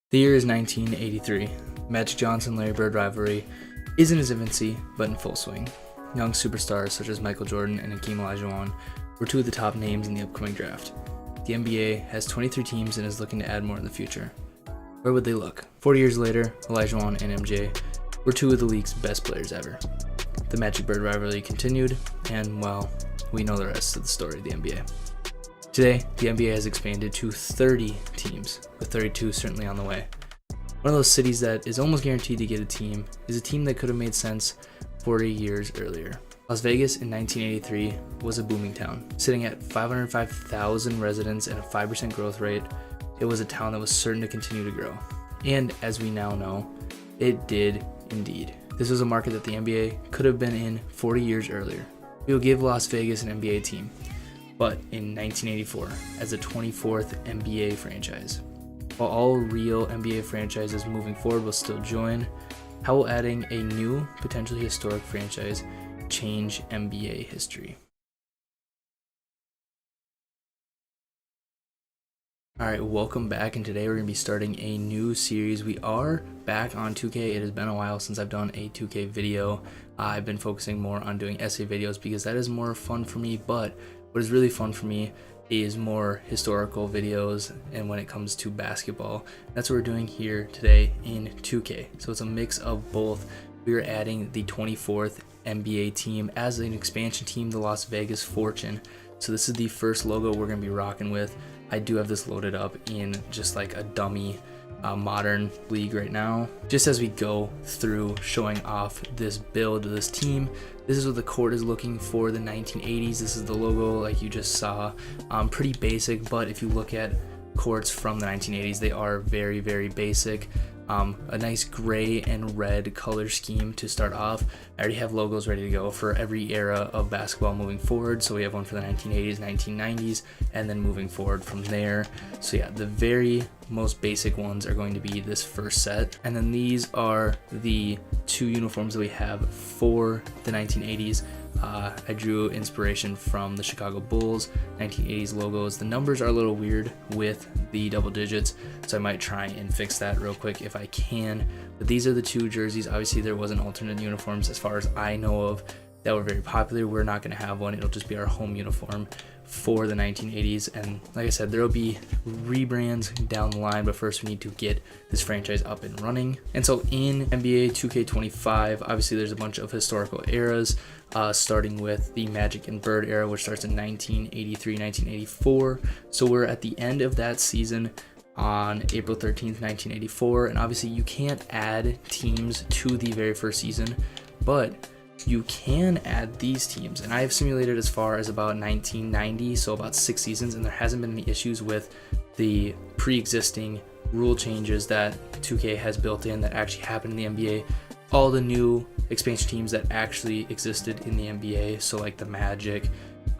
The year is 1983. Magic Johnson-Larry Bird rivalry is in its infancy, but in full swing. Young superstars such as Michael Jordan and Hakeem Olajuwon were two of the top names in the upcoming draft. The NBA has 23 teams and is looking to add more in the future. Where would they look? 40 years later, Olajuwon and MJ were two of the league's best players ever. The Magic Bird rivalry continued, and well, we know the rest of the story of the NBA. Today, the NBA has expanded to 30 teams, with 32 certainly on the way. One of those cities that is almost guaranteed to get a team is a team that could have made sense 40 years earlier. Las Vegas in 1983 was a booming town. Sitting at 505,000 residents and a 5% growth rate, it was a town that was certain to continue to grow. And as we now know, it did indeed. This was a market that the NBA could have been in 40 years earlier. We will give Las Vegas an NBA team, but in 1984 as the 24th NBA franchise. While all real NBA franchises moving forward will still join, how will adding a new, potentially historic franchise change NBA history? Alright, welcome back, and today we're going to be starting a new series. We are back on 2K. It has been a while since I've done a 2K video. I've been focusing more on doing essay videos because that is more fun for me, but what is really fun for me is more historical videos, and when it comes to basketball, that's what we're doing here today in 2K. So it's a mix of both. We are adding the 24th NBA team as an expansion team, the Las Vegas Fortune. So this is the first logo we're going to be rocking with. I do have this loaded up in just like a dummy modern league right now. Just as we go through showing off this build of this team, this is what the court is looking for the 1980s. This is the logo like you just saw. Pretty basic, but if you look at courts from the 1980s, they are very, very basic. A nice gray and red color scheme to start off. I already have logos ready to go for every era of basketball moving forward. So we have one for the 1980s, 1990s, and then moving forward from there. So yeah, the very most basic ones are going to be this first set. And then these are the two uniforms that we have for the 1980s. I drew inspiration from the Chicago Bulls 1980s logos. The numbers are a little weird with the double digits, so I might try and fix that real quick if I can. But these are the two jerseys. Obviously there wasn't alternate uniforms as far as I know of that were very popular. We're not going to have one. It'll just be our home uniform for the 1980s, and like I said, there will be rebrands down the line, but first we need to get this franchise up and running. And so in NBA 2K25, obviously there's a bunch of historical eras, starting with the Magic and Bird era, which starts in 1983-1984. So we're at the end of that season on April 13th, 1984, and obviously you can't add teams to the very first season, but you can add these teams, and I have simulated as far as about 1990, so about 6 seasons, and there hasn't been any issues with the pre-existing rule changes that 2K has built in that actually happened in the NBA. All the new expansion teams that actually existed in the NBA, so like the Magic,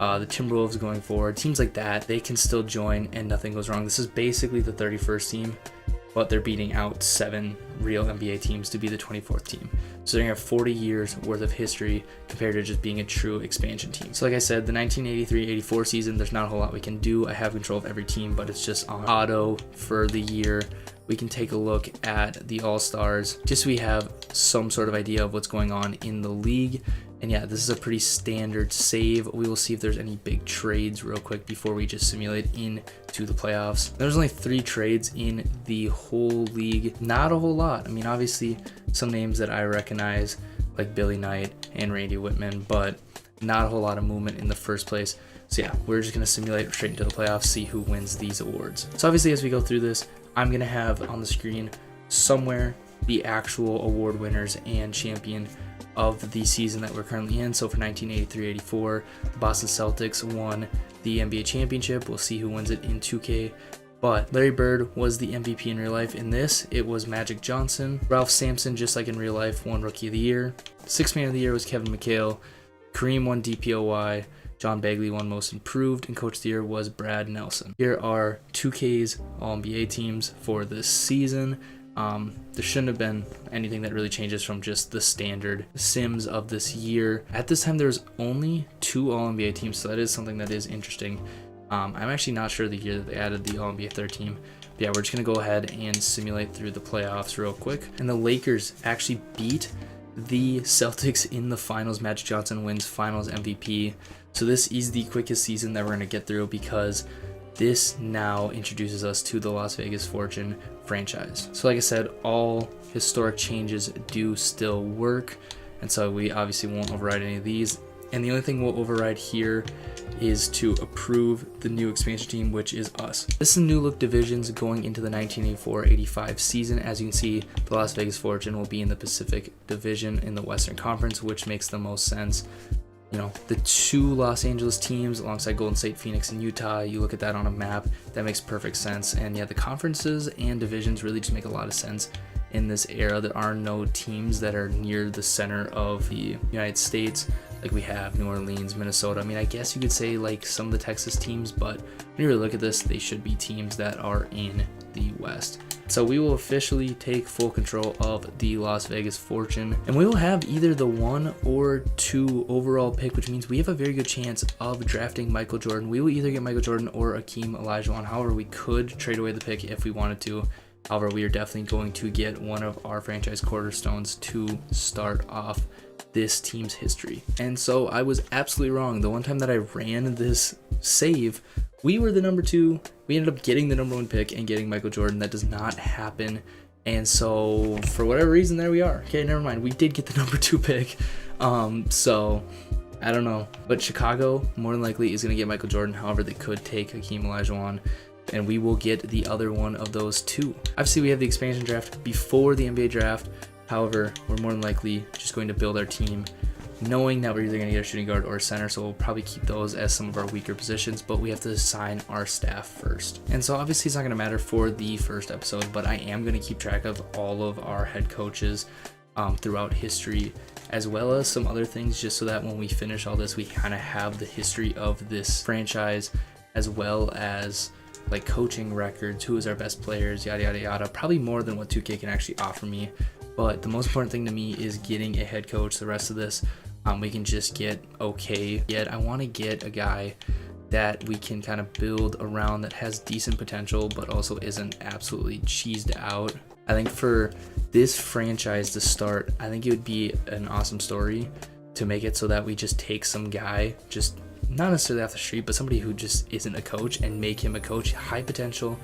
the Timberwolves going forward, teams like that, they can still join and nothing goes wrong. This is basically the 31st team, but they're beating out 7 real NBA teams to be the 24th team. So they're gonna have 40 years worth of history compared to just being a true expansion team. So like I said, the 1983-84 season, there's not a whole lot we can do. I have control of every team, but it's just on auto for the year. We can take a look at the All-Stars, just so we have some sort of idea of what's going on in the league. And yeah, this is a pretty standard save. We will see if there's any big trades real quick before we just simulate into the playoffs. There's only 3 trades in the whole league. Not a whole lot. I mean, obviously some names that I recognize like Billy Knight and Randy Whitman, but not a whole lot of movement in the first place. So yeah, we're just gonna simulate straight into the playoffs, see who wins these awards. So obviously as we go through this, I'm gonna have on the screen somewhere the actual award winners and champion of the season that we're currently in. So for 1983-84, the Boston Celtics won the NBA championship. We'll see who wins it in 2K. But Larry Bird was the MVP in real life. In this, it was Magic Johnson. Ralph Sampson, just like in real life, won Rookie of the Year. Sixth Man of the Year was Kevin McHale. Kareem won DPOY. John Bagley won Most Improved, and Coach of the Year was Brad Nelson. Here are 2K's All-NBA teams for this season. There shouldn't have been anything that really changes from just the standard sims of this year. At this time, there was only 2 All-NBA teams, so that is something that is interesting. I'm actually not sure the year that they added the All-NBA third team. But yeah, we're just going to go ahead and simulate through the playoffs real quick. And the Lakers actually beat the Celtics in the finals. Magic Johnson wins finals MVP. So this is the quickest season that we're going to get through, because this now introduces us to the Las Vegas Fortune franchise. So like I said, all historic changes do still work, and so we obviously won't override any of these. And the only thing we'll override here is to approve the new expansion team, which is us. This is new look divisions going into the 1984-85 season. As you can see, the Las Vegas Fortune will be in the Pacific Division in the Western Conference, which makes the most sense. You know, the two Los Angeles teams alongside Golden State, Phoenix, and Utah, you look at that on a map, that makes perfect sense. And yeah, the conferences and divisions really just make a lot of sense in this era. There are no teams that are near the center of the United States. Like we have New Orleans, Minnesota. I mean, I guess you could say like some of the Texas teams, but when you really look at this, they should be teams that are in the West. So we will officially take full control of the Las Vegas Fortune, and we will have either the 1 or 2 overall pick, which means we have a very good chance of drafting Michael Jordan. We will either get Michael Jordan or Akeem Olajuwon. However, we could trade away the pick if we wanted to. However, we are definitely going to get one of our franchise cornerstones to start off this team's history. And so I was absolutely wrong. The one time that I ran this save, we were the number 2. We ended up getting the number 1 pick and getting Michael Jordan. That does not happen. And so for whatever reason, there we are. Okay, never mind. We did get the number 2 pick. So I don't know. But Chicago more than likely is going to get Michael Jordan. However, they could take Hakeem Olajuwon, and we will get the other one of those 2. Obviously, we have the expansion draft before the NBA draft. However, we're more than likely just going to build our team knowing that we're either going to get a shooting guard or a center, so we'll probably keep those as some of our weaker positions, but we have to assign our staff first. And so obviously it's not going to matter for the first episode, but I am going to keep track of all of our head coaches throughout history, as well as some other things, just so that when we finish all this, we kind of have the history of this franchise, as well as like coaching records, who is our best players, yada yada yada. Probably more than what 2K can actually offer me, but the most important thing to me is getting a head coach. The rest of this we can just get okay. Yet I want to get a guy that we can kind of build around, that has decent potential but also isn't absolutely cheesed out. I think for this franchise to start, I think it would be an awesome story to make it so that we just take some guy, just not necessarily off the street, but somebody who just isn't a coach, and make him a coach. High potential.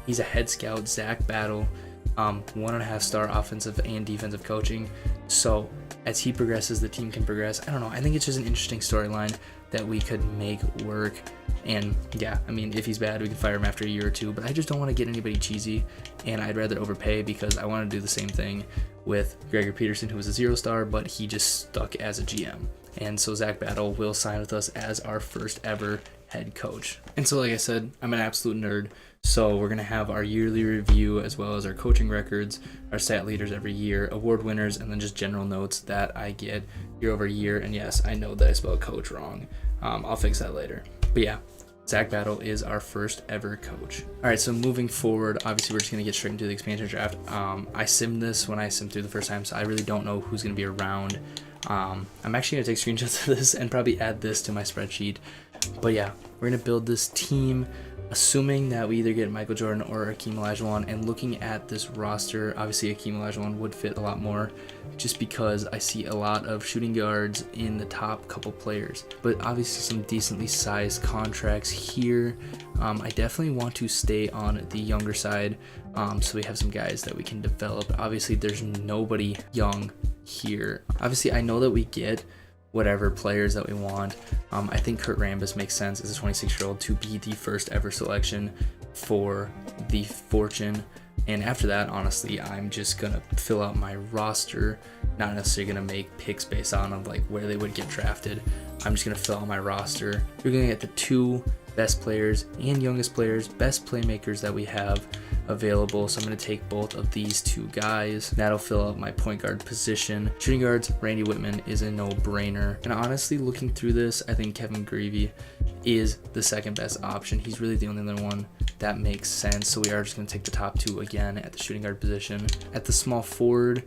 He's a head scout, Zach Battle, 1.5 star offensive and defensive coaching. So as he progresses, the team can progress. I don't know. I think it's just an interesting storyline that we could make work. And yeah, I mean, if he's bad, we can fire him after a year or 2, but I just don't want to get anybody cheesy, and I'd rather overpay, because I want to do the same thing with Gregor Peterson, who was a 0-star, but he just stuck as a GM. And so Zach Battle will sign with us as our first ever head coach. And so like I said, I'm an absolute nerd. So we're going to have our yearly review, as well as our coaching records, our stat leaders every year, award winners, and then just general notes that I get year over year. And yes, I know that I spelled coach wrong. I'll fix that later. But yeah, Zach Battle is our first ever coach. All right, so moving forward, obviously we're just going to get straight into the expansion draft. I simmed this when I simmed through the first time, so I really don't know who's going to be around. I'm actually going to take screenshots of this and probably add this to my spreadsheet. But yeah, we're going to build this team, assuming that we either get Michael Jordan or Akeem Olajuwon. And looking at this roster, obviously Akeem Olajuwon would fit a lot more, just because I see a lot of shooting guards in the top couple players, but obviously some decently sized contracts here. I definitely want to stay on the younger side, so we have some guys that we can develop. Obviously there's nobody young here. Obviously I know that we get whatever players that we want. I think Kurt Rambis makes sense as a 26-year-old to be the first ever selection for the Fortune. And after that, honestly, I'm just gonna fill out my roster, not necessarily gonna make picks based on like where they would get drafted. I'm just gonna fill out my roster. We're gonna get the 2 best players and youngest players, best playmakers that we have available. So I'm going to take both of these 2 guys. That'll fill out my point guard position. Shooting guards, Randy Whitman is a no-brainer. And honestly, looking through this, I think Kevin Greavy is the second best option. He's really the only other one that makes sense. So we are just going to take the top 2 again at the shooting guard position. At the small forward,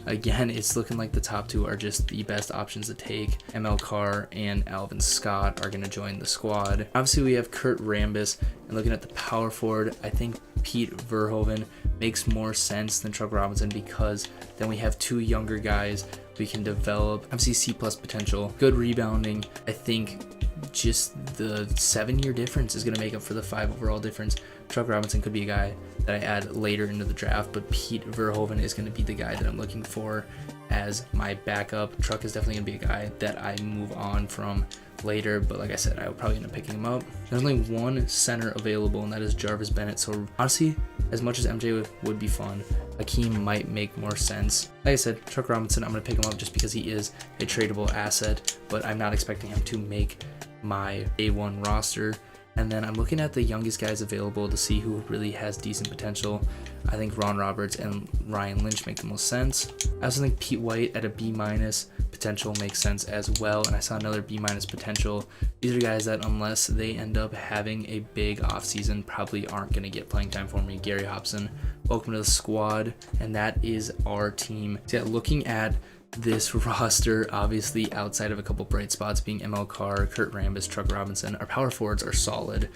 again, it's looking like the top 2 are just the best options to take. ML Carr and Alvin Scott are going to join the squad. Obviously, we we have Kurt Rambis, and looking at the power forward, I think Pete Verhoeven makes more sense than Chuck Robinson, because then we have 2 younger guys we can develop. Obviously C+ potential, good rebounding. I think just the 7-year difference is going to make up for the 5 overall difference. Chuck Robinson could be a guy that I add later into the draft, but Pete Verhoeven is going to be the guy that I'm looking for as my backup. Chuck is definitely going to be a guy that I move on from later, but like I said, I will probably end up picking him up. There's only one center available, and that is Jarvis Bennett. So honestly, as much as MJ would be fun, Hakeem might make more sense. Like I said, Chuck Robinson, I'm going to pick him up just because he is a tradable asset, but I'm not expecting him to make my A1 roster. And then I'm looking at the youngest guys available to see who really has decent potential. I think Ron Roberts and Ryan Lynch make the most sense. I also think Pete White at a B- potential makes sense as well. And I saw another B- potential. These are guys that, unless they end up having a big offseason, probably aren't going to get playing time for me. Gary Hobson, welcome to the squad. And that is our team. So yeah, looking at this roster, obviously outside of a couple bright spots being ML Carr, Kurt Rambis, Chuck Robinson, our power forwards are solid,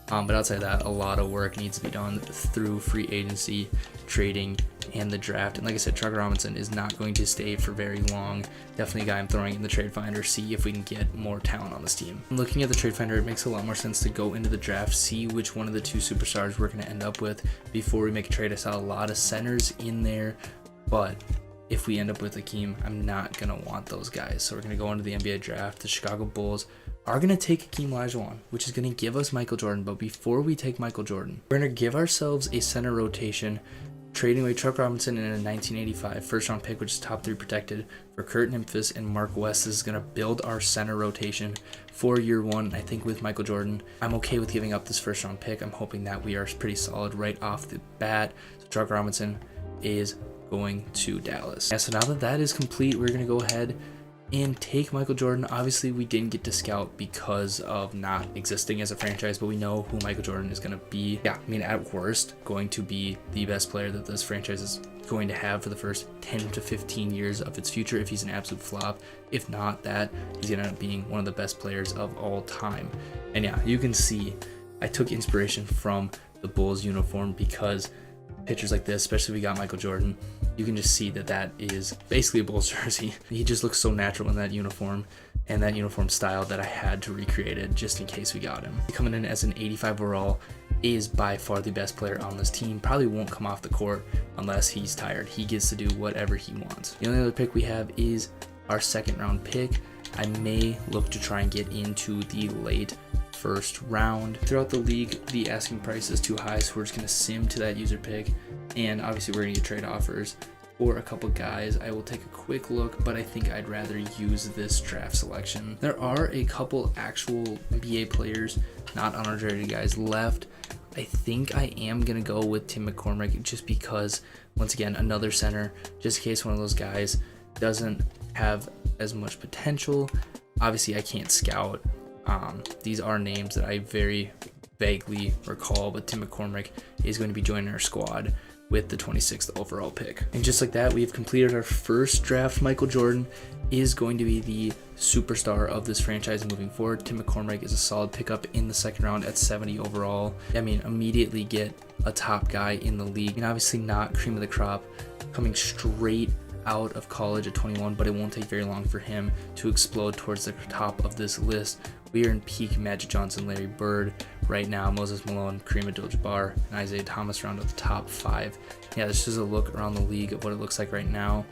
but outside of that, a lot of work needs to be done through free agency, trading, and the draft. And like I said, Chuck Robinson is not going to stay for very long. Definitely a guy I'm throwing in the trade finder, see if we can get more talent on this team. Looking at the trade finder, it makes a lot more sense to go into the draft, see which one of the 2 superstars we're going to end up with before we make a trade. I saw a lot of centers in there, but if we end up with Hakeem, I'm not going to want those guys. So we're going to go into the NBA draft. The Chicago Bulls are going to take Hakeem Olajuwon, which is going to give us Michael Jordan. But before we take Michael Jordan, we're going to give ourselves a center rotation, trading away Chuck Robinson in a 1985 first-round pick, which is top 3 protected, for Kurt Nimphus and Mark West. This is going to build our center rotation for year 1. I think with Michael Jordan, I'm okay with giving up this first-round pick. I'm hoping that we are pretty solid right off the bat. So Chuck Robinson is going to Dallas. Yeah, so now that is complete, we're going to go ahead and take Michael Jordan. Obviously, we didn't get to scout because of not existing as a franchise, but we know who Michael Jordan is going to be. Yeah, I mean, at worst, going to be the best player that this franchise is going to have for the first 10 to 15 years of its future if he's an absolute flop. If not that, he's going to end up being one of the best players of all time. And yeah, you can see I took inspiration from the Bulls uniform, because pictures like this, especially we got Michael Jordan, you can just see that is basically a Bulls jersey. He just looks so natural in that uniform and that uniform style that I had to recreate it just in case we got him. Coming in as an 85 overall, is by far the best player on this team. Probably won't come off the court unless he's tired. He gets to do whatever he wants. The only other pick we have is our 2nd round pick. I may look to try and get into the late first round. Throughout the league, the asking price is too high, so we're just going to sim to that user pick, and obviously we're going to get trade offers for a couple guys. I will take a quick look, but I think I'd rather use this draft selection. There are a couple actual NBA players, not undrafted guys, left. I think I am going to go with Tim McCormick, just because, once again, another center, just in case one of those guys doesn't have as much potential. Obviously, I can't scout. These are names that I very vaguely recall, but Tim McCormick is going to be joining our squad with the 26th overall pick. And just like that, we've completed our first draft. Michael Jordan is going to be the superstar of this franchise moving forward. Tim McCormick is a solid pickup in the 2nd round at 70 overall. I mean, immediately get a top guy in the league, and obviously not cream of the crop, coming straight out of college at 21, but it won't take very long for him to explode towards the top of this list. We are in peak Magic Johnson, Larry Bird right now. Moses Malone, Kareem Abdul-Jabbar, and Isaiah Thomas round out the top 5. Yeah, this is a look around the league of what it looks like right now.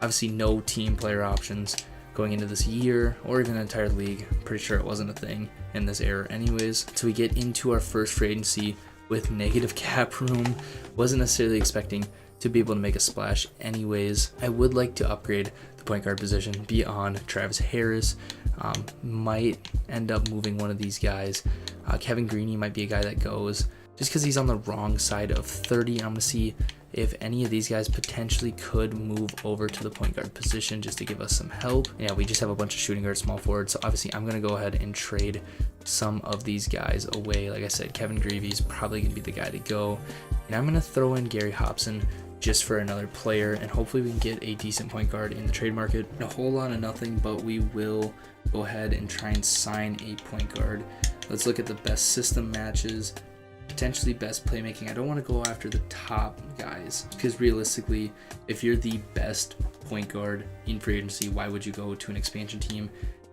Obviously, no team player options going into this year, or even the entire league. Pretty sure it wasn't a thing in this era anyways. So we get into our first free agency with negative cap room. Wasn't necessarily expecting to be able to make a splash anyways. I would like to upgrade the point guard position beyond Travis Harris. Might end up moving one of these guys. Kevin Greene might be a guy that goes, just because he's on the wrong side of 30. I'm going to see if any of these guys potentially could move over to the point guard position just to give us some help. Yeah, we just have a bunch of shooting guards, small forwards, so obviously I'm going to go ahead and trade some of these guys away. Like I said, Kevin Greavy's probably going to be the guy to go, and I'm going to throw in Gary Hobson just for another player, and hopefully we can get a decent point guard in the trade market. A whole lot of nothing, but we will go ahead and try and sign a point guard Let's look at the best system matches, potentially best playmaking. I don't want to go after the top guys because realistically, if you're the best point guard in free agency, why would you go to an expansion team?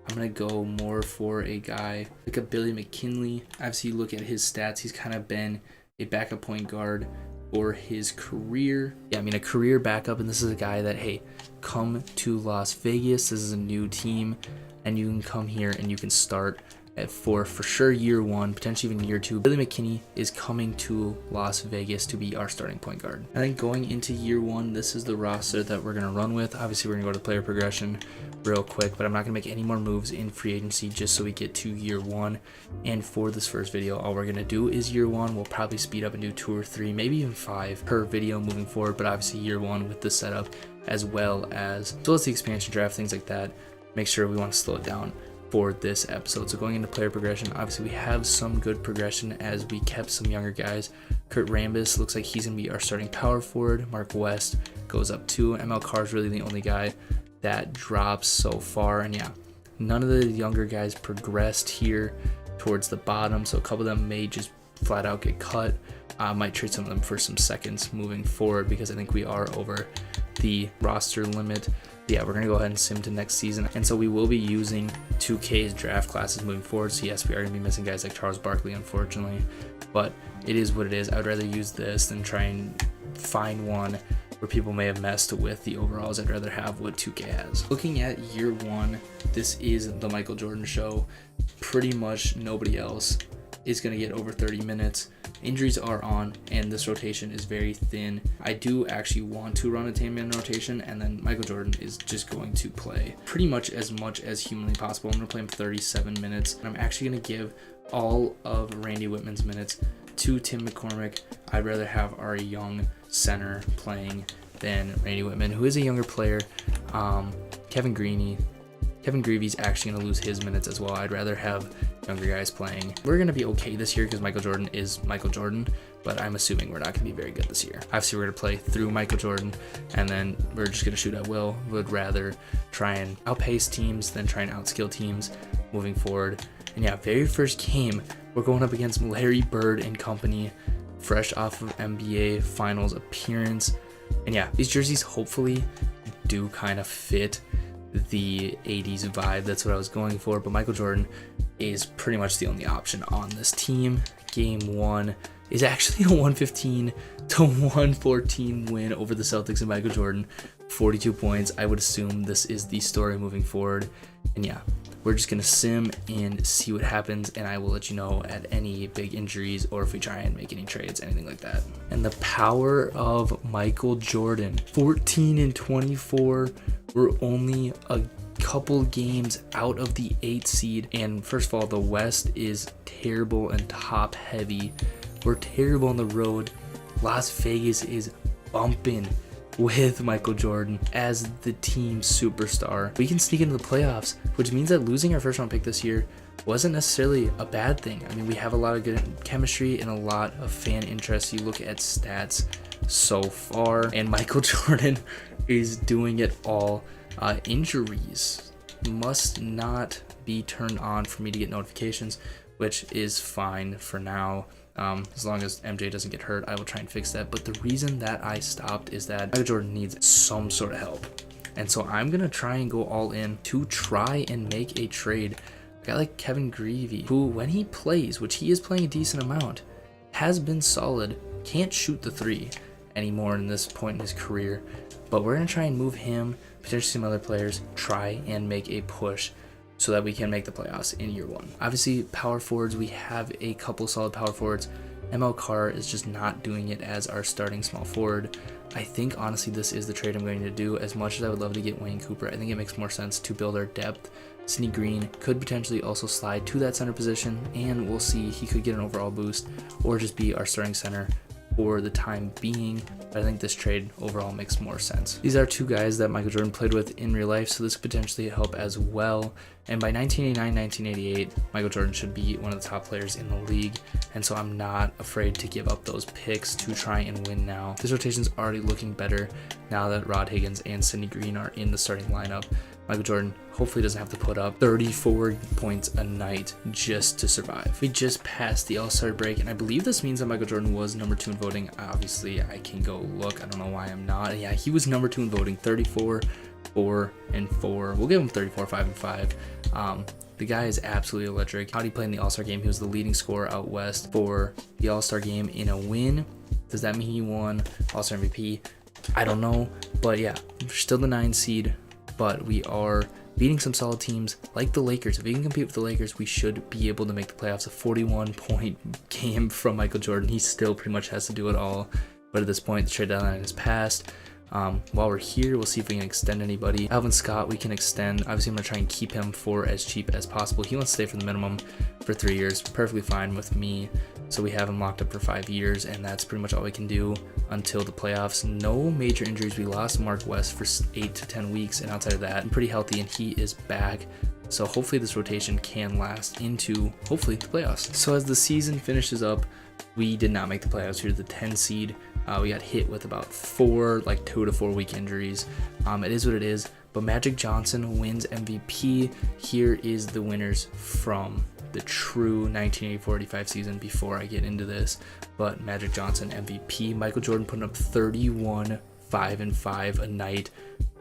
I'm going to go more for a guy like a Billy McKinley. Obviously, you look at his stats, he's kind of been a backup point guard for his career. Yeah, I mean, a career backup, and this is a guy that, hey, come to Las Vegas. This is a new team, and you can come here and you can start for sure year one, potentially even year two. Billy McKinney is coming to Las Vegas to be our starting point guard. I think going into year one, this is the roster that we're going to run with. Obviously, we're going to go to player progression real quick, but I'm not going to make any more moves in free agency just so we get to year one. And for this first video, all we're going to do is year one. We'll probably speed up and do 2 or 3, maybe even 5 per video moving forward, but obviously year one with the setup as well as the expansion draft, things like that. Make sure we want to slow it down for this episode. So going into player progression, obviously we have some good progression as we kept some younger guys. Kurt Rambis looks like he's going to be our starting power forward. Mark West goes up 2. ML Carr is really the only guy that drops so far. And yeah, none of the younger guys progressed here towards the bottom. So a couple of them may just flat out get cut. Might trade some of them for some seconds moving forward because I think we are over the roster limit. Yeah, we're going to go ahead and sim to next season. And so we will be using 2K's draft classes moving forward. So yes, we are going to be missing guys like Charles Barkley, unfortunately. But it is what it is. I would rather use this than try and find one where people may have messed with the overalls. I'd rather have what 2K has. Looking at year one, this is the Michael Jordan show. Pretty much nobody else is going to get over 30 minutes. Injuries are on, and this rotation is very thin. I do actually want to run a 10-man rotation, and then Michael Jordan is just going to play pretty much as humanly possible. I'm going to play him 37 minutes, and I'm actually going to give all of Randy Whitman's minutes to Tim McCormick. I'd rather have our young center playing than Randy Whitman, who is a younger player. Kevin Greavy's actually going to lose his minutes as well. I'd rather have younger guys playing. We're going to be okay this year because Michael Jordan is Michael Jordan, but I'm assuming we're not going to be very good this year. Obviously, we're going to play through Michael Jordan, and then we're just going to shoot at will. Would rather try and outpace teams than try and outskill teams moving forward. And yeah, very first game, we're going up against Larry Bird and company, fresh off of NBA Finals appearance. And yeah, these jerseys hopefully do kind of fit the 80s vibe. That's what I was going for, but Michael Jordan is pretty much the only option on this team. Game 1 is actually a 115-114 win over the Celtics and Michael Jordan, 42 points. I would assume this is the story moving forward. And yeah, we're just gonna sim and see what happens, and I will let you know at any big injuries or if we try and make any trades, anything like that. And the power of Michael Jordan, 14-24. We're only a couple games out of the 8th seed, and first of all, the West is terrible and top heavy. We're terrible on the road. Las Vegas is bumping with Michael Jordan as the team superstar. We can sneak into the playoffs, which means that losing our first round pick this year wasn't necessarily a bad thing. I mean, we have a lot of good chemistry and a lot of fan interest. You look at stats so far, and Michael Jordan is doing it all. Injuries must not be turned on for me to get notifications, which is fine for now. As long as MJ doesn't get hurt, I will try and fix that. But the reason that I stopped is that Michael Jordan needs some sort of help. And so I'm going to try and go all in to try and make a trade. A guy like Kevin Greavy, who when he plays, which he is playing a decent amount, has been solid, can't shoot the 3 anymore in this point in his career. But we're going to try and move him, potentially some other players, try and make a push so that we can make the playoffs in year 1. Obviously, power forwards, we have a couple solid power forwards. ML Carr is just not doing it as our starting small forward. I think, honestly, this is the trade I'm going to do. As much as I would love to get Wayne Cooper, I think it makes more sense to build our depth. Sidney Green could potentially also slide to that center position, and we'll see. He could get an overall boost or just be our starting center for the time being, but I think this trade overall makes more sense. These are 2 guys that Michael Jordan played with in real life, so this could potentially help as well. And by 1989, 1988, Michael Jordan should be one of the top players in the league. And so I'm not afraid to give up those picks to try and win now. This rotation's already looking better now that Rod Higgins and Sidney Green are in the starting lineup. Michael Jordan hopefully doesn't have to put up 34 points a night just to survive. We just passed the All-Star break, and I believe this means that Michael Jordan was number 2 in voting. Obviously, I can go look. I don't know why I'm not. Yeah, he was number 2 in voting, 34, 4, and 4. We'll give him 34, 5, and 5. The guy is absolutely electric. How did he play in the All-Star game? He was the leading scorer out west for the All-Star game in a win. Does that mean he won All-Star MVP? I don't know, but yeah, we're still the 9 seed. But we are beating some solid teams like the Lakers. If we can compete with the Lakers, we should be able to make the playoffs. A 41-point game from Michael Jordan. He still pretty much has to do it all. But at this point, the trade deadline is passed. While we're here, we'll see if we can extend anybody. Alvin Scott, we can extend. Obviously, I'm going to try and keep him for as cheap as possible. He wants to stay for the minimum for 3 years. Perfectly fine with me. So we have him locked up for 5 years, and that's pretty much all we can do until the playoffs. No major injuries. We lost Mark West for 8 to 10 weeks, and outside of that, I'm pretty healthy, and he is back. So hopefully this rotation can last into, hopefully, the playoffs. So as the season finishes up, we did not make the playoffs. We were the 10 seed. We got hit with about 2 to 4 week injuries. It is what it is. But Magic Johnson wins MVP. Here is the winners from the true 1984-85 season before I get into this. But Magic Johnson MVP. Michael Jordan putting up 31, 5, and 5 a night.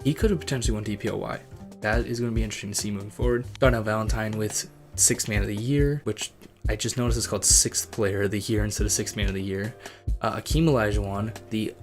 He could have potentially won DPOY. That is going to be interesting to see moving forward. Darnell Valentine with 6th man of the year, which I just noticed it's called 6th player of the year instead of 6th man of the year. Akeem Olajuwon, the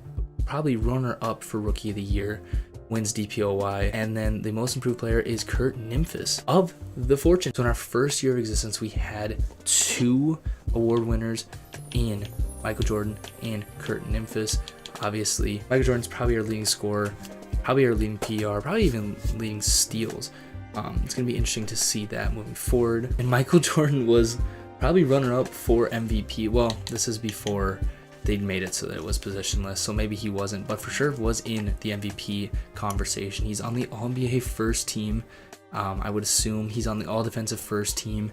probably runner-up for rookie of the year, wins DPOY. And then the most improved player is Kurt Nimfus of the Fortune. So in our first year of existence, we had 2 award winners in Michael Jordan and Kurt Nimfus. Obviously, Michael Jordan's probably our leading scorer, probably our leading PR, probably even leading steals. It's going to be interesting to see that moving forward. And Michael Jordan was probably runner-up for MVP. Well, this is before they'd made it so that it was positionless, so maybe he wasn't, but for sure was in the MVP conversation. He's on the All-NBA first team. I would assume he's on the All-Defensive first team,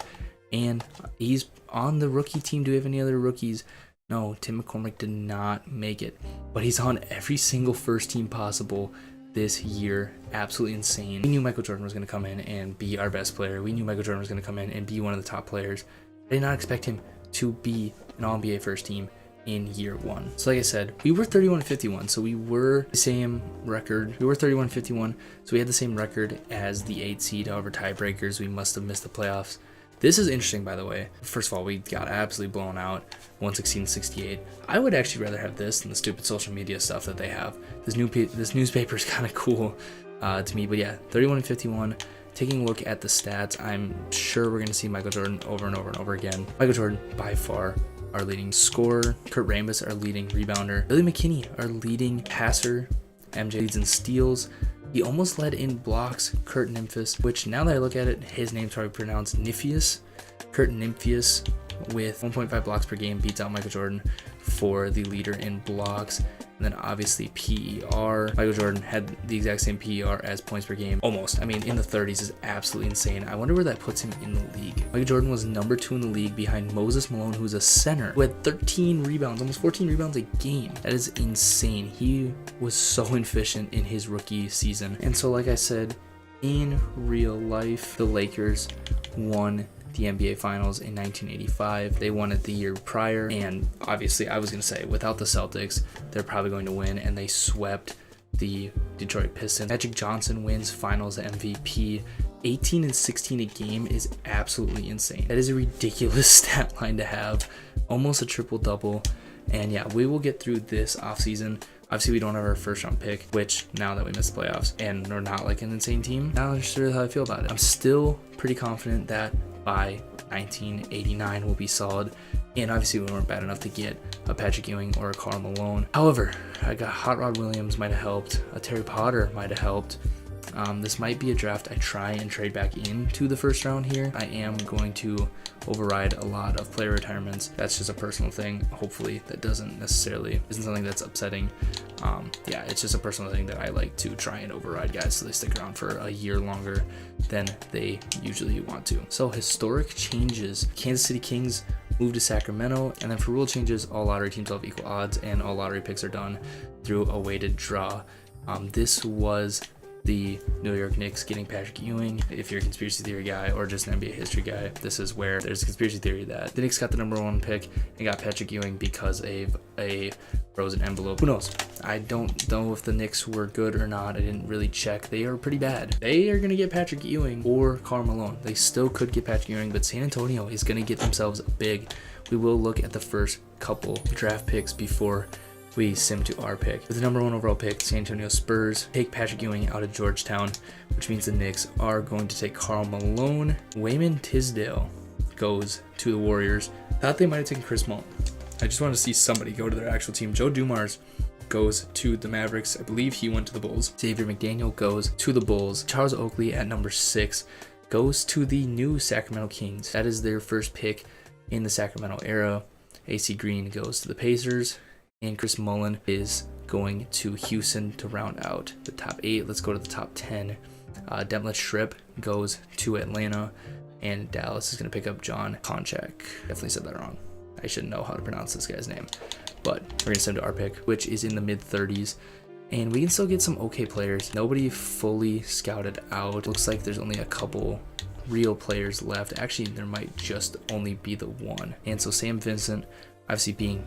and he's on the rookie team. Do we have any other rookies? No, Tim McCormick did not make it, but he's on every single first team possible this year. Absolutely insane. We knew Michael Jordan was going to come in and be our best player. We knew Michael Jordan was going to come in and be one of the top players. I did not expect him to be an All-NBA first team in year 1. So like I said, we were 31-51, so we were the same record. We were 31-51, so we had the same record as the 8 seed. However, tiebreakers, we must have missed the playoffs. This is interesting, by the way. First of all, we got absolutely blown out, 116-68. I would actually rather have this than the stupid social media stuff that they have. This newspaper is kind of cool to me, but yeah, 31-51. Taking a look at the stats, I'm sure we're going to see Michael Jordan over and over and over again. Michael Jordan, by far, our leading scorer. Kurt Rambis, our leading rebounder. Billy McKinney, our leading passer. MJ leads in steals. He almost led in blocks. Kurt Nimfus, which now that I look at it, his name's probably pronounced Nifius. Kurt Nimfius with 1.5 blocks per game beats out Michael Jordan for the leader in blocks. And then obviously PER. Michael Jordan had the exact same PER as points per game. Almost. I mean, in the 30s is absolutely insane. I wonder where that puts him in the league. Michael Jordan was number 2 in the league behind Moses Malone, who's a center, who had 13 rebounds, almost 14 rebounds a game. That is insane. He was so efficient in his rookie season. And so, like I said, in real life, the Lakers won the NBA Finals in 1985. They won it the year prior, and obviously I was going to say, without the Celtics, they're probably going to win, and they swept the Detroit Pistons. Magic Johnson wins Finals MVP. 18 and 16 a game is absolutely insane. That is a ridiculous stat line to have. Almost a triple-double. And yeah, we will get through this offseason. Obviously, we don't have our first round pick, which now that we missed the playoffs and we're not like an insane team, not really sure how I feel about it. I'm still pretty confident that by 1989 we'll be solid. And obviously, we weren't bad enough to get a Patrick Ewing or a Karl Malone. However, I got Hot Rod Williams might have helped. A Terry Potter might have helped. This might be a draft I try and trade back into the first round here. I am going to override a lot of player retirements. That's just a personal thing. Hopefully that isn't something that's upsetting. Yeah, it's just a personal thing that I like to try and override guys so they stick around for a year longer than they usually want to. So historic changes: Kansas City Kings move to Sacramento, and then for rule changes, all lottery teams will have equal odds and all lottery picks are done through a weighted draw. This was the New York Knicks getting Patrick Ewing. If you're a conspiracy theory guy or just an NBA history guy, this is where there's a conspiracy theory that the Knicks got the #1 pick and got Patrick Ewing because of a frozen envelope. Who knows? I don't know if the Knicks were good or not. I didn't really check. They are pretty bad. They are going to get Patrick Ewing or Karl Malone. They still could get Patrick Ewing, but San Antonio is going to get themselves big. We will look at the first couple draft picks before we sim to our pick. With the #1 overall pick, San Antonio Spurs take Patrick Ewing out of Georgetown, which means the Knicks are going to take Karl Malone. Wayman Tisdale goes to the Warriors. Thought they might have taken Chris Mullin. I just wanted to see somebody go to their actual team. Joe Dumars goes to the Mavericks. I believe he went to the Bulls. Xavier McDaniel goes to the Bulls. Charles Oakley at #6 goes to the new Sacramento Kings. That is their first pick in the Sacramento era. AC Green goes to the Pacers. And Chris Mullin is going to Houston to round out the top 8. Let's go to the top 10. Detlef Schrempf goes to Atlanta, and Dallas is going to pick up John Konchak. Definitely said that wrong. I should know how to pronounce this guy's name. But we're going to send to our pick, which is in the mid-30s. And we can still get some okay players. Nobody fully scouted out. Looks like there's only a couple real players left. Actually, there might just only be the one. And so Sam Vincent, obviously being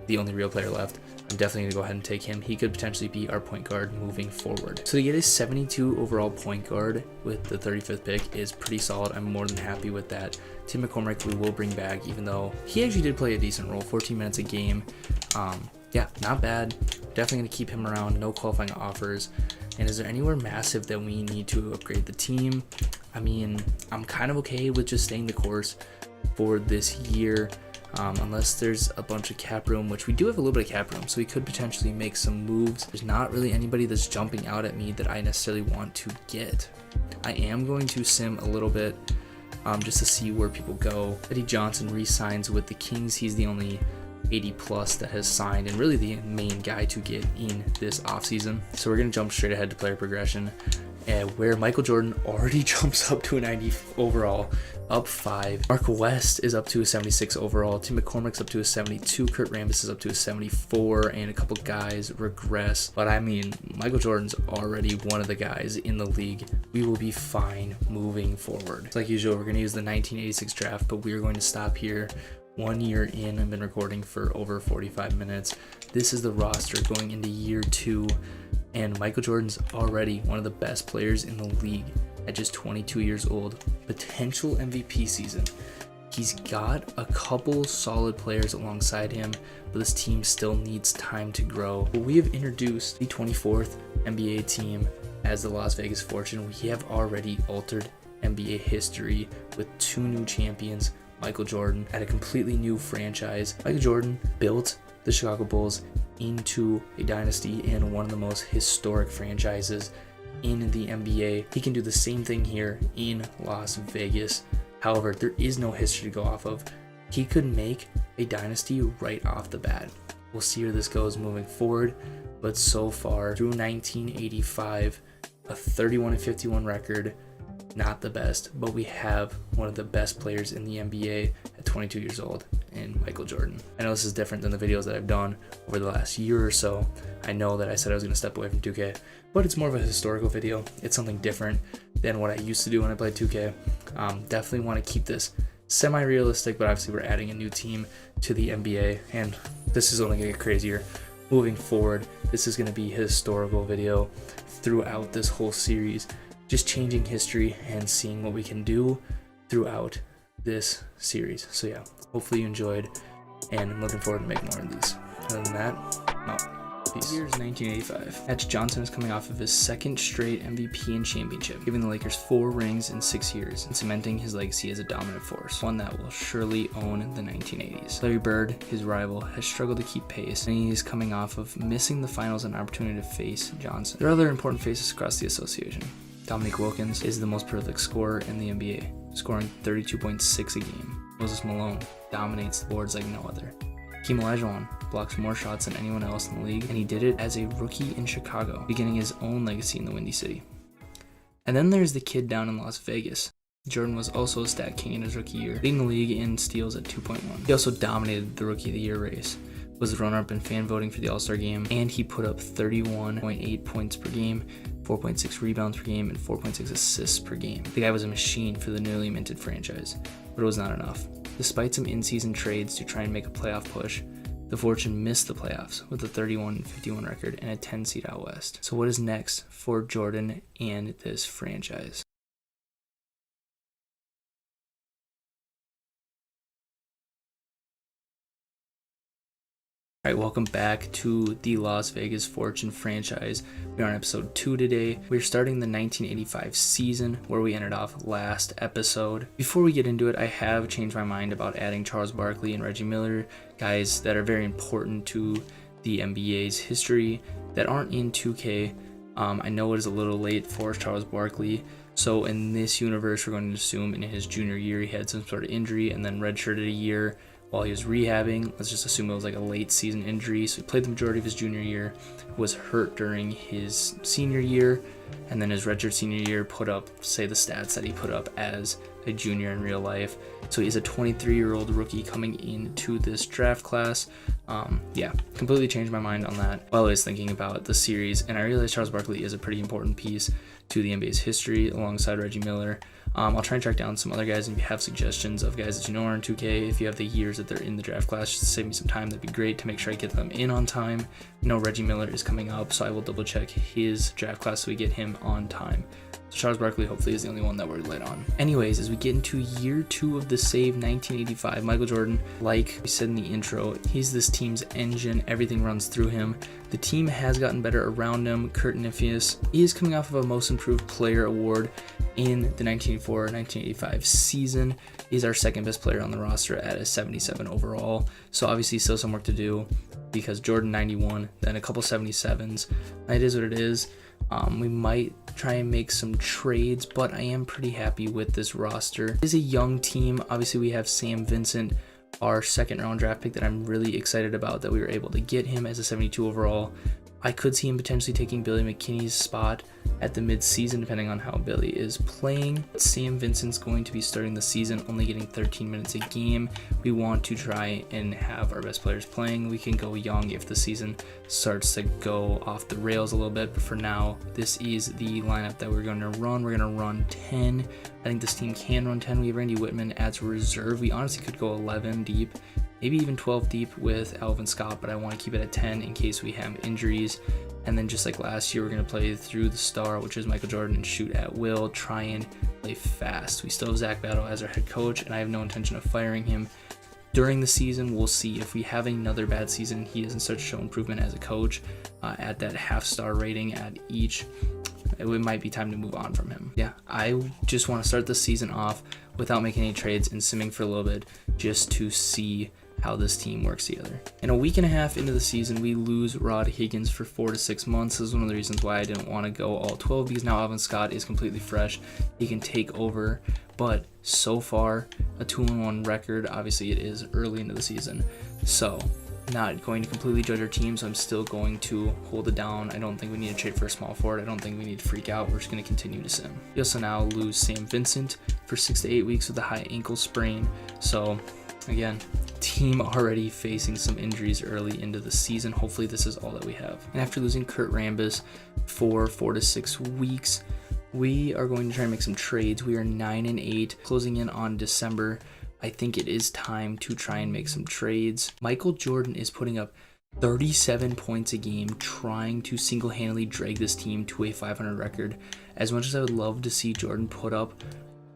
the only real player left, I'm definitely going to go ahead and take him. He could potentially be our point guard moving forward. So to get a 72 overall point guard with the 35th pick is pretty solid. I'm more than happy with that. Tim McCormick we will bring back, even though he actually did play a decent role, 14 minutes a game. Yeah, not bad. Definitely going to keep him around. No qualifying offers. And is there anywhere massive that we need to upgrade the team? I mean, I'm kind of okay with just staying the course for this year. Unless there's a bunch of cap room, which we do have a little bit of cap room, so we could potentially make some moves. There's not really anybody that's jumping out at me that I necessarily want to get. I am going to sim a little bit just to see where people go. Eddie Johnson re-signs with the Kings. He's the only 80 plus that has signed and really the main guy to get in this offseason. So we're going to jump straight ahead to player progression, where Michael Jordan already jumps up to a 90 overall, up 5. Mark West is up to a 76 overall. Tim McCormick's up to a 72. Kurt Rambis is up to a 74, and a couple guys regress. But I mean, Michael Jordan's already one of the guys in the league. We will be fine moving forward. Like usual, we're going to use the 1986 draft, but we are going to stop here. 1 year in, I've been recording for over 45 minutes. This is the roster going into year 2. And Michael Jordan's already one of the best players in the league at just 22 years old. Potential MVP season. He's got a couple solid players alongside him, but this team still needs time to grow. But we have introduced the 24th NBA team as the Las Vegas Fortune. We have already altered NBA history with 2 new champions, Michael Jordan, at a completely new franchise. Michael Jordan built the Chicago Bulls into a dynasty and one of the most historic franchises in the NBA. He can do the same thing here in Las Vegas. However, there is no history to go off of. He could make a dynasty right off the bat. We'll see where this goes moving forward, but so far through 1985, a 31-51 record. Not the best, but we have one of the best players in the NBA at 22 years old in Michael Jordan. I know this is different than the videos that I've done over the last year or so. I know that I said I was going to step away from 2K, but it's more of a historical video. It's something different than what I used to do when I played 2K. Definitely want to keep this semi-realistic, but obviously we're adding a new team to the NBA, and this is only going to get crazier moving forward. This is going to be a historical video throughout this whole series. Just changing history and seeing what we can do throughout this series. So yeah, hopefully you enjoyed, and I'm looking forward to making more of these. Other than that, no. Peace. Here's 1985. Magic Johnson is coming off of his 2nd straight MVP and championship, giving the Lakers 4 rings in 6 years and cementing his legacy as a dominant force, one that will surely own the 1980s. Larry Bird, his rival, has struggled to keep pace, and he is coming off of missing the finals and opportunity to face Johnson. There are other important faces across the association. Dominique Wilkins is the most prolific scorer in the NBA, scoring 32.6 a game. Moses Malone dominates the boards like no other. Hakeem Olajuwon blocks more shots than anyone else in the league, and he did it as a rookie in Chicago, beginning his own legacy in the Windy City. And then there's the kid down in Las Vegas. Jordan was also a stat king in his rookie year, leading the league in steals at 2.1. He also dominated the Rookie of the Year race, was the runner-up in fan voting for the All-Star game, and he put up 31.8 points per game, 4.6 rebounds per game, and 4.6 assists per game. The guy was a machine for the newly minted franchise, but it was not enough. Despite some in-season trades to try and make a playoff push, the Fortune missed the playoffs with a 31-51 record and a 10 seed out west. So what is next for Jordan and this franchise? Alright, welcome back to the Las Vegas Fortune franchise. We are on episode 2 today. We're starting the 1985 season where we ended off last episode. Before we get into it, I have changed my mind about adding Charles Barkley and Reggie Miller, guys that are very important to the NBA's history that aren't in 2K. I know it is a little late for Charles Barkley, so in this universe, we're going to assume in his junior year he had some sort of injury and then redshirted a year while he was rehabbing. Let's just assume it was like a late season injury. So he played the majority of his junior year, was hurt during his senior year, and then his redshirt senior year put up, say, the stats that he put up as a junior in real life. So he's a 23-year-old rookie coming into this draft class. Completely changed my mind on that while I was thinking about the series, and I realized Charles Barkley is a pretty important piece to the NBA's history alongside Reggie Miller. I'll try and track down some other guys, and if you have suggestions of guys that you know are in 2K, if you have the years that they're in the draft class, just to save me some time, that'd be great to make sure I get them in on time. I know Reggie Miller is coming up, so I will double check his draft class so we get him on time. So Charles Barkley hopefully is the only one that we're late on. Anyways, as we get into year 2 of the save, 1985, Michael Jordan, like we said in the intro, he's this team's engine. Everything runs through him. The team has gotten better around him. Kurt Nifius is coming off of a Most Improved Player award in the 1984-1985 season. He's our second best player on the roster at a 77 overall. So obviously still some work to do because Jordan 91, then a couple 77s. It is what it is. We might try and make some trades, but I am pretty happy with this roster. It is a young team. Obviously we have Sam Vincent, our second round draft pick that I'm really excited about that we were able to get him as a 72 overall. I could see him potentially taking Billy McKinney's spot at the mid-season depending on how Billy is playing. Sam Vincent's going to be starting the season, only getting 13 minutes a game. We want to try and have our best players playing. We can go young if the season starts to go off the rails a little bit, but for now, this is the lineup that we're going to run. We're going to run 10. I think this team can run 10. We have Randy Whitman as a reserve. We honestly could go 11 deep, maybe even 12 deep with Alvin Scott, but I want to keep it at 10 in case we have injuries. And then just like last year, we're going to play through the star, which is Michael Jordan, and shoot at will, try and play fast. We still have Zach Battle as our head coach, and I have no intention of firing him. During the season, we'll see if we have another bad season, he doesn't start to show improvement as a coach at that half-star rating at each. It might be time to move on from him. Yeah, I just want to start the season off without making any trades and simming for a little bit just to see how this team works together. In a week and a half into the season, we lose Rod Higgins for 4 to 6 months. This is one of the reasons why I didn't want to go all 12, because now Alvin Scott is completely fresh. He can take over, but so far, a 2-1 record. Obviously, it is early into the season, so not going to completely judge our team, so I'm still going to hold it down. I don't think we need to trade for a small forward. I don't think we need to freak out. We're just going to continue to sim. We also now lose Sam Vincent for 6 to 8 weeks with a high ankle sprain. So again, team already facing some injuries early into the season. Hopefully this is all that we have. And after losing Kurt Rambis for 4 to 6 weeks, we are going to try and make some trades. We are 9-8, closing in on December. I think it is time to try and make some trades. Michael Jordan is putting up 37 points a game, trying to single-handedly drag this team to a 500 record. As much as I would love to see Jordan put up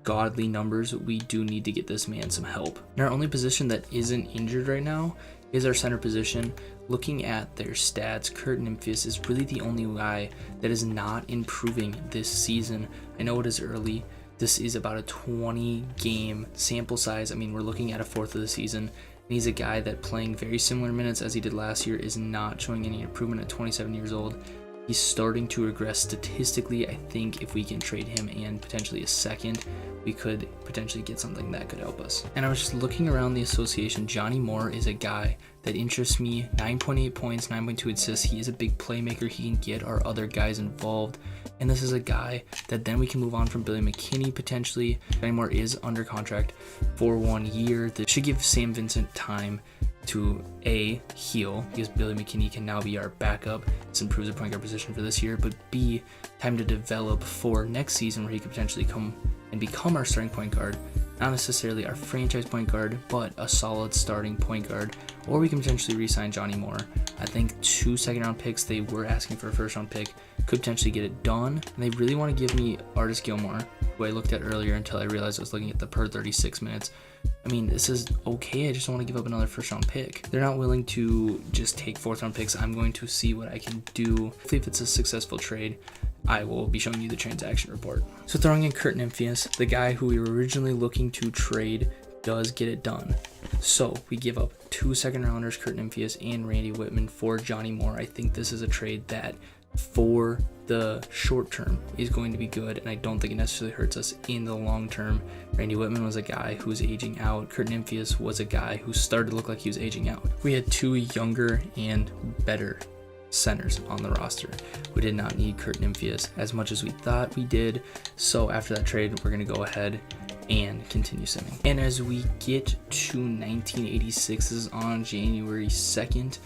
godly numbers, we do need to get this man some help. And our only position that isn't injured right now is our center position. Looking at their stats, Kurt Nifius is really the only guy that is not improving this season. I know it is early. This is about a 20-game sample size. I mean, we're looking at a fourth of the season, and he's a guy that playing very similar minutes as he did last year is not showing any improvement at 27 years old. He's starting to regress statistically. I think if we can trade him and potentially a second, we could potentially get something that could help us. And I was just looking around the association. Johnny Moore is a guy that interests me. 9.8 points, 9.2 assists. He is a big playmaker. He can get our other guys involved. And this is a guy that then we can move on from Billy McKinney potentially. Johnny Moore is under contract for 1 year. That should give Sam Vincent time to A, heal, because Billy McKinney can now be our backup. This improves the point guard position for this year, but B, time to develop for next season where he could potentially come and become our starting point guard. Not necessarily our franchise point guard, but a solid starting point guard. Or we can potentially re-sign Johnny Moore. I think 2 second-round picks, they were asking for a first-round pick, could potentially get it done. And they really want to give me Artis Gilmore, who I looked at earlier until I realized I was looking at the per 36 minutes. I mean, this is okay. I just don't want to give up another first-round pick. They're not willing to just take fourth-round picks. I'm going to see what I can do. Hopefully, if it's a successful trade, I will be showing you the transaction report. So throwing in Kurt Nymphius, the guy who we were originally looking to trade, does get it done. So we give up 2 second-rounders, Kurt Nymphius and Randy Whitman, for Johnny Moore. I think this is a trade that for the short term is going to be good, and I don't think it necessarily hurts us in the long term. Randy Whitman was a guy who was aging out. Kurt Nymphius was a guy who started to look like he was aging out. We had 2 younger and better centers on the roster. We did not need Kurt Nymphius as much as we thought we did. So after that trade, we're going to go ahead and continue simming. And as we get to 1986, this is on January 2nd.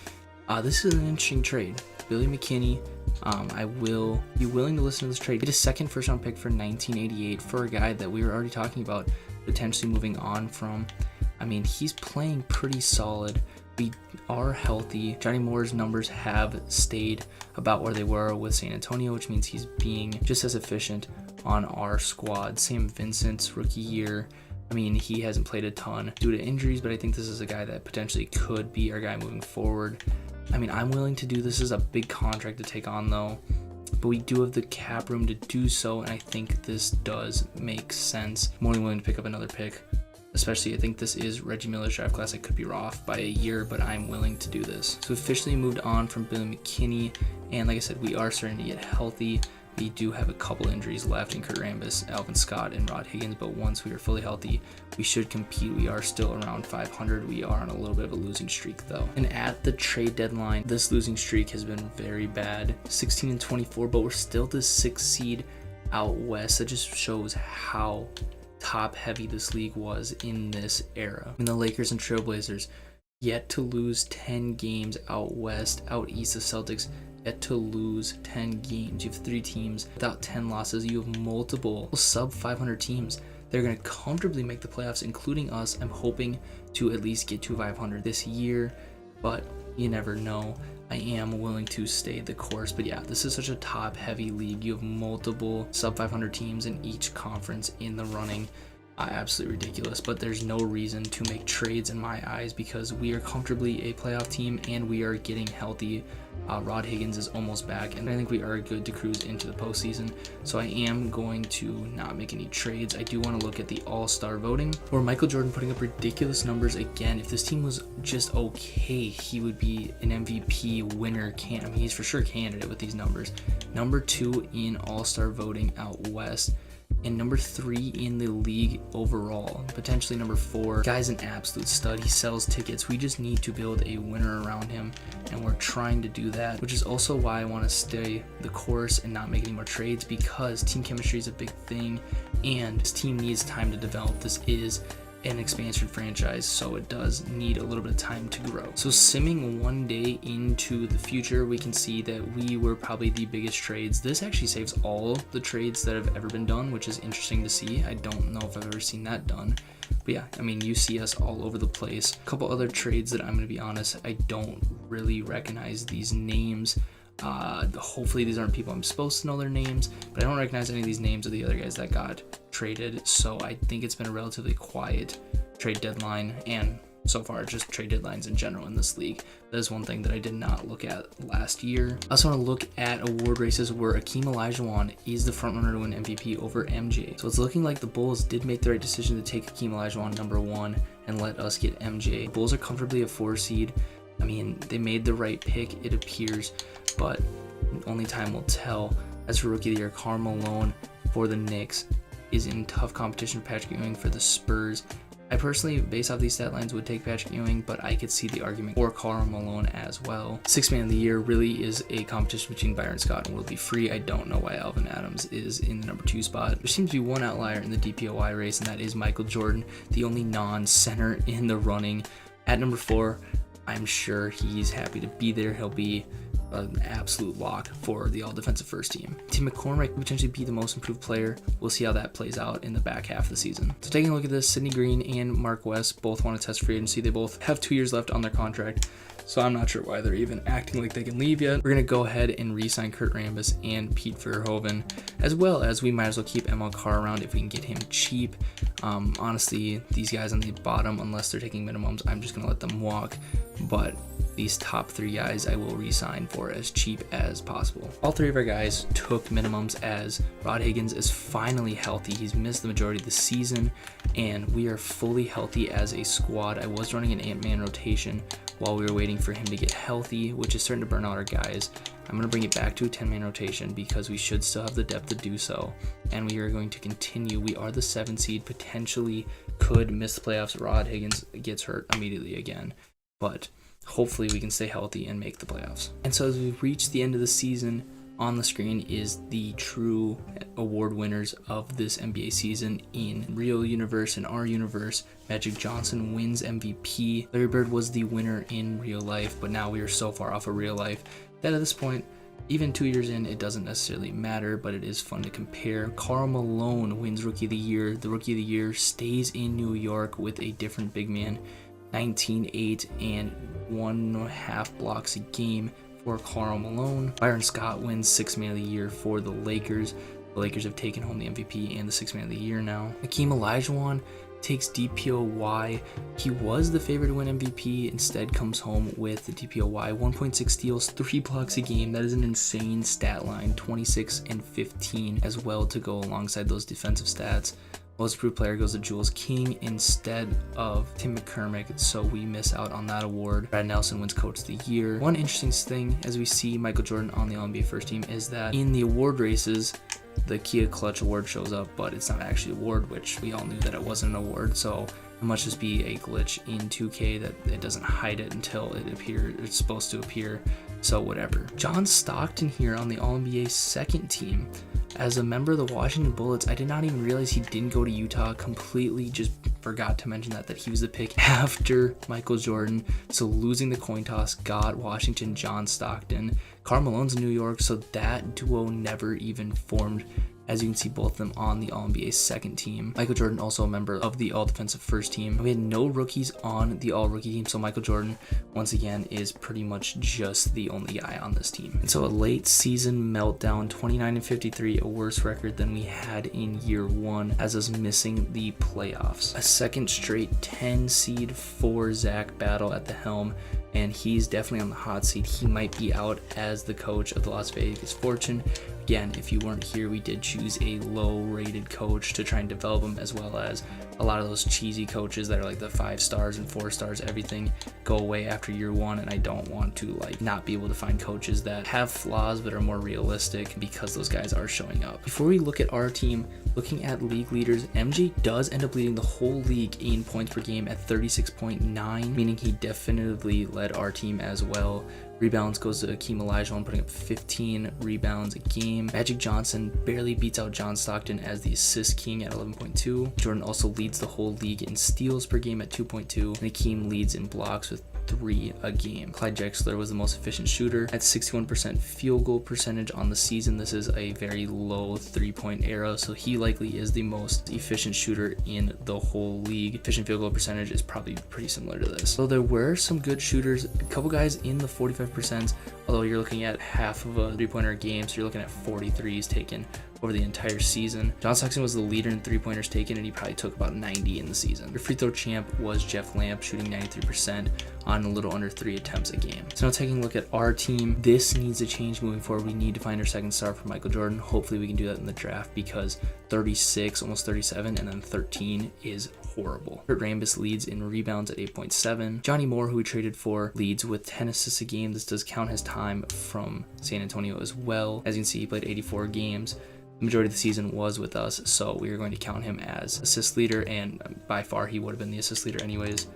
This is an interesting trade. Billy McKinney, I will be willing to listen to this trade. Get a second first-round pick for 1988 for a guy that we were already talking about potentially moving on from. I mean, he's playing pretty solid. We are healthy. Johnny Moore's numbers have stayed about where they were with San Antonio, which means he's being just as efficient on our squad. Sam Vincent's rookie year, I mean, he hasn't played a ton due to injuries, but I think this is a guy that potentially could be our guy moving forward. I mean, I'm willing to do this. Is a big contract to take on though, but we do have the cap room to do so, and I think this does make sense. I'm only willing to pick up another pick, especially I think this is Reggie Miller's draft class. I could be off by a year, but I'm willing to do this. So officially moved on from Billy McKinney, and like I said, we are starting to get healthy. We do have a couple injuries left in Kurt Rambis, Alvin Scott, and Rod Higgins, but once we are fully healthy, we should compete. We are still around 500. We are on a little bit of a losing streak though. And at the trade deadline, this losing streak has been very bad. 16-24, but we're still the 6th seed out west. That just shows how top heavy this league was in this era. And the Lakers and Trailblazers yet to lose 10 games out west. Out east, the Celtics yet to lose 10 games. You have 3 teams without 10 losses. You have multiple sub 500 teams. They're going to comfortably make the playoffs, including us. I'm hoping to at least get to 500 this year, but you never know. I am willing to stay the course, but yeah, this is such a top heavy league. You have multiple sub 500 teams in each conference in the running. Absolutely ridiculous, but there's no reason to make trades in my eyes because we are comfortably a playoff team and we are getting healthy. Rod Higgins is almost back, and I think we are good to cruise into the postseason. So I am going to not make any trades. I do want to look at the All-Star voting, where Michael Jordan putting up ridiculous numbers again. If this team was just okay, he would be an MVP winner. I mean, he's for sure candidate with these numbers. Number 2 in All-Star voting out west, and number 3 in the league overall, potentially number 4. Guy's an absolute stud. He sells tickets. We just need to build a winner around him, and we're trying to do that, which is also why I want to stay the course and not make any more trades, because team chemistry is a big thing and this team needs time to develop. This is an expansion franchise, so it does need a little bit of time to grow. So simming one day into the future, we can see that we were probably the biggest trades. This actually saves all the trades that have ever been done, which is interesting to see. I don't know if I've ever seen that done, but yeah, I mean, you see us all over the place. A couple other trades that I'm going to be honest, I don't really recognize these names. Hopefully these aren't people I'm supposed to know their names, but I don't recognize any of these names of the other guys that got traded. So I think it's been a relatively quiet trade deadline, and so far just trade deadlines in general in this league. That is one thing that I did not look at last year. I also want to look at award races where Akeem Olajuwon is the front runner to win MVP over MJ. So it's looking like the Bulls did make the right decision to take Akeem Olajuwon number 1 and let us get MJ. The Bulls are comfortably a 4 seed. I mean, they made the right pick, it appears, but only time will tell. As for Rookie of the Year, Karl Malone for the Knicks is in tough competition with Patrick Ewing for the Spurs. I personally, based off these stat lines, would take Patrick Ewing, but I could see the argument for Karl Malone as well. Sixth Man of the Year really is a competition between Byron Scott and Will Free. I don't know why Alvin Adams is in the number 2 spot. There seems to be one outlier in the DPOY race, and that is Michael Jordan, the only non-center in the running. At number 4, I'm sure he's happy to be there. He'll be an absolute lock for the all-defensive first team. Tim McCormick could potentially be the most improved player. We'll see how that plays out in the back half of the season. So taking a look at this, Sidney Green and Mark West both want to test free agency. They both have 2 years left on their contract, so I'm not sure why they're even acting like they can leave yet. We're going to go ahead and re-sign Kurt Rambis and Pete Verhoeven, as well as we might as well keep ML Carr around if we can get him cheap. Honestly, these guys on the bottom, unless they're taking minimums, I'm just going to let them walk, but these top 3 guys I will re-sign for as cheap as possible. All 3 of our guys took minimums, as Rod Higgins is finally healthy. He's missed the majority of the season, and we are fully healthy as a squad. I was running an 8-man rotation while we were waiting for him to get healthy, which is starting to burn out our guys. I'm going to bring it back to a 10-man rotation because we should still have the depth to do so, and we are going to continue. We are the 7th seed, potentially could miss the playoffs. Rod Higgins gets hurt immediately again, but hopefully we can stay healthy and make the playoffs. And so as we reach the end of the season, on the screen is the true award winners of this NBA season. In real universe, in our universe, Magic Johnson wins MVP. Larry Bird was the winner in real life, but now we are so far off of real life that at this point, even 2 years in, it doesn't necessarily matter, but it is fun to compare. Karl Malone wins Rookie of the Year. The Rookie of the Year stays in New York with a different big man. 19-8 and 1.5 blocks a game for Karl Malone. Byron Scott wins 6th Man of the Year for the Lakers. The Lakers have taken home the MVP and the 6th Man of the Year now. Hakeem Olajuwon takes DPOY. He was the favorite to win MVP, instead comes home with the DPOY. 1.6 steals, 3 blocks a game. That is an insane stat line. 26 and 15 as well to go alongside those defensive stats. Most improved player goes to Jules King instead of Tim McCormick, so we miss out on that award. Brad Nelson wins Coach of the Year. One interesting thing as we see Michael Jordan on the All-NBA first team is that in the award races, the Kia Clutch award shows up, but it's not actually an award, which we all knew that it wasn't an award, so it must just be a glitch in 2K that it doesn't hide it until it appears. It's supposed to appear, so whatever. John Stockton here on the All-NBA second team. As a member of the Washington Bullets, I did not even realize he didn't go to Utah. Completely just forgot to mention that he was the pick after Michael Jordan. So losing the coin toss got Washington John Stockton. Karl Malone's in New York, so that duo never even formed. As you can see, both of them on the All-NBA second team. Michael Jordan also a member of the All-Defensive first team. We had no rookies on the All-Rookie team, so Michael Jordan, once again, is pretty much just the only guy on this team. And so a late season meltdown, 29 and 53, a worse record than we had in year 1, as us missing the playoffs. A second straight 10 seed for Zach Battle at the helm, and he's definitely on the hot seat. He might be out as the coach of the Las Vegas Fortune. Again, if you weren't here, we did choose a low-rated coach to try and develop him, as well as a lot of those cheesy coaches that are like the 5 stars and 4 stars, everything go away after year 1, and I don't want to not be able to find coaches that have flaws but are more realistic, because those guys are showing up. Before we look at our team, looking at league leaders, MJ does end up leading the whole league in points per game at 36.9, meaning he definitively led our team as well. Rebounds goes to Hakeem Olajuwon, putting up 15 rebounds a game. Magic Johnson barely beats out John Stockton as the assist king at 11.2. Jordan also leads the whole league in steals per game at 2.2. And Hakeem leads in blocks with 3 a game. Clyde Drexler was the most efficient shooter at 61% field goal percentage on the season. This is a very low 3-point era, so he likely is the most efficient shooter in the whole league. Efficient field goal percentage is probably pretty similar to this. So there were some good shooters, a couple guys in the 45%, although you're looking at half of a 3-pointer game, so you're looking at 43s taken over the entire season. John Stockton was the leader in 3-pointers taken, and he probably took about 90 in the season. Your free throw champ was Jeff Lamp, shooting 93% on a little under 3 attempts a game. So now taking a look at our team, this needs to change moving forward. We need to find our second star for Michael Jordan. Hopefully we can do that in the draft, because 36, almost 37, and then 13 is horrible. Kurt Rambis leads in rebounds at 8.7. Johnny Moore, who we traded for, leads with 10 assists a game. This does count his time from San Antonio as well. As you can see, he played 84 games. The majority of the season was with us, so we are going to count him as assist leader, and by far he would have been the assist leader anyways.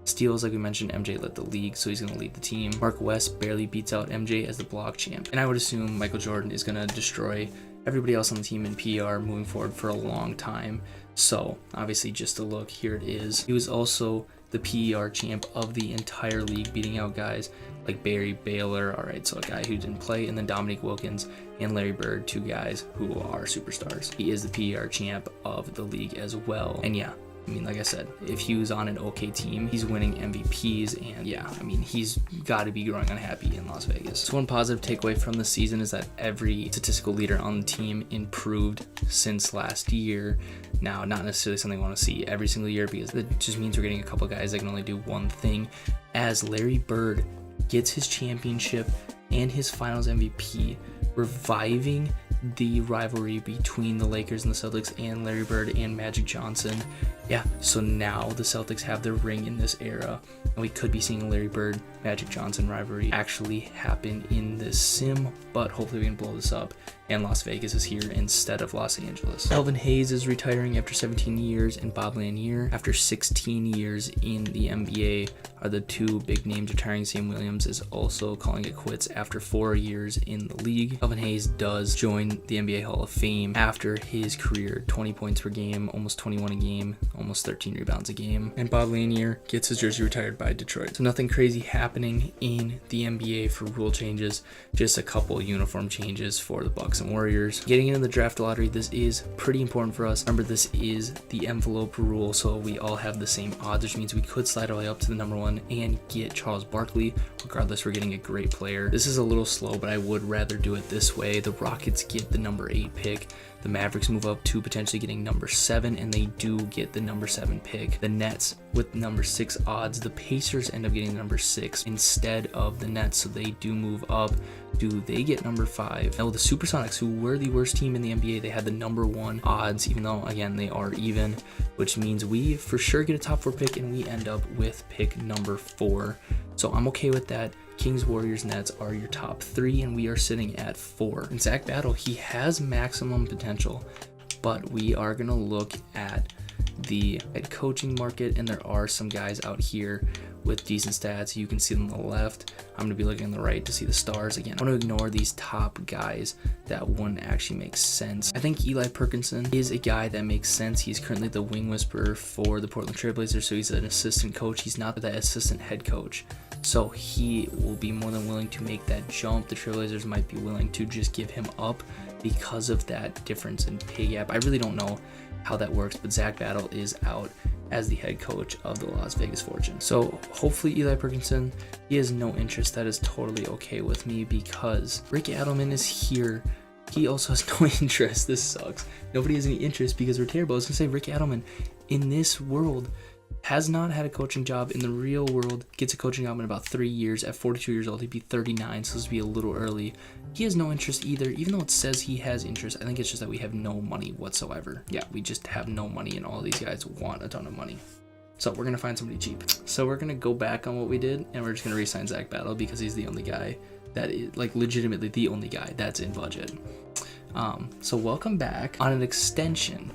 Steals, like we mentioned, MJ led the league, so he's going to lead the team. Mark West barely beats out MJ as the block champ. And I would assume Michael Jordan is going to destroy everybody else on the team in PR moving forward for a long time. So obviously, just a look, here it is. He was also the PER champ of the entire league, beating out guys like Barry Baylor, all right, so a guy who didn't play, and then Dominique Wilkins and Larry Bird, 2 guys who are superstars. He is the PER champ of the league as well. And yeah, I mean, like I said, if he was on an okay team, he's winning MVPs, and yeah, I mean, he's got to be growing unhappy in Las Vegas. So one positive takeaway from the season is that every statistical leader on the team improved since last year. Now, not necessarily something I want to see every single year, because it just means we're getting a couple guys that can only do one thing. As Larry Bird gets his championship and his finals MVP, reviving the rivalry between the Lakers and the Celtics, and Larry Bird and Magic Johnson. Yeah, so now the Celtics have their ring in this era, and we could be seeing a Larry Bird, Magic Johnson rivalry actually happen in this sim, but hopefully we can blow this up, and Las Vegas is here instead of Los Angeles. Elvin Hayes is retiring after 17 years, and Bob Lanier, after 16 years in the NBA, are the 2 big names retiring. Sam Williams is also calling it quits after 4 years in the league. Elvin Hayes does join the NBA Hall of Fame after his career, 20 points per game, almost 21 a game, almost 13 rebounds a game. And Bob Lanier gets his jersey retired by Detroit. So nothing crazy happening in the NBA for rule changes, just a couple uniform changes for the Bucks and Warriors. Getting into the draft lottery, this is pretty important for us. Remember, this is the envelope rule, so we all have the same odds, which means we could slide our way up to the number 1 and get Charles Barkley. Regardless, we're getting a great player. This is a little slow, but I would rather do it this way. The Rockets get the number 8 pick. The Mavericks move up to potentially getting number 7, and they do get the number 7 pick. The Nets with number 6 odds. The Pacers end up getting number 6 instead of the Nets, so they do move up. Do they get number 5? Now the Supersonics, who were the worst team in the NBA, they had the number 1 odds, even though, again, they are even, which means we for sure get a top 4 pick, and we end up with pick number 4. So I'm okay with that. Kings, Warriors, Nets are your top 3, and we are sitting at 4. And Zach Battle, he has maximum potential, but we are going to look at the head coaching market, and there are some guys out here with decent stats. You can see them on the left. I'm going to be looking on the right to see the stars. Again, I want to ignore these top guys that wouldn't actually make sense. I think Eli Perkinson is a guy that makes sense. He's currently the wing whisperer for the Portland Trailblazers, so he's an assistant coach. He's not that assistant head coach. So he will be more than willing to make that jump. The Trailblazers might be willing to just give him up because of that difference in pay gap. I really don't know how that works, but Zach Battle is out as the head coach of the Las Vegas Fortune. So hopefully Eli Perkinson, he has no interest. That is totally okay with me, because Rick Adelman is here. He also has no interest. This sucks. Nobody has any interest because we're terrible. I was gonna say Rick Adelman in this world has not had a coaching job. In the real world, gets a coaching job in about 3 years. At 42 years old, he'd be 39, so this would be a little early. He has no interest either, even though it says he has interest. I think it's just that we have no money whatsoever. Yeah, we just have no money, and all these guys want a ton of money. So we're going to find somebody cheap. So we're going to go back on what we did, and we're just going to re-sign Zach Battle because he's the only guy that is, like, legitimately the only guy that's in budget. So welcome back on an extension.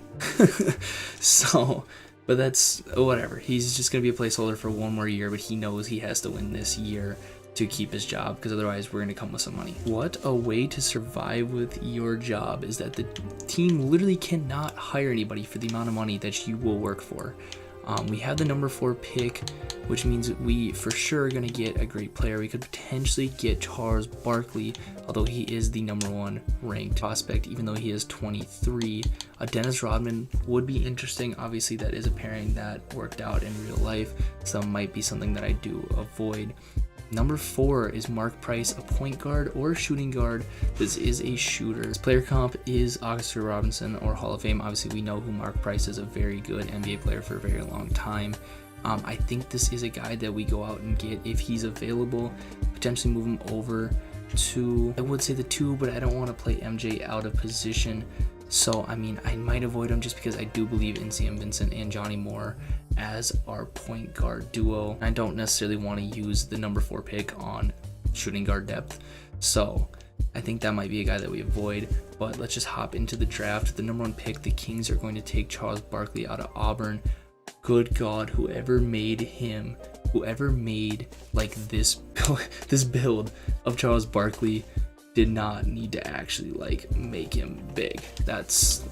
But that's whatever. He's just going to be a placeholder for 1 more year, but he knows he has to win this year to keep his job, because otherwise we're going to come with some money. What a way to survive with your job is that the team literally cannot hire anybody for the amount of money that you will work for. We have the number 4 pick, which means we for sure are going to get a great player. We could potentially get Charles Barkley, although he is the number 1 ranked prospect, even though he is 23. Dennis Rodman would be interesting. Obviously, that is a pairing that worked out in real life, so might be something that I do avoid. Number 4 is Mark Price, a point guard or a shooting guard. This is a shooter. His player comp is Augustus Robinson or Hall of Fame. Obviously, we know who Mark Price is, a very good NBA player for a very long time. I think this is a guy that we go out and get if he's available, potentially move him over to, I would say the 2, but I don't want to play MJ out of position. So, I mean, I might avoid him just because I do believe in Sam Vincent and Johnny Moore as our point guard duo. I don't necessarily want to use the number 4 pick on shooting guard depth. So, I think that might be a guy that we avoid. But let's just hop into the draft. The number 1 pick, the Kings are going to take Charles Barkley out of Auburn. Good God, whoever made like this build of Charles Barkley did not need to actually like make him big. That's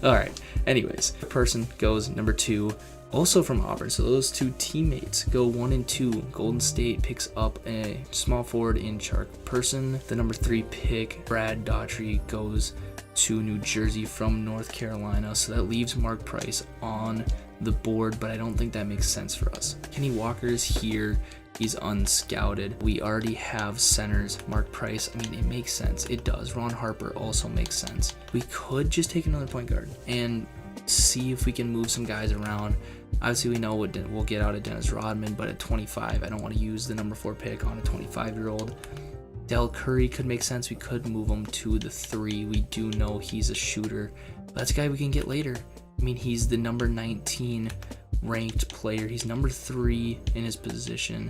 all right. Anyways, the person goes number 2, also from Auburn. So those 2 teammates go 1 and 2. Golden State picks up a small forward in Chark Person. The number 3 pick, Brad Daughtry, goes to New Jersey from North Carolina. So that leaves Mark Price on the board, but I don't think that makes sense for us. Kenny Walker is here. He's unscouted. We already have centers. Mark Price, I mean, it makes sense. It does. Ron Harper also makes sense. We could just take another point guard and see if we can move some guys around. Obviously, we know what we'll get out of Dennis Rodman, but at 25, I don't want to use the number 4 pick on a 25-year-old. Del Curry could make sense. We could move him to the 3. We do know he's a shooter. That's a guy we can get later. I mean, he's the number 19 ranked player. He's number 3 in his position.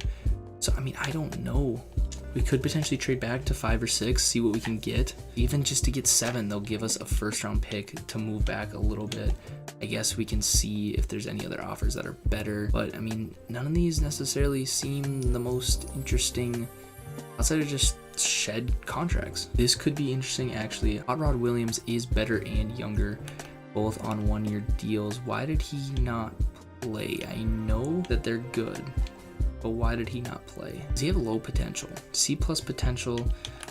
So, I mean, I don't know. We could potentially trade back to 5 or 6, see what we can get. Even just to get 7, they'll give us a first-round pick to move back a little bit. I guess we can see if there's any other offers that are better. But, I mean, none of these necessarily seem the most interesting outside of just shed contracts. This could be interesting, actually. Hot Rod Williams is better and younger, both on 1-year deals. Why did he not play? I know that they're good, but why did he not play? Does he have low potential? C+ potential.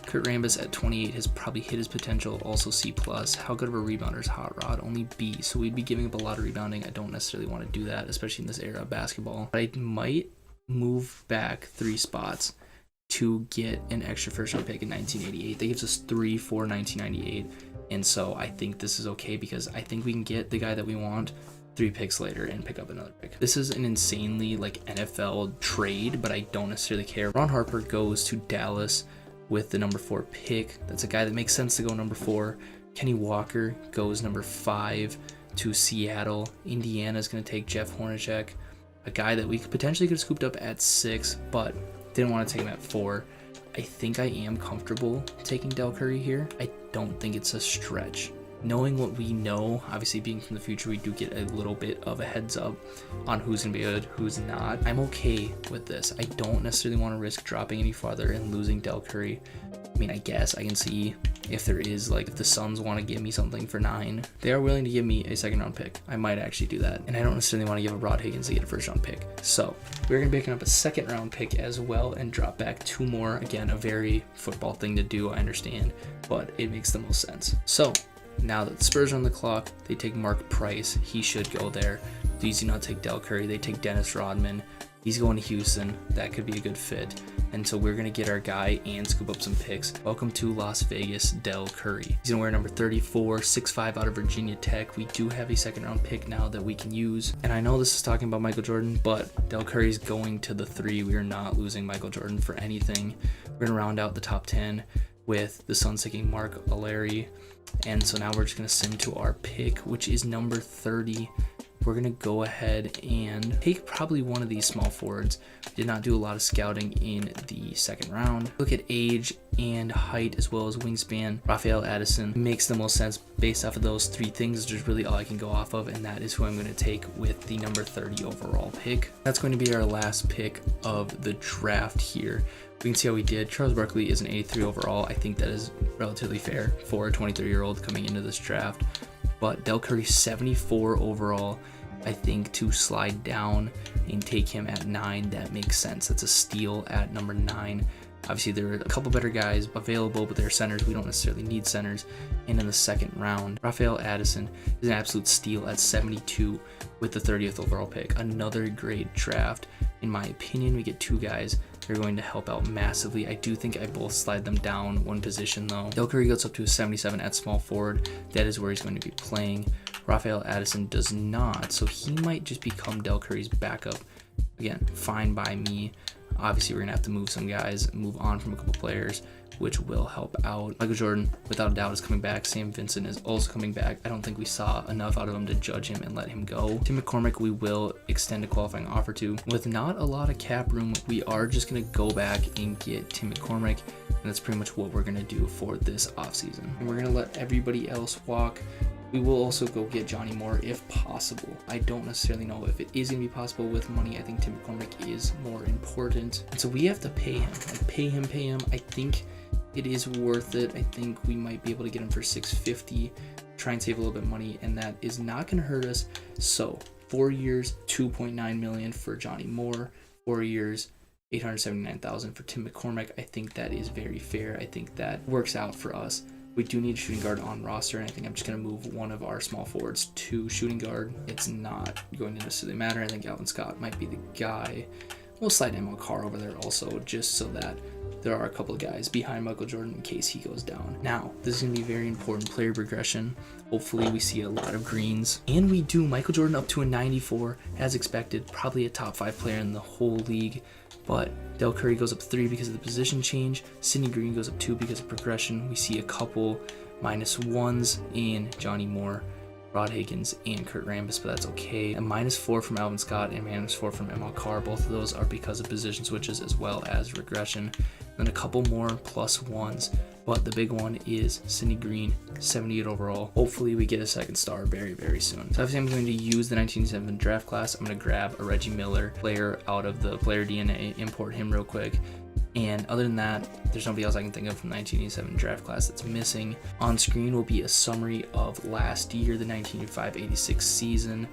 Kurt Rambis at 28 has probably hit his potential, also C+. How good of a rebounder is Hot Rod? Only B, so we'd be giving up a lot of rebounding. I don't necessarily want to do that, especially in this era of basketball. But I might move back 3 spots to get an extra first-round pick in 1988. That gives us 3 for 1998, and so I think this is okay because I think we can get the guy that we want 3 picks later and pick up another pick. This is an insanely like NFL trade, but I don't necessarily care. Ron Harper goes to Dallas with the number 4 pick. That's a guy that makes sense to go number 4. Kenny Walker goes number 5 to Seattle. Indiana is going to take Jeff Hornacek, a guy that we potentially could have scooped up at 6, but didn't want to take him at 4. I think I am comfortable taking Del Curry here. I don't think it's a stretch. Knowing what we know, obviously being from the future, we do get a little bit of a heads up on who's going to be good, who's not. I'm okay with this. I don't necessarily want to risk dropping any farther and losing Del Curry. I mean, I guess I can see if there is, like, if the Suns want to give me something for 9, they are willing to give me a 2nd-round pick. I might actually do that. And I don't necessarily want to give a Rod Higgins to get a 1st-round pick. So we're going to be picking up a 2nd-round pick as well and drop back 2 more. Again, a very football thing to do, I understand, but it makes the most sense. So now that the Spurs are on the clock, they take Mark Price. He should go there. These do not take Del Curry. They take Dennis Rodman. He's going to Houston. That could be a good fit. And so we're going to get our guy and scoop up some picks. Welcome to Las Vegas, Del Curry. He's going to wear number 34, 6'5" out of Virginia Tech. We do have a 2nd-round pick now that we can use. And I know this is talking about Michael Jordan, but Del Curry's going to the 3. We are not losing Michael Jordan for anything. We're going to round out the top 10 with the Suns taking Mark O'Leary. And so now we're just going to sim to our pick, which is number 30. We're going to go ahead and take probably one of these small forwards. We did not do a lot of scouting in the 2nd round. Look at age and height as well as wingspan. Rafael Addison makes the most sense based off of those 3 things, which is really all I can go off of, and that is who I'm going to take with the number 30 overall pick. That's going to be our last pick of the draft here. We can see how we did. Charles Barkley is an 83 overall. I think that is relatively fair for a 23-year-old coming into this draft. But Del Curry 74 overall. I think to slide down and take him at 9, that makes sense. That's a steal at number 9. Obviously, there are a couple better guys available, but they're centers. We don't necessarily need centers. And in the 2nd round, Rafael Addison is an absolute steal at 72 with the 30th overall pick. Another great draft. In my opinion, we get 2 guys they're going to help out massively. I do think I both slide them down one position though. Del Curry goes up to a 77 at small forward. That is where he's going to be playing. Rafael Addison does not, so he might just become Del Curry's backup. Again, fine by me. Obviously, we're going to have to move some guys, move on from a couple players, which will help out. Michael Jordan, without a doubt, is coming back. Sam Vincent is also coming back. I don't think we saw enough out of him to judge him and let him go. Tim McCormick, we will extend a qualifying offer to. With not a lot of cap room, we are just going to go back and get Tim McCormick, and that's pretty much what we're going to do for this offseason. And we're going to let everybody else walk. We will also go get Johnny Moore if possible. I don't necessarily know if it is going to be possible with money. I think Tim McCormick is more important. And so we have to pay him. Like pay him. I think it is worth it. I think we might be able to get him for $650, try and save a little bit of money, and that is not going to hurt us. So 4 years, $2.9 million for Johnny Moore, 4 years, $879,000 for Tim McCormick. I think that is very fair. I think that works out for us. We do need a shooting guard on roster, and I think I'm just going to move one of our small forwards to shooting guard. It's not going to necessarily matter. I think Alvin Scott might be the guy. We'll slide Emil Carr over there also, just so that there are a couple of guys behind Michael Jordan in case he goes down. Now, this is going to be very important player progression. Hopefully we see a lot of greens. And we do. Michael Jordan up to a 94, as expected. Probably a top 5 player in the whole league. But Del Curry goes up 3 because of the position change. Sidney Green goes up 2 because of progression. We see a couple -1s in Johnny Moore, Rod Higgins, and Kurt Rambis, but that's okay. A -4 from Alvin Scott and -4 from Emil Carr. Both of those are because of position switches as well as regression. Then a couple more +1s, but the big one is Sidney Green, 78 overall. Hopefully we get a second star very, very soon. So obviously I'm going to use the 1987 draft class. I'm going to grab a Reggie Miller player out of the player DNA, import him real quick. And other than that, there's nobody else I can think of from the 1987 draft class that's missing. On screen will be a summary of last year, the 1985-86 season.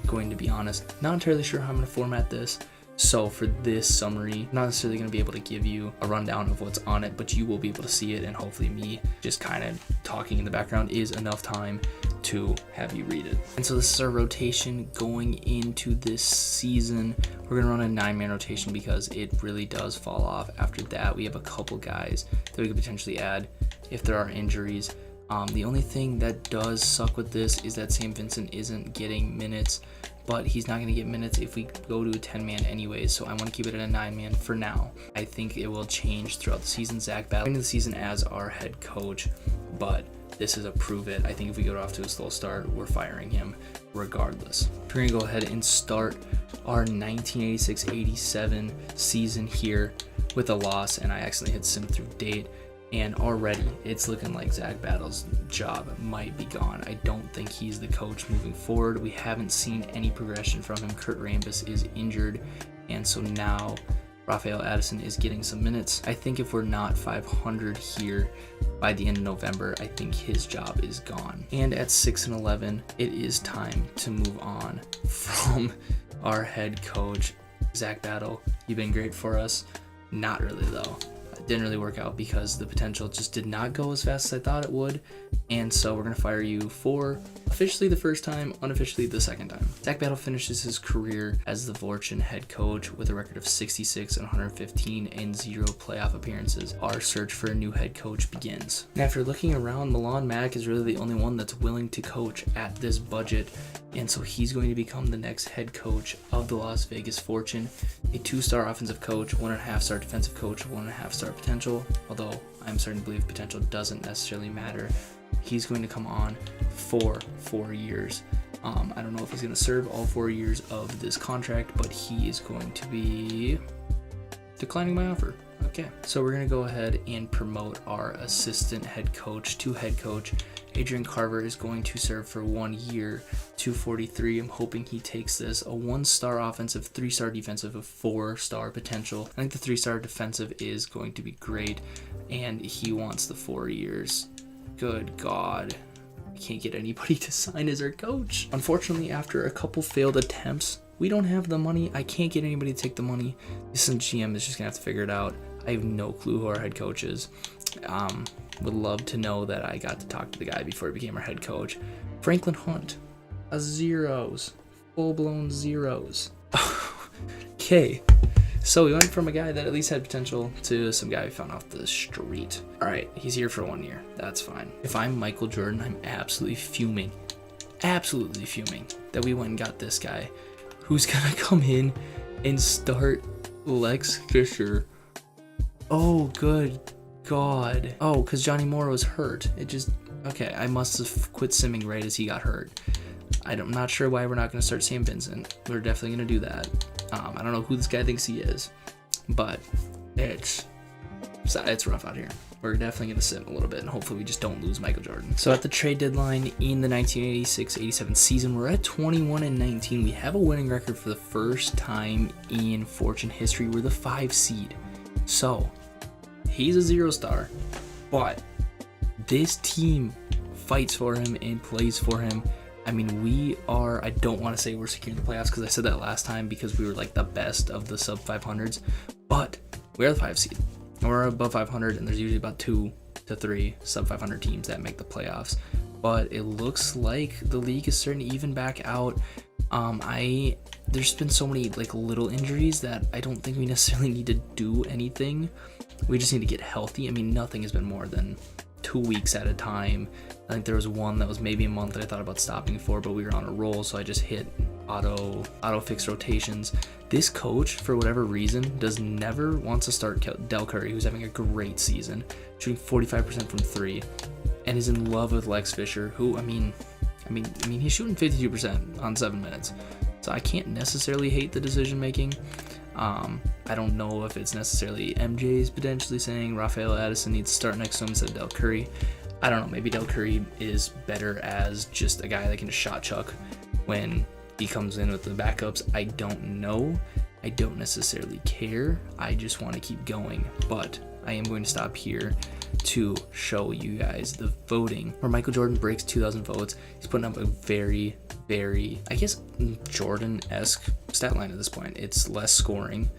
Going to be honest, not entirely sure how I'm going to format this. So for this summary, not necessarily going to be able to give you a rundown of what's on it, but you will be able to see it, and hopefully me just kind of talking in the background is enough time to have you read it. And so this is our rotation going into this season. We're going to run a 9-man rotation because it really does fall off. After that, we have a couple guys that we could potentially add if there are injuries. The only thing that does suck with this is that Sam Vincent isn't getting minutes, but he's not going to get minutes if we go to a 10-man anyways, so I want to keep it at a 9-man for now. I think it will change throughout the season. Zach Battle into the season as our head coach, but this is a prove it. I think if we go off to a slow start, we're firing him regardless. We're going to go ahead and start our 1986-87 season here with a loss, and I accidentally hit sim through date. And already it's looking like Zach Battle's job might be gone. I don't think he's the coach moving forward. We haven't seen any progression from him. Kurt Rambis is injured, and so now Rafael Addison is getting some minutes. I think if we're not 500 here by the end of November, I think his job is gone. And at 6-11, it is time to move on from our head coach, Zach Battle. You've been great for us. Not really though. Didn't really work out because the potential just did not go as fast as I thought it would, and so we're going to fire you for officially the first time, unofficially the second time. Zach Battle finishes his career as the Vorchin head coach with a record of 66 and 115 and 0 playoff appearances. Our search for a new head coach begins. And after looking around, Milan Mack is really the only one that's willing to coach at this budget, and so he's going to become the next head coach of the Las Vegas Fortune. A 2-star offensive coach, 1.5-star defensive coach, 1.5-star potential, although I'm starting to believe potential doesn't necessarily matter. He's going to come on for 4 years. I don't know if he's going to serve all 4 years of this contract, but he is going to be declining my offer. Okay, so we're going to go ahead and promote our assistant head coach to head coach. Adrian Carver is going to serve for 1 year, 243. I'm hoping he takes this. A 1-star offensive, 3-star defensive, a 4-star potential. I think the 3-star defensive is going to be great, and he wants the 4 years. Good God. I can't get anybody to sign as our coach. Unfortunately, after a couple failed attempts, we don't have the money. I can't get anybody to take the money. This GM is just going to have to figure it out. I have no clue who our head coach is. Would love to know that I got to talk to the guy before he became our head coach. Franklin Hunt, a zeros, full-blown zeros. Okay, So we went from a guy that at least had potential to some guy we found off the street. All right, he's here for 1 year. That's fine. If I'm Michael Jordan, I'm absolutely fuming that we went and got this guy who's gonna come in and start Lex Fisher. Oh, good God. Oh, because Johnny Moore was hurt. Okay, I must have quit simming right as he got hurt. I'm not sure why we're not going to start Sam Vincent. We're definitely going to do that. I don't know who this guy thinks he is, but it's rough out here. We're definitely going to sim a little bit, and hopefully we just don't lose Michael Jordan. So at the trade deadline in the 1986-87 season, we're at 21-19. We have a winning record for the first time in Fortune history. We're the 5 seed. So he's a 0-star, but this team fights for him and plays for him. I mean, I don't want to say we're securing the playoffs because I said that last time because we were like the best of the sub 500s, but we're the 5 seed. And we're above 500, and there's usually about 2 to 3 sub 500 teams that make the playoffs. But it looks like the league is starting to even back out. There's been so many like little injuries that I don't think we necessarily need to do anything. We just need to get healthy. I mean, nothing has been more than 2 weeks at a time. I think there was one that was maybe a month that I thought about stopping for, but we were on a roll, so I just hit auto fix rotations. This coach, for whatever reason, never wants to start Del Curry, who's having a great season, shooting 45% from 3, and is in love with Lex Fisher, who I mean he's shooting 52% on 7 minutes. So I can't necessarily hate the decision making. I don't know if it's necessarily MJ's potentially saying Rafael Addison needs to start next to him instead of Del Curry. I don't know. Maybe Del Curry is better as just a guy that can just shot chuck when he comes in with the backups. I don't know. I don't necessarily care. I just want to keep going. But I am going to stop here to show you guys the voting where Michael Jordan breaks 2,000 votes. He's putting up a very, very, I guess, Jordan-esque stat line at this point. It's less scoring,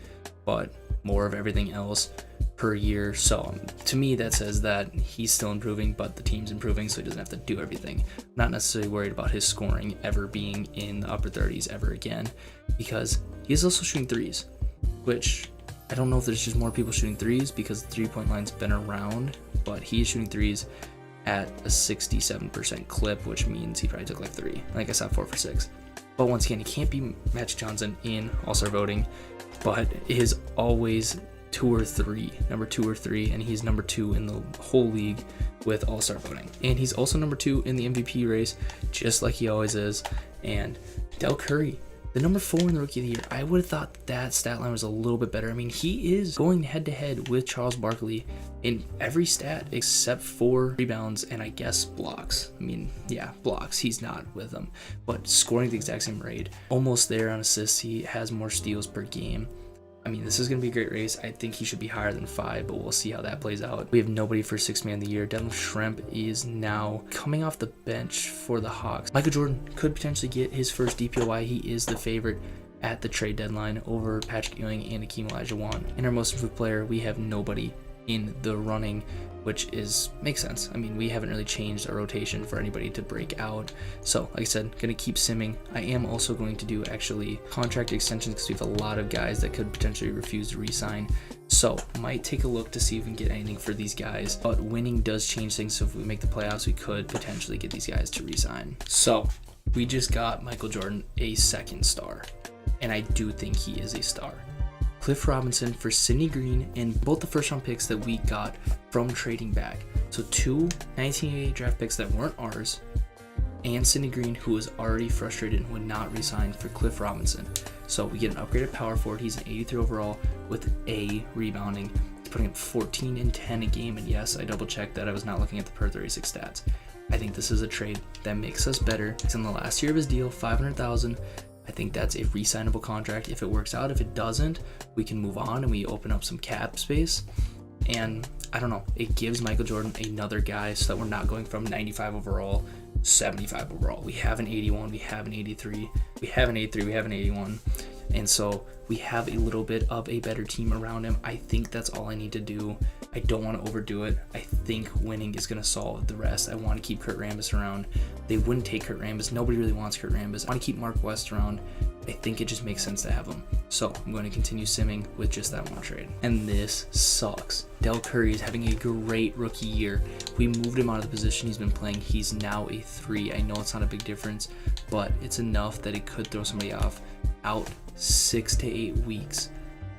but more of everything else per year. So to me, that says that he's still improving, but the team's improving, so he doesn't have to do everything. I'm not necessarily worried about his scoring ever being in the upper 30s ever again, because he's also shooting threes, which I don't know if there's just more people shooting threes because the 3-point line's been around, but he's shooting threes at a 67% clip, which means he probably took like 3. Like I said, 4 for 6. But once again, he can't be Magic Johnson in All-Star voting, but is always number 2 or 3, and he's number 2 in the whole league with All-Star voting. And he's also number 2 in the MVP race, just like he always is. And Del Curry, the number 4 in the Rookie of the Year, I would have thought that stat line was a little bit better. I mean, he is going head-to-head with Charles Barkley in every stat except for rebounds and I guess blocks. I mean, yeah, blocks. He's not with them. But scoring the exact same rate. Almost there on assists. He has more steals per game. I mean, this is going to be a great race. I think he should be higher than 5, but we'll see how that plays out. We have nobody for 6th man of the year. Devin Shrimp is now coming off the bench for the Hawks. Michael Jordan could potentially get his first DPOY. He is the favorite at the trade deadline over Patrick Ewing and Akeem Olajuwon. In our most improved player, we have nobody in the running, which makes sense. I mean, we haven't really changed our rotation for anybody to break out. So, like I said, gonna keep simming. I am also going to do actually contract extensions because we have a lot of guys that could potentially refuse to re-sign. So, might take a look to see if we can get anything for these guys. But winning does change things. So if we make the playoffs, we could potentially get these guys to re-sign. So, we just got Michael Jordan a 2nd star. And I do think he is a star. Cliff Robinson for Sidney Green and both the first round picks that we got from trading back. So 2 1988 draft picks that weren't ours, and Sidney Green, who was already frustrated and would not resign for Cliff Robinson. So we get an upgraded power forward. He's an 83 overall with A rebounding. He's putting up 14 and 10 a game. And yes, I double checked that. I was not looking at the per 36 stats. I think this is a trade that makes us better. He's in the last year of his deal, $500,000. I think that's a re-signable contract if it works out. If it doesn't, we can move on and we open up some cap space. And I don't know, it gives Michael Jordan another guy so that we're not going from 95 overall, 75 overall. We have an 81, we have an 83, we have an 83, we have an 81. And so we have a little bit of a better team around him. I think that's all I need to do. I don't want to overdo it. I think winning is going to solve the rest. I want to keep Kurt Rambis around. They wouldn't take Kurt Rambis. Nobody really wants Kurt Rambis. I want to keep Mark West around. I think it just makes sense to have him. So I'm going to continue simming with just that one trade. And this sucks. Dell Curry is having a great rookie year. We moved him out of the position he's been playing. He's now a 3. I know it's not a big difference, but it's enough that it could throw somebody off. Out 6 to 8 weeks.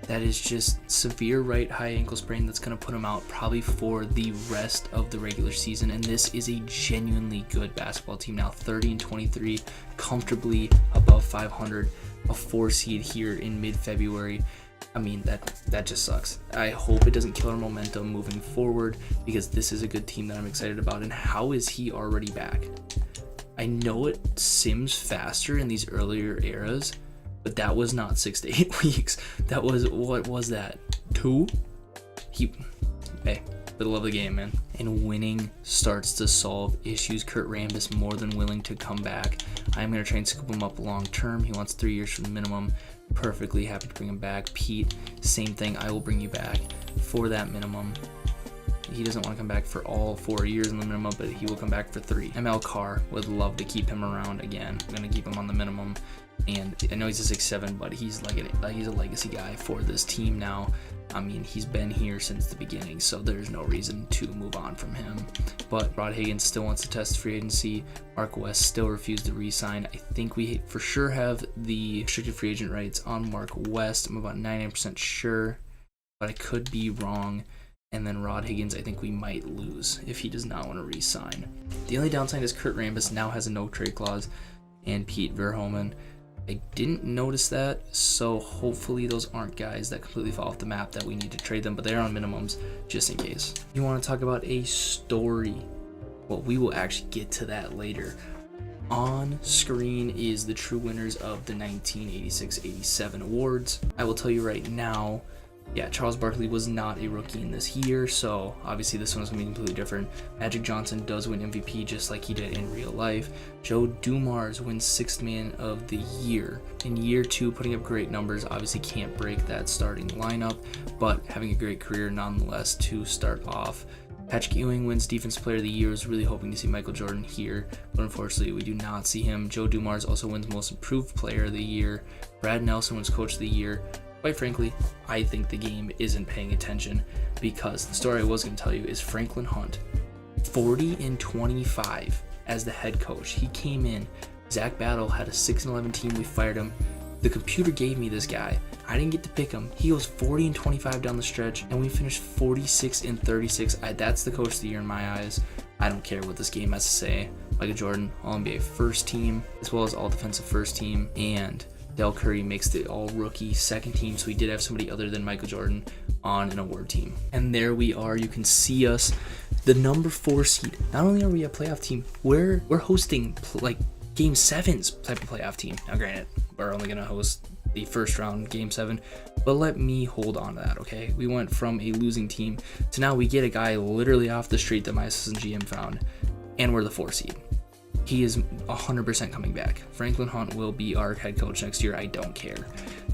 That is just severe right high ankle sprain that's going to put him out probably for the rest of the regular season. And this is a genuinely good basketball team now, 30-23, comfortably above 500, a 4 seed here in mid-February. I mean, that just sucks. I hope it doesn't kill our momentum moving forward, because this is a good team that I'm excited about. And how is he already back? I know it sims faster in these earlier eras, but that was not 6 to 8 weeks. That was, what was that? 2? Hey, for the love of the game, man. And winning starts to solve issues. Kurt Rambis more than willing to come back. I'm going to try and scoop him up long term. He wants 3 years for the minimum. Perfectly happy to bring him back. Pete, same thing. I will bring you back for that minimum. He doesn't want to come back for all 4 years in the minimum, but he will come back for 3. ML Carr, would love to keep him around again. I'm going to keep him on the minimum. And I know he's a 6'7", but he's he's a legacy guy for this team now. I mean, he's been here since the beginning, so there's no reason to move on from him. But Rod Higgins still wants to test free agency. Mark West still refused to re-sign. I think we for sure have the restricted free agent rights on Mark West. I'm about 99% sure, but I could be wrong. And then Rod Higgins, I think we might lose if he does not want to re-sign. The only downside is Kurt Rambis now has a no-trade clause, and Pete Verhoeven. I didn't notice that, so hopefully those aren't guys that completely fall off the map that we need to trade them, but they're on minimums just in case. You want to talk about a story? Well, we will actually get to that later. On screen is the true winners of the 1986-87 awards. I will tell you right now, yeah, Charles Barkley was not a rookie in this year, so obviously this one is going to be completely different. Magic Johnson does win MVP just like he did in real life. Joe Dumars wins 6th Man of the Year. In year 2, putting up great numbers, obviously can't break that starting lineup, but having a great career nonetheless to start off. Patrick Ewing wins Defensive Player of the Year. Was really hoping to see Michael Jordan here, but unfortunately we do not see him. Joe Dumars also wins Most Improved Player of the Year. Brad Nelson wins Coach of the Year. Quite frankly, I think the game isn't paying attention, because the story I was going to tell you is Franklin Hunt, 40-25 as the head coach. He came in. Zach Battle had a 6-11 team. We fired him. The computer gave me this guy. I didn't get to pick him. He goes 40-25 down the stretch, and we finished 46-36. That's the coach of the year in my eyes. I don't care what this game has to say. Michael Jordan, All-NBA first team, as well as All-Defensive first team, and Dell Curry makes the all-rookie second team, so we did have somebody other than Michael Jordan on an award team. And there we are. You can see us, the number 4 seed. Not only are we a playoff team, we're hosting like Game 7's type of playoff team. Now, granted, we're only going to host the first round Game 7, but let me hold on to that, okay? We went from a losing team to now we get a guy literally off the street that my assistant GM found, and we're the 4 seed. He is 100% coming back. Franklin Hunt will be our head coach next year. I don't care.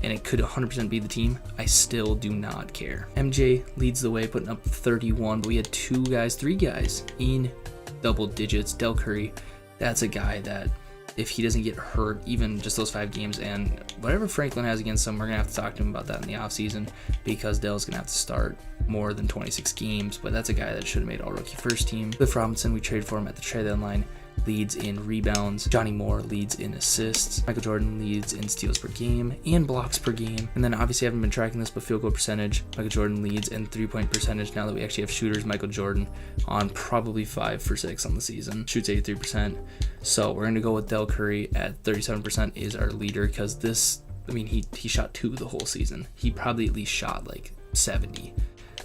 And it could 100% be the team. I still do not care. MJ leads the way, putting up 31, but we had 3 guys in double digits. Dell Curry, that's a guy that if he doesn't get hurt, even just those 5 games, and whatever Franklin has against him, we're going to have to talk to him about that in the offseason, because Dell's going to have to start more than 26 games, but that's a guy that should have made all-rookie first team. Cliff Robinson, we traded for him at the trade deadline, leads in rebounds. Johnny Moore leads in assists. Michael Jordan leads in steals per game and blocks per game. And then obviously I haven't been tracking this, but field goal percentage. Michael Jordan leads in 3-point percentage now that we actually have shooters. Michael Jordan on probably 5 for 6 on the season. Shoots 83%. So we're going to go with Dell Curry at 37% is our leader, because this, I mean, he shot 2 the whole season. He probably at least shot like 70.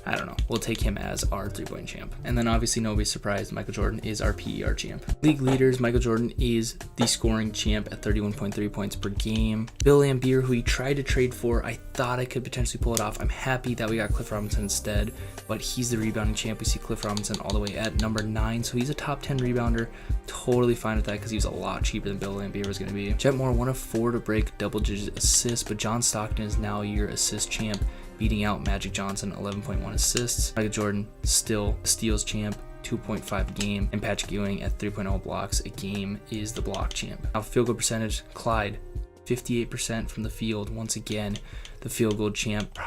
I don't know. We'll take him as our 3-point champ. And then obviously nobody's surprised, Michael Jordan is our PER champ. League leaders, Michael Jordan is the scoring champ at 31.3 points per game. Bill Laimbeer, who we tried to trade for, I thought I could potentially pull it off. I'm happy that we got Cliff Robinson instead, but he's the rebounding champ. We see Cliff Robinson all the way at number 9, so he's a top 10 rebounder. Totally fine with that because he was a lot cheaper than Bill Laimbeer was going to be. Jet Moore, 1 of 4 to break double-digit assists, but John Stockton is now your assist champ, beating out Magic Johnson, 11.1 assists. Michael Jordan, still steals champ, 2.5 a game, and Patrick Ewing at 3.0 blocks a game is the block champ. Now field goal percentage, Clyde, 58% from the field. Once again, the field goal champ.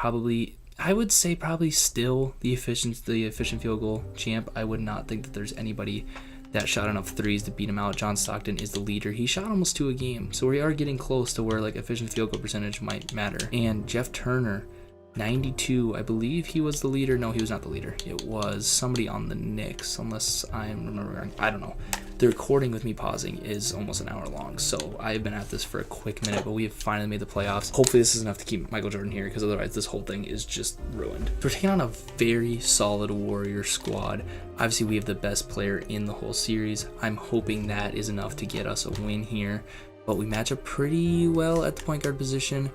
I would say probably still the efficient field goal champ. I would not think that there's anybody that shot enough threes to beat him out. John Stockton is the leader. He shot almost 2 a game, so we are getting close to where like efficient field goal percentage might matter. And Jeff Turner, 92, I believe he was the leader. No, he was not the leader. It was somebody on the Knicks, unless I'm remembering. I don't know. The recording with me pausing is almost an hour long, so I've been at this for a quick minute, but we have finally made the playoffs. Hopefully this is enough to keep Michael Jordan here, because otherwise this whole thing is just ruined. We're taking on a very solid Warrior squad. Obviously we have the best player in the whole series. I'm hoping that is enough to get us a win here, but we match up pretty well at the point guard position,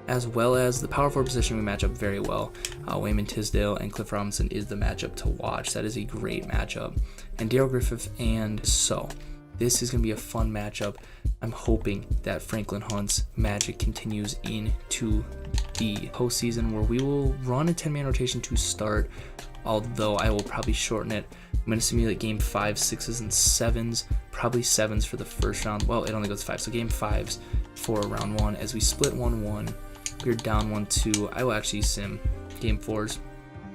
as well as the power forward position. We match up very well. Wayman Tisdale and Cliff Robinson is the matchup to watch. That is a great matchup. And Daryl Griffith, and so this is going to be a fun matchup. I'm hoping that Franklin Hunt's magic continues into the postseason, where we will run a 10-man rotation to start, although I will probably shorten it. I'm going to simulate game 5, 6s, and 7s, probably 7s for the first round. Well, it only goes 5, so game 5s for round 1 as we split 1-1. We're down 1-2. I will actually sim game 4s,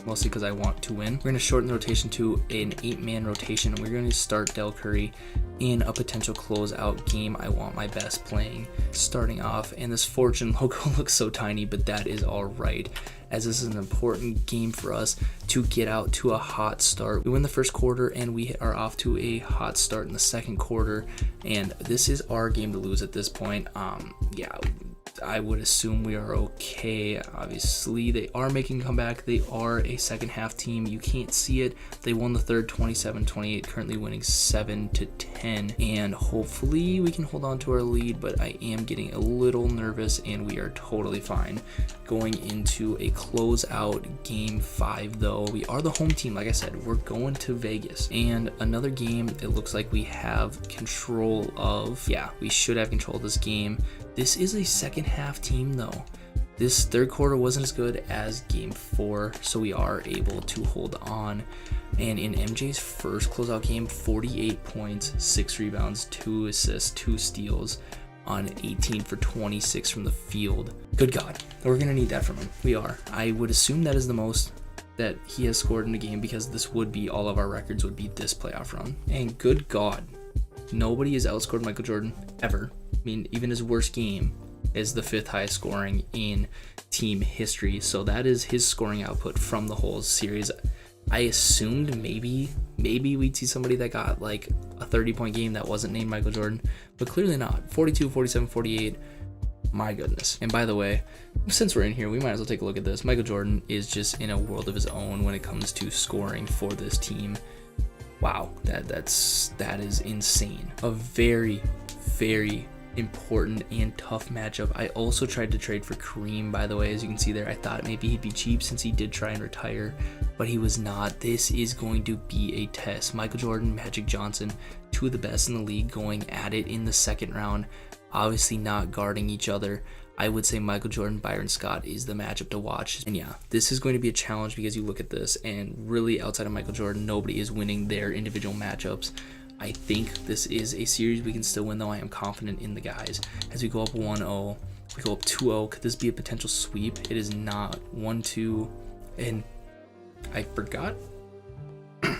mostly because I want to win. We're going to shorten the rotation to an 8-man rotation. We're going to start Del Curry in a potential closeout game. I want my best playing starting off, and this Fortune logo looks so tiny, but that is all right, as this is an important game for us to get out to a hot start. We win the first quarter, and we are off to a hot start in the second quarter, and this is our game to lose at this point. Yeah, I would assume we are okay. Obviously, they are making a comeback. They are a second half team. You can't see it. They won the third 27-28, currently winning 7-10. And hopefully we can hold on to our lead, but I am getting a little nervous, and we are totally fine. Going into a closeout game 5, though, we are the home team. Like I said, we're going to Vegas. And another game it looks like we have control of. Yeah, we should have control of this game. This is a second half team, though. This third quarter wasn't as good as game 4, so we are able to hold on. And in MJ's first closeout game, 48 points, 6 rebounds, 2 assists, 2 steals on 18 for 26 from the field. Good God, we're going to need that from him. We are. I would assume that is the most that he has scored in a game, because this would be all of our records would be this playoff run. And good God, nobody has outscored Michael Jordan ever. I mean, even his worst game is the 5th highest scoring in team history. So that is his scoring output from the whole series. I assumed maybe we'd see somebody that got like a 30-point game that wasn't named Michael Jordan, but clearly not. 42, 47, 48. My goodness. And by the way, since we're in here, we might as well take a look at this. Michael Jordan is just in a world of his own when it comes to scoring for this team. Wow, that is insane. A very, very important and tough matchup. I also tried to trade for Kareem, by the way. As you can see there, I thought maybe he'd be cheap since he did try and retire, but he was not. This is going to be a test. Michael Jordan, Magic Johnson, 2 of the best in the league, going at it in the second round, obviously not guarding each other. I would say Michael Jordan, Byron Scott is the matchup to watch. And yeah, this is going to be a challenge, because you look at this and really outside of Michael Jordan, nobody is winning their individual matchups. I think this is a series we can still win, though. I am confident in the guys. As we go up 1-0, we go up 2-0. Could this be a potential sweep? It is not. 1-2, and I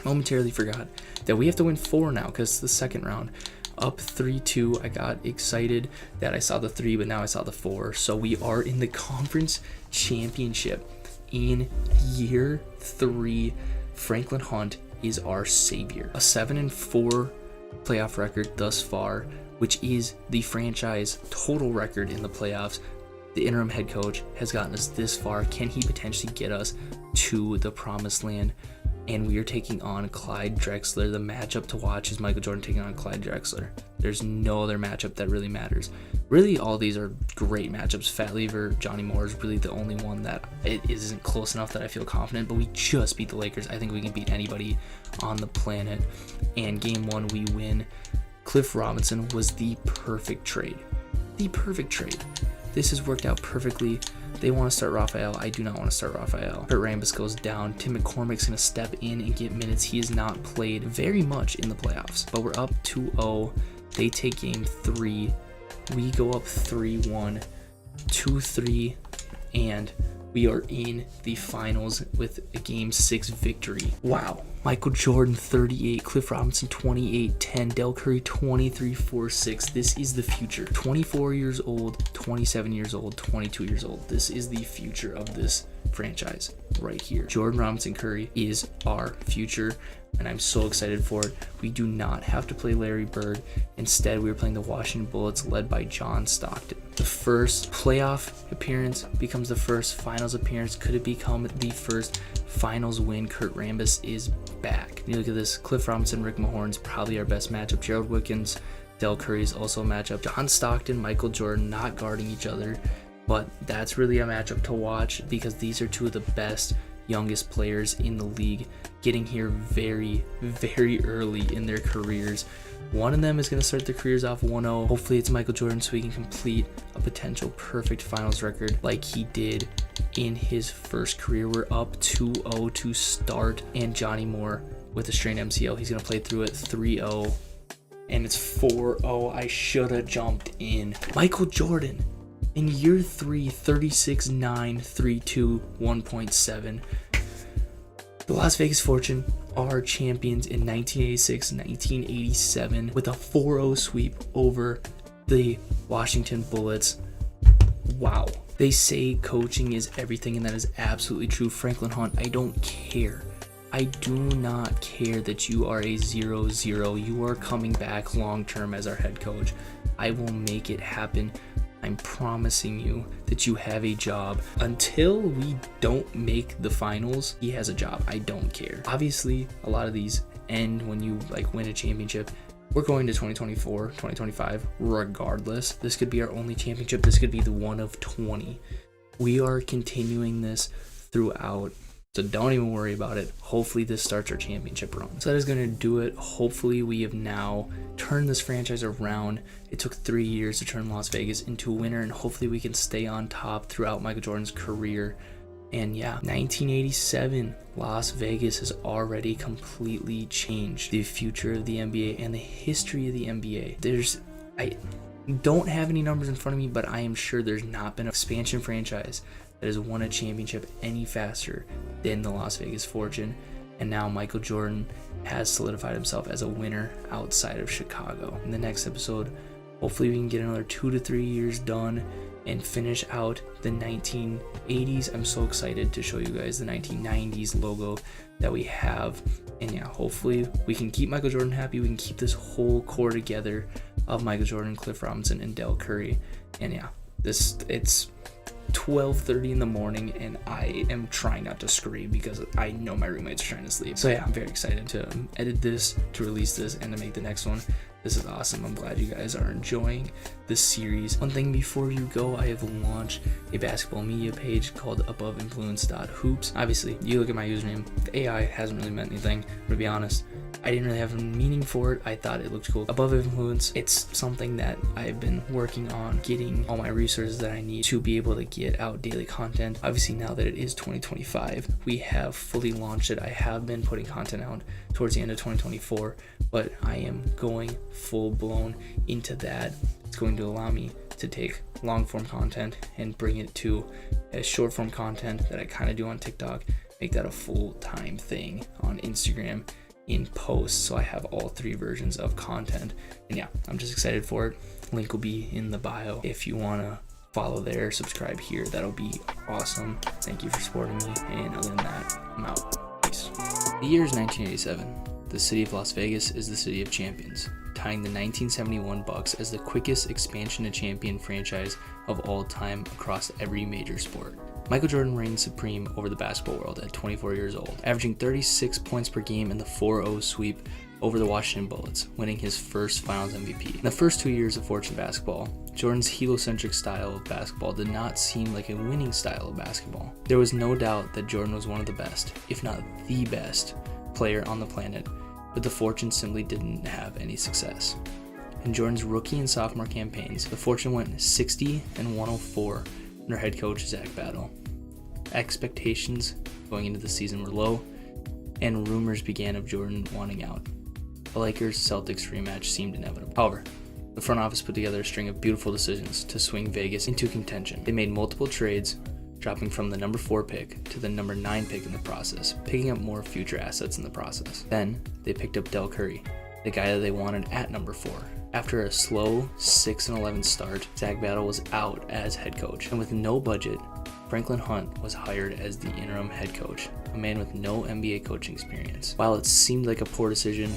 momentarily forgot that we have to win 4 now, because it's the second round. Up 3-2, I got excited that I saw the 3, but now I saw the 4. So we are in the conference championship in year 3. Franklin Hunt is our savior. A 7-4 playoff record thus far, which is the franchise total record in the playoffs. The interim head coach has gotten us this far. Can he potentially get us to the promised land? And we are taking on Clyde Drexler. The matchup to watch is Michael Jordan taking on Clyde Drexler. There's no other matchup that really matters. Really, all these are great matchups. Fat Lever, Johnny Moore is really the only one that it isn't close enough that I feel confident, but we just beat the Lakers. I think we can beat anybody on the planet. And game one, we win. Cliff Robinson was the perfect trade. The perfect trade. This has worked out perfectly. They want to start Raphael. I do not want to start Raphael. Kurt Rambis goes down. Tim McCormick's going to step in and get minutes. He has not played very much in the playoffs, but we're up 2-0. They take game 3. We go up 3-1, 2-3, and we are in the finals with a game 6 victory. Wow. Michael Jordan 38, Cliff Robinson 28, 10, Del Curry 23, 4, 6. This is the future. 24 years old, 27 years old, 22 years old. This is the future of this franchise right here. Jordan Robinson Curry is our future, and I'm so excited for it. We do not have to play Larry Bird. Instead, we are playing the Washington Bullets led by John Stockton. The first playoff appearance becomes the first finals appearance. Could it become the first finals win? Kurt Rambis is back. You look at this, Cliff Robinson, Rick Mahorn's probably our best matchup. Gerald Wickens, Del Curry is also a matchup. John Stockton, Michael Jordan not guarding each other, but that's really a matchup to watch because these are two of the best youngest players in the league, getting here very, very early in their careers. One of them is going to start their careers off 1-0. Hopefully it's Michael Jordan so he can complete a potential perfect finals record like he did in his first career. We're up 2-0 to start, and Johnny Moore with a strained MCL. He's going to play through it 3-0, and it's 4-0. I should have jumped in. Michael Jordan in year 3, 36, 9, 3, 2, 1.7. The Las Vegas Fortune are champions in 1986, 1987 with a 4-0 sweep over the Washington Bullets. Wow. They say coaching is everything, and that is absolutely true. Franklin Hunt, I don't care. I do not care that you are a 0-0. You are coming back long term as our head coach. I will make it happen. I'm promising you that you have a job. Until we don't make the finals, he has a job. I don't care. Obviously, a lot of these end when you win a championship. We're going to 2024, 2025, regardless. This could be our only championship. This could be the one of 20. We are continuing this throughout. So don't even worry about it. Hopefully this starts our championship run. So that is going to do it. Hopefully we have now turned this franchise around. It took 3 years to turn Las Vegas into a winner, and hopefully we can stay on top throughout Michael Jordan's career. And yeah, 1987, Las Vegas has already completely changed the future of the NBA and the history of the NBA. I don't have any numbers in front of me, but I am sure there's not been an expansion franchise that has won a championship any faster than the Las Vegas Fortune. And now Michael Jordan has solidified himself as a winner outside of Chicago. In the next episode, hopefully we can get another 2 to 3 years done and finish out the 1980s. I'm so excited to show you guys the 1990s logo that we have. And yeah, hopefully we can keep Michael Jordan happy. We can keep this whole core together of Michael Jordan, Cliff Robinson, and Del Curry. And yeah, it's 12:30 in the morning, and I am trying not to scream because I know my roommate's trying to sleep. So yeah, I'm very excited to edit this, to release this, and to make the next one. This is awesome. I'm glad you guys are enjoying this series. One thing before you go, I have launched a basketball media page called AboveInfluence.hoops. Obviously, you look at my username, the AI hasn't really meant anything, to be honest. I didn't really have a meaning for it. I thought it looked cool. Above Influence, it's something that I've been working on getting all my resources that I need to be able to get out daily content. Obviously, now that it is 2025, we have fully launched it. I have been putting content out towards the end of 2024, but I am going full blown into that. It's going to allow me to take long form content and bring it to a short form content that I kind of do on TikTok, make that a full-time thing on Instagram in posts, so I have all 3 versions of content. And yeah, I'm just excited for it. Link will be in the bio if you want to follow there, subscribe here. That'll be awesome. Thank you for supporting me, and other than that, I'm out. Peace. The year is 1987. The city of Las Vegas is the city of champions. tying the 1971 Bucks as the quickest expansion to champion franchise of all time across every major sport. Michael Jordan reigned supreme over the basketball world at 24 years old, averaging 36 points per game in the 4-0 sweep over the Washington Bullets, winning his first Finals MVP. In the first 2 years of Fortune basketball, Jordan's heliocentric style of basketball did not seem like a winning style of basketball. There was no doubt that Jordan was one of the best, if not the best, player on the planet, but the Fortune simply didn't have any success. In Jordan's rookie and sophomore campaigns, the Fortune went 60-104 under head coach Zach Battle. Expectations going into the season were low, and rumors began of Jordan wanting out. The Lakers-Celtics rematch seemed inevitable. However, the front office put together a string of beautiful decisions to swing Vegas into contention. They made multiple trades, dropping from the number 4 pick to the number 9 pick in the process, picking up more future assets in the process. Then, they picked up Del Curry, the guy that they wanted at number 4. After a slow 6-11 start, Zach Battle was out as head coach, and with no budget, Franklin Hunt was hired as the interim head coach, a man with no NBA coaching experience. While it seemed like a poor decision,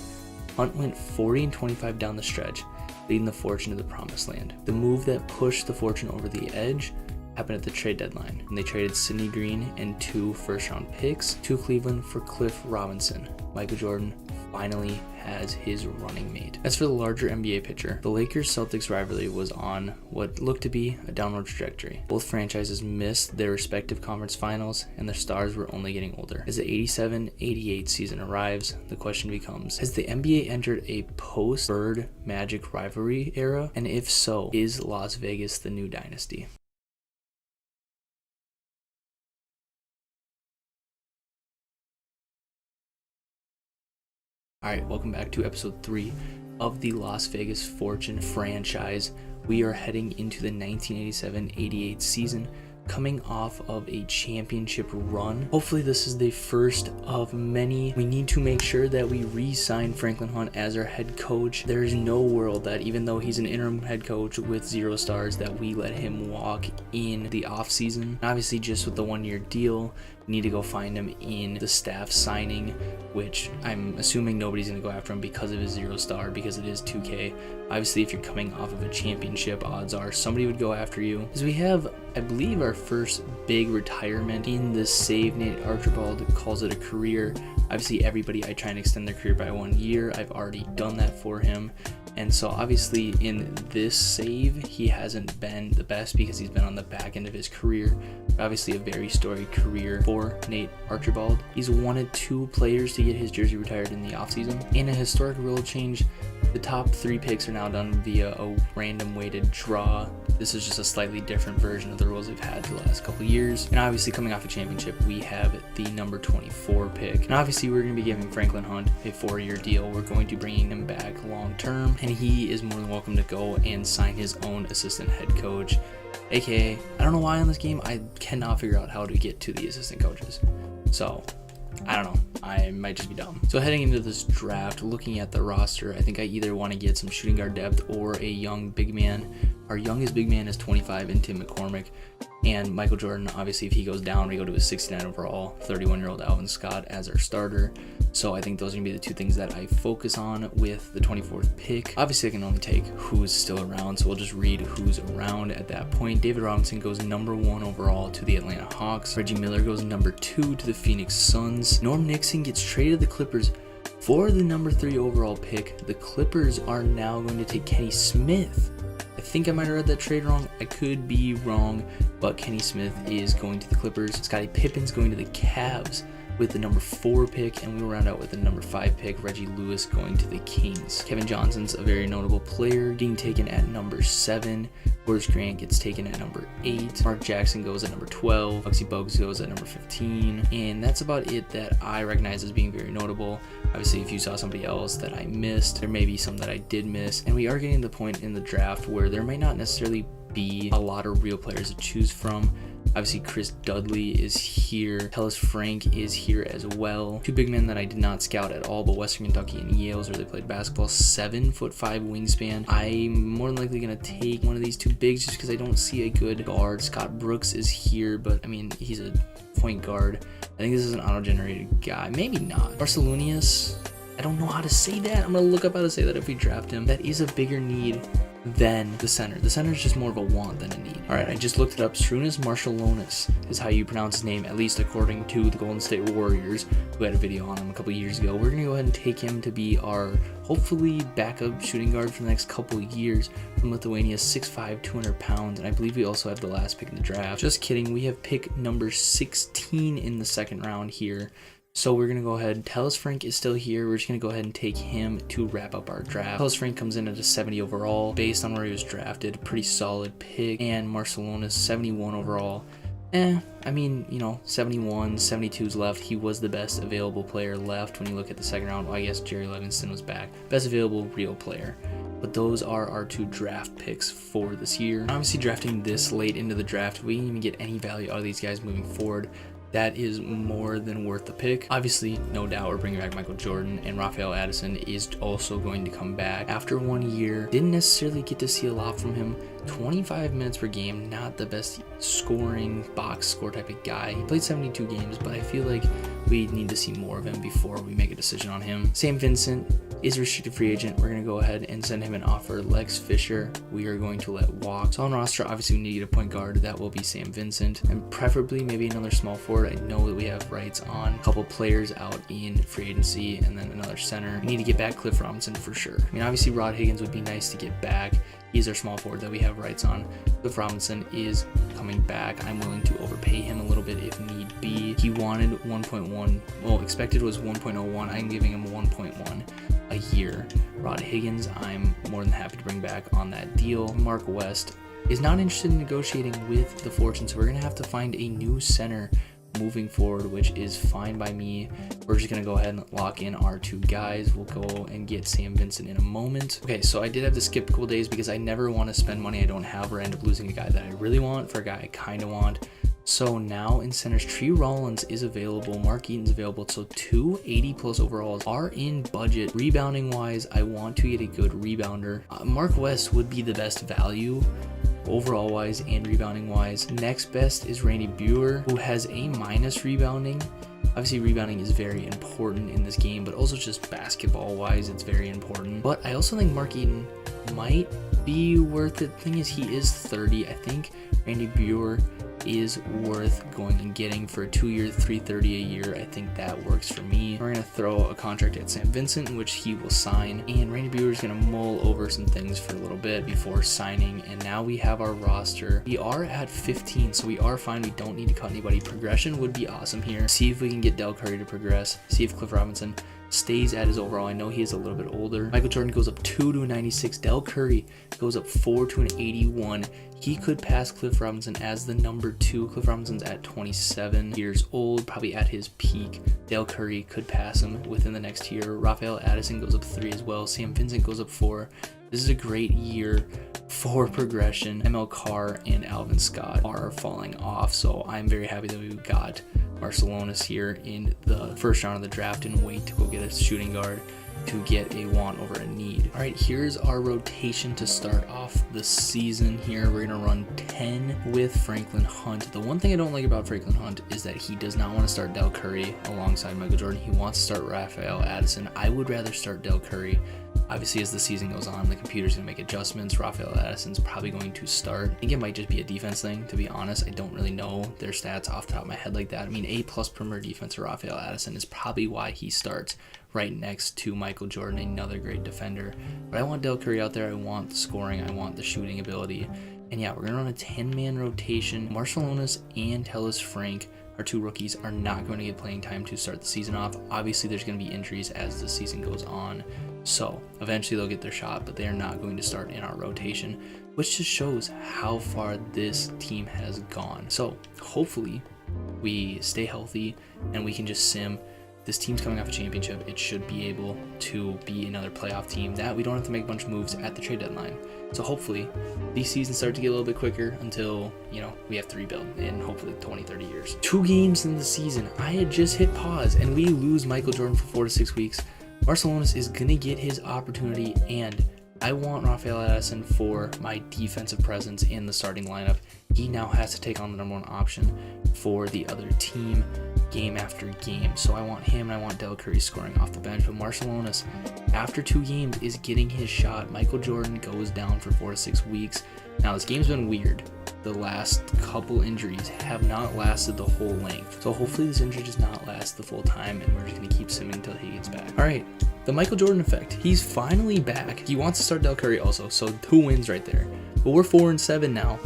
Hunt went 40-25 down the stretch, leading the Fortune to the promised land. The move that pushed the Fortune over the edge happened at the trade deadline, and they traded Sidney Green and 2 first-round picks to Cleveland for Cliff Robinson. Michael Jordan finally has his running mate. As for the larger NBA picture, the Lakers-Celtics rivalry was on what looked to be a downward trajectory. Both franchises missed their respective conference finals, and their stars were only getting older. As the 87-88 season arrives, the question becomes, has the NBA entered a post-Bird Magic rivalry era? And if so, is Las Vegas the new dynasty? Alright, welcome back to episode 3 of the Las Vegas Fortune franchise. We are heading into the 1987-88 season, coming off of a championship run. Hopefully this is the first of many. We need to make sure that we re-sign Franklin Hunt as our head coach. There is no world that, even though he's an interim head coach with 0 stars, that we let him walk in the offseason. Obviously, just with the 1-year deal, we need to go find him in the staff signing, which I'm assuming nobody's going to go after him because of his 0 star, because it is 2K. Obviously, if you're coming off of a championship, odds are somebody would go after you. Because we have, I believe, our first big retirement in the save. Nate Archibald calls it a career. Obviously, everybody, I try and extend their career by 1 year. I've already done that for him. And so obviously in this save, he hasn't been the best because he's been on the back end of his career. Obviously a very storied career for Nate Archibald. He's wanted 2 players to get his jersey retired in the offseason. In a historic rule change, the top 3 picks are now done via a random weighted draw. This is just a slightly different version of the rules we've had for the last couple years. And obviously coming off a championship, we have the number 24 pick. And obviously we're going to be giving Franklin Hunt a 4-year deal. We're going to be bringing him back long term, and he is more than welcome to go and sign his own assistant head coach. AKA, I don't know why on this game, I cannot figure out how to get to the assistant coaches. So, I don't know. I might just be dumb. So heading into this draft, looking at the roster, I think I either want to get some shooting guard depth or a young big man. Our youngest big man is 25 in Tim McCormick. And Michael Jordan, obviously, if he goes down, we go to a 69 overall, 31-year-old Alvin Scott as our starter. So I think those are going to be the 2 things that I focus on with the 24th pick. Obviously, I can only take who's still around, so we'll just read who's around at that point. David Robinson goes number 1 overall to the Atlanta Hawks. Reggie Miller goes number 2 to the Phoenix Suns. Norm Nixon gets traded to the Clippers for the number 3 overall pick. The Clippers are now going to take Kenny Smith. I think I might have read that trade wrong. I could be wrong, but Kenny Smith is going to the Clippers. Scottie Pippen's going to the Cavs with the number 4 pick, and we will round out with the number 5 pick, Reggie Lewis going to the Kings. Kevin Johnson's a very notable player, getting taken at number 7. Horace Grant gets taken at number 8. Mark Jackson goes at number 12. Bugsy Bugs goes at number 15. And that's about it that I recognize as being very notable. Obviously, if you saw somebody else that I missed, there may be some that I did miss. And we are getting to the point in the draft where there might not necessarily be a lot of real players to choose from. Obviously, Chris Dudley is here. Tellis Frank is here as well. 2 big men that I did not scout at all, but Western Kentucky and Yale's where they played basketball. 7'5" wingspan. I'm more than likely going to take one of these 2 bigs just because I don't see a good guard. Scott Brooks is here, but I mean, he's a point guard. I think this is an auto-generated guy. Maybe not. Barcelonius. I don't know how to say that. I'm going to look up how to say that if we draft him. That is a bigger need than the center. The center is just more of a want than a need. All right, I just looked it up. Sarunas Marciulionis is how you pronounce his name, at least according to the Golden State Warriors, who had a video on him a couple years ago. We're going to go ahead and take him to be our, hopefully, backup shooting guard for the next couple of years from Lithuania, 6'5", 200 pounds, and I believe we also have the last pick in the draft. Just kidding. We have pick number 16 in the second round here. So we're going to go ahead. Talis Frank is still here. We're just going to go ahead and take him to wrap up our draft. Talis Frank comes in at a 70 overall based on where he was drafted. Pretty solid pick. And Marciulionis, 71 overall. I mean, you know, 71, 72's left. He was the best available player left when you look at the second round. Well, I guess Jerry Livingston was back. Best available real player. But those are our 2 draft picks for this year. Obviously, drafting this late into the draft, we didn't even get any value out of these guys moving forward. That is more than worth the pick. Obviously, no doubt we're bringing back Michael Jordan, and Rafael Addison is also going to come back after 1 year. Didn't necessarily get to see a lot from him. 25 minutes per game, not the best scoring box score type of guy. He played 72 games, but I feel like we need to see more of him before we make a decision on him. Sam Vincent is a restricted free agent. We're going to go ahead and send him an offer. Lex Fisher, we are going to let walk. So on roster, obviously we need to get a point guard. That will be Sam Vincent, and preferably maybe another small forward. I know that we have rights on a couple players out in free agency, and then another center. We need to get back Cliff Robinson for sure. I mean, obviously Rod Higgins would be nice to get back. He's our small forward that we have rights on. Cliff Robinson is coming back. I'm willing to overpay him a little bit if need be. He wanted 1.1. Well, expected was 1.01. I'm giving him 1.1 a year. Rod Higgins, I'm more than happy to bring back on that deal. Mark West is not interested in negotiating with the Fortune, so we're going to have to find a new center moving forward, which is fine by me. We're just going to go ahead and lock in our 2 guys. We'll go and get Sam Vincent in a moment. Okay, so I did have to skip a couple days because I never want to spend money I don't have or end up losing a guy that I really want for a guy I kind of want. So now in centers, Tree Rollins is available, Mark Eaton's available, so 2 80+ overalls are in budget. Rebounding wise, I want to get a good rebounder. Mark West would be the best value overall wise and rebounding wise. Next best is Randy Bueller, who has A- rebounding. Obviously rebounding is very important in this game, but also just basketball wise it's very important. But I also think Mark Eaton might be worth it. Thing is, he is 30. I think Randy Bueller is worth going and getting for a 2-year, $330 a year. I think that works for me. We're gonna throw a contract at Sam Vincent, in which he will sign, and Randy Bueller is gonna mull over some things for a little bit before signing. And now we have our roster. We are at 15, so we are fine. We don't need to cut anybody. Progression would be awesome here. See if we can get Del Curry to progress. See if Cliff Robinson stays at his overall. I know he is a little bit older. Michael Jordan goes up 2 to a 96. Del Curry goes up 4 to an 81. He could pass Cliff Robinson as the number 2. Cliff Robinson's at 27 years old, probably at his peak. Del Curry could pass him within the next year. Rafael Addison goes up 3 as well. Sam Vincent goes up 4. This is a great year for progression. ML Carr and Alvin Scott are falling off, so I'm very happy that we got Marciulionis here in the first round of the draft and wait to go get a shooting guard to get a want over a need. All right, here's our rotation to start off the season here. We're gonna run 10 with Franklin Hunt. The one thing I don't like about Franklin Hunt is that he does not want to start Del Curry alongside Michael Jordan. He wants to start Rafael Addison. I would rather start Del Curry. Obviously, as the season goes on, the computer's going to make adjustments. Rafael Addison's probably going to start. I think it might just be a defense thing, to be honest. I don't really know their stats off the top of my head like that. I mean, A+ perimeter defense for Rafael Addison is probably why he starts right next to Michael Jordan, another great defender. But I want Del Curry out there. I want the scoring. I want the shooting ability. And yeah, we're going to run a 10-man rotation. Marciulionis and Talis Frank, our 2 rookies, are not going to get playing time to start the season off. Obviously, there's going to be injuries as the season goes on. So eventually they'll get their shot, but they are not going to start in our rotation, which just shows how far this team has gone. So hopefully we stay healthy and we can just sim. This team's coming off a championship. It should be able to be another playoff team that we don't have to make a bunch of moves at the trade deadline. So hopefully these seasons start to get a little bit quicker until, we have to rebuild in hopefully 20, 30 years. 2 games in the season, I had just hit pause and we lose Michael Jordan for 4 to 6 weeks. Marciulionis is going to get his opportunity, and I want Rafael Addison for my defensive presence in the starting lineup. He now has to take on the number 1 option for the other team. game after game. So I want him and I want Del Curry scoring off the bench. But Marciulionis, after 2 games, is getting his shot. Michael Jordan goes down for 4 to 6 weeks. Now, this game's been weird. The last couple injuries have not lasted the whole length. So hopefully this injury does not last the full time, and we're just going to keep simming until he gets back. All right, the Michael Jordan effect. He's finally back. He wants to start Del Curry also, so 2 wins right there. But we're 4-7 now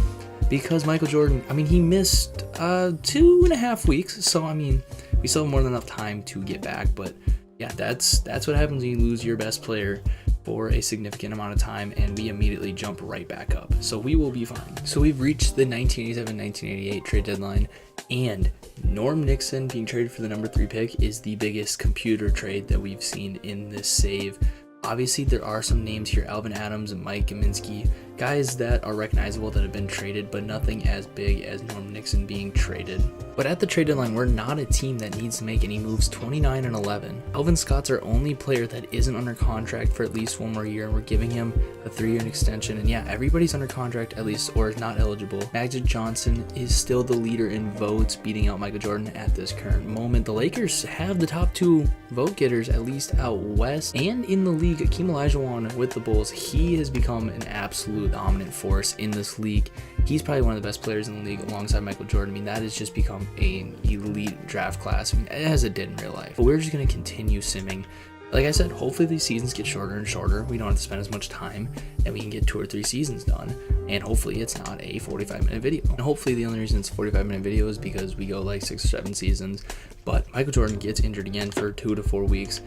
because Michael Jordan, I mean, he missed 2.5 weeks. So, I mean, we still have more than enough time to get back. But yeah, that's what happens when you lose your best player for a significant amount of time, and we immediately jump right back up. So we will be fine. So we've reached the 1987-1988 trade deadline, and Norm Nixon being traded for the number 3 pick is the biggest computer trade that we've seen in this save. Obviously, there are some names here, Alvin Adams and Mike Kaminsky, guys that are recognizable that have been traded, but nothing as big as Norm Nixon being traded. But at the trade deadline, we're not a team that needs to make any moves. 29-11. Elvin Scott's our only player that isn't under contract for at least 1 more year, and we're giving him a 3-year extension. And yeah, everybody's under contract at least, or is not eligible. Magic Johnson is still the leader in votes, beating out Michael Jordan at this current moment. The Lakers have the top 2 vote getters, at least out west, and in the league. Akeem Olajuwon with the Bulls, he has become an absolute dominant force in this league. He's probably one of the best players in the league alongside Michael Jordan. I mean, that has just become an elite draft class, I mean, as it did in real life. But we're just going to continue simming. Like I said, hopefully these seasons get shorter and shorter. We don't have to spend as much time, and we can get 2 or 3 seasons done. And hopefully it's not a 45-minute video. And hopefully the only reason it's a 45-minute video is because we go like 6 or 7 seasons. But Michael Jordan gets injured again for 2 to 4 weeks.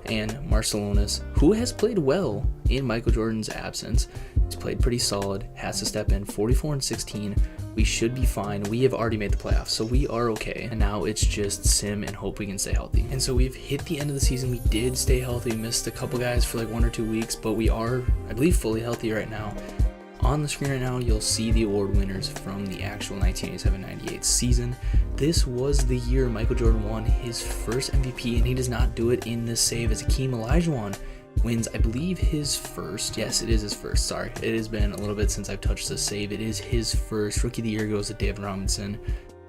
And Marciulionis, who has played well in Michael Jordan's absence, he's played pretty solid, has to step in. 44-16. We should be fine. We have already made the playoffs, so we are okay. And now it's just sim and hope we can stay healthy. And so we've hit the end of the season. We did stay healthy. We missed a couple guys for like 1 or 2 weeks, but we are, I believe, fully healthy right now. On the screen right now, you'll see the award winners from the actual 1987-98 season. This was the year Michael Jordan won his first MVP, and he does not do it in this save, as Akeem Olajuwon wins, I believe, his first. Yes, it is his first. Sorry, it has been a little bit since I've touched this save. It is his first. Rookie of the year goes to David Robinson.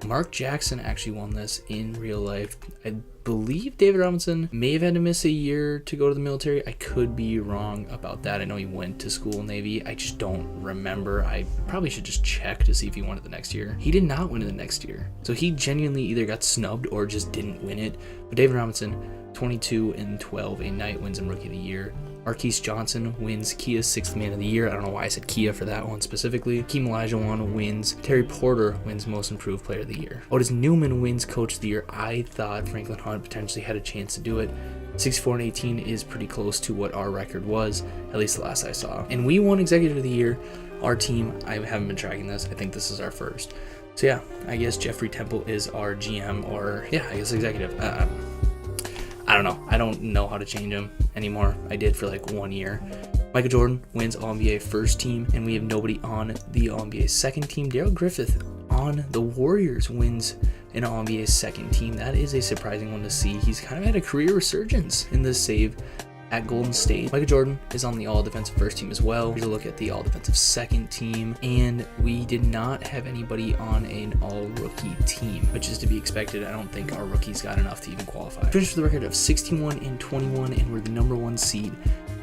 Mark Jackson actually won this in real life. I believe David Robinson may have had to miss a year to go to the military. I could be wrong about that. I know he went to school Navy. I just don't remember. I probably should just check to see if he won it the next year. He did not win it the next year. So he genuinely either got snubbed or just didn't win it. But David Robinson, 22-12, a night, wins him Rookie of the Year. Marquise Johnson wins Kia's 6th Man of the Year. I don't know why I said Kia for that one specifically. Akeem Olajuwon wins. Terry Porter wins Most Improved Player of the Year. Otis Newman wins Coach of the Year. I thought Franklin Hunt potentially had a chance to do it. 64-18 is pretty close to what our record was, at least the last I saw. And we won Executive of the Year. Our team, I haven't been tracking this. I think this is our first. So yeah, I guess Jeffrey Temple is our GM, or yeah, I guess executive. I don't know. I don't know how to change him anymore. I did for like 1 year. Michael Jordan wins All-NBA first team, and we have nobody on the All-NBA second team. Daryl Griffith on the Warriors wins an All-NBA second team. That is a surprising one to see. He's kind of had a career resurgence in this save at Golden State. Michael Jordan is on the all-defensive first team as well. Here's a look at the all-defensive second team, and we did not have anybody on an all-rookie team, which is to be expected. I don't think our rookies got enough to even qualify. Finished with a record of 61-21, and we're the number 1 seed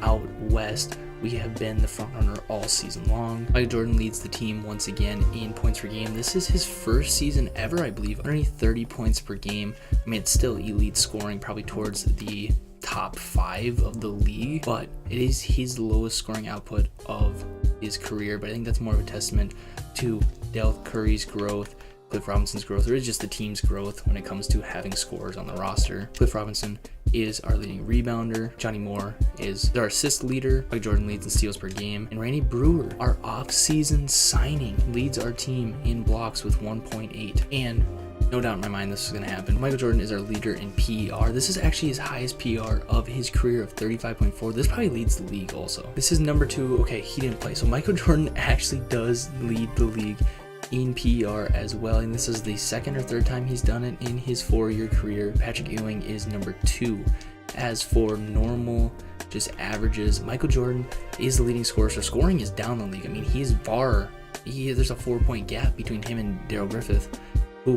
out west. We have been the front runner all season long. Michael Jordan leads the team once again in points per game. This is his first season ever, I believe, underneath 30 points per game. I mean, it's still elite scoring, probably towards the top 5 of the league, but it is his lowest scoring output of his career. But I think that's more of a testament to Del Curry's growth, Cliff Robinson's growth, or just the team's growth when it comes to having scorers on the roster. Cliff Robinson is our leading rebounder. Johnny Moore is our assist leader. Mike Jordan leads in steals per game. And Randy Brewer, our off-season signing, leads our team in blocks with 1.8. And no doubt in my mind this is going to happen. Michael Jordan is our leader in PER. This is actually his highest PER of his career of 35.4. This probably leads the league also. This is number 2. Okay, he didn't play. So Michael Jordan actually does lead the league in PER as well, and this is the 2nd or 3rd time he's done it in his 4-year career. Patrick Ewing is number 2. As for normal, just averages, Michael Jordan is the leading scorer, so scoring is down the league. I mean, there's a 4-point gap between him and Daryl Griffith. who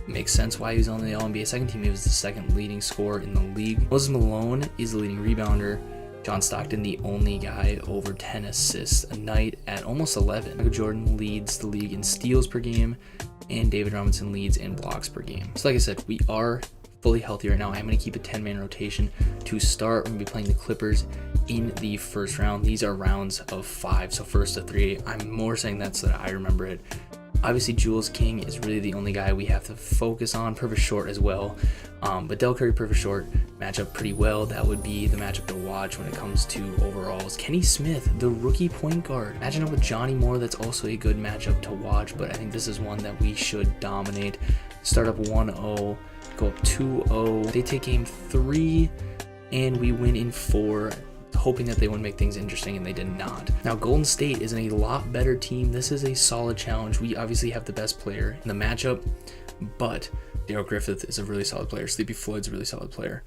makes sense why he was on the All-NBA second team. He was the second leading scorer in the league. Moses Malone is the leading rebounder. John Stockton, the only guy over 10 assists a night at almost 11. Michael Jordan leads the league in steals per game, and David Robinson leads in blocks per game. So like I said, we are fully healthy right now. I'm going to keep a 10-man rotation to start. We're going to be playing the Clippers in the first round. These are rounds of 5, so first to 3. I'm more saying that so that I remember it. Obviously, Jules King is really the only guy we have to focus on. Purvis Short as well. But Del Curry, Purvis Short match up pretty well. That would be the matchup to watch when it comes to overalls. Kenny Smith, the rookie point guard. Matching up with Johnny Moore, that's also a good matchup to watch. But I think this is one that we should dominate. Start up 1-0, go up 2-0. They take game 3, and we win in 4. Hoping that they would make things interesting, and they did not. Now, Golden State is a lot better team. This is a solid challenge. We obviously have the best player in the matchup, but Daryl Griffith is a really solid player. Sleepy Floyd's a really solid player.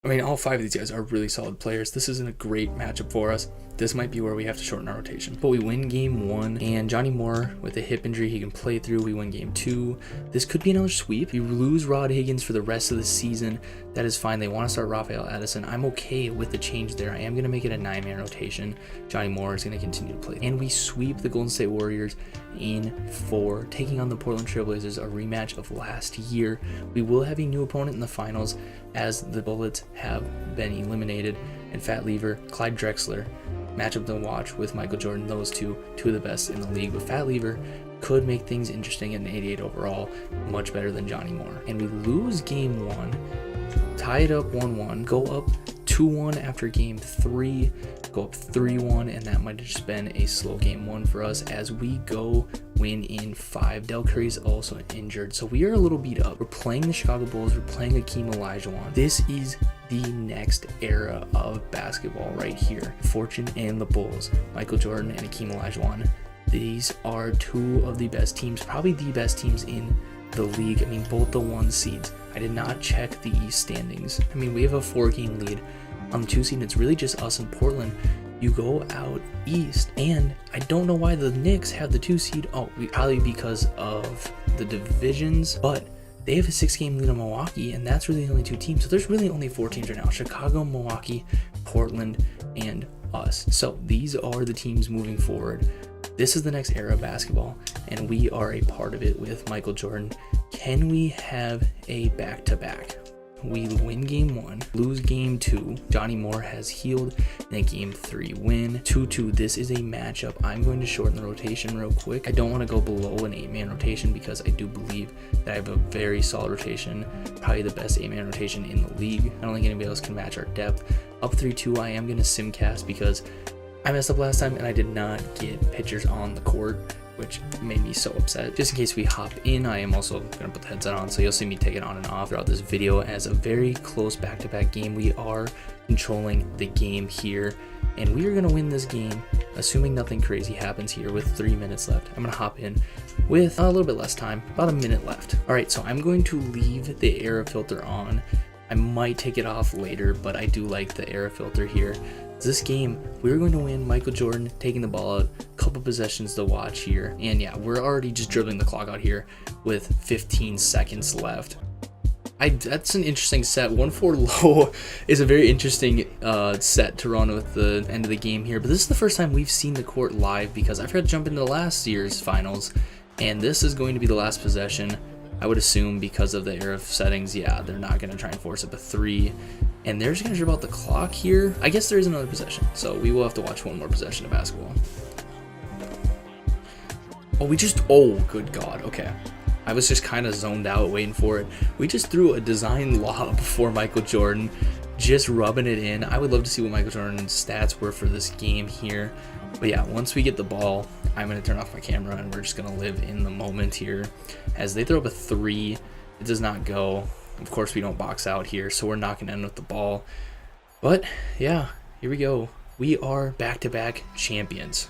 I mean, all 5 of these guys are really solid players. This isn't a great matchup for us. This might be where we have to shorten our rotation. But we win game 1, and Johnny Moore, with a hip injury, he can play through. We win game 2. This could be another sweep. We lose Rod Higgins for the rest of the season. That is fine. They want to start Rafael Addison. I'm okay with the change there. I am going to make it a 9-man rotation. Johnny Moore is going to continue to play. And we sweep the Golden State Warriors in 4, taking on the Portland Trailblazers, a rematch of last year. We will have a new opponent in the finals, as the Bullets have been eliminated, and Fat Lever, Clyde Drexler, matchup to watch with Michael Jordan. Those two of the best in the league, but Fat Lever could make things interesting at an 88 overall, much better than Johnny Moore. And we lose game 1, tie it up 1-1, go up 2-1 after game 3, go up 3-1, and that might have just been a slow game 1 for us as we go win in 5. Del Curry's also injured, so we are a little beat up. We're playing the Chicago Bulls, we're playing Hakeem Olajuwon. This is the next era of basketball right here. Fortune and the Bulls, Michael Jordan and Hakeem Olajuwon. These are 2 of the best teams, probably the best teams in the league. I mean, both the 1 seeds. I did not check the East standings. I mean, we have a 4-game lead on the 2 seed. It's really just us and Portland. You go out east, and I don't know why the Knicks have the 2 seed. Oh, probably because of the divisions, but they have a 6-game lead on Milwaukee, and that's really the only 2 teams. So there's really only 4 teams right now: Chicago, Milwaukee, Portland, and us. So these are the teams moving forward. This is the next era of basketball, and we are a part of it with Michael Jordan. Can we have a back-to-back? We win game 1, lose game 2. Johnny Moore has healed, and then game 3 win. 2-2. This is a matchup. I'm going to shorten the rotation real quick. I don't want to go below an 8-man rotation because I do believe that I have a very solid rotation, probably the best 8-man rotation in the league. I don't think anybody else can match our depth. Up 3-2, I am going to simcast because I messed up last time and I did not get pitchers on the court, which made me so upset. Just in case we hop in, I am also going to put the headset on, so you'll see me take it on and off throughout this video. As a very close back-to-back game, we are controlling the game here, and we are going to win this game, assuming nothing crazy happens here with 3 minutes left. I'm going to hop in with a little bit less time, about a minute left. All right, so I'm going to leave the air filter on. I might take it off later, but I do like the air filter here. This game, we're going to win. Michael Jordan taking the ball out, couple possessions to watch here, and yeah, we're already just dribbling the clock out here with 15 seconds left. That's an interesting set. 1-4 low is a very interesting set to run with the end of the game here, but this is the first time we've seen the court live because I forgot to jump into last year's finals, and this is going to be the last possession. I would assume because of the era settings, yeah, they're not going to try and force up a 3. And they're just going to dribble out the clock here. I guess there is another possession, so we will have to watch one more possession of basketball. Oh, good God, okay. I was just kind of zoned out waiting for it. We just threw a design lob for Michael Jordan, just rubbing it in. I would love to see what Michael Jordan's stats were for this game here. But yeah, once we get the ball, I'm going to turn off my camera and we're just going to live in the moment here. As they throw up a 3, it does not go. Of course, we don't box out here, so we're not going to end with the ball. But yeah, here we go. We are back-to-back champions.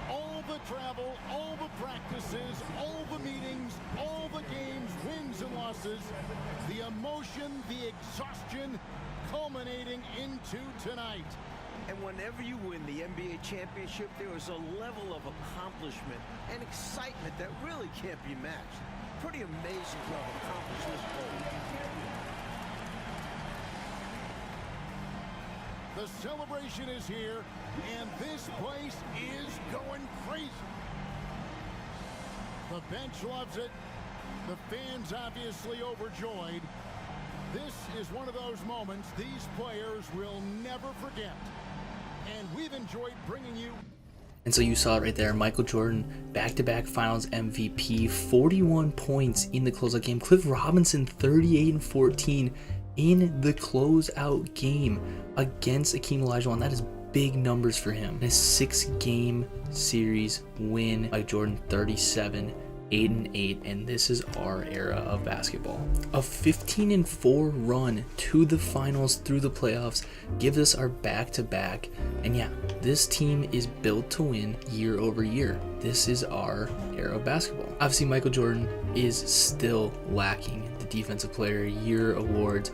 All the travel, all the practices, all the meetings, all the games, wins and losses, the emotion, the exhaustion, culminating into tonight. And whenever you win the NBA championship, there is a level of accomplishment and excitement that really can't be matched. Pretty amazing to have accomplished this goal. The celebration is here, and this place is going crazy. The bench loves it. The fans obviously overjoyed. This is one of those moments these players will never forget. And we've enjoyed bringing you. And so you saw it right there, Michael Jordan, back-to-back finals MVP, 41 points in the closeout game. Cliff Robinson, 38 and 14 in the closeout game against Akeem Olajuwon. That is big numbers for him. A 6-game series win by Jordan, 37, 8 and 8, and this is our era of basketball. A 15 and 4 run to the finals through the playoffs gives us our back-to-back, and yeah, this team is built to win year over year. This is our era of basketball. Obviously, Michael Jordan is still lacking the Defensive Player of the Year awards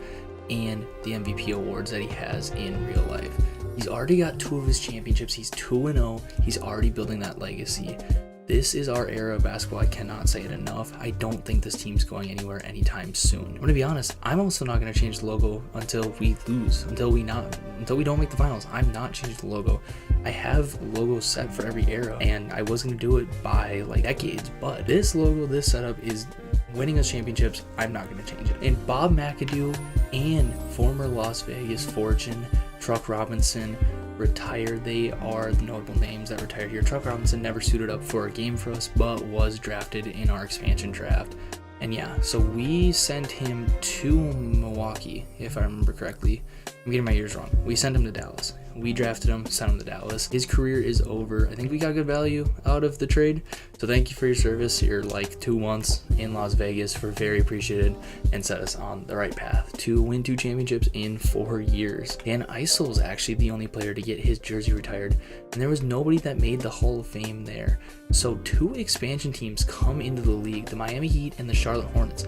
and the MVP awards that he has in real life. He's already got 2 of his championships. He's 2-0. He's already building that legacy. This is our era of basketball. I cannot say it enough. I don't think this team's going anywhere anytime soon. I'm gonna be honest. I'm also not gonna change the logo until we lose, until we don't make the finals. I'm not changing the logo. I have logos set for every era, and I was gonna do it by like decades. But this logo, this setup is winning us championships. I'm not gonna change it. And Bob McAdoo and former Las Vegas Fortune Truck Robinson retired. They are the notable names that retired here. Truck Robinson never suited up for a game for us, but was drafted in our expansion draft. And yeah, so we sent him to Milwaukee, if I remember correctly. I'm getting my years wrong. We sent him to Dallas. We drafted him, sent him to Dallas. His career is over. I think we got good value out of the trade. So thank you for your service. Your like 2 months in Las Vegas were very appreciated and set us on the right path to win 2 championships in 4 years. Dan Issel is actually the only player to get his jersey retired, and there was nobody that made the Hall of Fame there. So 2 expansion teams come into the league, the Miami Heat and the Charlotte Hornets.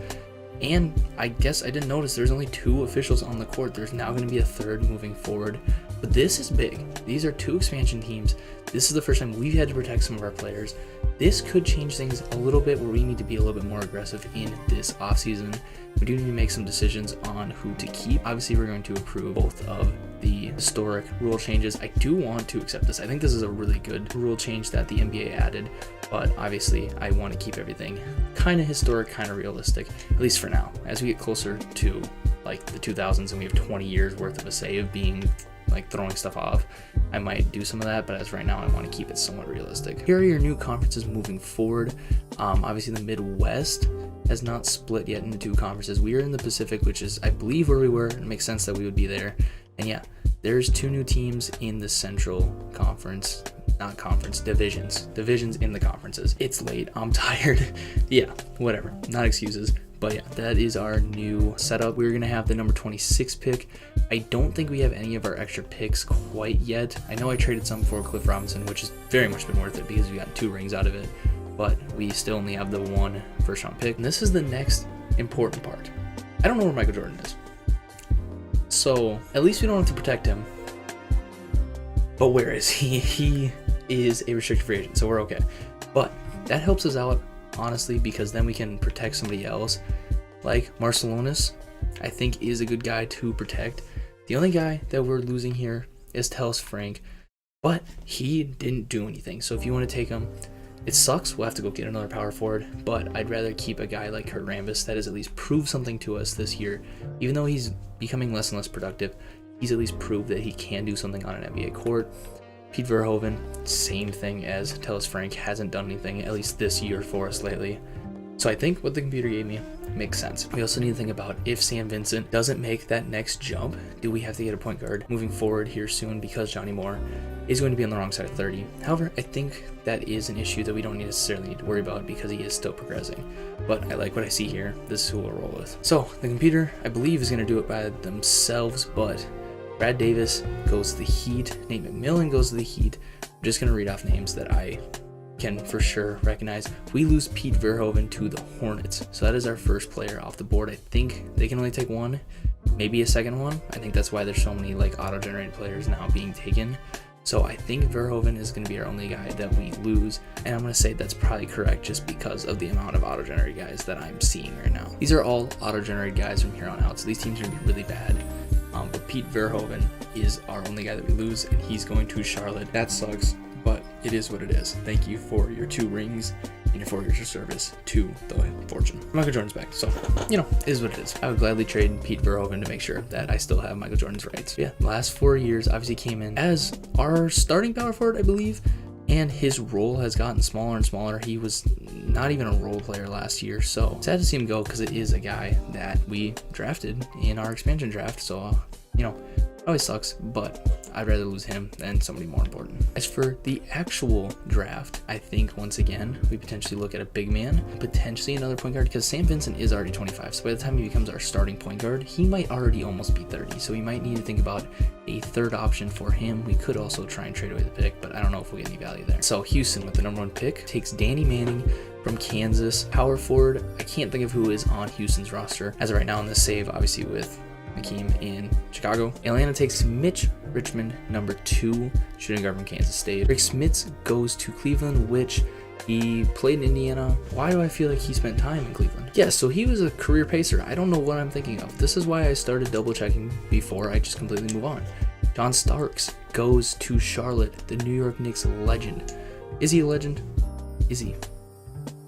And I guess I didn't notice there's only 2 officials on the court. There's now going to be a 3rd moving forward. But this is big. These are 2 expansion teams. This is the first time we've had to protect some of our players. This could change things a little bit where we need to be a little bit more aggressive in this offseason. We do need to make some decisions on who to keep. Obviously, we're going to approve both of the historic rule changes. I do want to accept this. I think this is a really good rule change that the NBA added, but obviously I want to keep everything kind of historic, kind of realistic, at least for now. As we get closer to like the 2000s and we have 20 years worth of a say of being like throwing stuff off, I might do some of that, but as right now I want to keep it somewhat realistic. Here are your new conferences moving forward. Obviously the Midwest has not split yet into 2 conferences. We are in the Pacific, which is I believe where we were. It makes sense that we would be there. And yeah, there's 2 new teams in the Central Conference, not conference, divisions in the conferences. It's late, I'm tired. Yeah, whatever, not excuses. But yeah, that is our new setup. We're going to have the number 26 pick. I don't think we have any of our extra picks quite yet. I know I traded some for Cliff Robinson, which has very much been worth it because we got 2 rings out of it. But we still only have the 1 first-round pick. And this is the next important part. I don't know where Michael Jordan is. So at least we don't have to protect him. But where is he? He is a restricted free agent, so we're okay. But that helps us out, honestly, because then we can protect somebody else. Like Marcelonis, I think is a good guy to protect. The only guy that we're losing here is Tellus Frank, but he didn't do anything. So if you want to take him, it sucks. We'll have to go get another power forward, but I'd rather keep a guy like Kurt Rambis that has at least proved something to us this year. Even though he's becoming less and less productive, he's at least proved that he can do something on an NBA court. Pete Verhoeven, same thing as Tellus Frank, hasn't done anything, at least this year for us lately. So I think what the computer gave me makes sense. We also need to think about if Sam Vincent doesn't make that next jump, do we have to get a point guard moving forward here soon because Johnny Moore is going to be on the wrong side of 30. However, I think that is an issue that we don't necessarily need to worry about because he is still progressing. But I like what I see here. This is who we'll roll with. So the computer, I believe, is going to do it by themselves, but Brad Davis goes to the Heat. Nate McMillan goes to the Heat. I'm just going to read off names that I can for sure recognize. We lose Pete Verhoeven to the Hornets. So that is our first player off the board. I think they can only take 1. maybe a second one. I think that's why there's so many like auto-generated players now being taken. So I think Verhoeven is going to be our only guy that we lose, and I'm going to say that's probably correct just because of the amount of auto-generated guys that I'm seeing right now. These are all auto-generated guys from here on out, so these teams are going to be really bad. But Pete Verhoeven is our only guy that we lose, and he's going to Charlotte. That sucks, but it is what it is. Thank you for your 2 rings and your 4 years of service to the Fortune. Michael Jordan's back, so, you know, it is what it is. I would gladly trade Pete Verhoeven to make sure that I still have Michael Jordan's rights. Yeah, the last 4 years obviously came in as our starting power forward, I believe, and his role has gotten smaller and smaller. He was not even a role player last year, so sad to see him go because it is a guy that we drafted in our expansion draft, so, you know, always sucks, but I'd rather lose him than somebody more important. As for the actual draft, I think once again, we potentially look at a big man, potentially another point guard, because Sam Vincent is already 25. So by the time he becomes our starting point guard, he might already almost be 30. So we might need to think about a third option for him. We could also try and trade away the pick, but I don't know if we get any value there. So Houston with the number 1 pick takes Danny Manning from Kansas, power forward. I can't think of who is on Houston's roster as of right now in this save, obviously with Hakeem in Chicago. Atlanta takes Mitch Richmond, number 2 shooting guard from Kansas State. Rick Smits goes to Cleveland, which he played in Indiana. Why do I feel like he spent time in Cleveland? Yeah, so he was a career pacer. I don't know what I'm thinking of. This is why I started double checking before I just completely move on. John Starks goes to Charlotte, the New York Knicks legend. Is he a legend? Is he?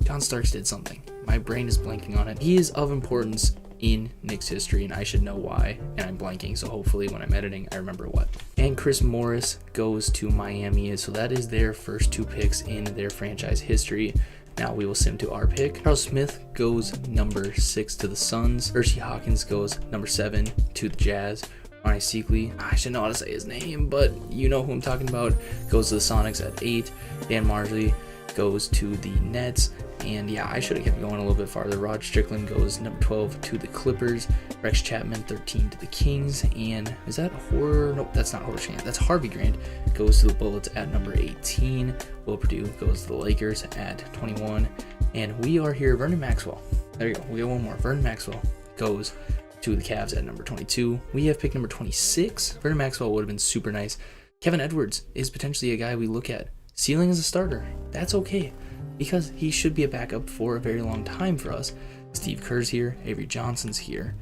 John Starks did something. My brain is blanking on it. He is of importance in Knicks history, and I should know why, and I'm blanking, so hopefully when I'm editing I remember what. And Chris Morris goes to Miami, so that is their first 2 picks in their franchise history. Now we will sim to our pick. Charles Smith goes number 6 to the Suns. Hershey Hawkins goes number 7 to the Jazz. Ronnie Seakley, I should know how to say his name, but you know who I'm talking about, goes to the Sonics at 8. Dan Marley goes to the Nets. And yeah, I should have kept going a little bit farther. Rod Strickland goes number 12 to the Clippers. Rex Chapman, 13 to the Kings. And is that Nope, that's not Horace Grant. That's Harvey Grant. Goes to the Bullets at number 18. Will Purdue goes to the Lakers at 21. And we are here. Vernon Maxwell. There you go. We got one more. Vernon Maxwell goes to the Cavs at number 22. We have pick number 26. Vernon Maxwell would have been super nice. Kevin Edwards is potentially a guy we look at. Ceiling as a starter. That's okay, because he should be a backup for a very long time for us. Steve Kerr's here, Avery Johnson's here.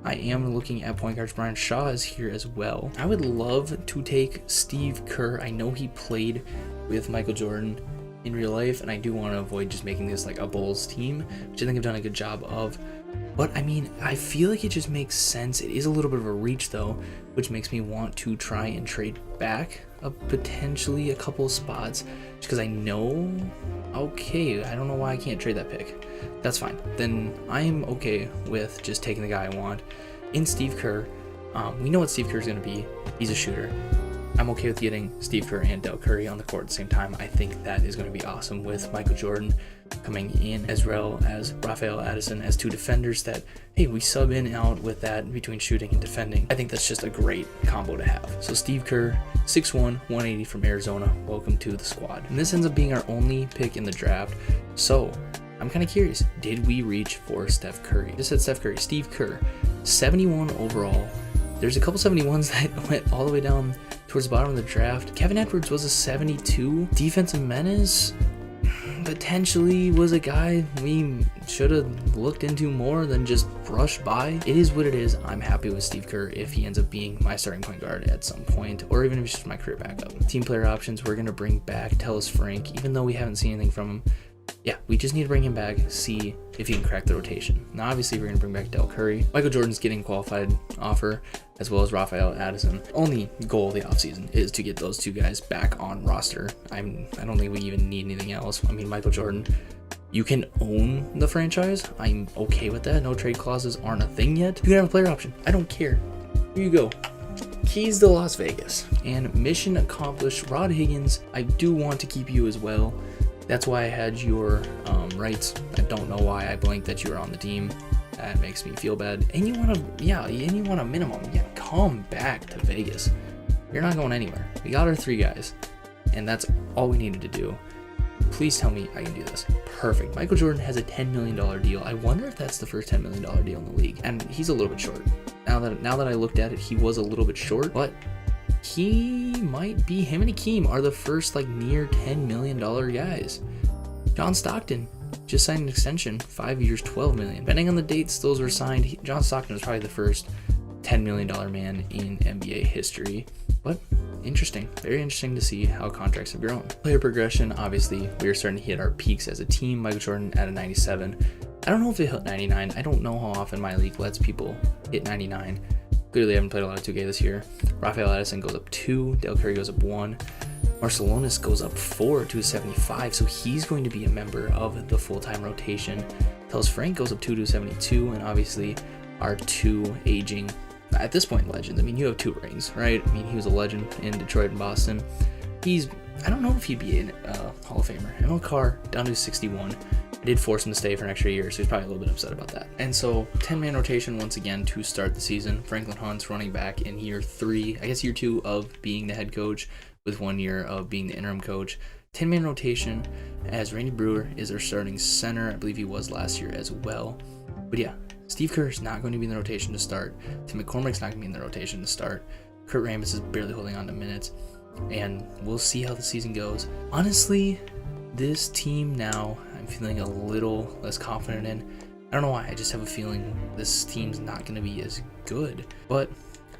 I am looking at point guards. Brian Shaw is here as well. I would love to take Steve Kerr. I know he played with Michael Jordan in real life, and I do want to avoid just making this like a Bulls team, which I think I've done a good job of. But I mean, I feel like it just makes sense. It is a little bit of a reach though, which makes me want to try and trade back potentially a couple of spots, just because I know, okay, I don't know why I can't trade that pick. That's fine. Then I'm okay with just taking the guy I want in Steve Kerr. We know what Steve Kerr is going to be. He's a shooter. I'm okay with getting Steve Kerr and Del Curry on the court at the same time. I think that is going to be awesome with Michael Jordan coming in, as well as Rafael Addison as 2 defenders that, hey, we sub in and out with that between shooting and defending. I think that's just a great combo to have. So Steve Kerr, 6'1", 180 from Arizona. Welcome to the squad. And this ends up being our only pick in the draft. So I'm kind of curious, did we reach for Steph Curry? Just said Steph Curry. Steve Kerr, 71 overall. There's a couple 71s that went all the way down towards the bottom of the draft. Kevin Edwards was a 72. Defensive menace potentially was a guy we should have looked into more than just brushed by. It is what it is. I'm happy with Steve Kerr if he ends up being my starting point guard at some point, or even if it's just my career backup. Team player options, we're going to bring back Tellus Frank, even though we haven't seen anything from him. Yeah, we just need to bring him back, see if he can crack the rotation. Now, obviously, we're going to bring back Del Curry. Michael Jordan's getting qualified offer, as well as Rafael Addison. Only goal of the offseason is to get those 2 guys back on roster. I don't think we even need anything else. I mean, Michael Jordan, you can own the franchise. I'm okay with that. No trade clauses aren't a thing yet. You can have a player option. I don't care. Here you go. Keys to Las Vegas. And mission accomplished. Rod Higgins, I do want to keep you as well. That's why I had your rights. I don't know why I blanked that you were on the team. That makes me feel bad. And you want a minimum. Yeah, come back to Vegas. You're not going anywhere. We got our 3 guys, and that's all we needed to do. Please tell me I can do this. Perfect. Michael Jordan has a $10 million deal. I wonder if that's the first $10 million deal in the league, and he's a little bit short. Now that I looked at it, he was a little bit short, but he might be, him and Akeem are the first like near $10 million guys. John Stockton just signed an extension, 5 years, $12 million. Depending on the dates those were signed, John Stockton was probably the first $10 million man in NBA history. But interesting, very interesting to see how contracts have grown. Player progression, obviously, we are starting to hit our peaks as a team. Michael Jordan at a 97. I don't know if it hit 99. I don't know how often my league lets people hit 99. Clearly, I haven't played a lot of 2K this year. Rafael Addison goes up 2. Dell Curry goes up 1. Marcelonis goes up 4 to 75, so he's going to be a member of the full-time rotation. Tellus Frank goes up 2 to 72, and obviously our 2 aging, at this point, legends. I mean, you have 2 rings, right? I mean, he was a legend in Detroit and Boston. I don't know if he'd be a Hall of Famer. Emil Carr down to 61. I did force him to stay for an extra year, so he's probably a little bit upset about that. And so 10-man rotation once again to start the season. Franklin Hunt's running back in year 3, I guess year 2 of being the head coach, with 1 year of being the interim coach. 10-man rotation as Randy Brewer is our starting center. I believe he was last year as well. But yeah, Steve Kerr is not going to be in the rotation to start. Tim McCormick's not going to be in the rotation to start. Kurt Rambis is barely holding on to minutes. And we'll see how the season goes. Honestly, this team now, I'm feeling a little less confident in. I don't know why, I just have a feeling this team's not going to be as good. But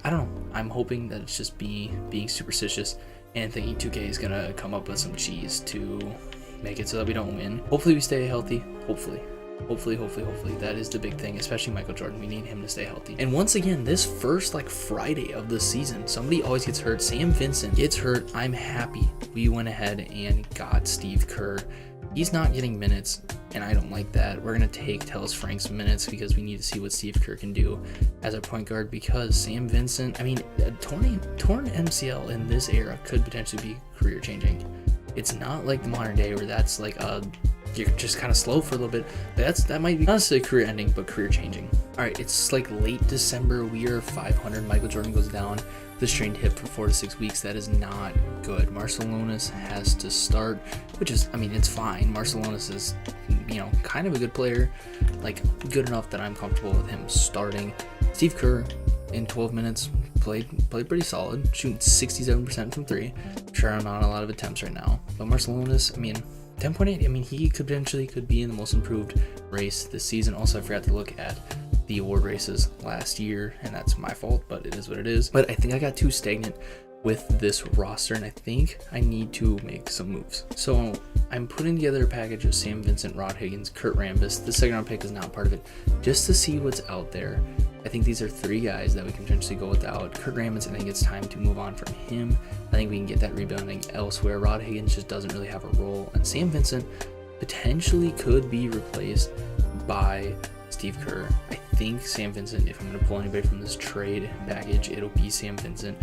I don't know, I'm hoping that it's just being superstitious and thinking 2K is going to come up with some cheese to make it so that we don't win. Hopefully we stay healthy, hopefully. That is the big thing, especially Michael Jordan. We need him to stay healthy. And once again, this first Friday of the season, somebody always gets hurt. Sam Vincent gets hurt. I'm happy we went ahead and got Steve Kerr. He's not getting minutes, and I don't like that. We're going to take Tellus Frank's minutes because we need to see what Steve Kerr can do as a point guard, because Sam Vincent, I mean, torn MCL in this era could potentially be career changing. It's not like the modern day where that's like you're just kind of slow for a little bit. That might be not necessarily career ending, but career changing. All right, it's like late December. We are 500. Michael Jordan goes down with a strained hip for 4 to 6 weeks. That is not good. Marcelonis has to start, which is, I mean, it's fine. Marcelonis is, kind of a good player, like good enough that I'm comfortable with him starting. Steve Kerr in 12 minutes played pretty solid, shooting 67% from 3. Sure, I'm not on a lot of attempts right now, but Marcelonis, I mean, 10.8, I mean, he could be in the most improved race this season. Also, I forgot to look at the award races last year, and that's my fault, but it is what it is. But I think I got too stagnant with this roster, and I think I need to make some moves. So I'm putting together a package of Sam Vincent, Rod Higgins, Kurt Rambis. The second round pick is not part of it, just to see what's out there. I think these are 3 guys that we can potentially go without. Kurt Rambis, I think it's time to move on from him. I think we can get that rebounding elsewhere. Rod Higgins just doesn't really have a role. And Sam Vincent potentially could be replaced by Steve Kerr. I think Sam Vincent, if I'm going to pull anybody from this trade package, it'll be Sam Vincent.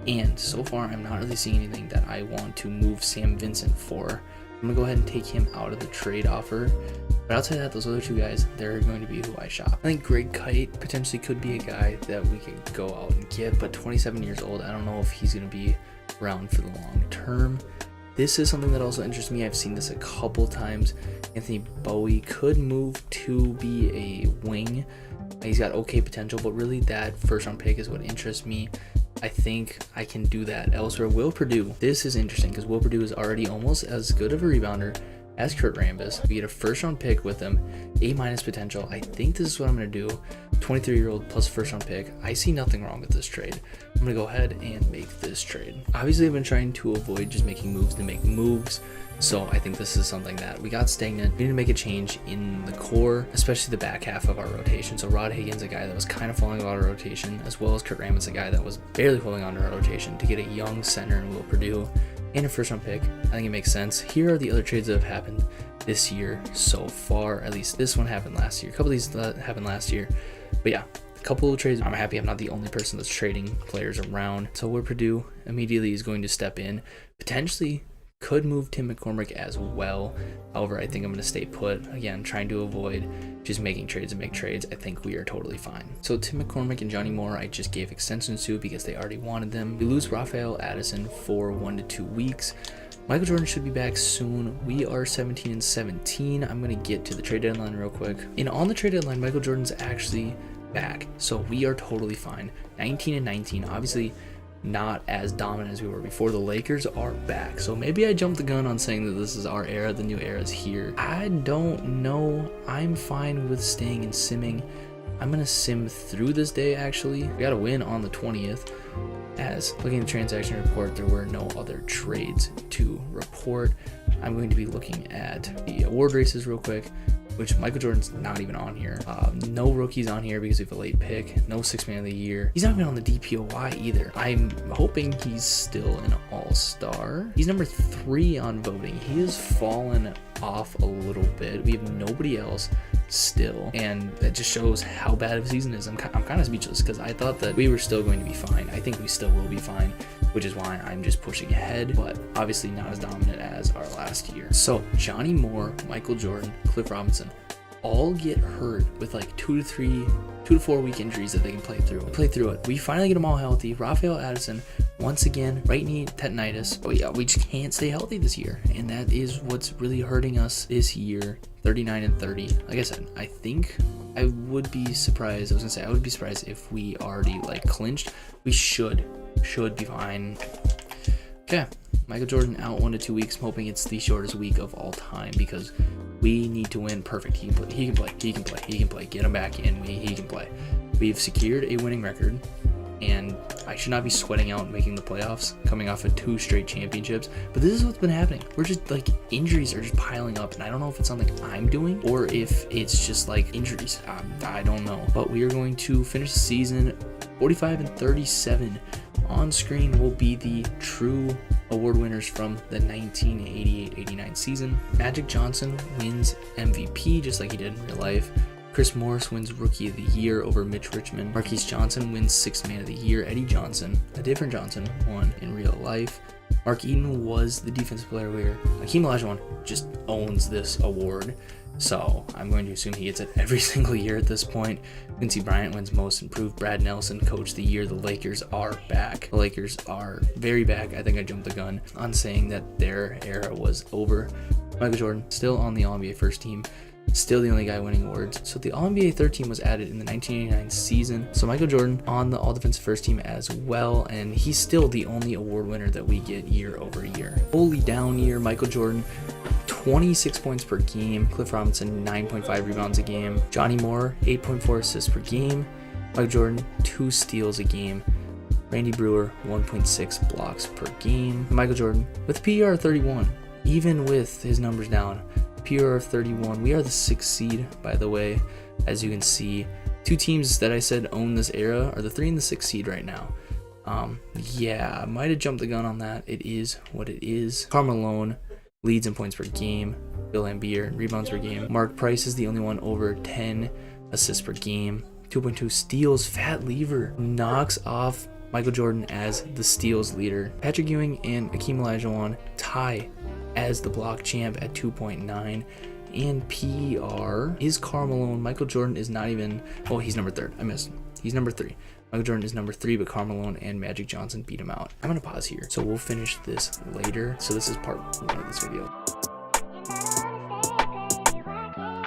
And so far, I'm not really seeing anything that I want to move Sam Vincent for. I'm going to go ahead and take him out of the trade offer. But outside that, those other 2 guys, they're going to be who I shop. I think Greg Kite potentially could be a guy that we could go out and get, but 27 years old, I don't know if he's going to be around for the long term. This is something that also interests me. I've seen this a couple times. Anthony Bowie could move to be a wing. He's got okay potential, but really that first round pick is what interests me. I think I can do that elsewhere. Will Perdue, this is interesting because Will Perdue is already almost as good of a rebounder as Kurt Rambis. We get a first round pick with him, A- potential. I think this is what I'm going to do. 23-year-old plus first round pick. I see nothing wrong with this trade. I'm going to go ahead and make this trade. Obviously, I've been trying to avoid just making moves to make moves. So I think this is something that we got stagnant. We need to make a change in the core, especially the back half of our rotation. So Rod Higgins, a guy that was kind of falling out of rotation, as well as Kurt Rambis, a guy that was barely holding on to our rotation, to get a young center in Will Perdue and a first round pick. I think it makes sense. Here are the other trades that have happened this year so far. At least this one happened last year. A couple of these happened last year. But yeah, a couple of trades. I'm happy I'm not the only person that's trading players around. So Will Perdue immediately is going to step in. Potentially could move Tim McCormick as well. However, I think I'm going to stay put. Again, trying to avoid just making trades and make trades. I think we are totally fine. So Tim McCormick and Johnny Moore, I just gave extensions to because they already wanted them. We lose Rafael Addison for 1 to 2 weeks. Michael Jordan should be back soon. We are 17-17. I'm going to get to the trade deadline real quick. And on the trade deadline, Michael Jordan's actually back. So we are totally fine. 19-19, obviously not as dominant as we were before. The Lakers are back. So maybe I jumped the gun on saying that this is our era, the new era is here. I don't know. I'm fine with staying and simming. I'm gonna sim through this day. Actually, we got a win on the 20th. As looking at the transaction report, there were no other trades to report. I'm going to be looking at the award races real quick, which Michael Jordan's not even on here. No rookies on here because we have a late pick. No sixth man of the year. He's not even on the DPOY either. I'm hoping he's still an all-star. He's number 3 on voting. He has fallen off a little bit. We have nobody else still, and that just shows how bad of a season is. I'm kind of speechless because I thought that we were still going to be fine. I think we still will be fine, which is why I'm just pushing ahead, but obviously not as dominant as our last year. So Johnny Moore, Michael Jordan, Cliff Robinson all get hurt with like 2 to 4 week injuries that they can play through it. We finally get them all healthy. Rafael Addison, once again, right knee tendonitis. Oh yeah, we just can't stay healthy this year, and that is what's really hurting us this year. 39-30. Like I said, I think I would be surprised. I would be surprised if we already like clinched. We should be fine. Okay, Michael Jordan out 1 to 2 weeks. I'm hoping it's the shortest week of all time because we need to win. Perfect. He can play. Get him back in. He can play. We've secured a winning record, and I should not be sweating out making the playoffs coming off of 2 straight championships. But this is what's been happening. We're just like, injuries are just piling up, and I don't know if it's something I'm doing or if it's just like injuries. I don't know. But we are going to finish the season 45-37. On screen will be the true award winners from the 1988-89 season. Magic Johnson wins MVP just like he did in real life. Chris Morris wins Rookie of the Year over Mitch Richmond. Marquise Johnson wins Sixth Man of the Year. Eddie Johnson, a different Johnson, won in real life. Mark Eaton was the Defensive Player of the Year. Hakeem Olajuwon just owns this award, so I'm going to assume he gets it every single year at this point. Quincy Bryant wins Most Improved. Brad Nelson, Coach of the Year. The Lakers are back. The Lakers are very back. I think I jumped the gun on saying that their era was over. Michael Jordan still on the All-NBA first team. Still the only guy winning awards. So the All-NBA third team was added in the 1989 season. So Michael Jordan on the All-Defensive first team as well, and he's still the only award winner that we get year over year. Fully down year, Michael Jordan, 26 points per game. Cliff Robinson, 9.5 rebounds a game. Johnny Moore, 8.4 assists per game. Michael Jordan, 2 steals a game. Randy Brewer, 1.6 blocks per game. Michael Jordan with PER 31, even with his numbers down. PER of 31. We are the 6th seed, by the way. As you can see, 2 teams that I said own this era are the 3 and the 6th seed right now. Yeah, I might have jumped the gun on that. It is what it is. Karl Malone leads in points per game. Bill Laimbeer rebounds per game. Mark Price is the only one over 10 assists per game. 2.2 steals. Fat Lever knocks off Michael Jordan as the steals leader. Patrick Ewing and Hakeem Olajuwon tie as the block champ at 2.9, and PER is Karl Malone. Michael Jordan is not even, oh, he's number 3. I missed him. He's number 3. Michael Jordan is number 3, but Karl Malone and Magic Johnson beat him out. I'm gonna pause here, so we'll finish this later. So this is part 1 of this video.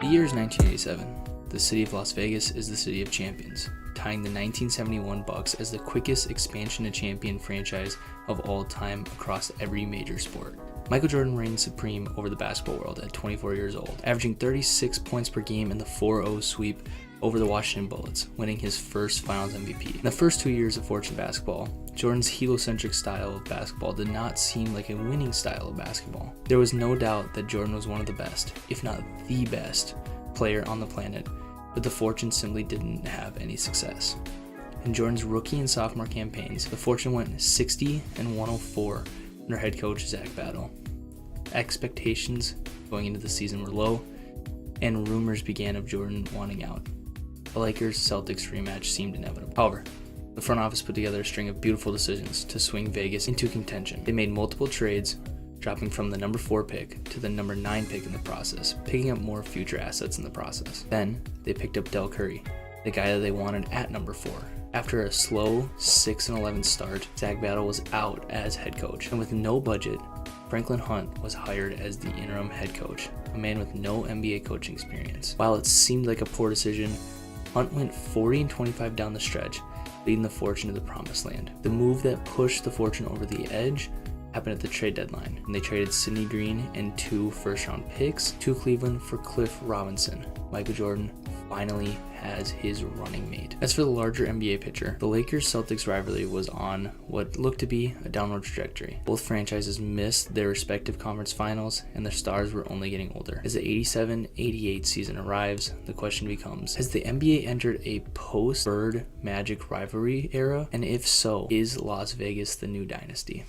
The year is 1987. The city of Las Vegas is the city of champions, tying the 1971 Bucks as the quickest expansion to champion franchise of all time across every major sport. Michael Jordan reigns supreme over the basketball world at 24 years old, averaging 36 points per game in the 4-0 sweep over the Washington Bullets, winning his first Finals MVP. In the first 2 years of Fortune basketball, Jordan's heliocentric style of basketball did not seem like a winning style of basketball. There was no doubt that Jordan was one of the best, if not the best, player on the planet, but the Fortune simply didn't have any success. In Jordan's rookie and sophomore campaigns, the Fortune went 60-104 under head coach Zach Battle. Expectations going into the season were low, and rumors began of Jordan wanting out. The Lakers-Celtics rematch seemed inevitable. However, the front office put together a string of beautiful decisions to swing Vegas into contention. They made multiple trades, dropping from the number 4 pick to the number 9 pick in the process, picking up more future assets in the process. Then, they picked up Del Curry, the guy that they wanted at number 4. After a slow 6-11 start, Zach Battle was out as head coach, and with no budget, Franklin Hunt was hired as the interim head coach, a man with no NBA coaching experience. While it seemed like a poor decision, Hunt went 40-25 down the stretch, leading the Fortune to the promised land. The move that pushed the Fortune over the edge happened at the trade deadline, and they traded Sidney Green and 2 first-round picks to Cleveland for Cliff Robinson. Michael Jordan finally has his running mate. As for the larger NBA picture, the Lakers-Celtics rivalry was on what looked to be a downward trajectory. Both franchises missed their respective conference finals, and their stars were only getting older. As the 87-88 season arrives, the question becomes, has the NBA entered a post-Bird Magic rivalry era? And if so, is Las Vegas the new dynasty?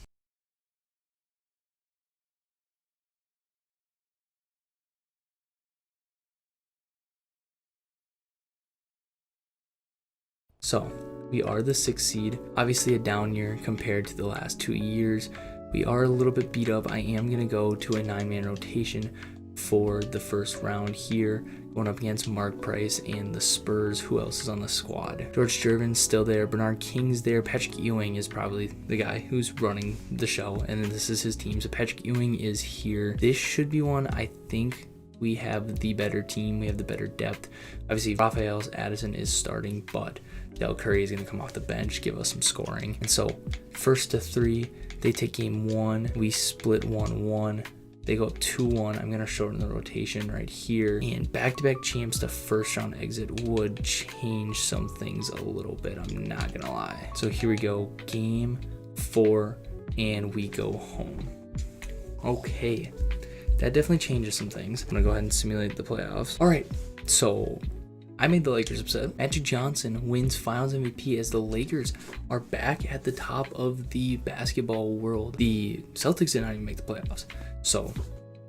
So, we are the 6th seed, obviously a down year compared to the last 2 years. We are a little bit beat up. I am going to go to a 9-man rotation for the first round here, going up against Mark Price and the Spurs. Who else is on the squad? George Gervin's still there, Bernard King's there, Patrick Ewing is probably the guy who's running the show, and then this is his team. So Patrick Ewing is here. This should be one I think we have the better team, we have the better depth. Obviously, Rafael Addison is starting, but Del Curry is going to come off the bench, give us some scoring. And so, first to 3, they take game 1, we split 1-1. They go up 2-1. I'm going to shorten the rotation right here. And back-to-back champs to first-round exit would change some things a little bit, I'm not going to lie. So here we go, game 4, and we go home. Okay. That definitely changes some things. I'm gonna go ahead and simulate the playoffs. All right, so I made the Lakers upset. Magic Johnson wins Finals MVP as the Lakers are back at the top of the basketball world. The Celtics did not even make the playoffs. So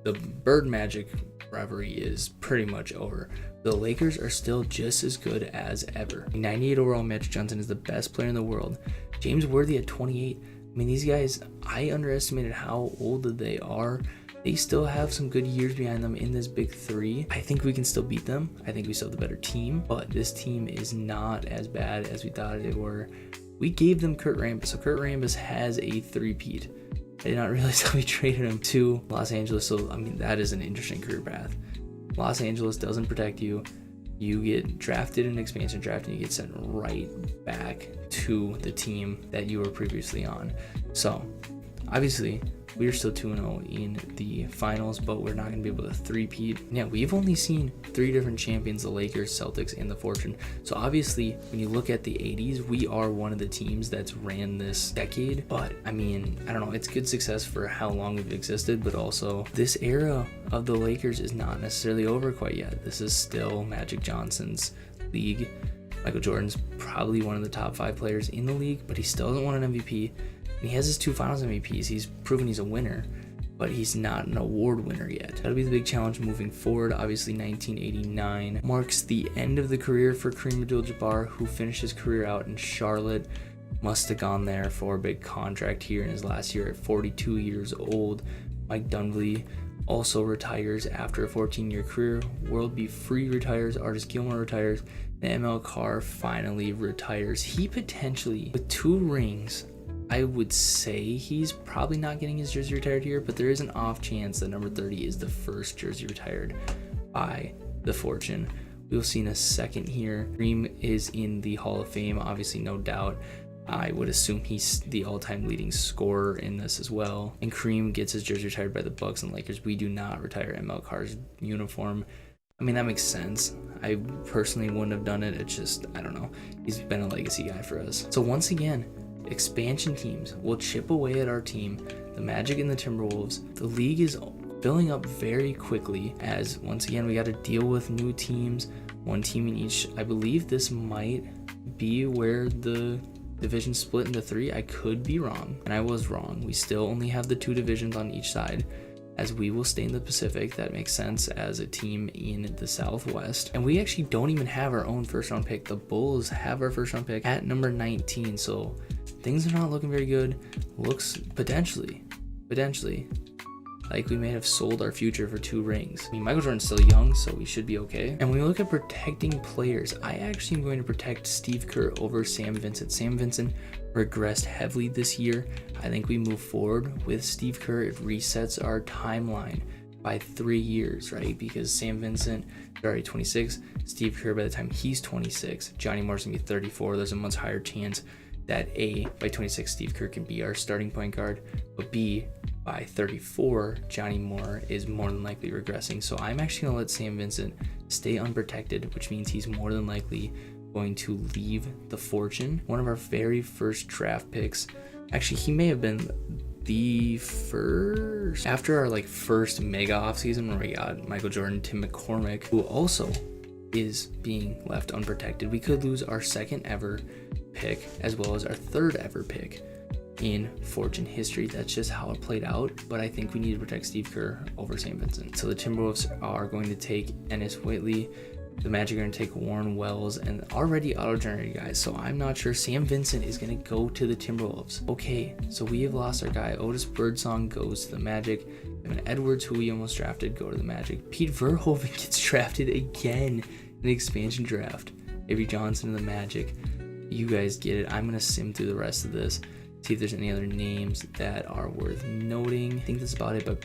the Bird Magic rivalry is pretty much over. The Lakers are still just as good as ever. 98 overall, Magic Johnson is the best player in the world. James Worthy at 28. I mean, these guys, I underestimated how old they are. They still have some good years behind them in this big 3. I think we can still beat them. I think we still have the better team, but this team is not as bad as we thought they were. We gave them Kurt Rambis, so Kurt Rambis has a 3-peat. I did not realize how we traded him to Los Angeles, so I mean, that is an interesting career path. Los Angeles doesn't protect you. You get drafted in an expansion draft and you get sent right back to the team that you were previously on. So, obviously, we're still 2-0 in the finals, but we're not going to be able to 3-peat. Yeah, we've only seen 3 different champions, the Lakers, Celtics, and the Fortune. So obviously, when you look at the 80s, we are one of the teams that's ran this decade. But, I mean, I don't know, it's good success for how long we've existed, but also this era of the Lakers is not necessarily over quite yet. This is still Magic Johnson's league. Michael Jordan's probably one of the top 5 players in the league, but he still hasn't won an MVP. He has his 2 finals MVPs. He's proven he's a winner, but he's not an award winner yet. That'll be the big challenge moving forward. Obviously, 1989 marks the end of the career for Kareem Abdul-Jabbar, who finished his career out in Charlotte. Must have gone there for a big contract here in his last year at 42 years old. Mike Dunleavy also retires after a 14-year career. World B. Free retires. Artis Gilmore retires. And ML Carr finally retires. He potentially, with 2 rings, I would say he's probably not getting his jersey retired here, but there is an off chance that number 30 is the first jersey retired by the Fortune. We'll see in a second here. Kareem is in the Hall of Fame, obviously, no doubt. I would assume he's the all-time leading scorer in this as well. And Kareem gets his jersey retired by the Bucks and Lakers. We do not retire ML Carr's uniform. I mean, that makes sense. I personally wouldn't have done it. It's just, I don't know. He's been a legacy guy for us. So once again, expansion teams will chip away at our team, the Magic and the Timberwolves. The league is filling up very quickly as, once again, we got to deal with new teams, 1 team in each. I believe this might be where the division split into 3. I could be wrong, and I was wrong. We still only have the 2 divisions on each side, as we will stay in the Pacific. That makes sense as a team in the Southwest. And we actually don't even have our own first round pick. The Bulls have our first round pick at number 19, so things are not looking very good. Looks potentially like we may have sold our future for 2 rings. I mean, Michael Jordan's still young, so we should be okay. And when we look at protecting players, I actually am going to protect Steve Kerr over Sam Vincent. Sam Vincent regressed heavily this year. I think we move forward with Steve Kerr. It resets our timeline by 3 years, right? Because Sam Vincent is already 26. Steve Kerr, by the time he's 26, Johnny Moore's going to be 34. There's a much higher chance that A, by 26, Steve Kerr can be our starting point guard, but B, by 34, Johnny Moore is more than likely regressing. So I'm actually going to let Sam Vincent stay unprotected, which means he's more than likely going to leave the Fortune. One of our very first draft picks, actually he may have been the first, after our first mega offseason where we got Michael Jordan, Tim McCormick, who also is being left unprotected. We could lose our second ever pick as well as our third ever pick in Fortune history. That's just how it played out, but I think we need to protect Steve Kerr over St. Vincent. So the Timberwolves are going to take Ennis Whitley. The Magic are going to take Warren Wells and already auto-generated guys, so I'm not sure. Sam Vincent is going to go to the Timberwolves. Okay, so we have lost our guy. Otis Birdsong goes to the Magic. Evan Edwards, who we almost drafted, go to the Magic. Pete Verhoeven gets drafted again in the expansion draft. Avery Johnson to the Magic. You guys get it. I'm going to sim through the rest of this, see if there's any other names that are worth noting. I think that's about it, but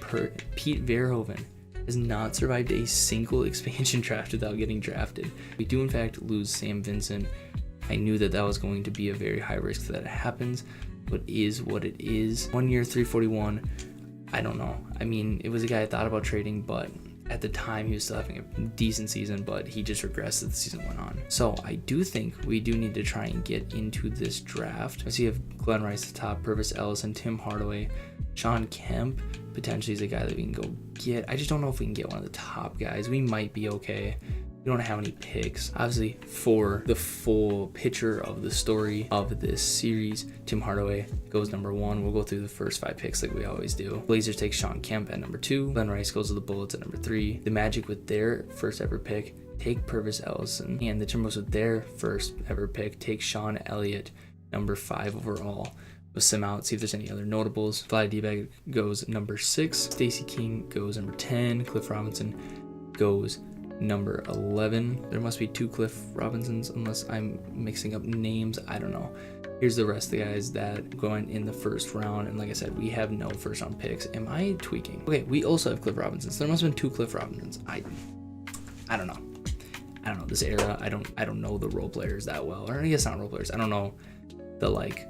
Pete Verhoeven has not survived a single expansion draft without getting drafted. We do in fact lose Sam Vincent. I knew that was going to be a very high risk that it happens, but is what it is. 1 year, 341. I don't know. I mean, it was a guy I thought about trading, but at the time he was still having a decent season, but he just regressed as the season went on. So I do think we do need to try and get into this draft. I see you have Glenn Rice at the top, Purvis Ellison, Tim Hardaway, Sean Kemp potentially is a guy that we can go get. I just don't know if we can get one of the top guys. We might be okay. We don't have any picks. Obviously, for the full picture of the story of this series, Tim Hardaway goes number 1. We'll go through the first 5 picks like we always do. Blazers take Sean Kemp at number 2. Glenn Rice goes to the Bullets at number 3. The Magic with their first ever pick take Purvis Ellison. And the Timberwolves with their first ever pick take Sean Elliott, number 5 overall. We'll sim out, see if there's any other notables. Fly D-Bag goes number 6. Stacey King goes number 10. Cliff Robinson goes number 11. There must be 2 Cliff Robinsons unless I'm mixing up names. I don't know. Here's the rest of the guys that going in the first round. And like I said, we have no first round picks. Am I tweaking? Okay, we also have Cliff Robinsons. There must have been 2 Cliff Robinsons. I don't know. I don't know. This era, I don't know the role players that well. Or I guess not role players. I don't know the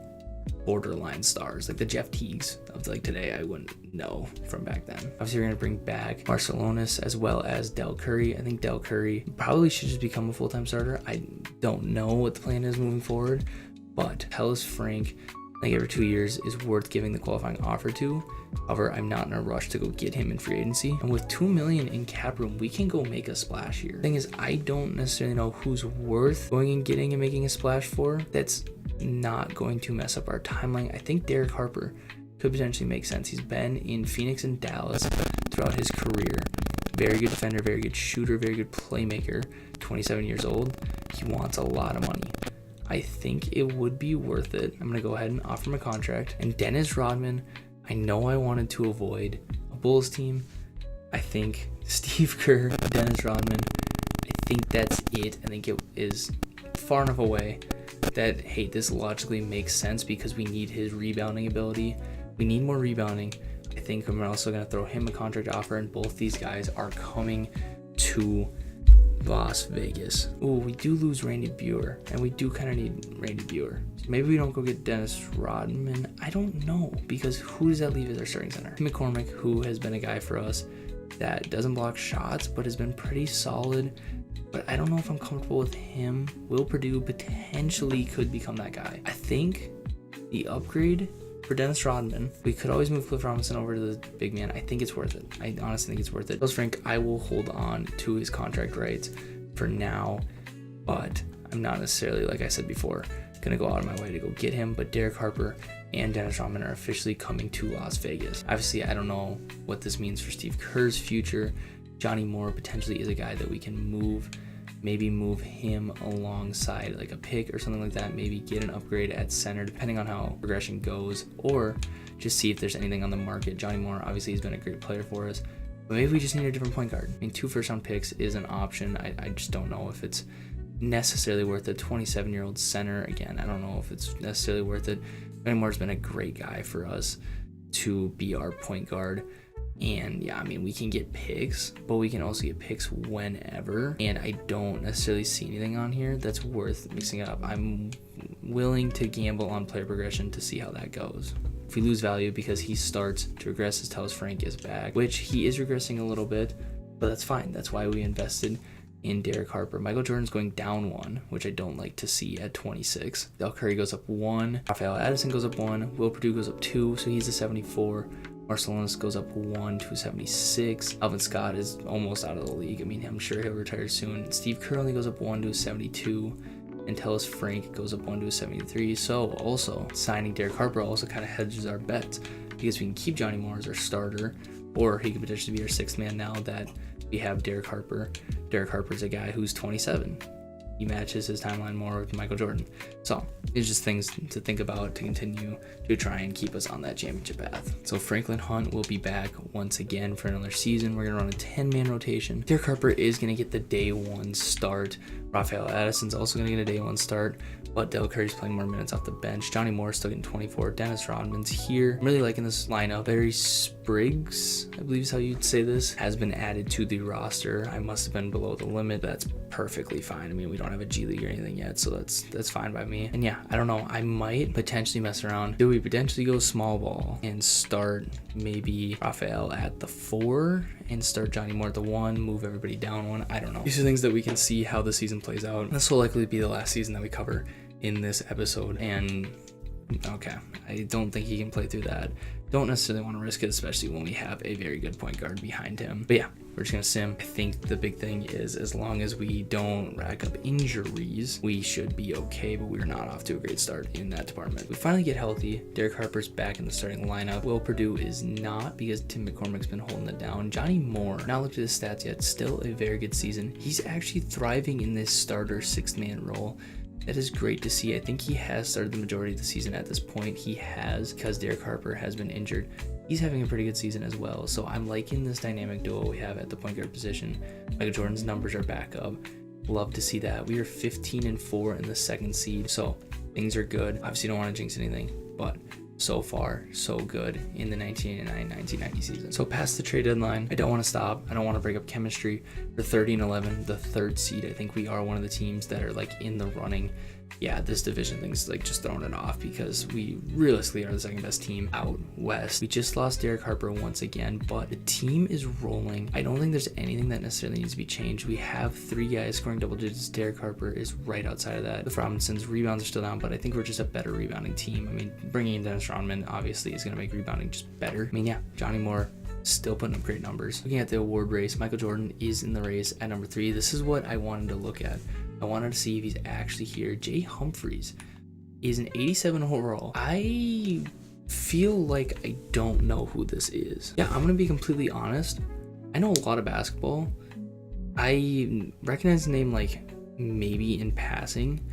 borderline stars, like the Jeff Teagues of today. I wouldn't know from back then. Obviously, we're going to bring back Marcelonis as well as Del Curry. I think Del Curry probably should just become a full-time starter. I don't know what the plan is moving forward, but Hellas Frank, I think every 2 years is worth giving the qualifying offer to. However, I'm not in a rush to go get him in free agency. And with $2 million in cap room, we can go make a splash here. The thing is, I don't necessarily know who's worth going and getting and making a splash for. That's not going to mess up our timeline. I think Derek Harper could potentially make sense. He's been in Phoenix and Dallas throughout his career. Very good defender, very good shooter, very good playmaker. 27 years old. He wants a lot of money. I think it would be worth it. I'm going to go ahead and offer him a contract. And Dennis Rodman, I know I wanted to avoid a Bulls team. I think Steve Kerr, Dennis Rodman, I think that's it. I think it is far enough away that, hey, this logically makes sense because we need his rebounding ability. We need more rebounding. I think I'm also going to throw him a contract offer, and both these guys are coming to Las Vegas. Ooh, we do lose Randy Buer, and we do kind of need Randy Buer. Maybe we don't go get Dennis Rodman. I don't know, because who does that leave as our starting center? McCormick, who has been a guy for us that doesn't block shots, but has been pretty solid. But I don't know if I'm comfortable with him. Will Purdue potentially could become that guy. I think the upgrade for Dennis Rodman, we could always move Cliff Robinson over to the big man. I think it's worth it. I honestly think it's worth it. Charles Frank, I will hold on to his contract rights for now, but I'm not necessarily, like I said before, going to go out of my way to go get him. But Derek Harper and Dennis Rodman are officially coming to Las Vegas. Obviously, I don't know what this means for Steve Kerr's future. Johnny Moore potentially is a guy that we can move, maybe move him alongside like a pick or something like that, maybe get an upgrade at center depending on how progression goes, or just see if there's anything on the market. Johnny Moore obviously has been a great player for us, but maybe we just need a different point guard. I mean, 2 first-round picks is an option. I just don't know if it's necessarily worth it. 27-year-old center, again, I don't know if it's necessarily worth it. Johnny Moore's been a great guy for us to be our point guard. And yeah, I mean, we can get picks, but we can also get picks whenever. And I don't necessarily see anything on here that's worth mixing up. I'm willing to gamble on player progression to see how that goes. If we lose value because he starts to regress as Tellus Frank is back, which he is regressing a little bit, but that's fine. That's why we invested in Derek Harper. Michael Jordan's going down 1, which I don't like to see at 26. Del Curry goes up 1. Rafael Addison goes up 1. Will Perdue goes up 2, so he's a 74. Marcellonis goes up 1 to 76. Alvin Scott is almost out of the league. I mean, I'm sure he'll retire soon. Steve Kerr only goes up 1 to 72. And Tellus Frank goes up 1 to 73. So also signing Derek Harper also kind of hedges our bets, because we can keep Johnny Moore as our starter, or he could potentially be our 6th man now that we have Derek Harper. Derek Harper's a guy who's 27. He matches his timeline more with Michael Jordan. So it's just things to think about to continue to try and keep us on that championship path. So Franklin Hunt will be back once again for another season. We're going to run a 10-man rotation. Derek Harper is going to get the day 1 start. Rafael Addison's also going to get a day 1 start, but Del Curry's playing more minutes off the bench. Johnny Moore's still getting 24. Dennis Rodman's here. I'm really liking this lineup. Larry Spriggs, I believe is how you'd say this, has been added to the roster. I must have been below the limit. That's perfectly fine. I mean, we don't have a G League or anything yet, so that's fine by me. And yeah, I don't know. I might potentially mess around. Do we potentially go small ball and start maybe Rafael at the 4 and start Johnny Moore at the 1, move everybody down 1? I don't know. These are things that we can see how the season plays out. This will likely be the last season that we cover in this episode, and okay, I don't think he can play through that. Don't necessarily want to risk it, especially when we have a very good point guard behind him. But yeah, we're just gonna sim. I think the big thing is, as long as we don't rack up injuries, we should be okay, but we're not off to a great start in that department. We finally get healthy. Derek Harper's back in the starting lineup. Will Perdue is not, because Tim McCormick's been holding it down. Johnny Moore, not looked at his stats yet, still a very good season. He's actually thriving in this starter 6th-man role. That is great to see. I think he has started the majority of the season at this point. He has, because Derek Harper has been injured. He's having a pretty good season as well. So I'm liking this dynamic duo we have at the point guard position. Michael Jordan's numbers are back up. Love to see that. We are 15-4 in the 2nd seed. So things are good. Obviously don't want to jinx anything, but so far, so good in the 1989-1990 season. So past the trade deadline, I don't want to stop. I don't want to break up chemistry. For 30-11, the 3rd seed, I think we are one of the teams that are like in the running. Yeah, this division thing's like just throwing it off, because we realistically are the 2nd best team out west. We just lost Derek Harper once again, but the team is rolling. I don't think there's anything that necessarily needs to be changed. We have 3 guys scoring double digits. Derek Harper is right outside of that. With Robinson's rebounds are still down, but I think we're just a better rebounding team. I mean, bringing in Dennis Rodman obviously is going to make rebounding just better. I mean, yeah, Johnny Moore still putting up great numbers. Looking at the award race, Michael Jordan is in the race at number 3. This is what I wanted to look at. I wanted to see if he's actually here. Jay Humphries is an 87 overall. I feel like I don't know who this is. Yeah, I'm going to be completely honest. I know a lot of basketball. I recognize the name like maybe in passing,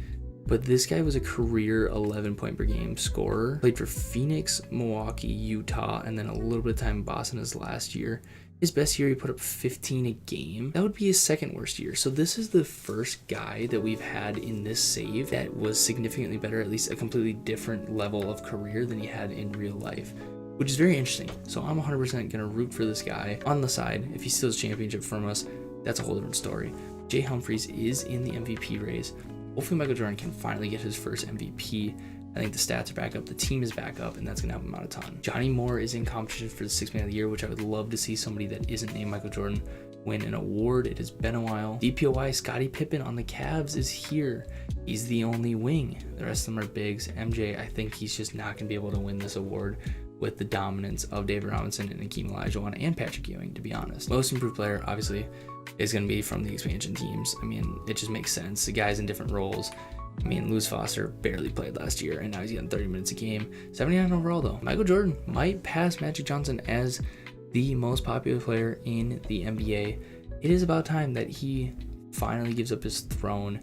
but this guy was a career 11 point per game scorer. Played for Phoenix, Milwaukee, Utah, and then a little bit of time in Boston his last year. His best year, he put up 15 a game. That would be his 2nd worst year. So this is the first guy that we've had in this save that was significantly better, at least a completely different level of career than he had in real life, which is very interesting. So I'm 100% going to root for this guy. On the side, if he steals championship from us, that's a whole different story. Jay Humphries is in the MVP race. Hopefully Michael Jordan can finally get his first MVP. I think the stats are back up, the team is back up, and that's going to help him out a ton. Johnny Moore is in competition for the 6th man of the year, which I would love to see somebody that isn't named Michael Jordan win an award. It has been a while. DPOY, Scottie Pippen on the Cavs is here. He's the only wing. The rest of them are bigs. MJ, I think he's just not going to be able to win this award with the dominance of David Robinson and Hakeem Olajuwon and Patrick Ewing, to be honest. Most improved player, obviously, is going to be from the expansion teams. I mean, it just makes sense. The guys in different roles. I mean, Lewis Foster barely played last year, and now he's getting 30 minutes a game. 79 overall, though. Michael Jordan might pass Magic Johnson as the most popular player in the NBA. It is about time that he finally gives up his throne.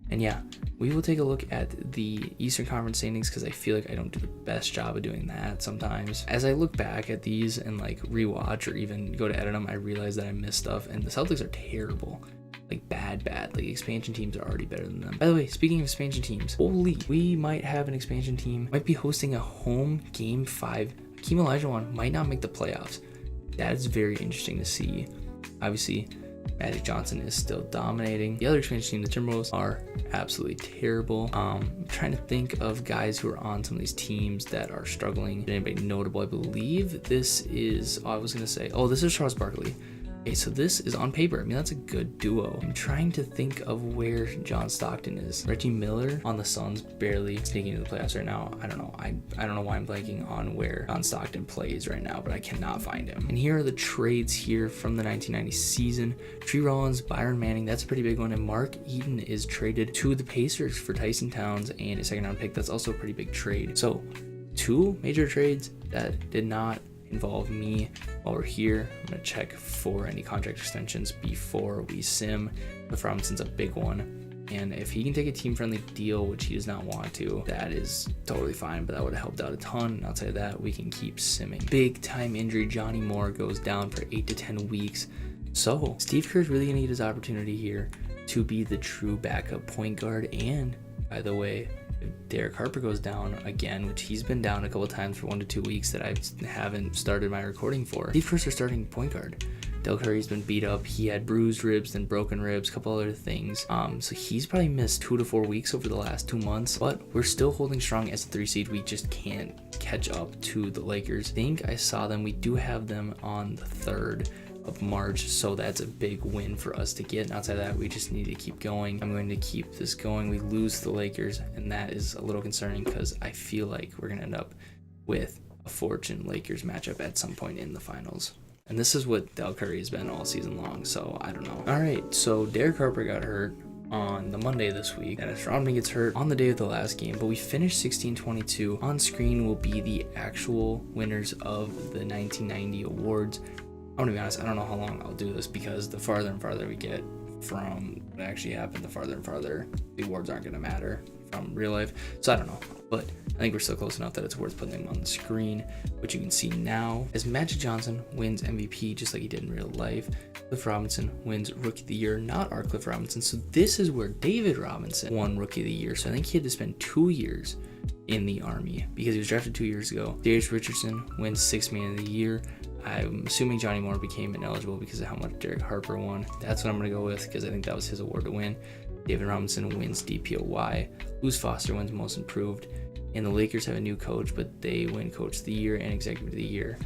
And yeah, we will take a look at the Eastern Conference standings, because I feel like I don't do the best job of doing that sometimes. As I look back at these and like rewatch or even go to edit them, I realize that I missed stuff, and the Celtics are terrible. Like bad. Like expansion teams are already better than them. By the way, speaking of expansion teams, holy, we might have an expansion team. Might be hosting a home game 5. Hakeem Olajuwon might not make the playoffs. That's very interesting to see. Obviously, Magic Johnson is still dominating. The other expansion team, the Timberwolves, are absolutely terrible. I'm trying to think of guys who are on some of these teams that are struggling. Anybody notable? I believe this is, this is Charles Barkley. Okay, so this is on paper. I mean, that's a good duo. I'm trying to think of where John Stockton is. Reggie Miller on the Suns, barely sneaking into the playoffs right now. I don't know. I don't know why I'm blanking on where John Stockton plays right now, but I cannot find him. And here are the trades here from the 1990 season. Tree Rollins, Byron Manning, that's a pretty big one. And Mark Eaton is traded to the Pacers for Tyson Towns and a second-round pick. That's also a pretty big trade. So 2 major trades that did not involve me. While we're here, I'm going to check for any contract extensions before we sim. Cliff Robinson's a big one, and if he can take a team-friendly deal, which he does not want to, that is totally fine, but that would have helped out a ton. And outside of that, we can keep simming. Big time injury, Johnny Moore goes down for 8 to 10 weeks. So Steve Kerr's really going to get his opportunity here to be the true backup point guard. And by the way, if Derek Harper goes down again, which he's been down a couple times for 1 to 2 weeks that I haven't started my recording for, Steve Kerr's starting point guard. Del Curry's been beat up. He had bruised ribs and broken ribs, a couple other things. So he's probably missed 2 to 4 weeks over the last 2 months, but we're still holding strong as a 3 seed. We just can't catch up to the Lakers. I think I saw them. We do have them on the 3rd of March, so that's a big win for us to get. And outside of that, we just need to keep going. I'm going to keep this going. We lose the Lakers, and that is a little concerning because I feel like we're going to end up with a Fortune Lakers matchup at some point in the finals. And this is what Del Curry has been all season long, so I don't know. All right, so Derek Harper got hurt on the Monday this week. Dennis Rodman gets hurt on the day of the last game, but we finished 16-22. On screen will be the actual winners of the 1990 awards. I'm gonna be honest, I don't know how long I'll do this because the farther and farther we get from what actually happened, the farther and farther the awards aren't gonna matter from real life. So I don't know, but I think we're still close enough that it's worth putting them on the screen, which you can see now as Magic Johnson wins MVP just like he did in real life. Cliff Robinson wins Rookie of the Year, not our Cliff Robinson. So this is where David Robinson won Rookie of the Year. So I think he had to spend 2 years in the Army because he was drafted 2 years ago. Darius Richardson wins Sixth Man of the Year. I'm assuming Johnny Moore became ineligible because of how much Derek Harper won. That's what I'm going to go with because I think that was his award to win. David Robinson wins DPOY. Luz Foster wins Most Improved. And the Lakers have a new coach, but they win Coach of the Year and Executive of the Year.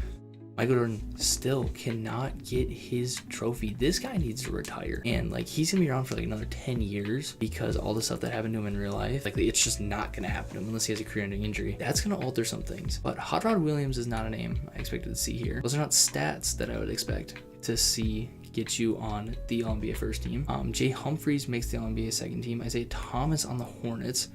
Michael Jordan still cannot get his trophy. This guy needs to retire. And he's gonna be around for another 10 years because all the stuff that happened to him in real life, it's just not gonna happen to him unless he has a career-ending injury. That's gonna alter some things. But Hot Rod Williams is not a name I expected to see here. Those are not stats that I would expect to see get you on the All-NBA first team. Jay Humphries makes the All-NBA second team. Isaiah Thomas on the Hornets.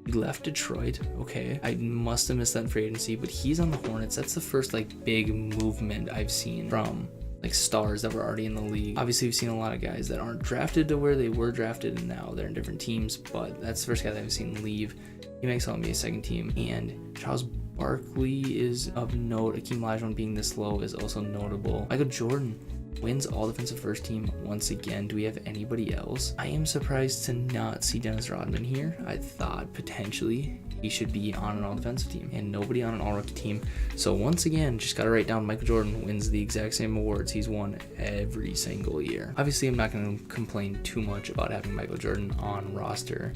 He left Detroit. Okay, I must have missed that in free agency, but he's on the Hornets. That's the first big movement I've seen from stars that were already in the league. Obviously, we've seen a lot of guys that aren't drafted to where they were drafted, and now they're in different teams. But that's the first guy that I've seen leave. He makes All-NBA second team, and Charles Barkley is of note. Akeem Olajuwon being this low is also notable. Michael Jordan wins all defensive first team once again. Do we have anybody else? I am surprised to not see Dennis Rodman here. I thought potentially he should be on an all defensive team and nobody on an all rookie team. So once again, just gotta write down Michael Jordan wins the exact same awards he's won every single year. Obviously, I'm not gonna complain too much about having Michael Jordan on roster,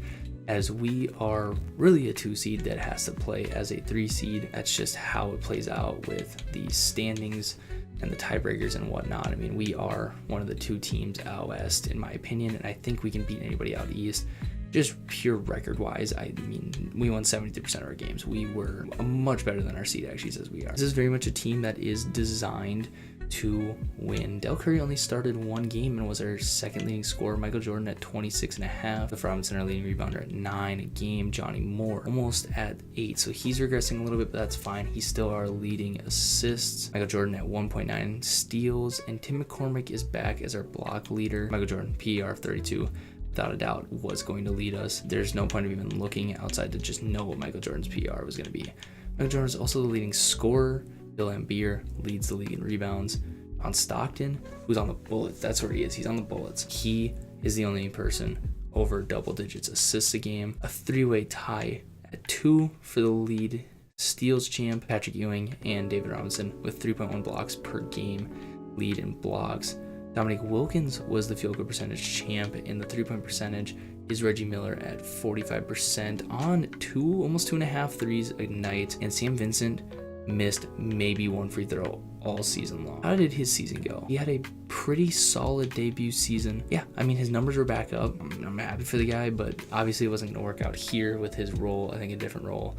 as we are really a 2 seed that has to play as a 3 seed. That's just how it plays out with the standings and the tiebreakers and whatnot. I mean, we are one of the 2 teams out west, in my opinion, and I think we can beat anybody out east. Just pure record-wise, I mean, we won 73% of our games. We were much better than our seed actually says we are. This is very much a team that is designed to win. Del Curry only started 1 game and was our second leading scorer. Michael Jordan at 26.5. Cliff Robinson, our leading rebounder, at 9 a game. Johnny Moore almost at 8. So he's regressing a little bit, but that's fine. He's still our leading assists. Michael Jordan at 1.9 steals. And Tim McCormick is back as our block leader. Michael Jordan, PER of 32. Without a doubt, was going to lead us. There's no point of even looking outside to just know what Michael Jordan's PR was going to be. Michael Jordan is also the leading scorer. Bill Laimbeer leads the league in rebounds. On Stockton, who's on the Bullets, that's where he is. He's on the Bullets. He is the only person over double digits assists a game. A 3-way tie at 2 for the lead steals champ, Patrick Ewing and David Robinson with 3.1 blocks per game. lead in blocks. Dominique Wilkins was the field goal percentage champ, and the 3-point percentage is Reggie Miller at 45% on almost 2.5 threes a night. And Sam Vincent missed maybe one free throw all season long. How did his season go? He had a pretty solid debut season. Yeah, I mean, his numbers were back up. I'm happy for the guy, but obviously it wasn't going to work out here with his role. I think a different role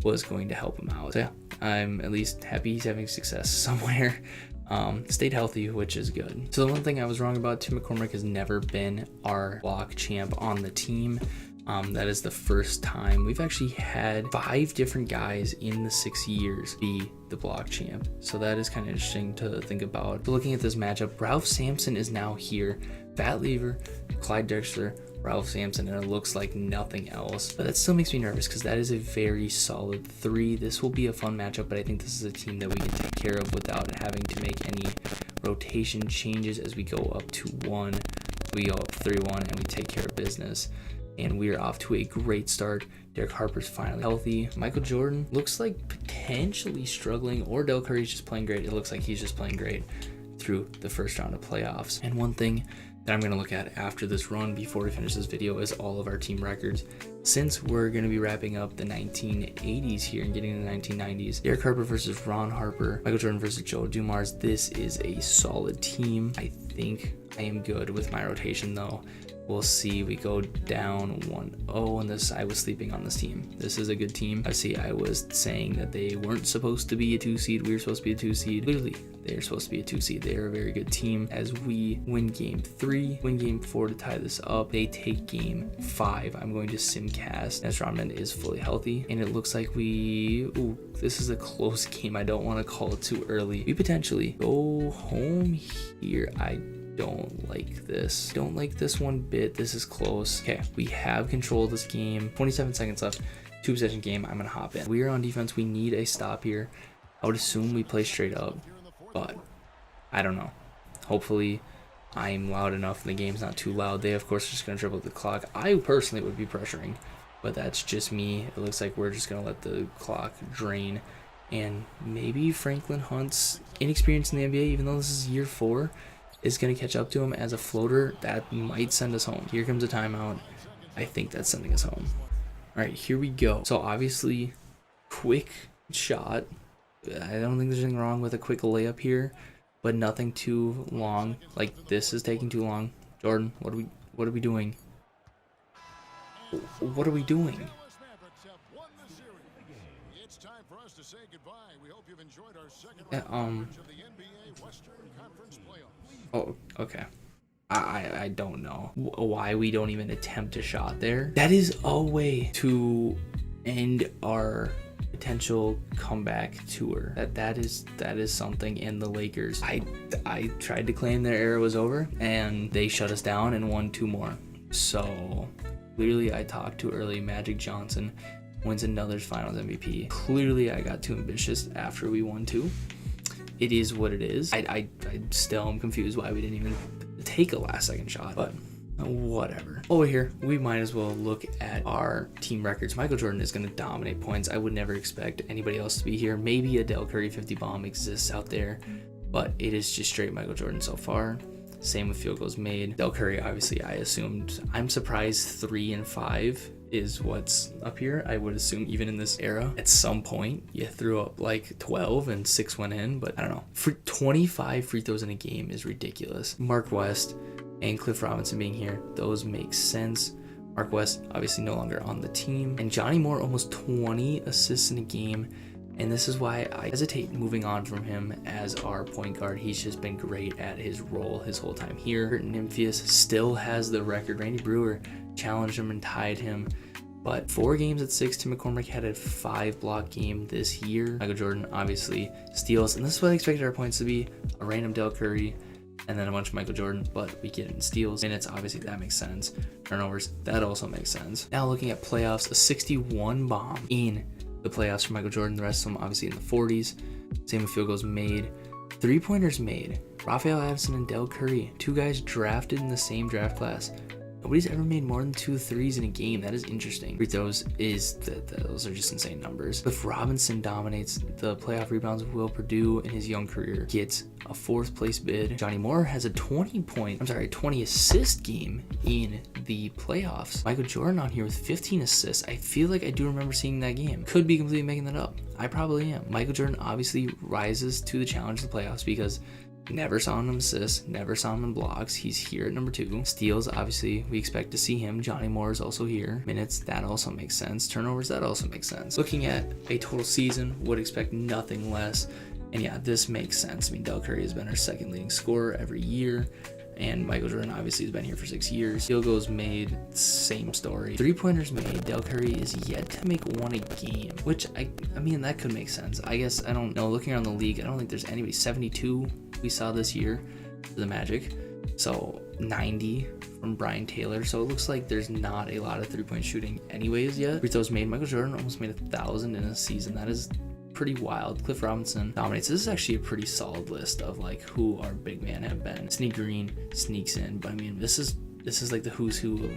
was going to help him out. So yeah, I'm at least happy he's having success somewhere. Stayed healthy, which is good. So the one thing I was wrong about, Tim McCormick has never been our block champ on the team. That is the first time. We've actually had 5 different guys in the 6 years be the block champ. So that is kind of interesting to think about. But looking at this matchup, Ralph Sampson is now here. Pat Lever, Clyde Drexler, Ralph Sampson, and it looks like nothing else. But that still makes me nervous because that is a very solid 3. This will be a fun matchup, but I think this is a team that we can take care of without having to make any rotation changes as we go up to 1. We go up 3-1 and we take care of business. And we are off to a great start. Derek Harper's finally healthy. Michael Jordan looks like potentially struggling, or Del Curry's just playing great. It looks like he's just playing great through the first round of playoffs. And one thing that I'm going to look at after this run before we finish this video is all of our team records. Since we're going to be wrapping up the 1980s here and getting to the 1990s, Derek Harper versus Ron Harper, Michael Jordan versus Joe Dumars. This is a solid team. I think I am good with my rotation though. We'll see. We go down 1-0, and this, I was sleeping on this team. This is a good team. I see I was saying that they weren't supposed to be a 2 seed. We were supposed to be a 2 seed. Clearly, they are supposed to be a 2 seed. They are a very good team. As we win game 3, win game 4 to tie this up, they take game 5. I'm going to simcast as Rodman is fully healthy, and it looks like this is a close game. I don't want to call it too early. We potentially go home here. I don't like this. Don't like this one bit. This is close. Okay, we have control of this game. 27 seconds left. 2-possession game. I'm gonna hop in. We are on defense. We need a stop here. I would assume we play straight up, but I don't know. Hopefully I'm loud enough and the game's not too loud. They of course are just gonna dribble the clock. I personally would be pressuring, but that's just me. It looks like we're just gonna let the clock drain, and maybe Franklin Hunt's inexperience in the NBA, even though this is year 4, is going to catch up to him as a floater. That might send us home. Here comes a timeout. I think that's sending us home. All right, here we go. So obviously, quick shot. I don't think there's anything wrong with a quick layup here, but nothing too long. Like, this is taking too long. Jordan, what are we doing? What are we doing? It's time for us to say goodbye. We hope you've enjoyed our second round of the NBA Western Conference playoffs. Oh, okay. I don't know why we don't even attempt a shot there. That is a way to end our potential comeback tour. That is something. And the Lakers, I tried to claim their era was over, and they shut us down and won 2 more. So clearly I talked too early. Magic Johnson wins another Finals MVP. Clearly I got too ambitious after we won 2. It is what it is. I still am confused why we didn't even take a last second shot, but whatever. Over here, we might as well look at our team records. Michael Jordan is going to dominate points. I would never expect anybody else to be here. Maybe a Del Curry 50 bomb exists out there, but it is just straight Michael Jordan so far. Same with field goals made. Del Curry, obviously, I assumed. I'm surprised 3 and 5 is what's up here. I would assume even in this era, at some point, you threw up like 12 and 6 went in, but I don't know. For 25 free throws in a game is ridiculous. Mark West and Cliff Robinson being here, those make sense. Mark West, obviously no longer on the team. And Johnny Moore, almost 20 assists in a game. And this is why I hesitate moving on from him as our point guard. He's just been great at his role his whole time here. Nymphius still has the record. Randy Brewer challenged him and tied him. But 4 games at 6, Tim McCormick had a 5 block game this year. Michael Jordan obviously steals. And this is what I expected our points to be. A random Del Curry and then a bunch of Michael Jordan. But we get it in steals. Minutes, obviously that makes sense. Turnovers, that also makes sense. Now looking at playoffs, a 61 bomb in the playoffs for Michael Jordan. The rest of them obviously in the 40s. Same with field goals made. 3-pointers made. Raphael Addison and Del Curry, 2 guys drafted in the same draft class. Nobody's ever made more than 2 threes in a game. That is interesting. Free throws those are just insane numbers. Cliff Robinson dominates the playoff rebounds. Will Purdue in his young career gets a 4th place bid. Johnny Moore has a 20 assist game in the playoffs. Michael Jordan on here with 15 assists. I feel like I do remember seeing that game. Could be completely making that up. I probably am. Michael Jordan obviously rises to the challenge of the playoffs because never saw him in assists, never saw him in blocks. He's here at number 2. Steals, obviously, we expect to see him. Johnny Moore is also here. Minutes, that also makes sense. Turnovers, that also makes sense. Looking at a total season, would expect nothing less. And yeah, this makes sense. I mean, Del Curry has been our 2nd leading scorer every year. And Michael Jordan obviously has been here for 6 years. Field goals made, same story. 3-pointers made, Del Curry is yet to make 1 a game, which I mean, that could make sense. I guess, I don't know, looking around the league, I don't think there's anybody. 72 we saw this year for the Magic. So 90 from Brian Taylor. So it looks like there's not a lot of 3-point shooting anyways yet. Free throws made, Michael Jordan almost made 1,000 in a season. That is pretty wild. Cliff Robinson dominates. This is actually a pretty solid list of like who our big men have been. Sidney Green sneaks in, but I mean, this is like the who's who of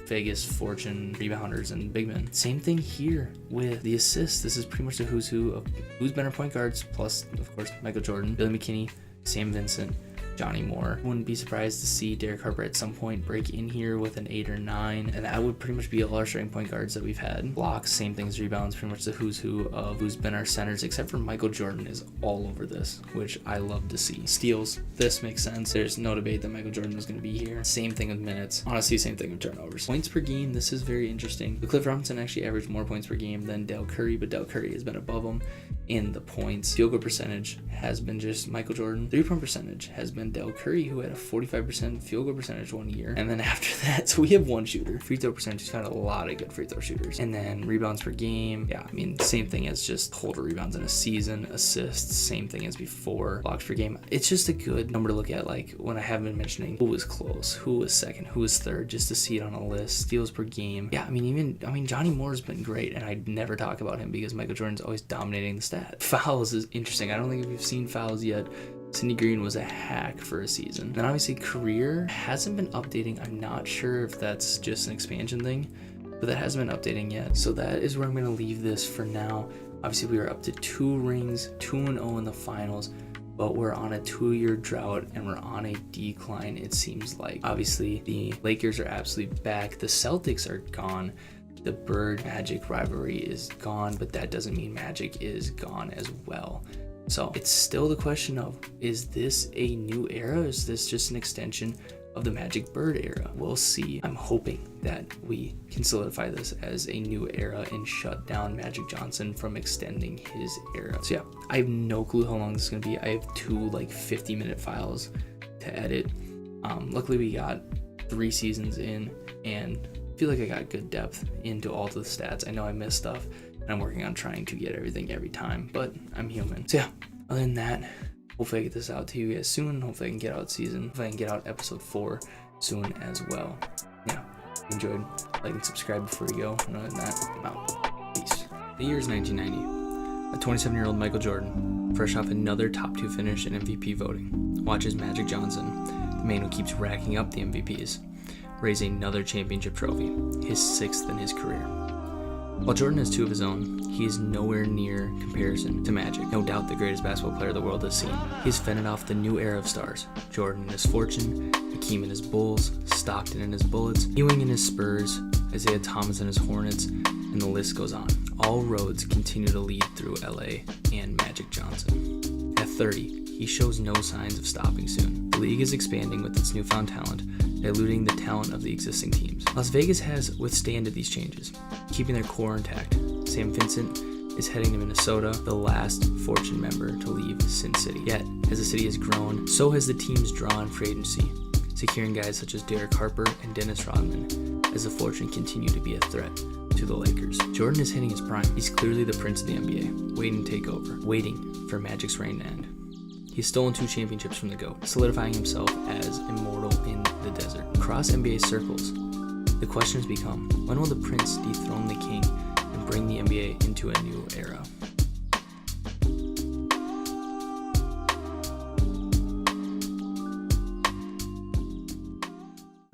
Vegas, Fortune, rebounders, and big men. Same thing here with the assists. This is pretty much the who's who of who's been our point guards, plus of course Michael Jordan, Billy McKinney, Sam Vincent, Johnny Moore. Wouldn't be surprised to see Derek Harper at some point break in here with an 8 or 9, and that would pretty much be all our starting point guards that we've had. Blocks, same things, rebounds, pretty much the who's who of who's been our centers, except for Michael Jordan is all over this, which I love to see. Steals, this makes sense. There's no debate that Michael Jordan was going to be here. Same thing with minutes. Honestly, same thing with turnovers. Points per game, this is very interesting. The Cliff Robinson actually averaged more points per game than Del Curry, but Del Curry has been above him in the points. Field goal percentage has been just Michael Jordan. 3-point percentage has been Del Curry, who had a 45% field goal percentage 1 year. And then after that, so we have 1 shooter. Free throw percentage, he's got a lot of good free throw shooters. And then rebounds per game, yeah, I mean, same thing as just total rebounds in a season. Assists, same thing as before. Blocks per game. It's just a good number to look at, like when I have been mentioning who was close, who was 2nd, who was 3rd, just to see it on a list. Steals per game. Yeah, I mean, Johnny Moore's been great, and I never talk about him because Michael Jordan's always dominating the stat. Fouls is interesting. I don't think we've seen fouls yet. Sidney Green was a hack for a season. And obviously career hasn't been updating. I'm not sure if that's just an expansion thing, but that hasn't been updating yet. So that is where I'm going to leave this for now. Obviously we are up to 2 rings, 2-0 in the finals, but we're on a 2-year drought and we're on a decline, it seems like. Obviously the Lakers are absolutely back. The Celtics are gone. The Bird Magic rivalry is gone, but that doesn't mean Magic is gone as well. So it's still the question of, is this a new era? Is this just an extension of the Magic Bird era? We'll see. I'm hoping that we can solidify this as a new era and shut down Magic Johnson from extending his era. So yeah, I have no clue how long this is going to be. I have 2 like 50-minute files to edit. Luckily we got 3 seasons in, and I feel like I got good depth into all the stats. I know I missed stuff, and I'm working on trying to get everything every time, but I'm human. So yeah, other than that, hopefully I get this out to you guys soon. Hopefully I can get out season. Hopefully I can get out episode 4 soon as well. Yeah, if you enjoyed, like and subscribe before you go. And other than that, I'm out. Peace. The year is 1990. A 27-year-old Michael Jordan, fresh off another top 2 finish in MVP voting, watches Magic Johnson, the man who keeps racking up the MVPs, raise another championship trophy, his 6th in his career. While Jordan has 2 of his own, he is nowhere near comparison to Magic, no doubt the greatest basketball player the world has seen. He's fended off the new era of stars, Jordan in his Fortune, Hakeem in his Bulls, Stockton in his Bullets, Ewing in his Spurs, Isaiah Thomas in his Hornets, and the list goes on. All roads continue to lead through LA and Magic Johnson. At 30, he shows no signs of stopping soon. The league is expanding with its newfound talent, diluting the talent of the existing teams. Las Vegas has withstanded these changes, keeping their core intact. Sam Vincent is heading to Minnesota, the last Fortune member to leave Sin City. Yet, as the city has grown, so has the team's draw on free agency, securing guys such as Derek Harper and Dennis Rodman, as the Fortune continue to be a threat to the Lakers. Jordan is hitting his prime. He's clearly the prince of the NBA, waiting to take over, waiting for Magic's reign to end. He's stolen 2 championships from the GOAT, solidifying himself as immortal in the desert. Across NBA circles, the question has become, when will the prince dethrone the king and bring the NBA into a new era?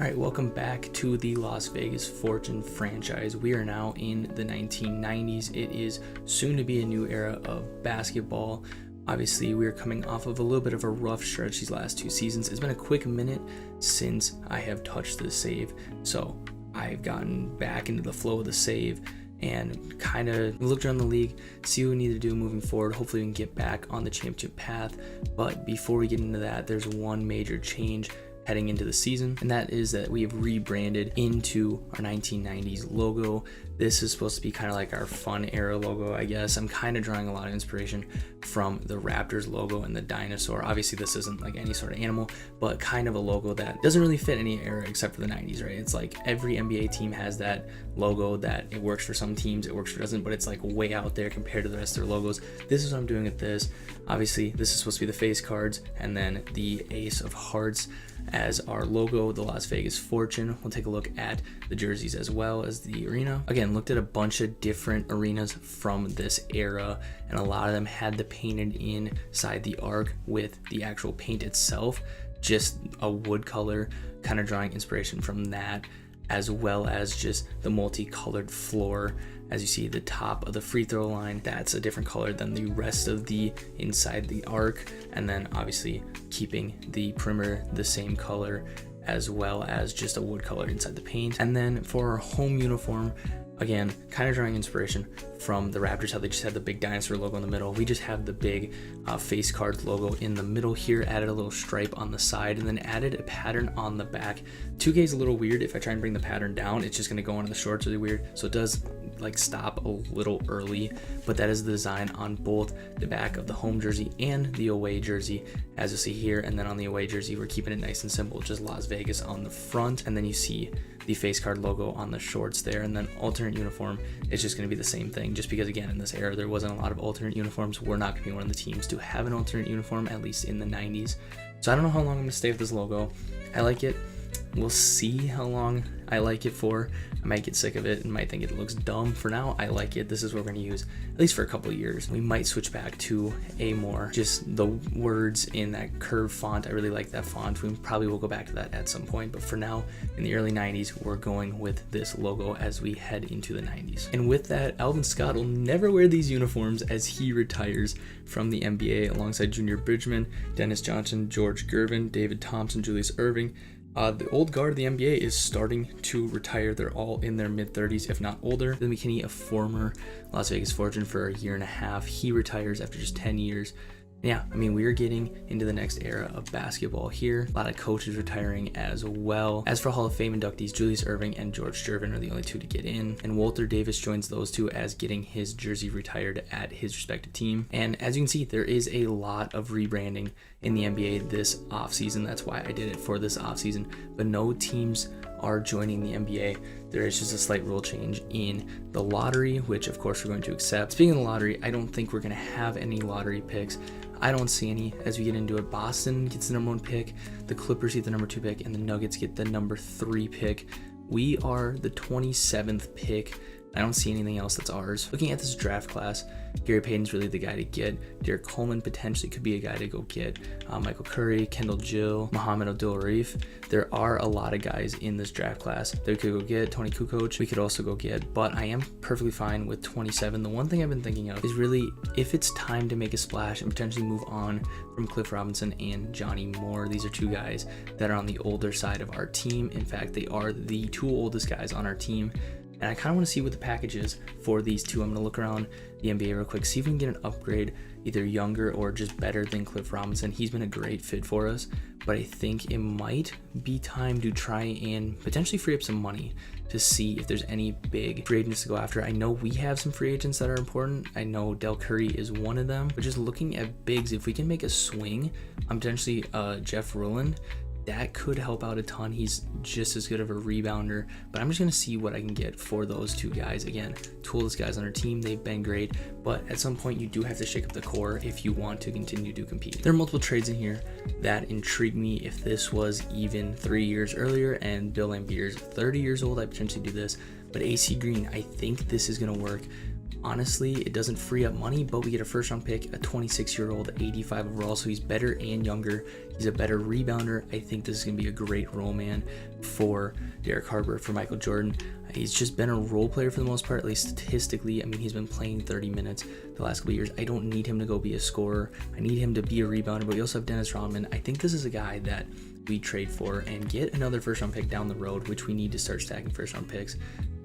All right, welcome back to the Las Vegas Fortune franchise. We are now in the 1990s. It is soon to be a new era of basketball. Obviously, we are coming off of a little bit of a rough stretch these last 2 seasons. It's been a quick minute since I have touched the save, so I've gotten back into the flow of the save and kind of looked around the league, see what we need to do moving forward. Hopefully we can get back on the championship path. But before we get into that, there's one major change heading into the season, and that is that we have rebranded into our 1990s logo. This is supposed to be kind of like our fun era logo, I guess. I'm kind of drawing a lot of inspiration from the Raptors logo and the dinosaur. Obviously this isn't like any sort of animal, but kind of a logo that doesn't really fit any era except for the 90s, right? It's like every NBA team has that logo that it works for some teams, it works for doesn't, but it's like way out there compared to the rest of their logos. This is what I'm doing with this. Obviously this is supposed to be the face cards and then the Ace of Hearts as our logo, the Las Vegas Fortune. We'll take a look at the jerseys as well as the arena. Again, looked at a bunch of different arenas from this era, and a lot of them had the painted inside the arc with the actual paint itself, just a wood color, kind of drawing inspiration from that, as well as just the multicolored floor. As you see, the top of the free throw line, that's a different color than the rest of the inside the arc, and then obviously keeping the perimeter the same color, as well as just a wood color inside the paint. And then for our home uniform, again, kind of drawing inspiration from the Raptors, how they just had the big dinosaur logo in the middle. We just have the big face card logo in the middle here, added a little stripe on the side, and then added a pattern on the back. 2K is a little weird. If I try and bring the pattern down, it's just going to go onto the shorts really weird. So it does like stop a little early, but that is the design on both the back of the home jersey and the away jersey, as you see here. And then on the away jersey, we're keeping it nice and simple, just Las Vegas on the front, and then you see the face card logo on the shorts there. And then alternate uniform is just going to be the same thing, just because again in this era there wasn't a lot of alternate uniforms. We're not going to be one of the teams to have an alternate uniform, at least in the 90s. So I don't know how long I'm going to stay with this logo. I like it. We'll see how long I like it for. I might get sick of it and might think it looks dumb. For now, I like it. This is what we're going to use at least for a couple of years. We might switch back to a more just the words in that curved font. I really like that font. We probably will go back to that at some point, but for now, in the early 90s, we're going with this logo as we head into the 90s. And with that, Alvin Scott will never wear these uniforms as he retires from the NBA alongside Junior Bridgman, Dennis Johnson, George Gervin, David Thompson, Julius Erving. The old guard of the NBA is starting to retire. They're all in their mid-30s, if not older. Then McKinney, a former Las Vegas Fortune for a year and a half, he retires after just 10 years. Yeah, I mean, we are getting into the next era of basketball here. A lot of coaches retiring as well. As for Hall of Fame inductees, Julius Erving and George Gervin are the only two to get in, and Walter Davis joins those two as getting his jersey retired at his respective team. And as you can see, there is a lot of rebranding in the NBA this offseason. That's why I did it for this offseason, but no teams are joining the NBA. There is just a slight rule change in the lottery, which of course we're going to accept. Speaking of the lottery, I don't think we're going to have any lottery picks. I don't see any as we get into it. Boston gets the number 1 pick, the Clippers get the number 2 pick, and the Nuggets get the number 3 pick. We are the 27th pick. I don't see anything else that's ours. Looking at this draft class, Gary Payton's really the guy to get. Derek Coleman potentially could be a guy to go get. Michael Curry, Kendall Gill, Mohamed Abdul-Rauf. There are a lot of guys in this draft class that we could go get. Tony Kukoc, we could also go get, but I am perfectly fine with 27. The one thing I've been thinking of is really if it's time to make a splash and potentially move on from Cliff Robinson and Johnny Moore. These are 2 guys that are on the older side of our team. In fact, they are the 2 oldest guys on our team. And I kind of want to see what the package is for these 2. I'm going to look around the NBA real quick, see if we can get an upgrade, either younger or just better than Cliff Robinson. He's been a great fit for us, but I think it might be time to try and potentially free up some money to see if there's any big free agents to go after. I know we have some free agents that are important. I know Del Curry is one of them, but just looking at bigs, if we can make a swing on potentially Jeff Ruland, that could help out a ton. He's just as good of a rebounder, but I'm just going to see what I can get for those 2 guys. Again, 2 oldest guys on our team, they've been great, but at some point you do have to shake up the core if you want to continue to compete. There are multiple trades in here that intrigue me. If this was even 3 years earlier and Bill Laimbeer's 30 years old, I'd potentially do this, but AC Green, I think this is going to work Honestly, it doesn't free up money, but we get a first round pick, a 26-year-old, 85 overall, so he's better and younger. He's a better rebounder. I think this is going to be a great role man for Derek Harper, for Michael Jordan. He's just been a role player for the most part, at least statistically. I mean, he's been playing 30 minutes the last couple of years. I don't need him to go be a scorer. I need him to be a rebounder, but we also have Dennis Rodman. I think this is a guy that we trade for and get another first round pick down the road, which we need to start stacking first round picks.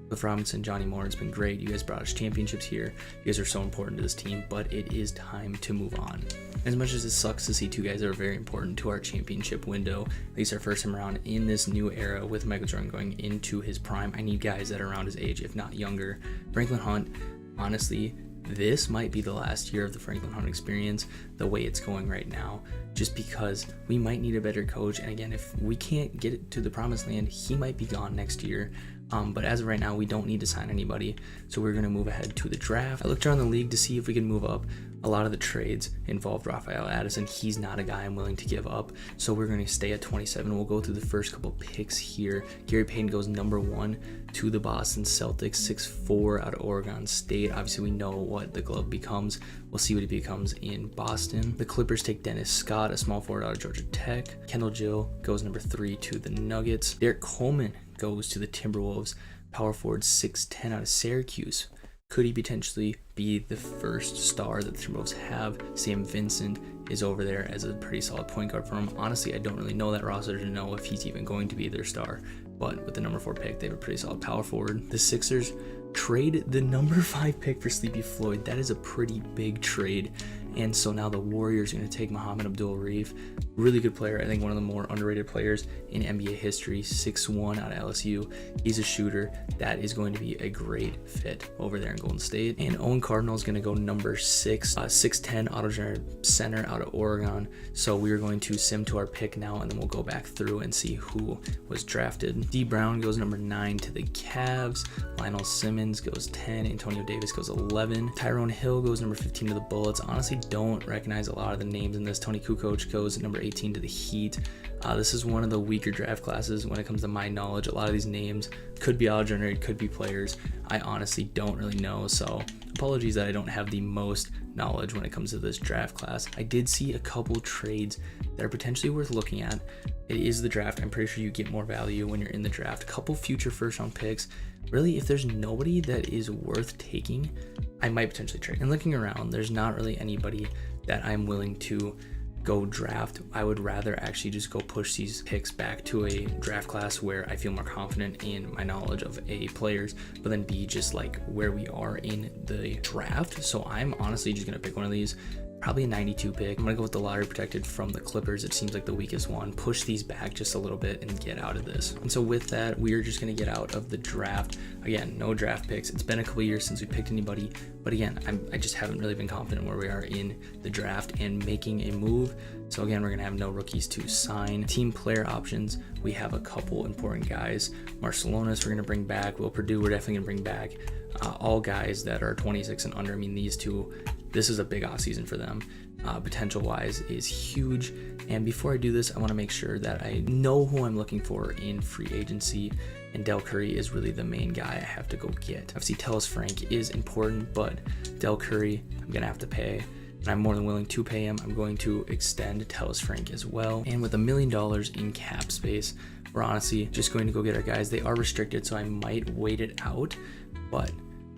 With Robinson, Johnny Moore, it's been great. You guys brought us championships here. You guys are so important to this team, but it is time to move on. As much as it sucks to see two guys that are very important to our championship window, at least our first time around in this new era with Michael Jordan going into his prime, I need guys that are around his age, if not younger. Franklin Hunt, honestly, this might be the last year of the Franklin Hunt experience the way it's going right now, just because we might need a better coach. And again, if we can't get it to the promised land, he might be gone next year. But as of right now, we don't need to sign anybody, so we're going to move ahead to the draft. I looked around the league to see if we can move up. A lot of the trades involved Rafael Addison. He's not a guy I'm willing to give up, so we're going to stay at 27. We'll go through the first couple picks here. Gary Payton goes number 1 to the Boston Celtics, 6'4" out of Oregon State. Obviously, we know what the glove becomes. We'll see what he becomes in Boston. The Clippers take Dennis Scott, a small forward out of Georgia Tech. Kendall Gill goes number 3 to the Nuggets. Derek Coleman goes to the Timberwolves, power forward 6'10" out of Syracuse. Could he potentially be the first star that the Timberwolves have? Sam Vincent is over there as a pretty solid point guard for him. Honestly, I don't really know that roster to know if he's even going to be their star, but with the number 4 pick, they have a pretty solid power forward. The Sixers trade the number 5 pick for Sleepy Floyd. That is a pretty big trade. And so now the Warriors are going to take Muhammad Abdul-Rauf. Really good player. I think one of the more underrated players in NBA history. 6'1" out of LSU. He's a shooter. That is going to be a great fit over there in Golden State. And Owen Cardinal is going to go number 6. 6'10" auto center out of Oregon. So we are going to sim to our pick now, and then we'll go back through and see who was drafted. D. Brown goes number 9 to the Cavs. Lionel Simmons goes 10. Antonio Davis goes 11. Tyrone Hill goes number 15 to the Bullets. Honestly, don't recognize a lot of the names in this. Tony Kukoc goes number 18 to the Heat. This is one of the weaker draft classes when it comes to my knowledge. A lot of these names could be auto-generated, could be players. I honestly don't really know, so apologies that I don't have the most knowledge when it comes to this draft class. I did see a couple trades that are potentially worth looking at. It is the draft. I'm pretty sure you get more value when you're in the draft. A couple future first-round picks. Really, if there's nobody that is worth taking, I might potentially trade. And looking around, there's not really anybody that I'm willing to go draft. I would rather actually just go push these picks back to a draft class where I feel more confident in my knowledge of A, players, but then B, just like where we are in the draft. So I'm honestly just going to pick one of these. Probably a 92 pick. I'm going to go with the lottery protected from the Clippers. It seems like the weakest one. Push these back just a little bit and get out of this. And so with that, we are just going to get out of the draft. Again, no draft picks. It's been a couple years since we picked anybody. But again, I just haven't really been confident where we are in the draft and making a move. So again, we're going to have no rookies to sign. Team player options, we have a couple important guys. Marcelonis, we're going to bring back. Will Purdue, we're definitely going to bring back. All guys that are 26 and under. I mean, these two, this is a big off season for them. Potential wise is huge. And before I do this, I want to make sure that I know who I'm looking for in free agency. And Del Curry is really the main guy I have to go get. Obviously, Tellus Frank is important, but Del Curry, I'm going to have to pay. And I'm more than willing to pay him. I'm going to extend Tellus Frank as well. And with $1 million in cap space, we're honestly just going to go get our guys. They are restricted, so I might wait it out, but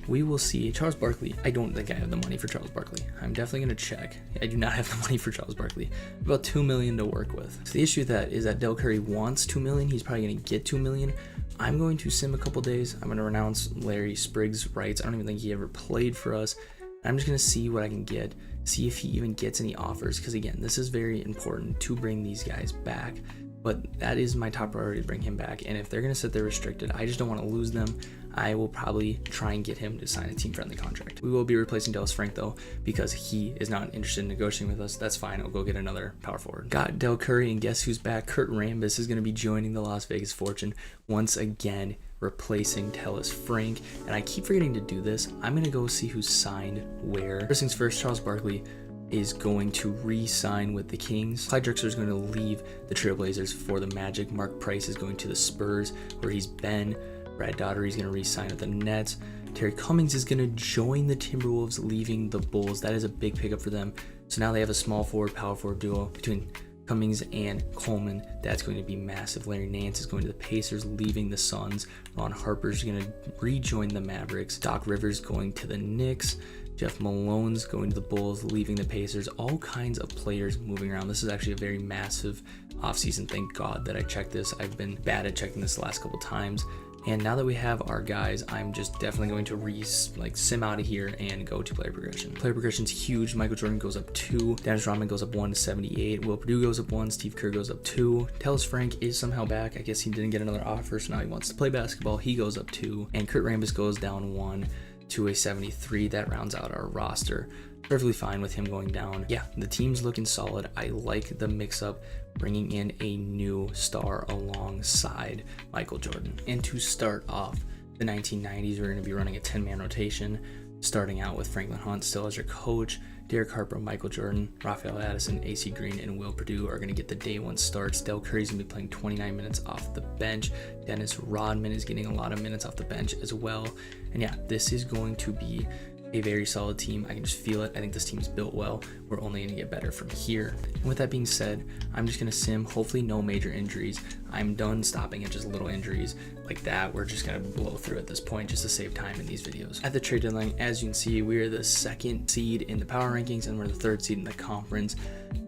we will see. Charles Barkley, I don't think I have the money for Charles Barkley. I'm definitely going to check. I do not have the money for Charles Barkley. About $2 million to work with. So the issue with that is that Del Curry wants $2 million. He's probably going to get $2 million. I'm going to sim a couple days. I'm going to renounce Larry Spriggs' rights. I don't even think he ever played for us. I'm just going to see what I can get, see if he even gets any offers, because again, this is very important to bring these guys back, but that is my top priority, to bring him back. And if they're going to sit there restricted, I just don't want to lose them. I will probably try and get him to sign a team-friendly contract. We will be replacing Tellus Frank, though, because he is not interested in negotiating with us. That's fine. I'll go get another power forward. Got Del Curry, and guess who's back? Kurt Rambis is going to be joining the Las Vegas Fortune once again, replacing Tellus Frank. And I keep forgetting to do this. I'm going to go see who's signed where. First things first, Charles Barkley is going to re-sign with the Kings. Clyde Drexler is going to leave the Trailblazers for the Magic. Mark Price is going to the Spurs, where he's been. Brad Daugherty's going to re-sign with the Nets. Terry Cummings is going to join the Timberwolves, leaving the Bulls. That is a big pickup for them. So now they have a small forward, power forward duo between Cummings and Coleman. That's going to be massive. Larry Nance is going to the Pacers, leaving the Suns. Ron Harper's going to rejoin the Mavericks. Doc Rivers going to the Knicks. Jeff Malone's going to the Bulls, leaving the Pacers. All kinds of players moving around. This is actually a very massive offseason. Thank God that I checked this. I've been bad at checking this the last couple times. And now that we have our guys, I'm just definitely going to sim out of here and go to player progression. Player progression's huge. Michael Jordan goes up 2. Dennis Rodman goes up 1 to 78. Will Perdue goes up 1. Steve Kerr goes up 2. Tellis Frank is somehow back. I guess he didn't get another offer, so now he wants to play basketball. He goes up 2. And Kurt Rambis goes down 1 to a 73. That rounds out our roster. Perfectly fine with him going down. Yeah, the team's looking solid. I like the mix-up, bringing in a new star alongside Michael Jordan. And to start off the 1990s, we're going to be running a 10-man rotation, starting out with Franklin Hunt still as your coach. Derek Harper, Michael Jordan, Rafael Addison, AC Green, and Will Perdue are going to get the day one starts. Del Curry's going to be playing 29 minutes off the bench. Dennis Rodman is getting a lot of minutes off the bench as well. And yeah, this is going to be a very solid team. I can just feel it. I think this team's built well. We're only going to get better from here. And with that being said, I'm just going to sim, hopefully no major injuries. I'm done stopping at just little injuries like that. We're just going to blow through at this point just to save time in these videos. At the trade deadline, as you can see, we are the 2nd seed in the power rankings and we're the 3rd seed in the conference.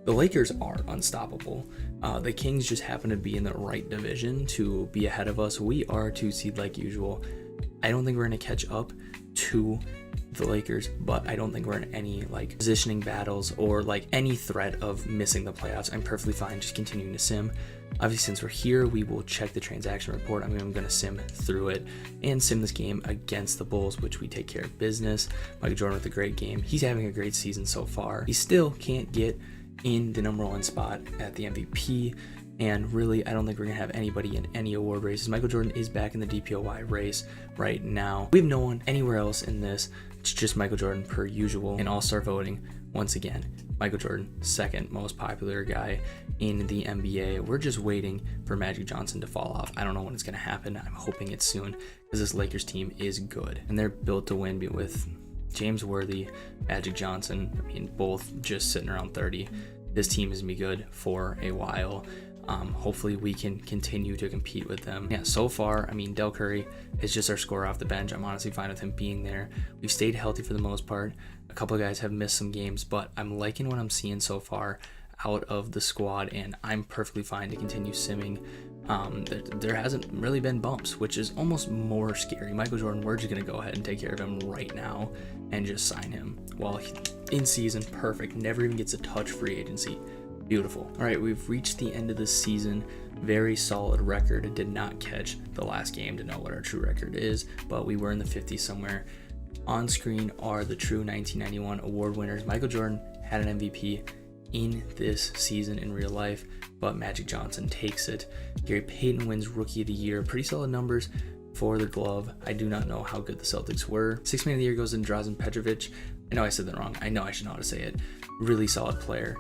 The Lakers are unstoppable. The Kings just happen to be in the right division to be ahead of us. We are 2 seed like usual. I don't think we're going to catch up to the Lakers, but I don't think we're in any positioning battles or any threat of missing the playoffs. I'm perfectly fine just continuing to sim. Obviously, since we're here, we will check the transaction report. I'm going to sim through it and sim this game against the Bulls, which we take care of business. Michael Jordan with a great game. He's having a great season so far. He still can't get in the number 1 spot at the MVP. And really, I don't think we're going to have anybody in any award races. Michael Jordan is back in the DPOY race right now. We have no one anywhere else in this. It's just Michael Jordan per usual. In all-star voting, once again, Michael Jordan, 2nd most popular guy in the NBA. We're just waiting for Magic Johnson to fall off. I don't know when it's going to happen. I'm hoping it's soon because this Lakers team is good. And they're built to win with James Worthy, Magic Johnson. I mean, both just sitting around 30. This team is going to be good for a while. Hopefully we can continue to compete with them. Yeah, so far, I mean, Del Curry is just our scorer off the bench. I'm honestly fine with him being there. We've stayed healthy for the most part. A couple of guys have missed some games, but I'm liking what I'm seeing so far out of the squad, and I'm perfectly fine to continue simming. There hasn't really been bumps, which is almost more scary. Michael Jordan, we're just going to go ahead and take care of him right now and just sign him while in season. Perfect. Never even gets a touch free agency. Beautiful. All right, we've reached the end of the season. Very solid record. Did not catch the last game to know what our true record is, but we were in the 50s somewhere. On screen are the true 1991 award winners. Michael Jordan had an MVP in this season in real life, but Magic Johnson takes it. Gary Payton wins Rookie of the Year. Pretty solid numbers for the glove. I do not know how good the Celtics were. 6th man of the year goes to Drazen Petrovic. I know I said that wrong. I know I should know how to say it. Really solid player.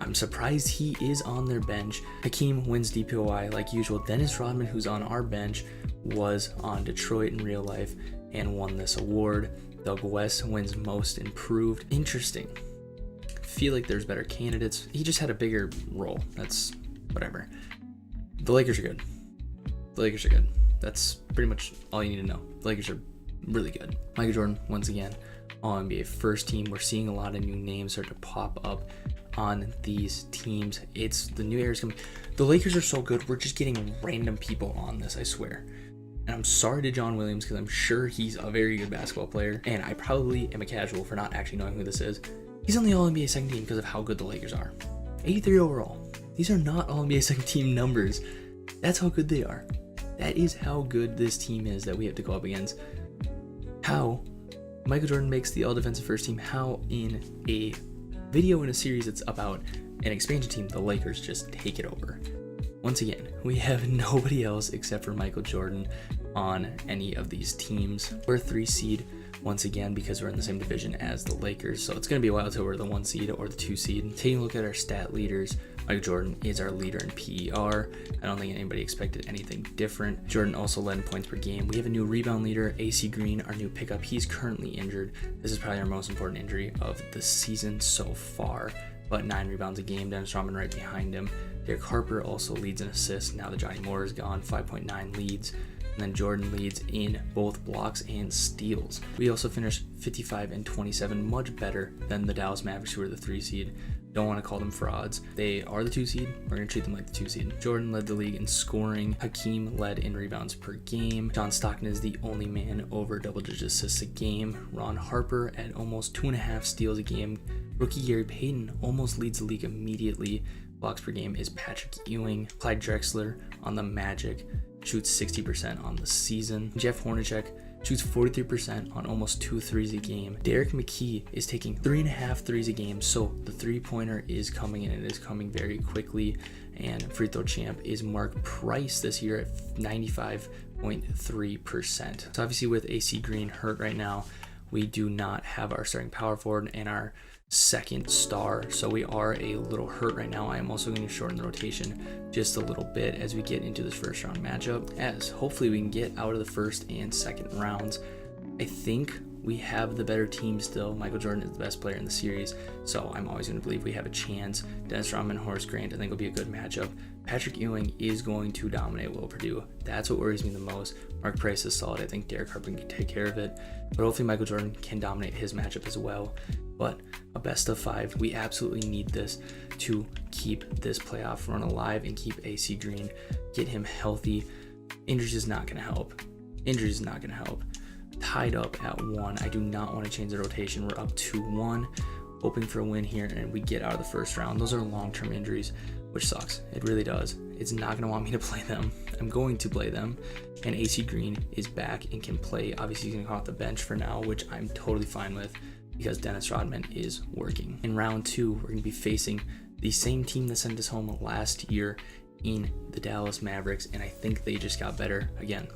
I'm surprised he is on their bench. Hakeem wins DPOY like usual. Dennis Rodman, who's on our bench, was on Detroit in real life and won this award. Doug West wins Most Improved. Interesting. Feel like there's better candidates. He just had a bigger role. That's whatever. The Lakers are good. The Lakers are good. That's pretty much all you need to know. The Lakers are really good. Michael Jordan, once again, All-NBA first team. We're seeing a lot of new names start to pop up on these teams. It's the new era's coming. The Lakers are so good. We're just getting random people on this, I swear. And I'm sorry to John Williams because I'm sure he's a very good basketball player. And I probably am a casual for not actually knowing who this is. He's on the All-NBA second team because of how good the Lakers are. 83 overall. These are not All-NBA second team numbers. That's how good they are. That is how good this team is that we have to go up against. How Michael Jordan makes the All-Defensive first team. How in a video in a series that's about an expansion team, the Lakers just take it over. Once again, we have nobody else except for Michael Jordan on any of these teams. We're a 3 seed once again because we're in the same division as the Lakers. So it's going to be a while till we're the 1 seed or the 2 seed. Taking a look at our stat leaders, Michael Jordan is our leader in PER. I don't think anybody expected anything different. Jordan also led in points per game. We have a new rebound leader, AC Green, our new pickup. He's currently injured. This is probably our most important injury of the season so far, but 9 rebounds a game. Dennis Rodman right behind him. Derek Harper also leads in assists now that Johnny Moore is gone, 5.9 leads. And then Jordan leads in both blocks and steals. We also finished 55 and 27, much better than the Dallas Mavericks, who are the 3 seed. Don't want to call them frauds. They are the 2 seed. We're going to treat them like the 2 seed. Jordan led the league in scoring. Hakeem led in rebounds per game. John Stockton is the only man over double-digit assists a game. Ron Harper at almost 2.5 steals a game. Rookie Gary Payton almost leads the league immediately. Blocks per game is Patrick Ewing. Clyde Drexler on the Magic shoots 60% on the season. Jeff Hornacek shoots 43% on almost 2 threes a game. Derek McKee is taking 3.5 threes a game, so the 3-pointer is coming in. It is coming very quickly. And free throw champ is Mark Price this year at 95.3%. So obviously with AC Green hurt right now, we do not have our starting power forward and our second star, so we are a little hurt right now. I am also going to shorten the rotation just a little bit as we get into this first round matchup, as hopefully we can get out of the first and second rounds. I think we have the better team still. Michael Jordan is the best player in the series, so I'm always going to believe we have a chance. Dennis Rodman, Horace Grant, I think will be a good matchup. Patrick Ewing is going to dominate Will Purdue. That's what worries me the most. Mark Price is solid. I think Derek Harper can take care of it, but hopefully Michael Jordan can dominate his matchup as well. But a best of 5, we absolutely need this to keep this playoff run alive and keep AC Green, get him healthy. Injuries is not going to help. Tied up at 1. I do not want to change the rotation. We're up 2-1, hoping for a win here, and we get out of the first round. Those are long-term injuries, which sucks. It really does. It's not going to want me to play them. I'm going to play them, and AC Green is back and can play. Obviously, he's going to come off the bench for now, which I'm totally fine with, because Dennis Rodman is working. In round 2, we're going to be facing the same team that sent us home last year in the Dallas Mavericks, and I think they just got better. Again,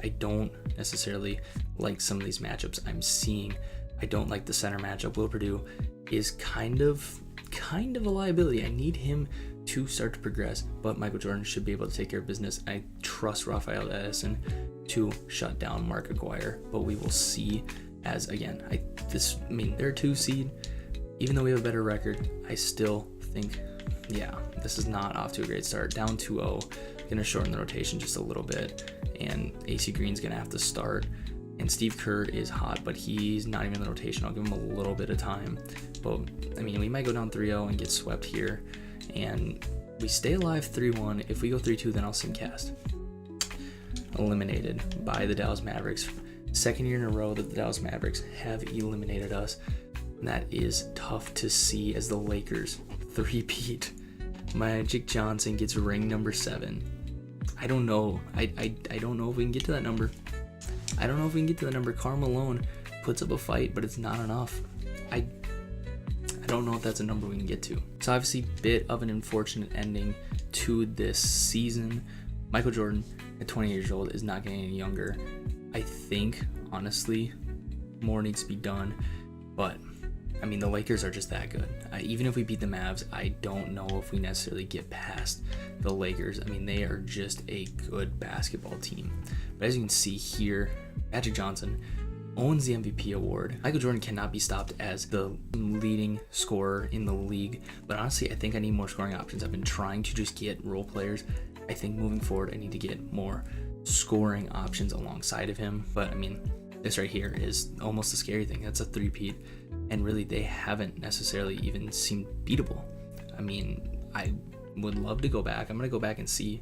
I don't necessarily like some of these matchups I'm seeing. I don't like the center matchup. Will Purdue is kind of a liability. I need him to start to progress, but Michael Jordan should be able to take care of business. I trust Rafael Edison to shut down Mark Aguirre, but we will see. As again, they're a 2 seed. Even though we have a better record, I still think, this is not off to a great start. Down 2-0, gonna shorten the rotation just a little bit, and AC Green's gonna have to start. And Steve Kerr is hot, but he's not even in the rotation. I'll give him a little bit of time. But we might go down 3-0 and get swept here, and we stay alive 3-1. If we go 3-2, then I'll simcast. Eliminated by the Dallas Mavericks. Second year in a row that the Dallas Mavericks have eliminated us. And that is tough to see as the Lakers three-peat. Magic Johnson gets ring number 7. I don't know. I don't know if we can get to that number. Karl Malone puts up a fight, but it's not enough. I don't know if that's a number we can get to. It's obviously a bit of an unfortunate ending to this season. Michael Jordan at 20 years old is not getting any younger. I think, honestly, more needs to be done, but the Lakers are just that good. Even if we beat the Mavs, I don't know if we necessarily get past the Lakers. They are just a good basketball team. But as you can see here, Magic Johnson owns the MVP award. Michael Jordan cannot be stopped as the leading scorer in the league, but honestly, I think I need more scoring options. I've been trying to just get role players. I think moving forward, I need to get more scoring options alongside of him, but this right here is almost a scary thing. That's a 3-peat, and really they haven't necessarily even seemed beatable. I would love to go back. I'm going to go back and see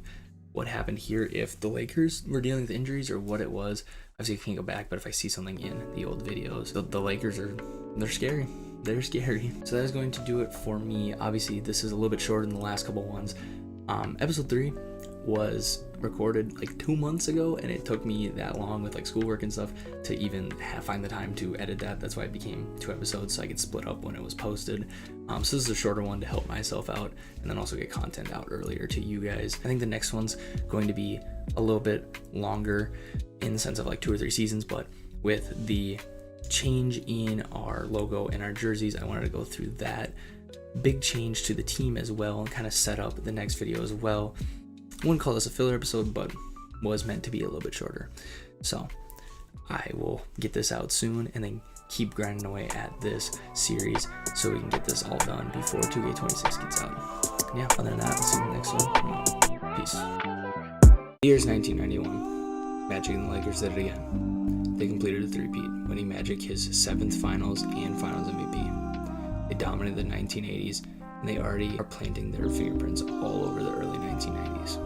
what happened here, if the Lakers were dealing with injuries or what it was. Obviously I can't go back, but if I see something in the old videos, the Lakers they're scary. They're scary. So that is going to do it for me. Obviously this is a little bit shorter than the last couple ones. Episode 3 was recorded like 2 months ago, and it took me that long with schoolwork and stuff to even find the time to edit that. That's why it became 2 episodes, so I could split up when it was posted. So this is a shorter one to help myself out, and then also get content out earlier to you guys. I think the next one's going to be a little bit longer in the sense of 2 or 3 seasons, but with the change in our logo and our jerseys. I wanted to go through that. Big change to the team as well, and kind of set up the next video as well. Wouldn't call this a filler episode, but was meant to be a little bit shorter. So I will get this out soon and then keep grinding away at this series so we can get this all done before 2K26 gets out. Yeah, other than that, I'll see you in the next one. Peace. The year's 1991. Magic and the Lakers did it again. They completed a three-peat, winning Magic his 7th finals and finals MVP. They dominated the 1980s, and they already are planting their fingerprints all over the early 1990s.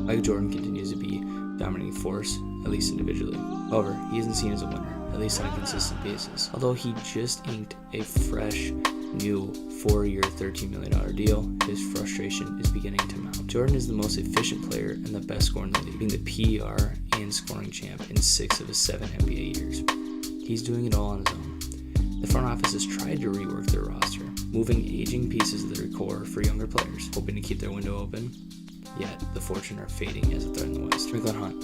Michael Jordan continues to be a dominating force, at least individually. However, he isn't seen as a winner, at least on a consistent basis. Although he just inked a fresh, new 4-year, $13 million deal, his frustration is beginning to mount. Jordan is the most efficient player and the best scorer in the league, being the PER and scoring champ in 6 of his 7 NBA years. He's doing it all on his own. The front office has tried to rework their roster, moving aging pieces of their core for younger players, hoping to keep their window open. Yet, the Fortune are fading as a threat in the West. Franklin Hunt,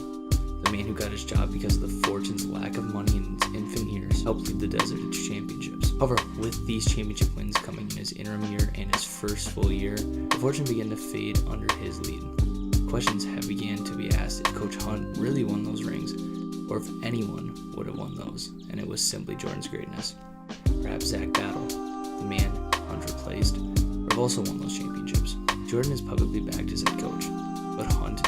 the man who got his job because of the Fortune's lack of money in its infant years, helped lead the Desert to championships. However, with these championship wins coming in his interim year and his first full year, the Fortune began to fade under his lead. Questions have began to be asked if Coach Hunt really won those rings, or if anyone would have won those, and it was simply Jordan's greatness. Perhaps Zach Battle, the man Hunt replaced, would have also won those championships. Jordan is publicly backed as head coach, but Hunt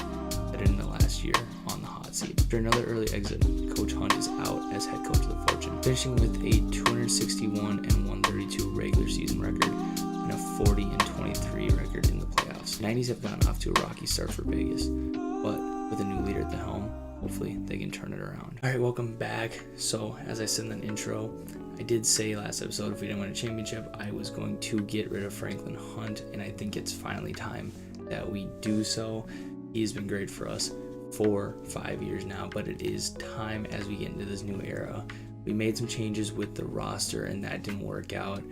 headed in the last year on the hot seat. After another early exit, Coach Hunt is out as head coach of the Fortune, finishing with a 261-132 regular season record and a 40-23 record in the playoffs. The 90s have gotten off to a rocky start for Vegas, but with a new leader at the helm, hopefully they can turn it around. Alright, welcome back. So, as I said in the intro, I did say last episode if we didn't win a championship, I was going to get rid of Franklin Hunt, and I think it's finally time that we do so. He's been great for us for 5 years now, but it is time as we get into this new era. We made some changes with the roster, and that didn't work out,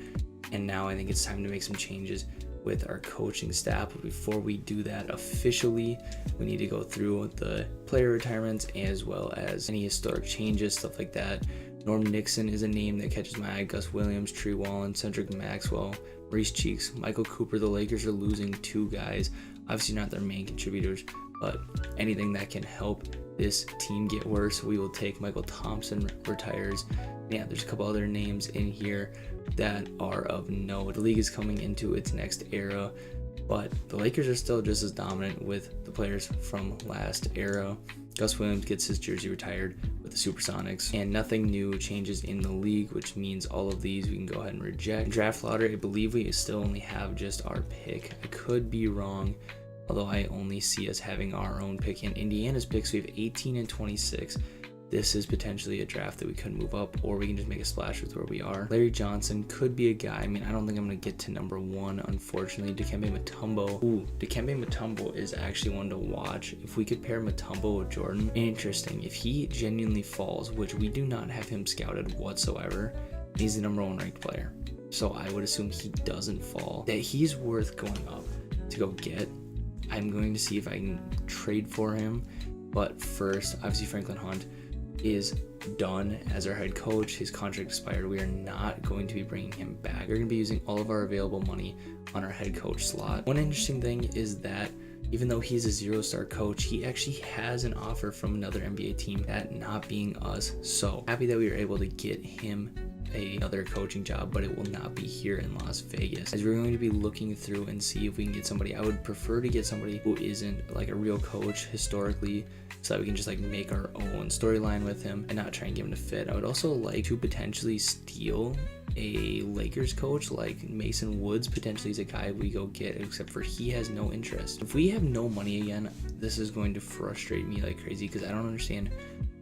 and now I think it's time to make some changes with our coaching staff. But before we do that officially, we need to go through the player retirements as well as any historic changes, stuff like that. Norm Nixon is a name that catches my eye. Gus Williams, Tree Wallen, Cedric Maxwell, Maurice Cheeks, Michael Cooper. The Lakers are losing 2 guys. Obviously not their main contributors, but anything that can help this team get worse, we will take. Michael Thompson retires. Yeah, there's a couple other names in here that are of note. The league is coming into its next era, but the Lakers are still just as dominant with the players from last era. Gus Williams gets his jersey retired with the Supersonics, and nothing new changes in the league, which means all of these we can go ahead and reject. Draft lottery, I believe we still only have just our pick. I could be wrong, although I only see us having our own pick. In Indiana's picks, we have 18 and 26. This is potentially a draft that we could move up, or we can just make a splash with where we are. Larry Johnson could be a guy. I mean, I don't think I'm going to get to number 1, unfortunately. Dikembe Mutombo. Ooh, Dikembe Mutombo is actually one to watch. If we could pair Mutombo with Jordan, interesting. If he genuinely falls, which we do not have him scouted whatsoever, he's the number 1 ranked player. So I would assume he doesn't fall, that he's worth going up to go get. I'm going to see if I can trade for him. But first, obviously Franklin Hunt is done as our head coach. His contract expired. We are not going to be bringing him back. We're going to be using all of our available money on our head coach slot. One interesting thing is that even though he's a 0-star coach, he actually has an offer from another NBA team, that not being us. So happy that we were able to get him another coaching job, but it will not be here in Las Vegas, as we're going to be looking through and see if we can get somebody. I would prefer to get somebody who isn't like a real coach historically, so that we can just like make our own storyline with him and not try and give him a fit. I would also like to potentially steal a Lakers coach like Mason Woods. Potentially is a guy we go get, except for he has no interest. If we have no money again, this is going to frustrate me like crazy, because I don't understand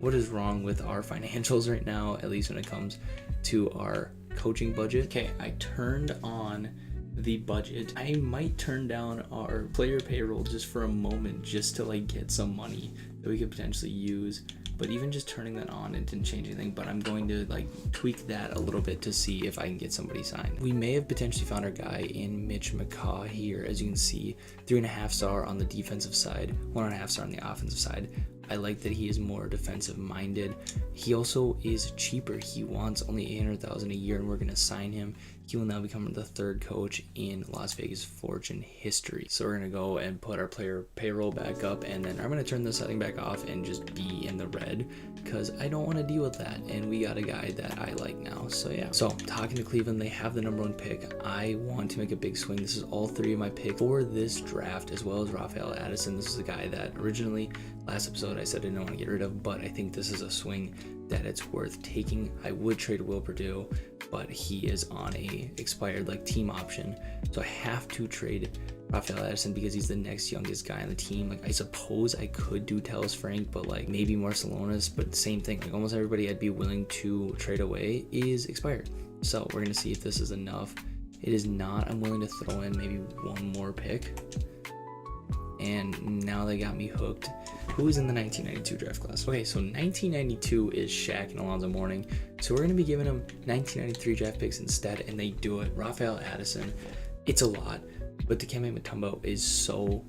what is wrong with our financials right now, at least when it comes to our coaching budget. Okay, I turned on the budget. I might turn down our player payroll just for a moment, just to like get some money that we could potentially use. But even just turning that on, it didn't change anything. But I'm going to like tweak that a little bit to see if I can get somebody signed. We may have potentially found our guy in Mitch McCaw here. As you can see, 3.5 star on the defensive side, 1.5 star on the offensive side. I like that he is more defensive minded. He also is cheaper. He wants only $800,000 a year, and we're going to sign him. He will now become the third coach in Las Vegas Fortune history. So we're going to go and put our player payroll back up, and then I'm going to turn the setting back off and just be in the red because I don't want to deal with that. And we got a guy that I like now. So yeah. So talking to Cleveland, they have the number 1 pick. I want to make a big swing. This is all 3 of my picks for this draft, as well as Rafael Addison. This is a guy that originally last episode I said I didn't want to get rid of, but I think this is a swing that it's worth taking. I would trade Will Perdue, but he is on a expired like team option, so I have to trade Rafael Addison because he's the next youngest guy on the team. Like I suppose I could do Tellus Frank, but like maybe Marcelonis, but same thing. Like almost everybody I'd be willing to trade away is expired. So we're gonna see if this is enough. It is not. I'm willing to throw in maybe 1 more pick. And now they got me hooked. Who is in the 1992 draft class? Okay, so 1992 is Shaq and Alonzo Mourning. So we're going to be giving them 1993 draft picks instead, and they do it. Rafael Addison, it's a lot, but Dikembe Mutombo is so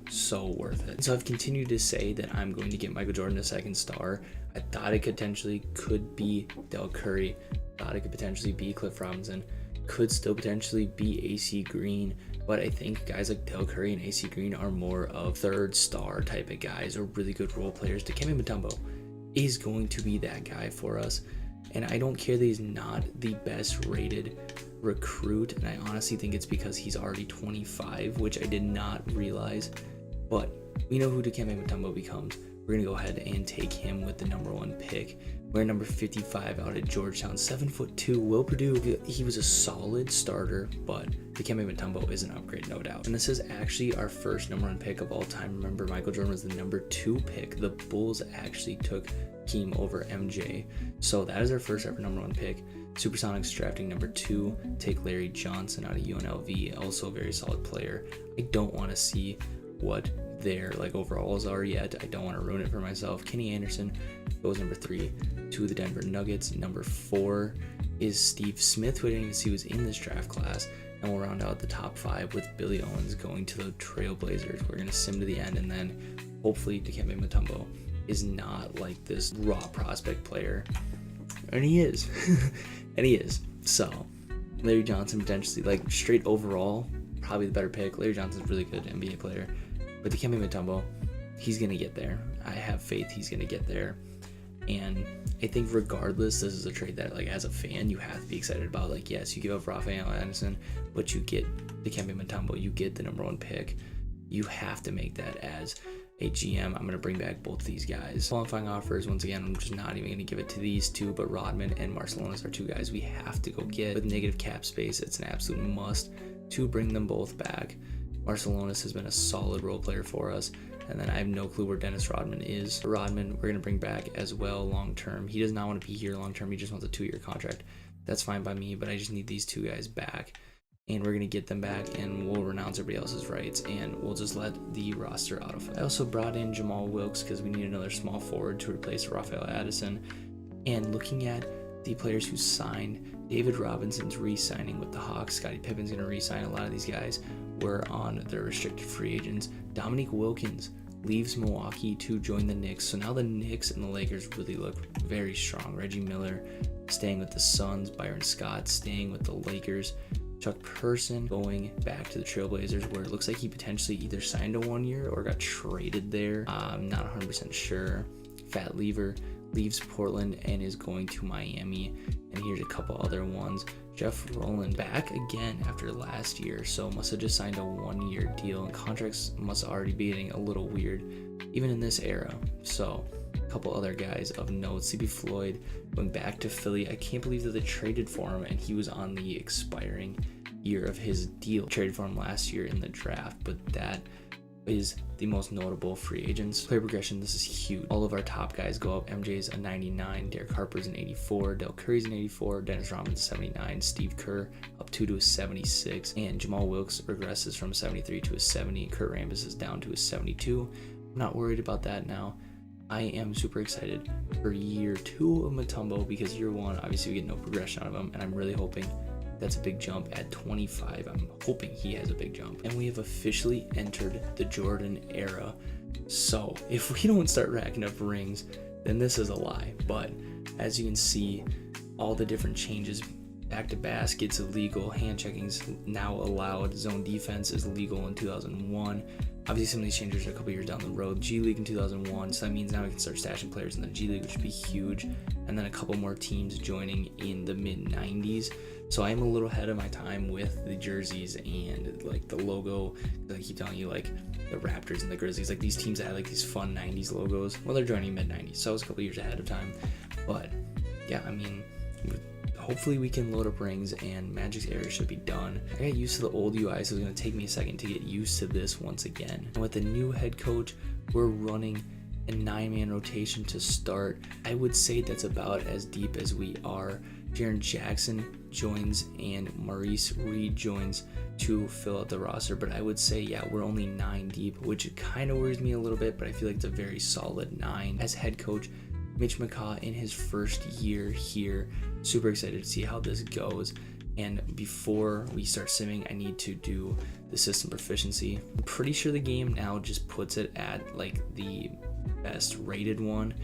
worth it. So I've continued to say that I'm going to get Michael Jordan a 2nd star. I thought it potentially could be Del Curry. Thought it could potentially be Cliff Robinson. Could still potentially be AC Green, but I think guys like Del Curry and AC Green are more of 3rd star type of guys or really good role players. Dikembe Mutombo is going to be that guy for us, and I don't care that he's not the best rated recruit, and I honestly think it's because he's already 25, which I did not realize, but we know who Dikembe Mutombo becomes. We're going to go ahead and take him with the number 1 pick. We're number 55 out at Georgetown, 7'2". Will Perdue, he was a solid starter, but Dikembe Mutombo is an upgrade, no doubt. And this is actually our first number 1 pick of all time. Remember, Michael Jordan was the number 2 pick. The Bulls actually took Keem over MJ. So that is our first ever number 1 pick. Supersonics drafting number 2, take Larry Johnson out of UNLV, also a very solid player. I don't want to see what their like overalls are yet. I don't want to ruin it for myself. Kenny Anderson goes number 3 to the Denver Nuggets. Number 4 is Steve Smith, who I didn't even see was in this draft class. And we'll round out the top 5 with Billy Owens going to the Trailblazers. We're going to sim to the end, and then hopefully Dikembe Mutombo is not like this raw prospect player. And he is. And he is. So Larry Johnson potentially, like straight overall, probably the better pick. Larry Johnson's a really good NBA player. But Dikembe Mutombo, he's going to get there. I have faith he's going to get there. And I think regardless, this is a trade that, like, as a fan, you have to be excited about. Like, yes, you give up Rafael Addison, but you get Dikembe Mutombo. You get the number 1 pick. You have to make that as a GM. I'm going to bring back both these guys. Qualifying offers, once again, I'm just not even going to give it to these 2, but Rodman and Marcelonis are 2 guys we have to go get. With negative cap space, it's an absolute must to bring them both back. Marcelonis has been a solid role player for us, and then I have no clue where Dennis Rodman is. Rodman, we're going to bring back as well long term. He does not want to be here long term. He just wants a 2-year contract. That's fine by me, but I just need these 2 guys back, and we're going to get them back, and we'll renounce everybody else's rights, and we'll just let the roster autofill. I also brought in Jamal Wilkes because we need another small forward to replace Rafael Addison. And looking at the players who signed, David Robinson's re-signing with the Hawks. Scottie Pippen's going to re-sign. A lot of these guys were on their restricted free agents. Dominique Wilkins leaves Milwaukee to join the Knicks. So now the Knicks and the Lakers really look very strong. Reggie Miller staying with the Suns. Byron Scott staying with the Lakers. Chuck Person going back to the Trailblazers, where it looks like he potentially either signed a 1-year or got traded there. I'm not 100% sure. Fat Lever leaves Portland and is going to Miami. And here's a couple other ones. Jeff Rowland back again after last year, so must have just signed a 1-year deal, and contracts must already be getting a little weird even in this era. So a couple other guys of note. CB Floyd going back to Philly. I can't believe that they traded for him, and he was on the expiring year of his deal. Traded for him last year in the draft, but that is the most notable free agents. Player progression, this is huge. All of our top guys go up. MJ's a 99, Derek Harper's an 84, Del Curry's an 84, Dennis Rodman's 79, Steve Kerr up 2 to a 76, and Jamal Wilkes regresses from 73 to a 70. Kurt Rambis is down to a 72. I'm not worried about that now. I am super excited for year 2 of Mutombo, because year 1, obviously we get no progression out of him, and I'm really hoping that's a big jump. At 25, I'm hoping he has a big jump. And we have officially entered the Jordan era. So if we don't start racking up rings, then this is a lie. But as you can see, all the different changes, back to baskets illegal, hand checking's now allowed, zone defense is legal in 2001. Obviously some of these changes are a couple years down the road. G League in 2001, so that means now we can start stashing players in the G League, which would be huge. And then a couple more teams joining in the mid 90s. So I am a little ahead of my time with the jerseys and like the logo. I keep telling you, like the Raptors and the Grizzlies, like these teams that had like these fun 90s logos. Well, they're joining mid 90s, so I was a couple years ahead of time. But yeah, I mean, hopefully we can load up rings and Magic's area should be done. I got used to the old UI, so it's going to take me a second to get used to this once again. And with the new head coach, we're running a 9-man rotation to start. I would say that's about as deep as we are. Jaren Jackson joins and Maurice Reed joins to fill out the roster, but I would say, yeah, we're only 9 deep, which kind of worries me a little bit, but I feel like it's a very solid 9. As head coach, Mitch McCaw in his first year here. Super excited to see how this goes. And before we start simming, I need to do the system proficiency. I'm pretty sure the game now just puts it at like the best rated one,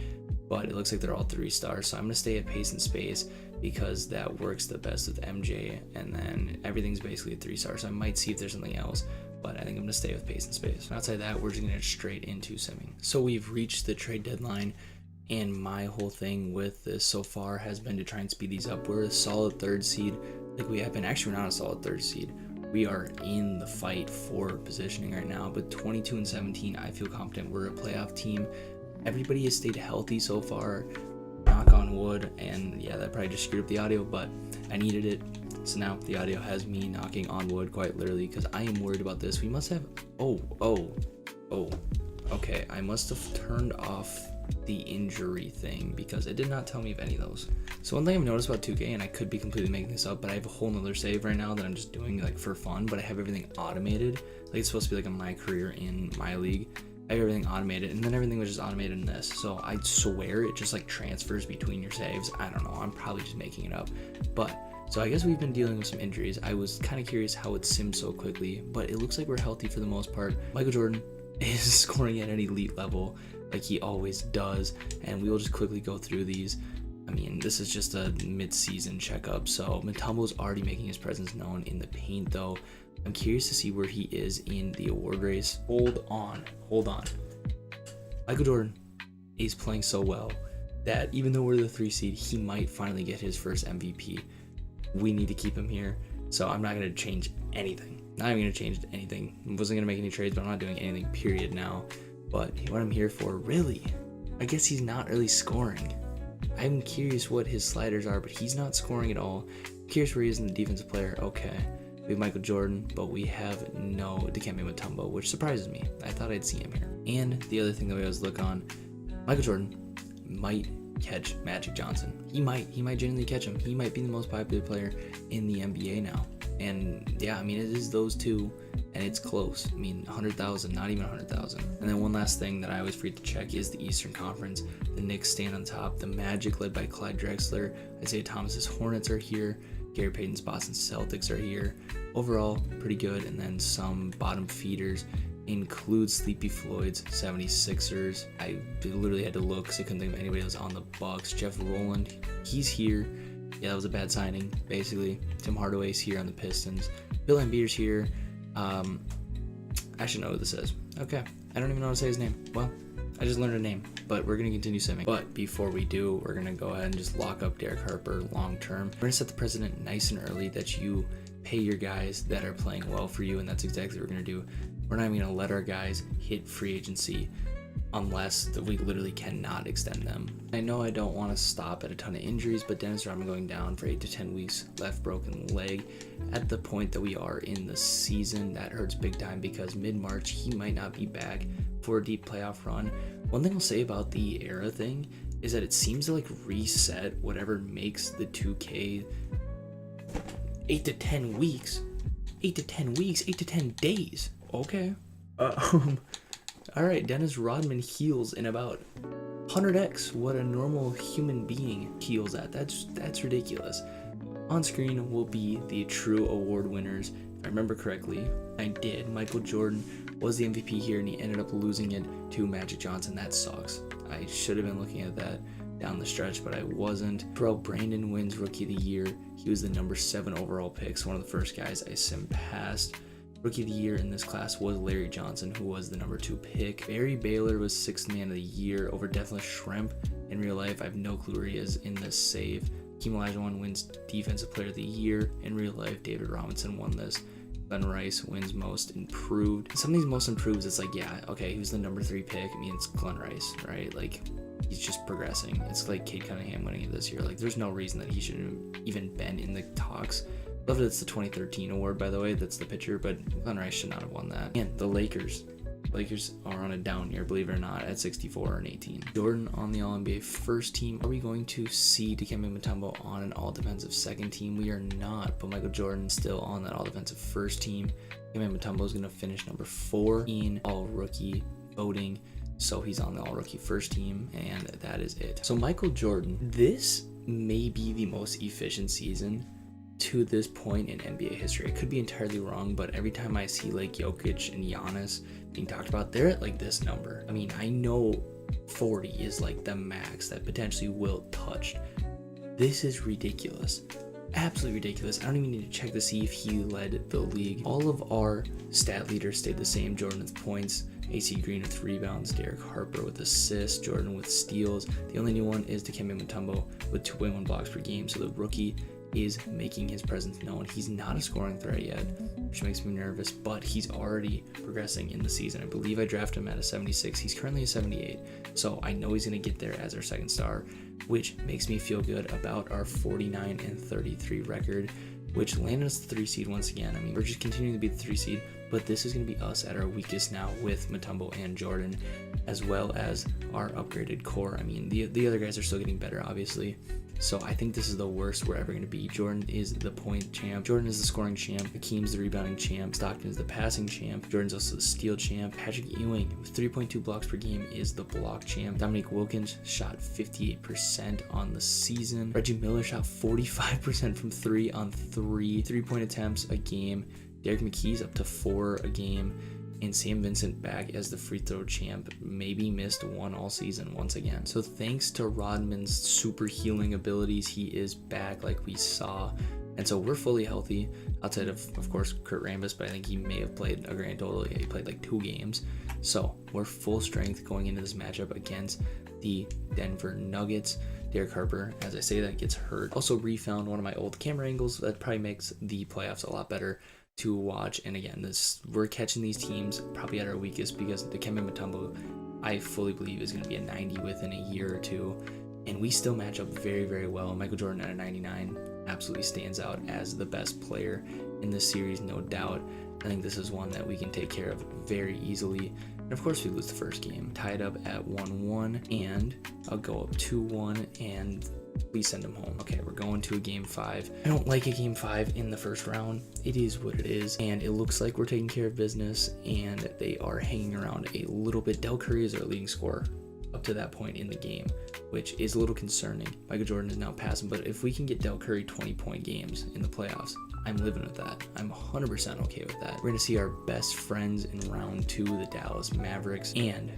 but it looks like they're all 3 stars. So I'm gonna stay at pace and space because that works the best with MJ, and then everything's basically a 3 star. So I might see if there's something else, but I think I'm gonna stay with pace and space. Outside that, we're just gonna get straight into simming. So we've reached the trade deadline. And my whole thing with this so far has been to try and speed these up. We're a solid 3rd seed, like we have been. Actually, we're not a solid 3rd seed. We are in the fight for positioning right now, but 22-17, I feel confident we're a playoff team. Everybody has stayed healthy so far, knock on wood, and yeah, that probably just screwed up the audio, but I needed it. So now the audio has me knocking on wood quite literally because I am worried about this. We must have, okay, I must have turned off the injury thing because it did not tell me of any of those. So one thing I've noticed about 2K, and I could be completely making this up, but I have a whole nother save right now that I'm just doing like for fun, but I have everything automated. Like it's supposed to be like a my career in my league. I have everything automated, and then everything was just automated in this. So I swear it just like transfers between your saves. I don't know, I'm probably just making it up. But so I guess we've been dealing with some injuries. I was kind of curious how it simmed so quickly, but it looks like we're healthy for the most part. Michael Jordan is scoring at an elite level like he always does, and we will just quickly go through these. I mean, this is just a mid-season checkup, so Mutombo's already making his presence known in the paint though. I'm curious to see where he is in the award race. Hold on. Michael Jordan is playing so well that even though we're the 3 seed, he might finally get his first MVP. We need to keep him here, so I'm not going to change anything. Not even going to change anything. I wasn't going to make any trades, but I'm not doing anything, period, now. But what I'm here for, really, I guess he's not really scoring. I'm curious what his sliders are, but he's not scoring at all. I'm curious where he is in the defensive player. Okay, we have Michael Jordan, but we have no Dikembe Mutombo, which surprises me. I thought I'd see him here. And the other thing that we always look on, Michael Jordan might catch Magic Johnson. He might genuinely catch him. He might be the most popular player in the NBA now. And yeah, I mean, it is those two, and it's close. I mean, 100,000, not even 100,000. And then one last thing that I always forget to check is the Eastern Conference. The Knicks stand on top. The Magic, led by Clyde Drexler. Isaiah Thomas's Hornets are here. Gary Payton's Boston Celtics are here. Overall, pretty good. And then some bottom feeders include Sleepy Floyd's 76ers. I literally had to look because I couldn't think of anybody else on the Bucks. Jeff Rowland, he's here. Yeah, that was a bad signing, basically. Tim Hardaway's here on the Pistons. Bill Embiid's here. I should know who this is. Okay, I don't even know how to say his name. Well, I just learned a name, but we're going to continue simming. But before we do, we're going to go ahead and just lock up Derek Harper long term. We're going to set the precedent nice and early that you pay your guys that are playing well for you, and that's exactly what we're going to do. We're not even going to let our guys hit free agency unless we literally cannot extend them. I know I don't want to stop at a ton of injuries, but Dennis Rodman going down for 8 to 10 weeks, left broken leg. At the point that we are in the season, that hurts big time because mid-March he might not be back for a deep playoff run. One thing I'll say about the era thing is that it seems to like reset whatever makes the 2K 8 to 10 weeks, 8 to 10 weeks, 8 to 10 days. Okay. All right, Dennis Rodman heals in about 100x what a normal human being heals at. That's ridiculous. On screen will be the true award winners. If I remember correctly, I did. Michael Jordan was the MVP here, and he ended up losing it to Magic Johnson. That sucks. I should have been looking at that down the stretch, but I wasn't. Terrell Brandon wins Rookie of the Year. He was the number 7 overall pick, so one of the first guys I sim passed. Rookie of the Year in this class was Larry Johnson, who was the number 2 pick. Barry Baylor was 6th man of the year over Deathless Shrimp. In real life, I have no clue where he is in this save. Hakeem Olajuwon wins Defensive Player of the Year. In real life, David Robinson won this. Glenn Rice wins Most Improved. Some of these Most Improved, it's like, yeah, okay, he was the number 3 pick. I mean, it's Glenn Rice, right? Like, he's just progressing. It's like Cade Cunningham winning it this year. Like, there's no reason that he shouldn't have even been in the talks. Love that it's the 2013 award, by the way. That's the pitcher, but Glenn Rice should not have won that. And the Lakers are on a down year, believe it or not, at 64 and 18. Jordan on the All-NBA first team. Are we going to see Dikembe Mutombo on an all-defensive second team? We are not, but Michael Jordan still on that all-defensive first team. Dikembe Mutombo is going to finish number 4 in all-rookie voting, so he's on the all-rookie first team, and that is it. So Michael Jordan, this may be the most efficient season to this point in NBA history. I could be entirely wrong, but every time I see like Jokic and Giannis being talked about, they're at like this number. I mean, I know 40 is like the max that potentially Wilt touched. This is ridiculous. Absolutely ridiculous. I don't even need to check to see if he led the league. All of our stat leaders stayed the same. Jordan with points, AC Green with rebounds, Derek Harper with assists, Jordan with steals. The only new one is Dikembe Mutombo with 2.1 blocks per game. So the rookie is making his presence known. He's not a scoring threat yet, which makes me nervous, but he's already progressing in the season. I believe I drafted him at a 76. He's currently a 78, so I know he's going to get there as our second star, which makes me feel good about our 49 and 33 record, which landed us the 3 seed once again. I mean, we're just continuing to be the 3 seed, but this is going to be us at our weakest now with Mutombo and Jordan, as well as our upgraded core. I mean, the other guys are still getting better, obviously. So I think this is the worst we're ever going to be. Jordan is the point champ. Jordan is the scoring champ. Hakeem's the rebounding champ. Stockton is the passing champ. Jordan's also the steal champ. Patrick Ewing with 3.2 blocks per game is the block champ. Dominique Wilkins shot 58% on the season. Reggie Miller shot 45% from 3 on 3 3-point attempts a game. Derek McKee's up to 4 a game. And Sam Vincent back as the free throw champ, maybe missed 1 all season once again. So thanks to Rodman's super healing abilities, he is back like we saw. And so we're fully healthy, outside of course, Kurt Rambis, but I think he may have played a grand total. Yeah, he played like 2 games. So we're full strength going into this matchup against the Denver Nuggets. Derek Harper, as I say that, gets hurt. Also refound one of my old camera angles. That probably makes the playoffs a lot better to watch. And again, we're catching these teams probably at our weakest, because Dikembe Mutombo, I fully believe, is going to be a 90 within a year or 2, and we still match up very, very well. Michael Jordan at a 99 absolutely stands out as the best player in this series, no doubt. I think this is one that we can take care of very easily. And of course, we lose the first game, tied up at 1-1, and I'll go up 2-1, and we send him home. Okay, we're going to a game 5. I don't like a game 5 in the first round. It is what it is, and it looks like we're taking care of business, and they are hanging around a little bit. Del Curry is our leading scorer up to that point in the game, which is a little concerning. Michael Jordan is now passing, but if we can get Del Curry 20-point games in the playoffs, I'm living with that. I'm 100% okay with that. We're going to see our best friends in round 2, the Dallas Mavericks, and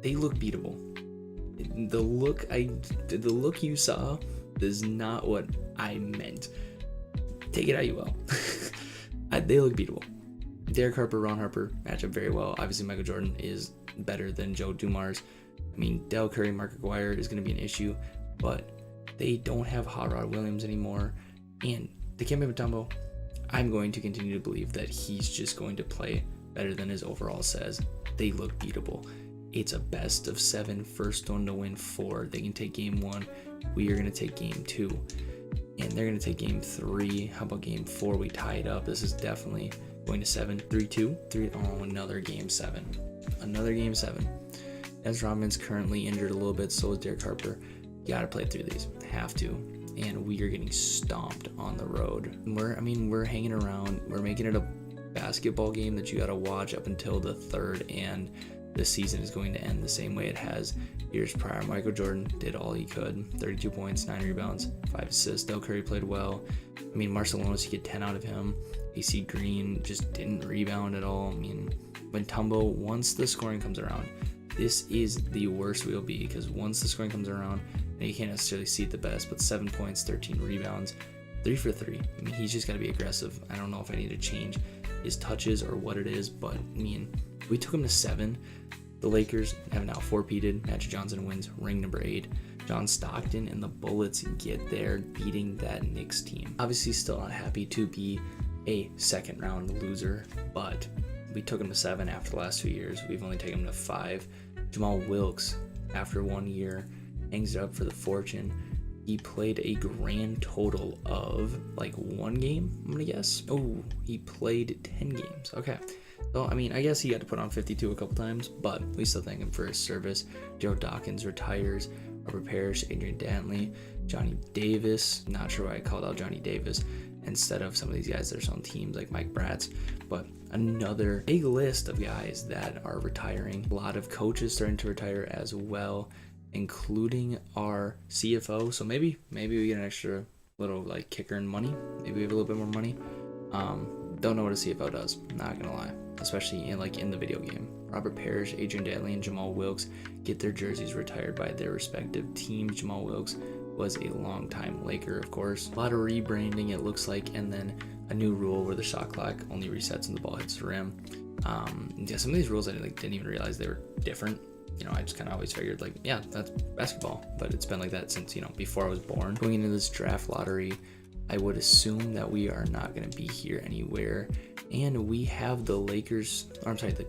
they look beatable. The look you saw is not what I meant. Take it how you will. They look beatable. Derek Harper, Ron Harper match up very well. Obviously, Michael Jordan is better than Joe Dumars. I mean, Del Curry, Mark Aguirre is going to be an issue, but they don't have Hot Rod Williams anymore. And Dikembe Mutombo, I'm going to continue to believe that he's just going to play better than his overall says. They look beatable. It's a best of 7, first one to win 4. They can take game 1. We are going to take game 2. And they're going to take game 3. How about game 4? We tie it up. This is definitely going to 7. 3-2. Oh, another game 7. Another game 7. As Rodman's currently injured a little bit, so is Derek Harper. You got to play through these. Have to. And we are getting stomped on the road. We're hanging around. We're making it a basketball game that you got to watch up until the 3rd and this season is going to end the same way it has years prior. Michael Jordan did all he could, 32 points, 9 rebounds, 5 assists. Del Curry played well. I mean, Marciulionis, you get 10 out of him. AC Green just didn't rebound at all. I mean, Mutombo, once the scoring comes around, this is the worst we'll be, because once the scoring comes around, and you can't necessarily see it the best, but 7 points, 13 rebounds, 3 for 3. I mean, he's just got to be aggressive. I don't know if I need to change his touches or what it is, but I mean, we took him to 7. The Lakers have now 4-peated. Magic Johnson wins ring number 8. John Stockton and the Bullets get there, beating that Knicks team. Obviously, still not happy to be a second round loser, but we took him to 7 after the last 2 years. We've only taken him to 5. Jamal Wilkes, after 1 year, hangs it up for the Fortune. He played a grand total of like 1 game, I'm gonna guess. Oh, he played 10 games. Okay. So, I mean, I guess he got to put on 52 a couple times, but we still thank him for his service. Joe Dawkins retires. Robert Parrish, Adrian Dantley, Johnny Davis. Not sure why I called out Johnny Davis instead of some of these guys that are on teams like Mike Bratz. But another big list of guys that are retiring. A lot of coaches starting to retire as well, including our CFO. So maybe we get an extra little like kicker and money. Maybe we have a little bit more money. Don't know what a CFO does, not gonna lie, especially in the video game. Robert Parrish, Adrian Dantley, and Jamal Wilkes get their jerseys retired by their respective teams. Jamal Wilkes was a longtime Laker, of course. A lot of rebranding, it looks like, and then a new rule where the shot clock only resets when the ball hits the rim. Yeah, some of these rules I didn't even realize they were different. You know, I just kind of always figured like, yeah, that's basketball, but it's been like that since, before I was born. Going into this draft lottery, I would assume that we are not going to be here anywhere, and we have the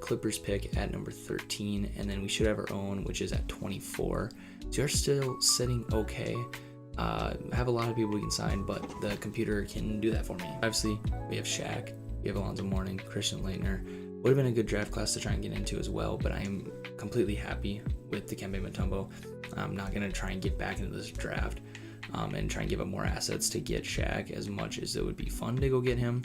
Clippers pick at number 13, and then we should have our own, which is at 24. So we're still sitting okay. I have a lot of people we can sign, but the computer can do that for me. Obviously, we have Shaq, we have Alonzo Mourning, Christian Laettner. Would have been a good draft class to try and get into as well, but I am completely happy with Dikembe Mutombo. I'm not going to try and get back into this draft and try and give up more assets to get Shaq, as much as it would be fun to go get him.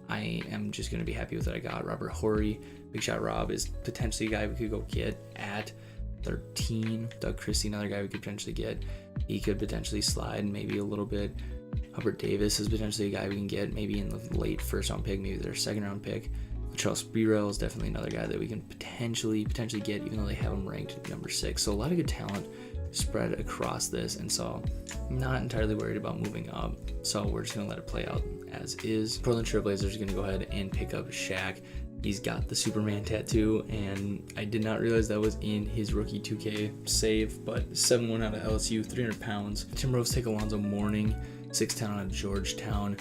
I am just going to be happy with what I got. Robert Horry, Big Shot Rob, is potentially a guy we could go get at 13. Doug Christie, another guy we could potentially get. He could potentially slide maybe a little bit. Hubbard Davis is potentially a guy we can get maybe in the late first round pick, maybe their second round pick. Charles Spirell is definitely another guy that we can potentially get, even though they have him ranked number 6. So a lot of good talent spread across this, and so I'm not entirely worried about moving up. So we're just gonna let it play out as is. Portland Trailblazers are gonna go ahead and pick up Shaq. He's got the Superman tattoo, and I did not realize that was in his rookie 2K save, but 7'1" out of LSU, 300 pounds. Timberwolves take Alonzo Mourning, 6'10" out of Georgetown.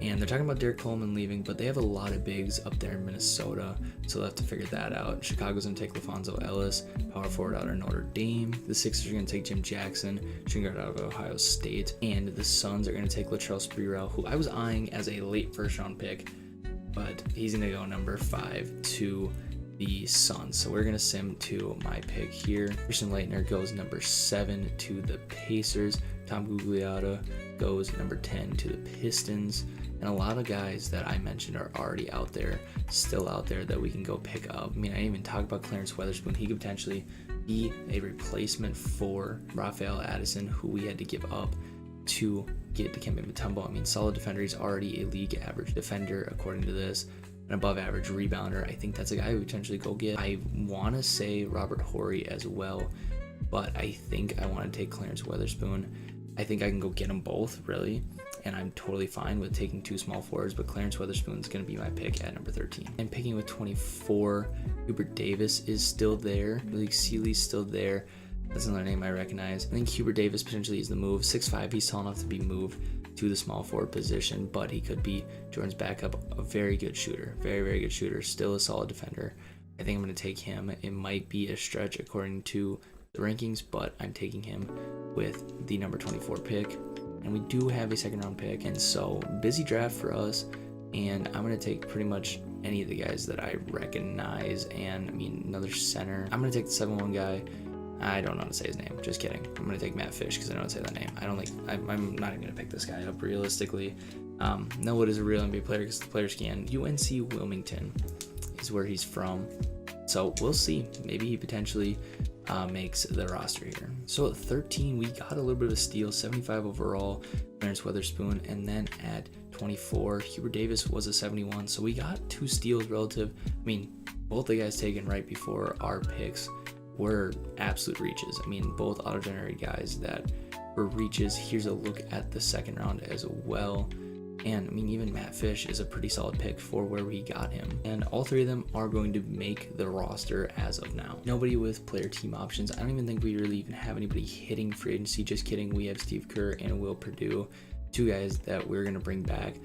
And they're talking about Derek Coleman leaving, but they have a lot of bigs up there in Minnesota, so they'll have to figure that out. Chicago's going to take LaFonso Ellis, power forward out of Notre Dame. The Sixers are going to take Jim Jackson, shooting guard out of Ohio State. And the Suns are going to take Latrell Sprewell, who I was eyeing as a late first-round pick, but he's going to go number 5 to the Suns. So we're going to sim to my pick here. Christian Laettner goes number 7 to the Pacers. Tom Gugliotta goes number 10 to the Pistons. And a lot of guys that I mentioned are already out there, still out there, that we can go pick up. I mean, I didn't even talk about Clarence Weatherspoon. He could potentially be a replacement for Rafael Addison, who we had to give up to get Dikembe Mutombo. I mean, solid defender. He's already a league average defender, according to this. An above average rebounder. I think that's a guy we potentially go get. I want to say Robert Horry as well, but I think I want to take Clarence Weatherspoon. I think I can go get them both, really, and I'm totally fine with taking 2 small forwards, but Clarence Weatherspoon is going to be my pick at number 13. And picking with 24, Hubert Davis is still there. Malik Sealy's still there. That's another name I recognize. I think Hubert Davis potentially is the move. 6'5", he's tall enough to be moved to the small forward position, but he could be Jordan's backup, a very good shooter. Very, very good shooter. Still a solid defender. I think I'm going to take him. It might be a stretch according to the rankings, but I'm taking him with the number 24 pick. And we do have a second round pick, and so busy draft for us, and I'm going to take pretty much any of the guys that I recognize. And I mean, another center, I'm going to take the 7'1" guy. I don't know how to say his name, just kidding. I'm going to take Matt Fish because I don't say that name. I'm not even going to pick this guy up realistically. Noah is a real NBA player because the players can. UNC Wilmington is where he's from. So we'll see. Maybe he potentially makes the roster here. So at 13, we got a little bit of a steal, 75 overall, Clarence Weatherspoon. And then at 24, Hubert Davis was a 71. So we got 2 steals relative. I mean, both the guys taken right before our picks were absolute reaches. I mean, both auto-generated guys that were reaches. Here's a look at the second round as well. And I mean, even Matt Fish is a pretty solid pick for where we got him. And all 3 of them are going to make the roster as of now. Nobody with player team options. I don't even think we really even have anybody hitting free agency. Just kidding. We have Steve Kerr and Will Perdue, 2 guys that we're going to bring back.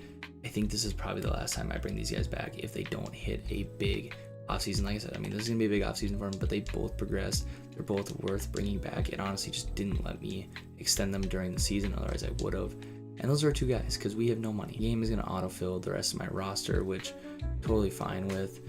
I think this is probably the last time I bring these guys back if they don't hit a big offseason. Like I said, I mean, this is going to be a big offseason for them, but they both progressed. They're both worth bringing back. It honestly just didn't let me extend them during the season. Otherwise, I would have. And those are 2 guys because we have no money. The game is going to autofill the rest of my roster, which I'm totally fine with.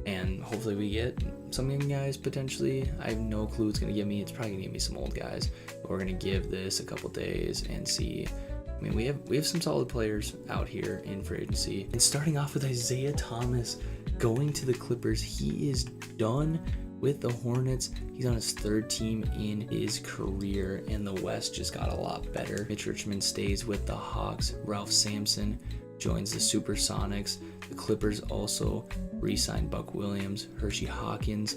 And hopefully we get some young guys potentially. I have no clue it's going to give me. It's probably going to give me some old guys. But we're going to give this a couple days and see. I mean, we have some solid players out here in free agency. And starting off with Isaiah Thomas going to the Clippers. He is done with the Hornets. He's on his 3rd team in his career, and the West just got a lot better. Mitch Richmond stays with the Hawks. Ralph Sampson joins the Supersonics. The Clippers also re-signed Buck Williams. Hershey Hawkins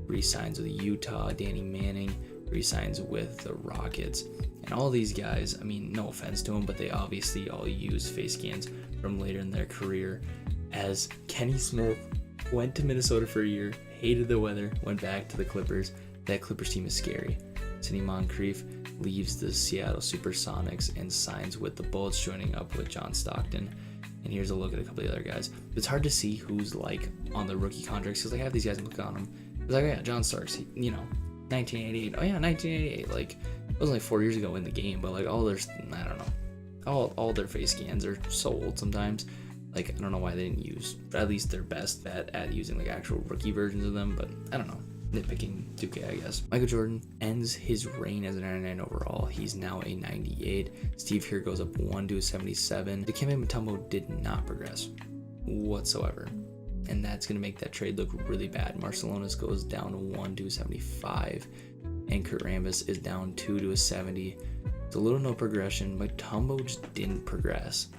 re-signs with Utah. Danny Manning re-signs with the Rockets. And all these guys, I mean, no offense to them, but they obviously all use face scans from later in their career. As Kenny Smith went to Minnesota for a year, hated the weather, went back to the Clippers. That Clippers team is scary. Sidney Moncrief leaves the Seattle Supersonics and signs with the Bullets, joining up with John Stockton. And here's a look at a couple of the other guys. It's hard to see who's like on the rookie contracts because I have these guys and look on them. It's like, oh yeah, John Starks, 1988. Oh yeah, 1988. Like, it was only 4 years ago in the game, but like all their, I don't know, all their face scans are so old sometimes. Like, I don't know why they didn't use at least their best bet at using like actual rookie versions of them, but I don't know. Nitpicking 2K, I guess. Michael Jordan ends his reign as a 99 overall. He's now a 98. Steve Kerr goes up 1 to a 77. Dikembe Mutombo did not progress whatsoever, and that's going to make that trade look really bad. Marcelonis goes down 1 to a 75, and Kurt Rambis is down 2 to a 70. It's a little no progression. Mutombo just didn't progress.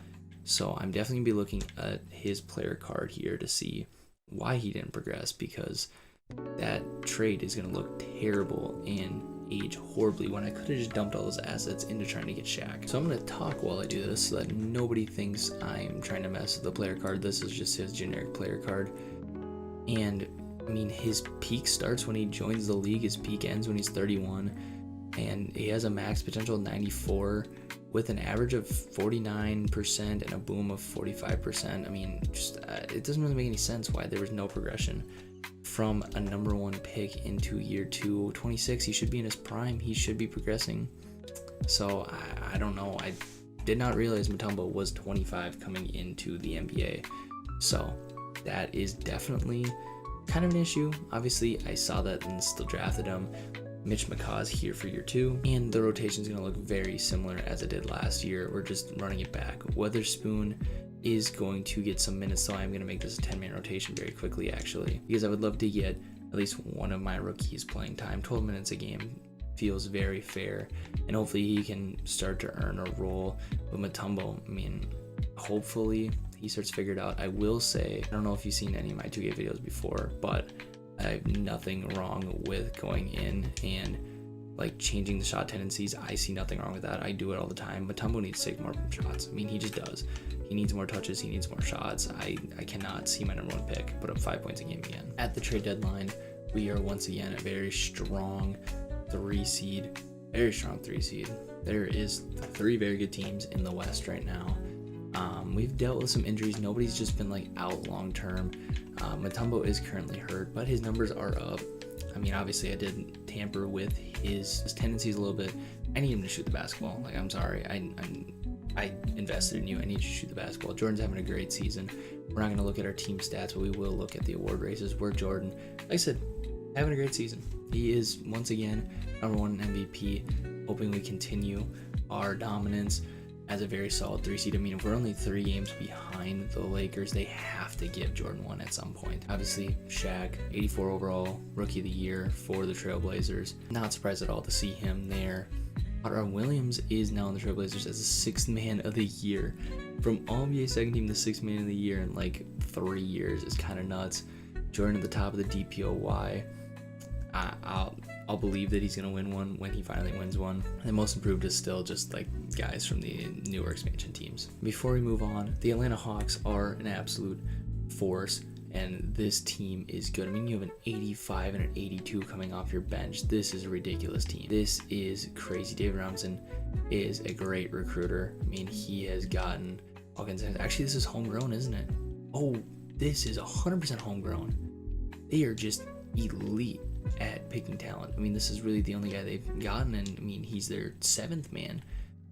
So I'm definitely going to be looking at his player card here to see why he didn't progress, because that trade is going to look terrible and age horribly when I could have just dumped all those assets into trying to get Shaq. So I'm going to talk while I do this so that nobody thinks I'm trying to mess with the player card. This is just his generic player card. And I mean, his peak starts when he joins the league. His peak ends when he's 31. And he has a max potential of 94 with an average of 49% and a boom of 45%. I mean, just it doesn't really make any sense why there was no progression from a number 1 pick into year 2. 26, he should be in his prime. He should be progressing. So I don't know. I did not realize Mutombo was 25 coming into the NBA. So that is definitely kind of an issue. Obviously, I saw that and still drafted him. Mitch McCaw's here for year 2, and the rotation is going to look very similar as it did last year. We're just running it back. Weatherspoon is going to get some minutes, so I'm going to make this a 10-man rotation very quickly, actually, because I would love to get at least one of my rookies playing time. 12 minutes a game feels very fair, and hopefully he can start to earn a role with Mutombo. I mean, hopefully he starts figured out. I will say, I don't know if you've seen any of my 2K videos before, but I have nothing wrong with going in and like changing the shot tendencies. I see nothing wrong with that. I do it all the time. Mutombo needs to take more shots. I mean, he just does. He needs more touches. He needs more shots. I cannot see my number 1 pick put up 5 points a game again. At the trade deadline, we are once again a very strong 3 seed. Very strong 3 seed. There is 3 very good teams in the West right now. We've dealt with some injuries. Nobody's just been like out long term. Mutombo is currently hurt, but his numbers are up. I mean, obviously I did tamper with his tendencies a little bit. I need him to shoot the basketball. Like, I'm sorry. I invested in you. I need you to shoot the basketball. Jordan's having a great season. We're not going to look at our team stats, but we will look at the award races where Jordan, like I said, having a great season. He is, once again, number 1 MVP. Hoping we continue our dominance as a very solid 3 seed. I mean, if we're only 3 games behind the Lakers, they have to give Jordan one at some point. Obviously, Shaq, 84 overall, rookie of the year for the Trailblazers. Not surprised at all to see him there. Patrick Williams is now in the Trailblazers as the 6th man of the year. From All-NBA second team, the 6th man of the year in like 3 years is kind of nuts. Jordan at the top of the DPOY. I'll believe that he's going to win one when he finally wins one. And most improved is still just like guys from the newer expansion teams. Before we move on, the Atlanta Hawks are an absolute force, and this team is good. I mean, you have an 85 and an 82 coming off your bench. This is a ridiculous team. This is crazy. David Robinson is a great recruiter. I mean, he has gotten all kinds of... Actually, this is homegrown, isn't it? Oh, this is 100% homegrown. They are just elite at picking talent. I mean, this is really the only guy they've gotten, and I mean, he's their 7th man.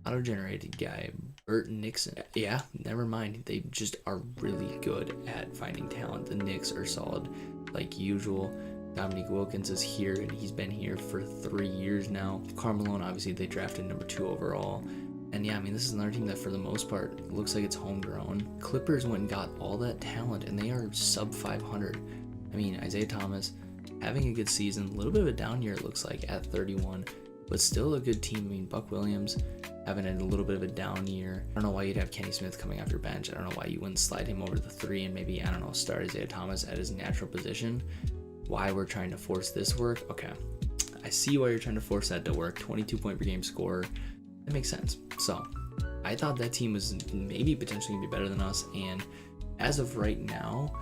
Auto-generated guy, Burton Nixon. Yeah, never mind. They just are really good at finding talent. The Knicks are solid, like usual. Dominique Wilkins is here, and he's been here for 3 years now. Carmelo, obviously, they drafted number 2 overall. And yeah, I mean, this is another team that for the most part looks like it's homegrown. Clippers went and got all that talent, and they are sub 500. I mean, Isaiah Thomas having a good season, a little bit of a down year it looks like at 31, but still a good team. I mean, Buck Williams having a little bit of a down year. I don't know why you'd have Kenny Smith coming off your bench. I don't know why you wouldn't slide him over to the 3 and maybe, I don't know, start Isaiah Thomas at his natural position. Why we're trying to force this work? Okay, I see why you're trying to force that to work. 22 point per game scorer. That makes sense. So I thought that team was maybe potentially gonna be better than us, and as of right now,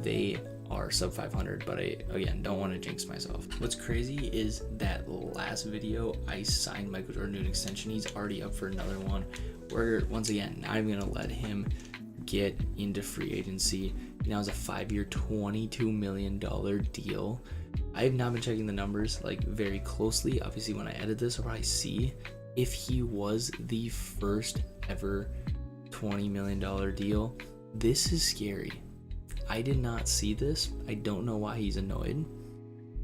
they are sub 500, but I, again, don't want to jinx myself. What's crazy is that last video, I signed Michael Jordan to an extension. He's already up for another one. We're, once again, not even going to let him get into free agency. He now has a 5-year, $22 million deal. I have not been checking the numbers like very closely. Obviously, when I edit this, I'll probably see if he was the first ever $20 million deal. This is scary. I did not see this. I don't know why he's annoyed.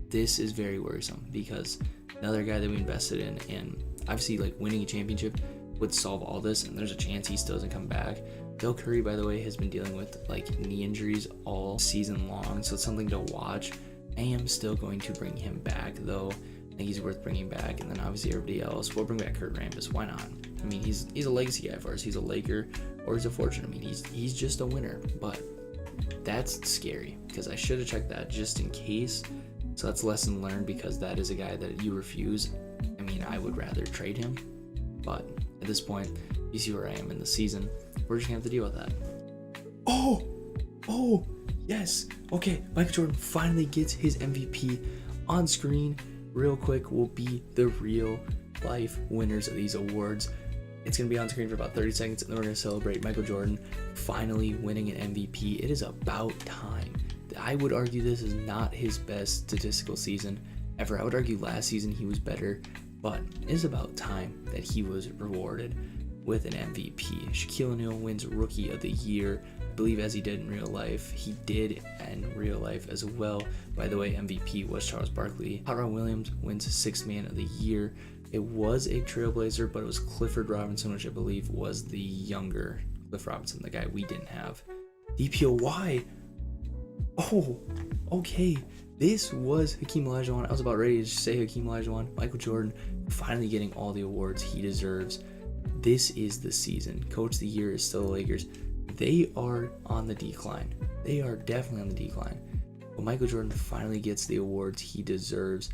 This is very worrisome because another guy that we invested in, and obviously like winning a championship would solve all this, and there's a chance he still doesn't come back. Bill Curry, by the way, has been dealing with like knee injuries all season long, so it's something to watch. I am still going to bring him back though. I think he's worth bringing back, and then obviously everybody else. We'll bring back Kurt Rambis. Why not? I mean, he's a legacy guy for us. He's a Laker or he's a Fortune. I mean, he's just a winner, but that's scary because I should have checked that just in case. So that's lesson learned, because that is a guy that you refuse. I mean, I would rather trade him, but at this point, you see where I am in the season. We're just gonna have to deal with that. Oh, yes. Okay, Michael Jordan finally gets his MVP on screen. Real quick, will be the real life winners of these awards. It's going to be on screen for about 30 seconds, and then we're going to celebrate Michael Jordan finally winning an MVP. It is about time. I would argue this is not his best statistical season ever. I would argue last season he was better, but it is about time that he was rewarded with an MVP. Shaquille O'Neal wins Rookie of the Year, I believe, as he did in real life. He did in real life as well. By the way, MVP was Charles Barkley. Patrick Williams wins 6th Man of the Year. It was a Trailblazer, but it was Clifford Robinson, which I believe was the younger Cliff Robinson, the guy we didn't have. DPOY. Oh, okay. This was Hakeem Olajuwon. I was about ready to say Hakeem Olajuwon. Michael Jordan finally getting all the awards he deserves. This is the season. Coach of the Year is still the Lakers. They are on the decline. They are definitely on the decline. But Michael Jordan finally gets the awards he deserves.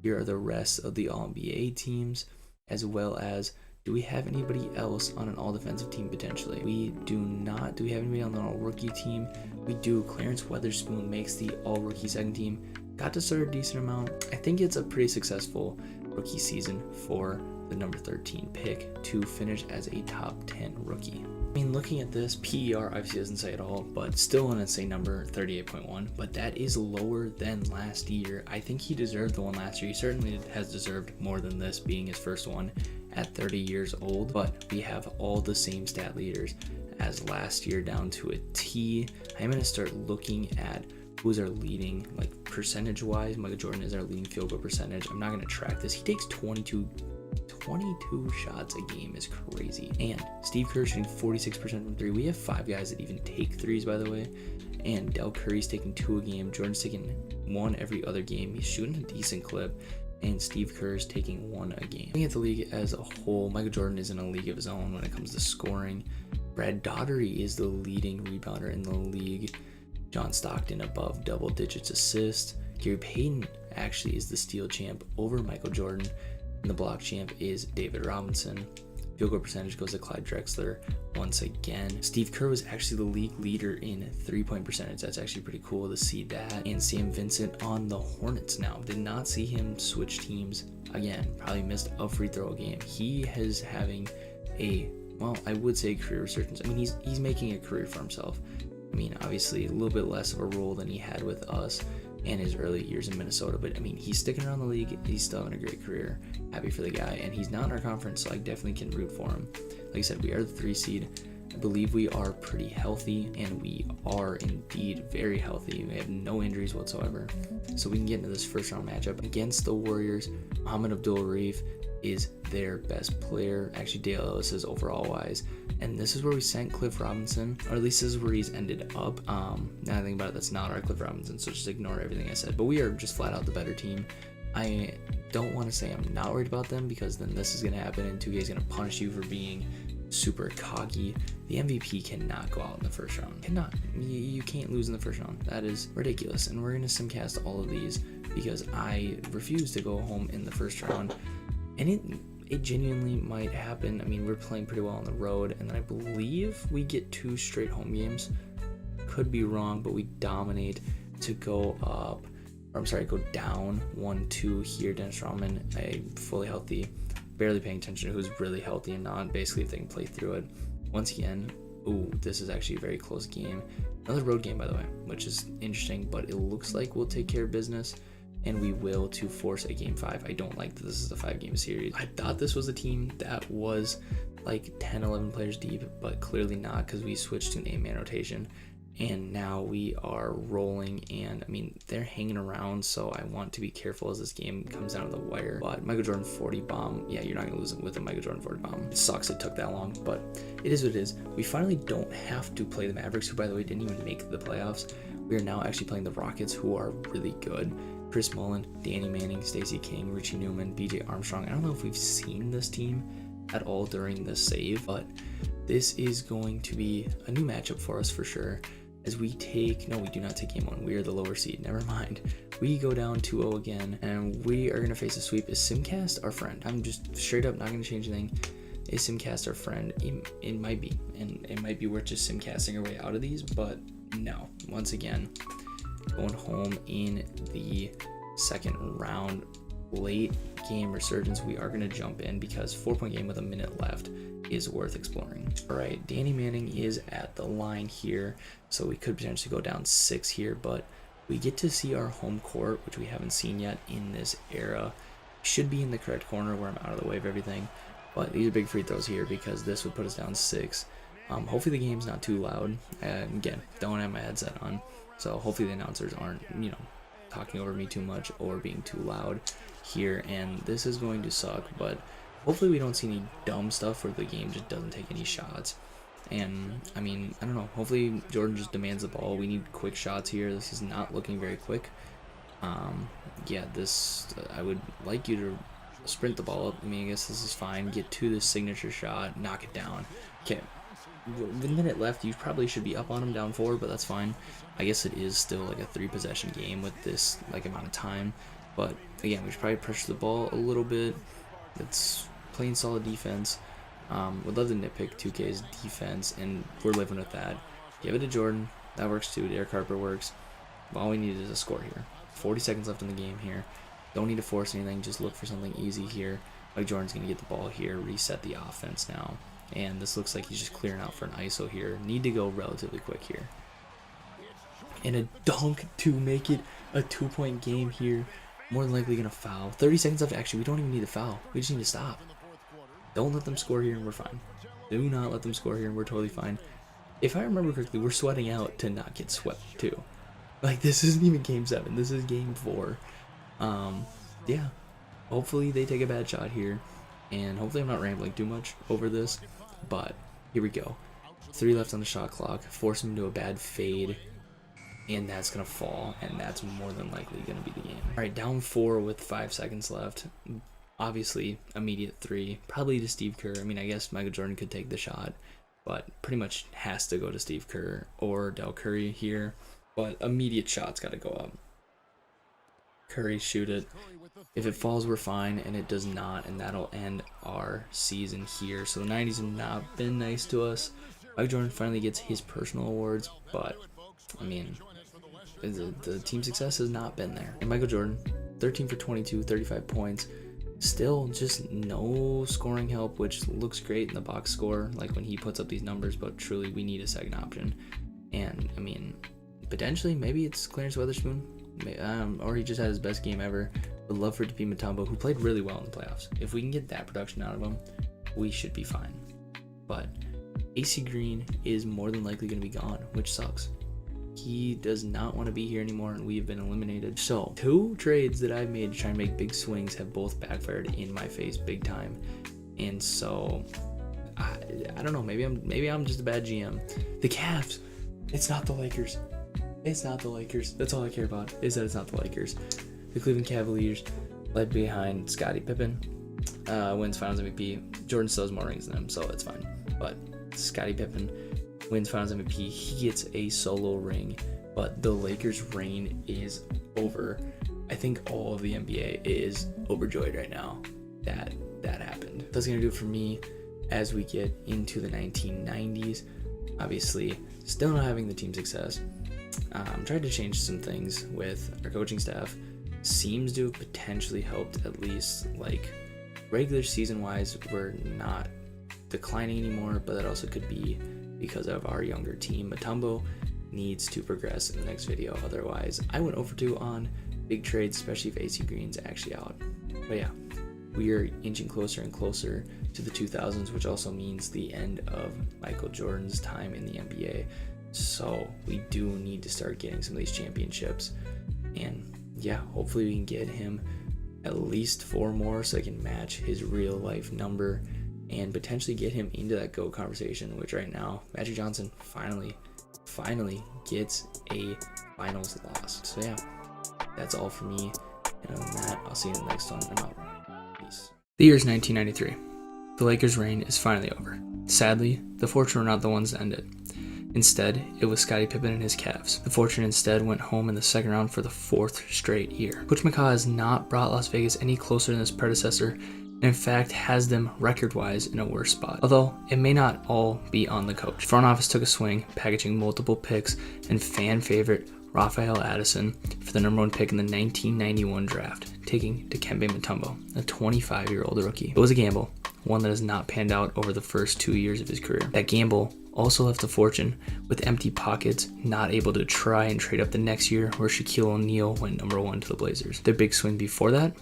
Here are the rest of the All-NBA teams, as well as, do we have anybody else on an all-defensive team potentially? We do not. Do we have anybody on an all-rookie team? We do. Clarence Weatherspoon makes the all-rookie second team. Got to start a decent amount. I think it's a pretty successful rookie season for the number 13 pick to finish as a top 10 rookie. I mean, looking at this, PER obviously doesn't say it all, but still an insane number, 38.1, but that is lower than last year. I think he deserved the one last year. He certainly has deserved more than this, being his first one at 30 years old, but we have all the same stat leaders as last year down to a T. I'm going to start looking at who's our leading, like percentage-wise. Michael Jordan is our leading field goal percentage. I'm not going to track this. He takes 22 22 shots a game is crazy. And Steve Kerr shooting 46% from 3. We have 5 guys that even take 3s, by the way. And Del Curry's taking 2 a game. Jordan's taking 1 every other game. He's shooting a decent clip. And Steve Kerr's taking 1 a game. Looking at the league as a whole, Michael Jordan is in a league of his own when it comes to scoring. Brad Daugherty is the leading rebounder in the league. John Stockton above double digits assists. Gary Payton actually is the steal champ over Michael Jordan. And the block champ is David Robinson. Field goal percentage goes to Clyde Drexler once again. Steve Kerr was actually the league leader in 3-point percentage. That's actually pretty cool to see that. And Sam Vincent on the Hornets now. Did not see him switch teams again. Probably missed a free throw game. He is having a, well, I would say career resurgence. I mean, he's making a career for himself. I mean, obviously a little bit less of a role than he had with us and his early years in Minnesota, but I mean, he's sticking around the league. He's still having a great career. Happy for the guy, and he's not in our conference, so I definitely can root for him. Like I said, we are the 3 seed. I believe we are pretty healthy, and we are indeed very healthy. We have no injuries whatsoever, so we can get into this first round matchup against the Warriors. Mohamed Abdul-Rauf is their best player. Actually, Dale Ellis is overall wise. And this is where we sent Cliff Robinson, or at least this is where he's ended up. Now I think about it, that's not our Cliff Robinson, so just ignore everything I said. But we are just flat out the better team. I don't want to say I'm not worried about them, because then this is going to happen and 2K is going to punish you for being super cocky. The MVP cannot go out in the first round. Cannot. You can't lose in the first round. That is ridiculous. And we're going to simcast all of these because I refuse to go home in the first round. And it genuinely might happen. I mean, we're playing pretty well on the road, and then I believe we get 2 straight home games. Could be wrong, but we dominate to go up, or I'm sorry, go down 1-2 here. Dennis Rodman, a fully healthy, barely paying attention to who's really healthy and not, basically if they can play through it. Once again, ooh, this is actually a very close game. Another road game, by the way, which is interesting, but it looks like we'll take care of business. And we will to force a game 5. I don't like that this is a 5-game series. I thought this was a team that was like 10-11 players deep, but clearly not, because we switched to an 8-man rotation. And now we are rolling, and I mean, they're hanging around, so I want to be careful as this game comes down to the wire. But Michael Jordan 40 bomb, yeah, you're not going to lose it with a Michael Jordan 40 bomb. It sucks it took that long, but it is what it is. We finally don't have to play the Mavericks, who, by the way, didn't even make the playoffs. We are now actually playing the Rockets, who are really good. Chris Mullin, Danny Manning, Stacey King, Richie Newman, BJ Armstrong. I don't know if we've seen this team at all during the save, but this is going to be a new matchup for us for sure. As we take, no, we do not take game 1. We are the lower seed. Never mind. We go down 2-0 again, and we are going to face a sweep. Is Simcast our friend? I'm just straight up not going to change anything. Is Simcast our friend? It might be, and it might be worth just Simcasting our way out of these, but no. Once again, going home in the second round. Late game resurgence, we are going to jump in because 4-point game with a minute left is worth exploring. All right, Danny Manning is at the line here, so we could potentially go down 6 here, but we get to see our home court, which we haven't seen yet in this era. Should be in the correct corner where I'm out of the way of everything, but these are big free throws here because this would put us down 6. Hopefully the game's not too loud. Again, don't have my headset on, so hopefully the announcers aren't, talking over me too much or being too loud here, and this is going to suck, but hopefully we don't see any dumb stuff where the game just doesn't take any shots. And I mean, I don't know, hopefully Jordan just demands the ball. We need quick shots here. This is not looking very quick. Yeah, this I would like you to sprint the ball up. I mean, I guess this is fine. Get to the signature shot, knock it down. Okay, with a minute left, you probably should be up on him, down 4, but that's fine. I guess it is still like a 3-possession game with this amount of time, but again, we should probably pressure the ball a little bit. It's playing solid defense. Would love to nitpick 2K's defense, and we're living with that. Give it to Jordan. That works too. Derek Harper works. All we need is a score here. 40 seconds left in the game here. Don't need to force anything. Just look for something easy here. Like Jordan's going to get the ball here, reset the offense now. And this looks like he's just clearing out for an ISO here. Need to go relatively quick here. And a dunk to make it a 2-point game here. More than likely going to foul. 30 seconds left. Actually, we don't even need to foul. We just need to stop. Don't let them score here and we're fine. Do not let them score here and we're totally fine. If I remember correctly, we're sweating out to not get swept too. Like, this isn't even game 7. This is game 4. Yeah. Hopefully they take a bad shot here. And hopefully I'm not rambling too much over this, but here we go. 3 left on the shot clock, force him into a bad fade, and that's going to fall, and that's more than likely going to be the game. All right, down 4 with 5 seconds left. Obviously, immediate 3, probably to Steve Kerr. I mean, I guess Michael Jordan could take the shot, but pretty much has to go to Steve Kerr or Del Curry here. But immediate shot's got to go up. Curry, shoot it. If it falls, we're fine, and it does not, and that'll end our season here. So the 90s have not been nice to us. Michael Jordan finally gets his personal awards, but, I mean, the team success has not been there. And Michael Jordan, 13 for 22, 35 points. Still just no scoring help, which looks great in the box score, like when he puts up these numbers, but truly we need a second option. And, I mean, potentially, maybe it's Clarence Weatherspoon, or he just had his best game ever. Would love for it to be Mutombo, who played really well in the playoffs. If we can get that production out of him, we should be fine. But AC Green is more than likely going to be gone, which sucks. He does not want to be here anymore, and we have been eliminated. So 2 trades that I've made to try and make big swings have both backfired in my face big time. And so I don't know, maybe I'm just a bad GM. The Cavs. It's not the Lakers. It's not the Lakers. That's all I care about, is that it's not the Lakers. The Cleveland Cavaliers, led behind Scottie Pippen, wins Finals MVP. Jordan still has more rings than him, so it's fine. But Scottie Pippen wins Finals MVP. He gets a solo ring, but the Lakers' reign is over. I think all of the NBA is overjoyed right now that that happened. That's going to do it for me as we get into the 1990s. Obviously, still not having the team success. Tried to change some things with our coaching staff. Seems to have potentially helped, at least like regular season wise. We're not declining anymore, but that also could be because of our younger team. Mutombo needs to progress in the next video, otherwise I went over 2 on big trades, especially if AC Green's actually out. But yeah, we are inching closer and closer to the 2000s, which also means the end of Michael Jordan's time in the NBA. So we do need to start getting some of these championships, and yeah, hopefully we can get him at least 4 more so I can match his real life number and potentially get him into that GOAT conversation, which right now, Magic Johnson finally gets a finals loss. So yeah, that's all for me. And other than that, I'll see you in the next one. I'm out. Peace. The year is 1993. The Lakers' reign is finally over. Sadly, the Fortune were not the ones that ended. Instead, it was Scottie Pippen and his Cavs. The Fortune instead went home in the second round for the 4th straight year. Coach McCaw has not brought Las Vegas any closer than his predecessor, and in fact has them record-wise in a worse spot. Although, it may not all be on the coach. Front office took a swing, packaging multiple picks and fan favorite Rafael Addison for the number 1 pick in the 1991 draft, taking Dikembe Mutombo, a 25-year-old rookie. It was a gamble, one that has not panned out over the first 2 years of his career. That gamble also left the Fortune with empty pockets, not able to try and trade up the next year where Shaquille O'Neal went number 1 to the Blazers. Their big swing before that,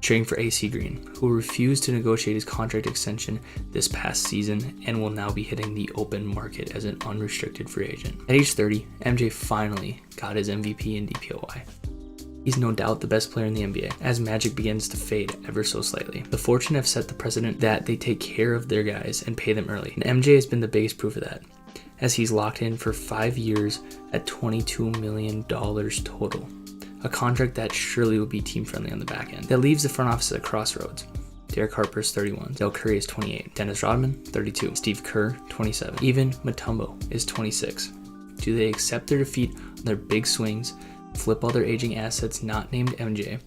trading for AC Green, who refused to negotiate his contract extension this past season and will now be hitting the open market as an unrestricted free agent. At age 30, MJ finally got his MVP in DPOY. He's no doubt the best player in the NBA, as Magic begins to fade ever so slightly. The Fortune have set the precedent that they take care of their guys and pay them early, and MJ has been the biggest proof of that, as he's locked in for 5 years at $22 million total, a contract that surely will be team-friendly on the back end. That leaves the front office at a crossroads. Derek Harper is 31, Del Curry is 28, Dennis Rodman, 32, Steve Kerr, 27, even Mutombo is 26. Do they accept their defeat on their big swings, flip all their aging assets not named MJ,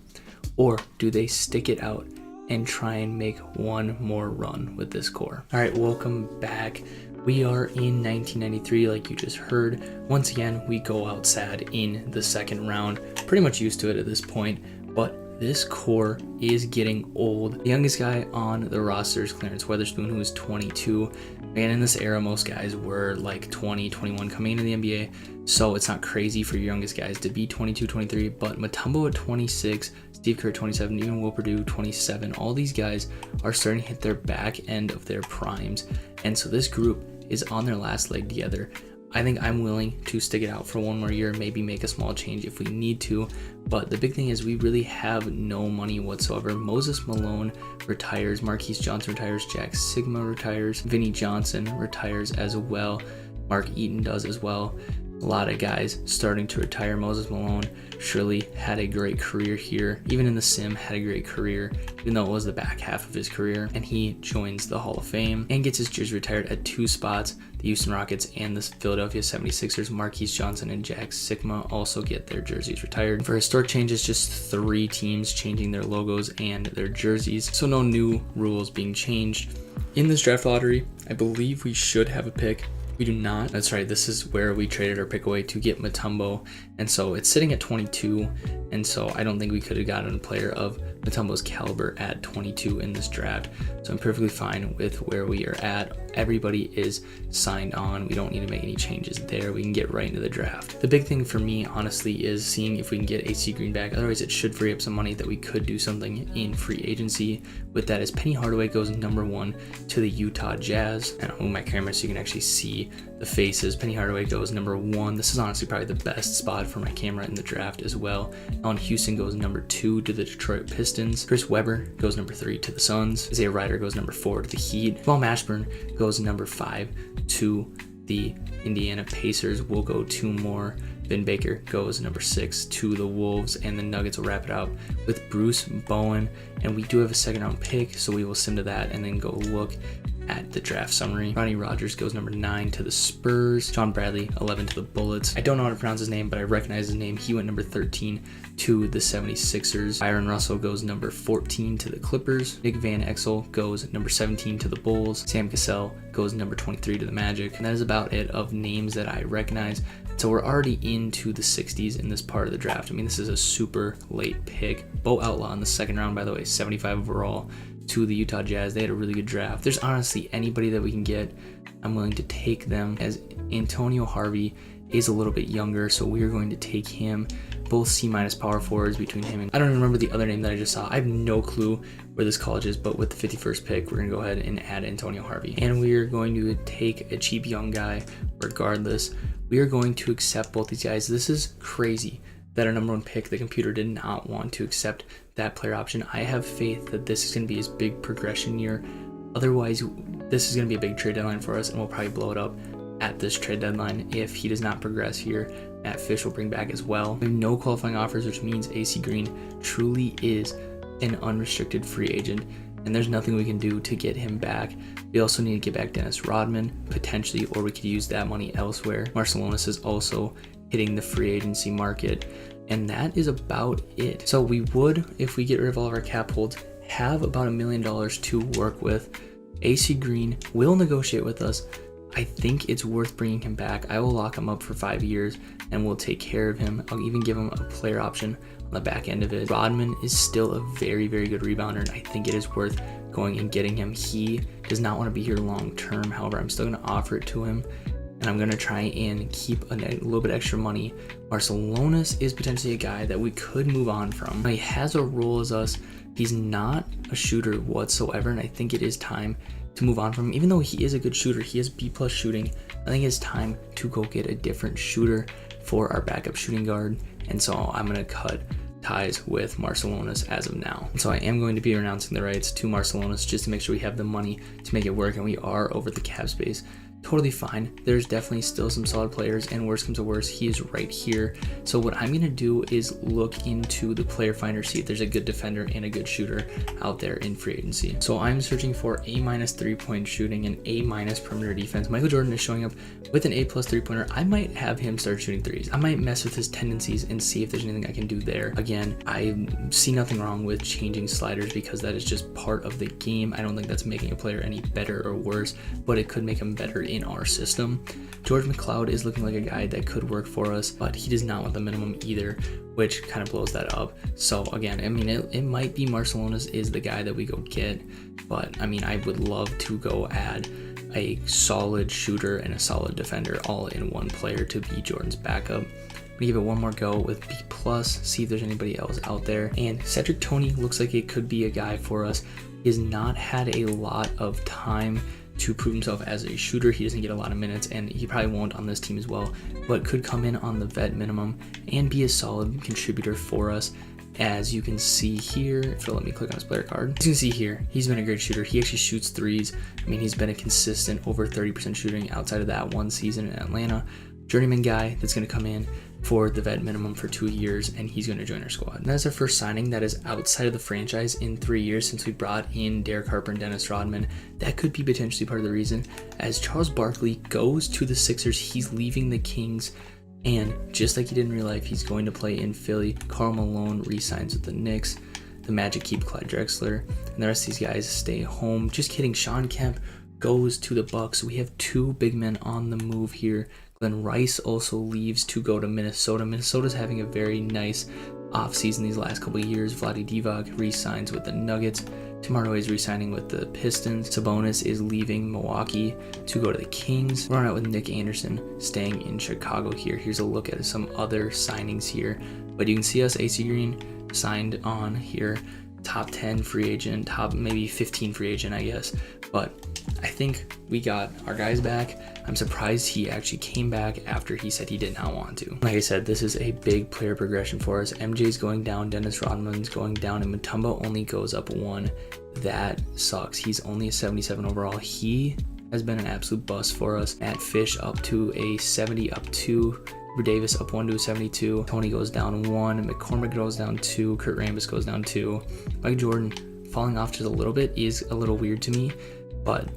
or do they stick it out and try and make one more run with this core? All right, welcome back. We are in 1993, like you just heard. Once again, we go out sad in the second round. Pretty much used to it at this point, but this core is getting old. The youngest guy on the roster is Clarence Weatherspoon, who is 22. And in this era, most guys were like 20, 21 coming into the NBA. So it's not crazy for your youngest guys to be 22, 23. But Mutombo at 26, Steve Kerr at 27, even Will Perdue 27. All these guys are starting to hit their back end of their primes. And so this group is on their last leg together. I think I'm willing to stick it out for one more year, maybe make a small change if we need to. But the big thing is we really have no money whatsoever. Moses Malone retires, Marquise Johnson retires, Jack Sigma retires, Vinny Johnson retires as well, Mark Eaton does as well. A lot of guys starting to retire. Moses Malone surely had a great career here. Even in the sim, had a great career, even though it was the back half of his career. And he joins the Hall of Fame and gets his jersey retired at 2 spots. The Houston Rockets and the Philadelphia 76ers, Marquise Johnson and Jack Sigma, also get their jerseys retired. For historic changes, just 3 teams changing their logos and their jerseys. So no new rules being changed. In this draft lottery, I believe we should have a pick. We do not. That's right. This is where we traded our pick away to get Mutombo. And so it's sitting at 22. And so I don't think we could have gotten a player of Mutombo's caliber at 22 in this draft. So I'm perfectly fine with where we are at. Everybody is signed on. We don't need to make any changes there. We can get right into the draft. The big thing for me, honestly, is seeing if we can get AC Green back. Otherwise, it should free up some money that we could do something in free agency. With that, as Penny Hardaway goes number 1 to the Utah Jazz. And I'll move my camera so you can actually see the faces. Penny Hardaway goes number 1. This is honestly probably the best spot for my camera in the draft as well. Allen Houston goes number 2 to the Detroit Pistons. Chris Webber goes number 3 to the Suns. Isaiah Ryder goes number 4 to the Heat. Jamal Mashburn goes number 5 to the Indiana Pacers. We'll go 2 more. Vin Baker goes number 6 to the Wolves, and the Nuggets will wrap it out with Bruce Bowen. And we do have a 2nd round pick, so we will sim to that and then go look at the draft summary. Ronnie Rogers goes number 9 to the Spurs. John Bradley, 11 to the Bullets. I don't know how to pronounce his name, but I recognize his name. He went number 13 to the 76ers. Byron Russell goes number 14 to the Clippers. Nick Van Exel goes number 17 to the Bulls. Sam Cassell goes number 23 to the Magic. And that is about it of names that I recognize. So we're already into the 60s in this part of the draft. I mean, this is a super late pick. Bo Outlaw in the 2nd round, by the way, 75 overall to the Utah Jazz. They had a really good draft. There's honestly anybody that we can get, I'm willing to take them, as Antonio Harvey is a little bit younger, so we are going to take him. Both C- power forwards between him and I don't even remember the other name that I just saw. I have no clue where this college is, but with the 51st pick, we're gonna go ahead and add Antonio Harvey. And we are going to take a cheap young guy regardless. We are going to accept both these guys. This is crazy that our number 1 pick, the computer, did not want to accept that player option. I have faith that this is going to be his big progression year. Otherwise, this is going to be a big trade deadline for us, and we'll probably blow it up at this trade deadline. If he does not progress here, Matt Fish will bring back as well. We have no qualifying offers, which means AC Green truly is an unrestricted free agent, and there's nothing we can do to get him back. We also need to get back Dennis Rodman, potentially, or we could use that money elsewhere. Marciulionis is also hitting the free agency market, and that is about it. So we would, if we get rid of all of our cap holds, have about $1 million to work with. AC Green will negotiate with us. I think it's worth bringing him back. I will lock him up for 5 years and we'll take care of him. I'll even give him a player option on the back end of it. Rodman is still a very, very good rebounder, and I think it is worth going and getting him. He does not want to be here long term. However, I'm still going to offer it to him, and I'm going to try and keep a little bit extra money. Marciulionis is potentially a guy that we could move on from. He has a role as us. He's not a shooter whatsoever, and I think it is time to move on from him. Even though he is a good shooter, he has B+ shooting, I think it's time to go get a different shooter for our backup shooting guard. And so I'm going to cut ties with Marciulionis as of now. And so I am going to be renouncing the rights to Marciulionis just to make sure we have the money to make it work, and we are over the cap space. Totally fine. There's definitely still some solid players, and worst comes to worst, he is right here. So what I'm going to do is look into the player finder, see if there's a good defender and a good shooter out there in free agency. So I'm searching for A- 3-point shooting and A- perimeter defense. Michael Jordan is showing up with an A+ 3-pointer. I might have him start shooting threes. I might mess with his tendencies and see if there's anything I can do there. Again, I see nothing wrong with changing sliders because that is just part of the game. I don't think that's making a player any better or worse, but it could make him better in our system. George McLeod is looking like a guy that could work for us, but he does not want the minimum either, which kind of blows that up. So again, I mean, it might be Marciulionis is the guy that we go get, but I mean, I would love to go add a solid shooter and a solid defender all in one player to be Jordan's backup. I'm gonna give it one more go with B+, see if there's anybody else out there. And Cedric Toney looks like it could be a guy for us. He has not had a lot of time to prove himself as a shooter. He doesn't get a lot of minutes, and he probably won't on this team as well, but could come in on the vet minimum and be a solid contributor for us. As you can see here, if it'll let me click on his player card, as you can see here, he's been a great shooter. He actually shoots threes. I mean, he's been a consistent over 30% shooting outside of that one season in Atlanta. Journeyman guy that's going to come in for the vet minimum for 2 years, and he's going to join our squad. And that's our first signing that is outside of the franchise in 3 years since we brought in Derek Harper and Dennis Rodman. That could be potentially part of the reason. As Charles Barkley goes to the Sixers, he's leaving the Kings, and just like he did in real life, he's going to play in Philly. Karl Malone re-signs with the Knicks. The Magic keep Clyde Drexler, and the rest of these guys stay home. Just kidding. Shawn Kemp goes to the Bucks. We have 2 big men on the move here. Glenn Rice also leaves to go to Minnesota. Minnesota's having a very nice offseason these last couple of years. Vlade Divac re-signs with the Nuggets. Tim Hardaway is re-signing with the Pistons. Sabonis is leaving Milwaukee to go to the Kings. We're on out with Nick Anderson staying in Chicago here. Here's a look at some other signings here. But you can see us, AC Green signed on here. Top 10 free agent, top maybe 15 free agent, I guess. But I think we got our guys back. I'm surprised he actually came back after he said he did not want to. Like I said, this is a big player progression for us. MJ's going down, Dennis Rodman's going down, and Mutombo only goes up 1. That sucks. He's only a 77 overall. He has been an absolute bust for us. Matt Fish up to a 70, up 2. Davis up 1 to a 72. Tony goes down 1. McCormick goes down 2. Kurt Rambis goes down 2. Mike Jordan falling off just a little bit is a little weird to me, but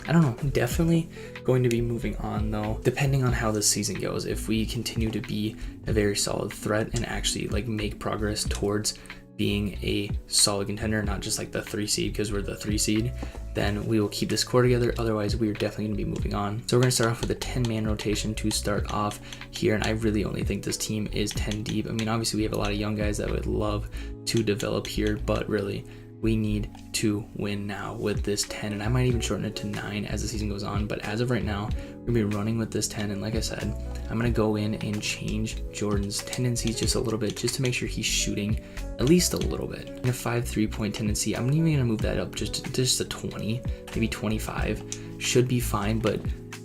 I don't know. Definitely going to be moving on though, depending on how this season goes. If we continue to be a very solid threat and actually like make progress towards being a solid contender, not just like the 3 seed because we're the 3 seed, then we will keep this core together. Otherwise, we are definitely going to be moving on. So we're going to start off with a 10-man rotation to start off here, and I really only think this team is 10 deep. I mean, obviously we have a lot of young guys that would love to develop here, but really we need to win now with this 10, and I might even shorten it to 9 as the season goes on. But as of right now, we're going to be running with this 10, and like I said, I'm going to go in and change Jordan's tendencies just a little bit, just to make sure he's shooting at least a little bit. In a 5 3-point tendency, I'm even going to move that up just a 20, maybe 25. Should be fine, but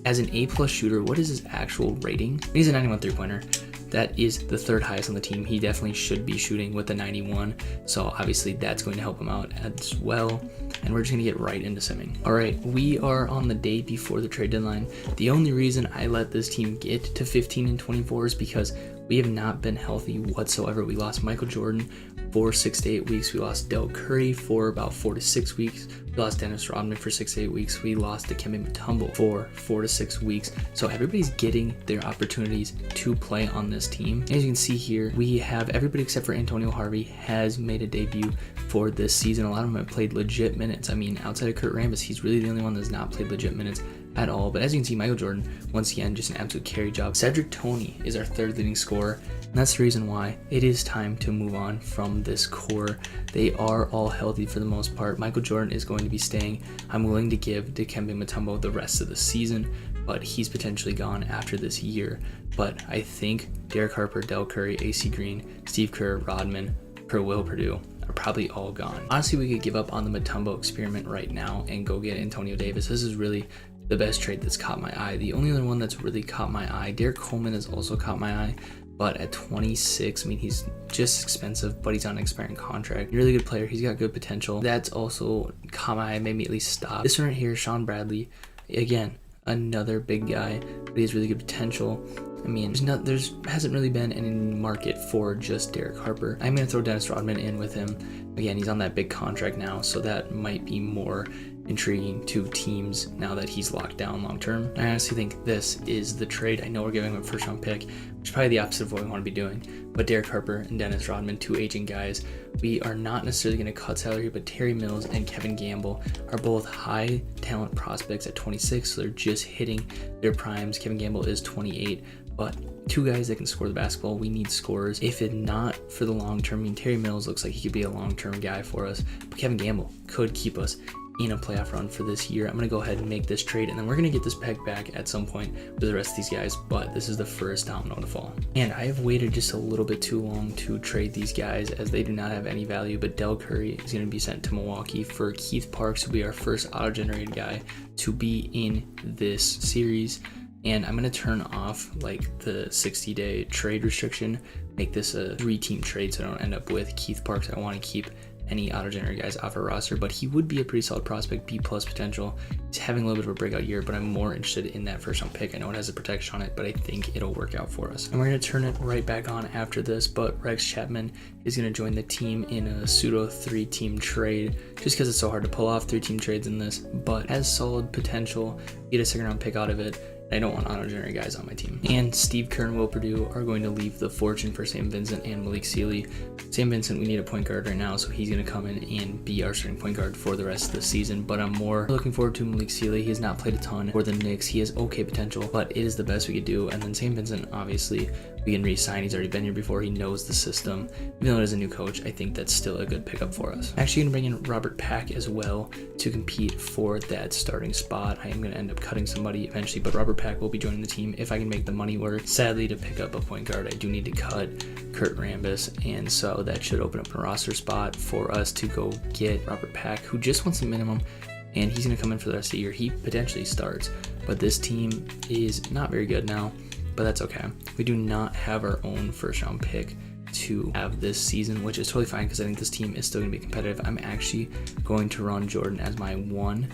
as an A+ shooter, what is his actual rating? He's a 91 3-pointer. That is the 3rd highest on the team. He definitely should be shooting with a 91. So obviously that's going to help him out as well. And we're just going to get right into simming. All right, we are on the day before the trade deadline. The only reason I let this team get to 15 and 24 is because we have not been healthy whatsoever. We lost Michael Jordan for 6 to 8 weeks. We lost Del Curry for about 4 to 6 weeks. We lost Dennis Rodman for 6 to 8 weeks. We lost Dikembe Mutombo for 4 to 6 weeks. So everybody's getting their opportunities to play on this team. As you can see here, we have everybody except for Antonio Harvey has made a debut for this season. A lot of them have played legit minutes. I mean, outside of Kurt Rambis, he's really the only one that's not played legit minutes at all. But as you can see, Michael Jordan, once again, just an absolute carry job. Cedric Toney is our 3rd leading scorer, and that's the reason why it is time to move on from this core. They are all healthy for the most part. Michael Jordan is going to be staying. I'm willing to give Dikembe Mutombo the rest of the season, but he's potentially gone after this year. But I think Derek Harper, Del Curry, AC Green, Steve Kerr, Rodman, Will Perdue are probably all gone. Honestly, we could give up on the Mutombo experiment right now and go get Antonio Davis. This is really the best trade that's caught my eye. The only other one that's really caught my eye, Derek Coleman has also caught my eye, but at 26, I mean, he's just expensive, but he's on an expiring contract. Really good player. He's got good potential. That's also caught my eye, made me at least stop. This one right here, Sean Bradley, again, another big guy, but he has really good potential. I mean, there's hasn't really been any market for just Derek Harper. I'm going to throw Dennis Rodman in with him. Again, he's on that big contract now, so that might be more intriguing to teams now that he's locked down long term. I honestly think this is the trade. I know we're giving him a 1st round pick, which is probably the opposite of what we want to be doing. But Derek Harper and Dennis Rodman, 2 aging guys. We are not necessarily going to cut salary, but Terry Mills and Kevin Gamble are both high talent prospects at 26, so they're just hitting their primes. Kevin Gamble is 28, but 2 guys that can score the basketball. We need scorers. If it's not for the long term, I mean, Terry Mills looks like he could be a long term guy for us, but Kevin Gamble could keep us in a playoff run for this year. I'm going to go ahead and make this trade, and then we're going to get this pick back at some point with the rest of these guys, but this is the first domino to fall. And I have waited just a little bit too long to trade these guys as they do not have any value, but Del Curry is going to be sent to Milwaukee for Keith Parks, who will be our first auto-generated guy to be in this series. And I'm going to turn off like the 60-day trade restriction, make this a 3-team trade so I don't end up with Keith Parks. I want to keep any auto-generated guys off our roster, but he would be a pretty solid prospect, B+ potential. He's having a little bit of a breakout year, but I'm more interested in that first round pick. I know it has a protection on it, but I think it'll work out for us. And we're going to turn it right back on after this, but Rex Chapman is going to join the team in a pseudo 3-team trade, just because it's so hard to pull off 3-team trades in this, but has solid potential. Get a second round pick out of it. I don't want auto-generated guys on my team. And Steve Kerr and Will Perdue are going to leave the fortune for Sam Vincent and Malik Sealy. Sam Vincent, we need a point guard right now, so he's going to come in and be our starting point guard for the rest of the season. But I'm more looking forward to Malik Sealy. He has not played a ton for the Knicks. He has okay potential, but it is the best we could do. And then Sam Vincent, obviously, we can re-sign. He's already been here before. He knows the system. Even though it is a new coach, I think that's still a good pickup for us. Actually going to bring in Robert Pack as well to compete for that starting spot. I am going to end up cutting somebody eventually, but Robert Pack will be joining the team if I can make the money work. Sadly, to pick up a point guard, I do need to cut Kurt Rambis, and so that should open up a roster spot for us to go get Robert Pack, who just wants the minimum, and he's going to come in for the rest of the year. He potentially starts, but this team is not very good now, but that's okay. We do not have our own first round pick to have this season, which is totally fine because I think this team is still going to be competitive. I'm actually going to run Jordan as my 1.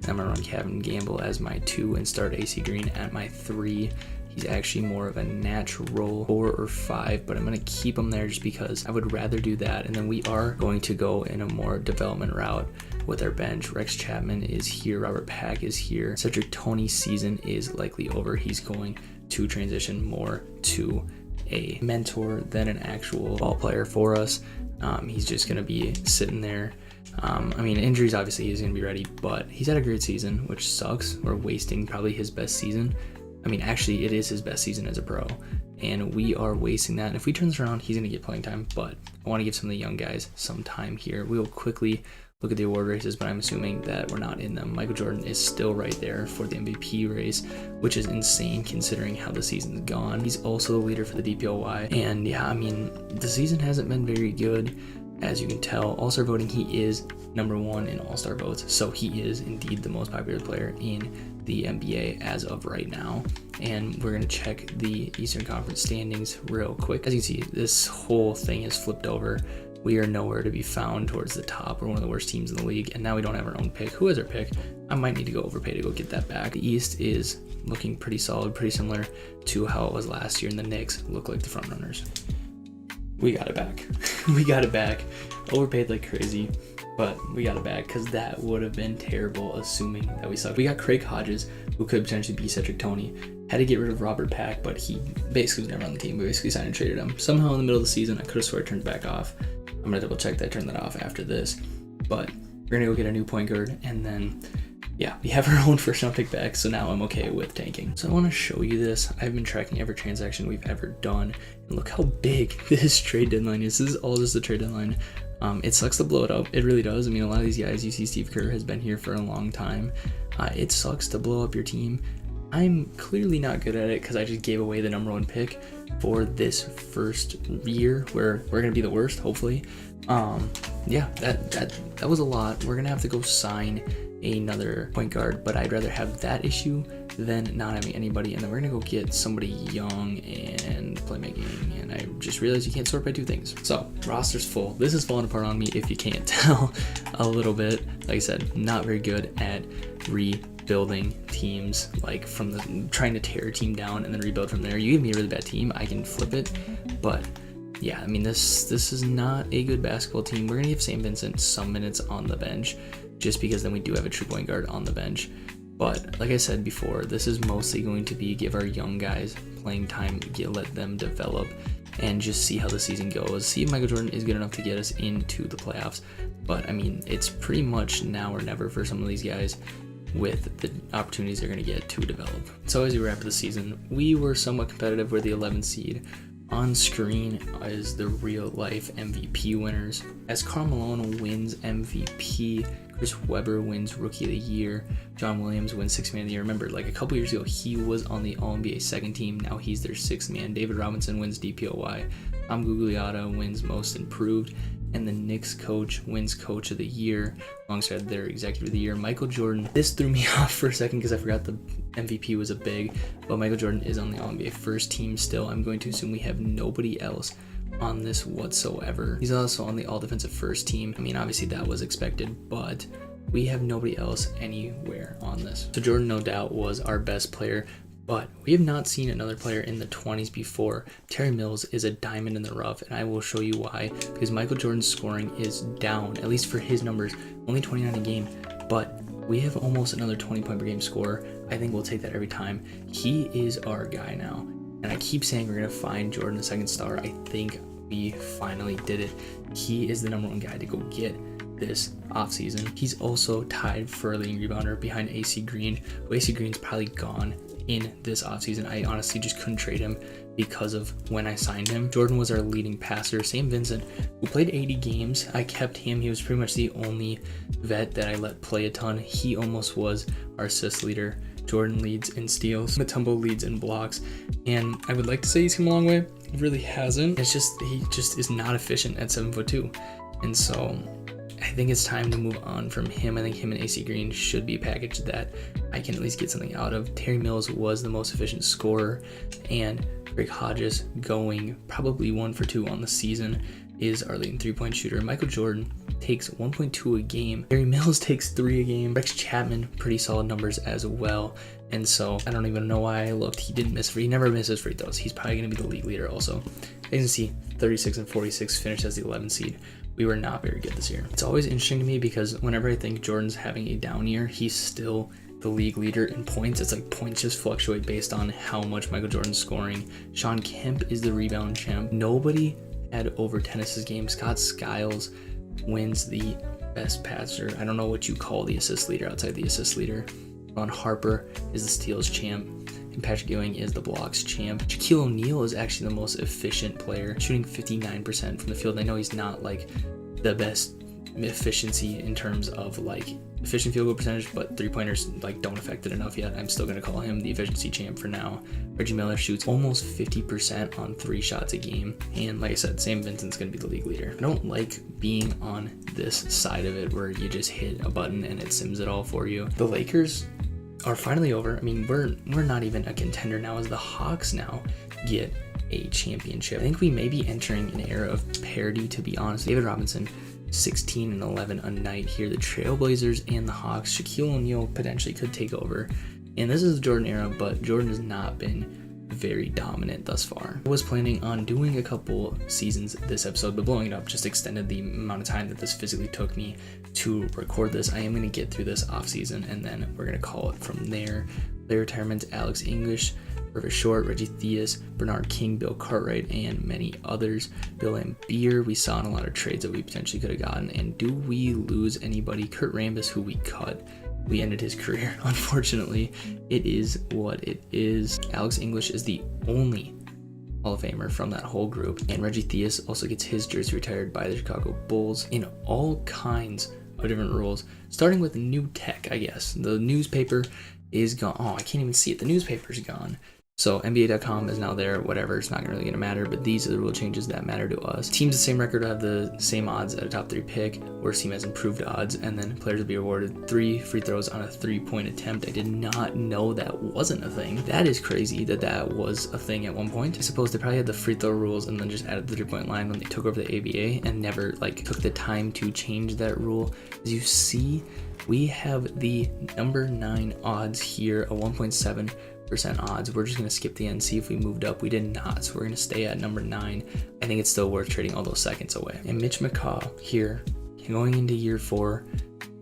I'm going to run Kevin Gamble as my 2 and start AC Green at my 3. He's actually more of a natural 4 or 5, but I'm going to keep him there just because I would rather do that. And then we are going to go in a more development route with our bench. Rex Chapman is here. Robert Pack is here. Cedric Toney's season is likely over. He's going to transition more to a mentor than an actual ball player for us. He's just going to be sitting there. I mean, injuries, obviously he's going to be ready, but he's had a great season, which sucks. We're wasting probably his best season. I mean, actually, it is his best season as a pro, and we are wasting that. And if we turn this around, he's going to get playing time, but I want to give some of the young guys some time here. We will quickly look at the award races, but I'm assuming that we're not in them. Michael Jordan is still right there for the MVP race, which is insane considering how the season's gone. He's also the leader for the DPOY, and yeah, I mean, the season hasn't been very good. As you can tell, All-Star voting, he is number 1 in All-Star votes, so he is indeed the most popular player in the NBA as of right now. And we're going to check the Eastern Conference standings real quick. As you can see, this whole thing is flipped over. We are nowhere to be found towards the top. We're one of the worst teams in the league, and now we don't have our own pick. Who has our pick? I might need to go overpay to go get that back. The East is looking pretty solid, pretty similar to how it was last year, and the Knicks look like the front runners. We got it back. We got it back. Overpaid like crazy, but we got it back because that would have been terrible assuming that we suck. We got Craig Hodges, who could potentially be Cedric Toney. Had to get rid of Robert Pack, but he basically was never on the team. We basically signed and traded him. Somehow in the middle of the season, I could have sworn I turned it back off. I'm going to double check that I turned that off after this. But we're going to go get a new point guard, and then yeah, we have our own first round pick back, so now I'm okay with tanking. So I want to show you this. I've been tracking every transaction we've ever done, and look how big this trade deadline is. This is all just the trade deadline. It sucks to blow it up. It really does. I mean, a lot of these guys, you see Steve Kerr has been here for a long time. It sucks to blow up your team. I'm clearly not good at it because I just gave away the number 1 pick for this first year where we're going to be the worst, hopefully. Yeah, that was a lot. We're going to have to go sign another point guard, but I'd rather have that issue than not having anybody. And then we're gonna go get somebody young and playmaking, and I just realized you can't sort by 2 things. So roster's full. This is falling apart on me if you can't tell a little bit. Like I said, not very good at rebuilding teams, like from the trying to tear a team down and then rebuild from there. You give me a really bad team, I can flip it, but yeah, I mean, this is not a good basketball team. We're gonna give Sam Vincent some minutes on the bench, just because then we do have a true point guard on the bench. But like I said before, this is mostly going to be give our young guys playing time, let them develop, and just see how the season goes. See if Michael Jordan is good enough to get us into the playoffs. But I mean, it's pretty much now or never for some of these guys with the opportunities they're going to get to develop. So as we wrap up the season, we were somewhat competitive. We're the 11th seed. On screen is the real life MVP winners. As Karl Malone wins MVP, Chris Webber wins Rookie of the Year, John Williams wins Sixth Man of the Year. Remember, like a couple years ago, he was on the All-NBA second team. Now he's their sixth man. David Robinson wins DPOY. Tom Gugliotta wins Most Improved. And the Knicks coach wins Coach of the Year alongside their Executive of the Year, Michael Jordan. This threw me off for a second because I forgot the MVP was a big, but Michael Jordan is on the All-NBA first team still. I'm going to assume we have nobody else on this whatsoever. He's also on the All-Defensive first team. I mean, obviously that was expected, but we have nobody else anywhere on this. So Jordan, no doubt, was our best player, but we have not seen another player in the 20s before. Terry Mills is a diamond in the rough, and I will show you why. Because Michael Jordan's scoring is down, at least for his numbers, only 29 a game, but we have almost another 20 point per game scorer. I think we'll take that every time. He is our guy now, and I keep saying we're going to find Jordan the second star. I think we finally did it. He is the number one guy to go get this offseason. He's also tied for leading rebounder behind AC Green. AC Green's probably gone in this offseason. I honestly just couldn't trade him because of when I signed him. Jordan was our leading passer. Sam Vincent, who played 80 games, I kept him. He was pretty much the only vet that I let play a ton. He almost was our assist leader. Jordan leads in steals. Mutombo leads in blocks. And I would like to say he's come a long way. He really hasn't. He just is not efficient at 7'2". And so I think it's time to move on from him. I think him and AC Green should be a package that I can at least get something out of. Terry Mills was the most efficient scorer, and Greg Hodges, going probably 1 for 2 on the season, is our leading 3-point shooter. Michael Jordan takes 1.2 a game. Terry Mills takes 3 a game. Rex Chapman, pretty solid numbers as well. And so I don't even know why I looked. He never misses free throws. He's probably going to be the league leader also. As you can see, 36 and 46, finished as the 11th seed. We were not very good this year. It's always interesting to me because whenever I think Jordan's having a down year, he's still the league leader in points. It's like points just fluctuate based on how much Michael Jordan's scoring. Sean Kemp is the rebound champ. Nobody had over 10 assists game. Scott Skiles wins the best passer. I don't know what you call the assist leader outside the assist leader. Ron Harper is the steals champ, and Patrick Ewing is the blocks champ. Shaquille O'Neal is actually the most efficient player, shooting 59% from the field. I know he's not like the best efficiency in terms of like efficient field goal percentage, but 3-pointers like don't affect it enough yet. I'm still going to call him the efficiency champ for now. Reggie Miller shoots almost 50% on 3 shots a game, and like I said, Sam Vincent's going to be the league leader. I don't like being on this side of it where you just hit a button and it sims it all for you. The Lakers are finally over. I mean, we're not even a contender now, as the Hawks now get a championship. I think we may be entering an era of parity, to be honest. David Robinson, 16 and 11 a night here. The Trailblazers and the Hawks. Shaquille O'Neal potentially could take over. And this is the Jordan era, but Jordan has not been very dominant thus far. I was planning on doing a couple seasons this episode, but blowing it up just extended the amount of time that this physically took me to record this. I am going to get through this off season, and then we're going to call it from there. Player retirements: Alex English, Purvis Short, Reggie Theus, Bernard King, Bill Cartwright, and many others. Bill Laimbeer, we saw in a lot of trades that we potentially could have gotten. And do we lose anybody? Kurt Rambis, who we cut. We ended his career, unfortunately. It is what it is. Alex English is the only Hall of Famer from that whole group. And Reggie Theus also gets his jersey retired by the Chicago Bulls in all kinds of different rules, starting with new tech, I guess. The newspaper is gone. Oh, I can't even see it. The newspaper's gone. So NBA.com is now there, whatever, it's not really going to matter, but these are the rule changes that matter to us. Teams the same record have the same odds at a top 3 pick. Worst team has improved odds, and then players will be awarded 3 free throws on a 3-point attempt. I did not know that wasn't a thing. That is crazy that was a thing at one point. I suppose they probably had the free throw rules and then just added the 3-point line when they took over the ABA and never took the time to change that rule. As you see, we have the number 9 odds here, a 1.7% odds. We're just going to skip the end, see if we moved up. We did not, so we're going to stay at number 9. I think it's still worth trading all those seconds away. And Mitch McCaw here, going into year 4,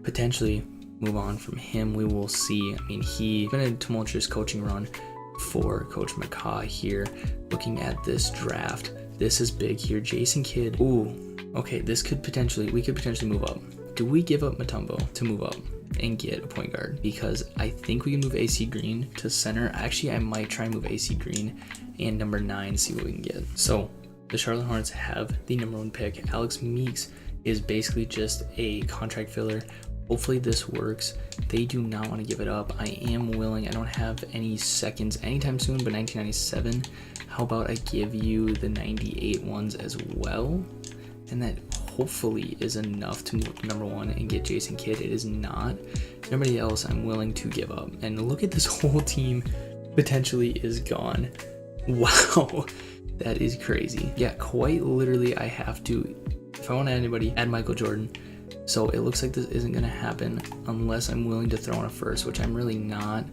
potentially move on from him. We will see. I mean, he's been a tumultuous coaching run for Coach McCaw here. Looking at this draft, this is big here. Jason Kidd. Ooh, okay, we could potentially move up. Do we give up Mutombo to move up? and get a point guard, because I think we can move AC Green to center. Actually, I might try and move AC Green and number 9, see what we can get. So the Charlotte Hornets have the number 1 pick. Alex Meeks is basically just a contract filler. Hopefully this works. They do not want to give it up. I am willing. I don't have any seconds anytime soon, but 1997. How about I give you the 98 ones as well? And that hopefully is enough to move number 1 and get Jason Kidd. It is not. Everybody else I'm willing to give up. And look at this whole team potentially is gone. Wow, that is crazy. Yeah, quite literally I have to, if I want to add anybody, add Michael Jordan. So it looks like this isn't going to happen unless I'm willing to throw in a first, which I'm really not.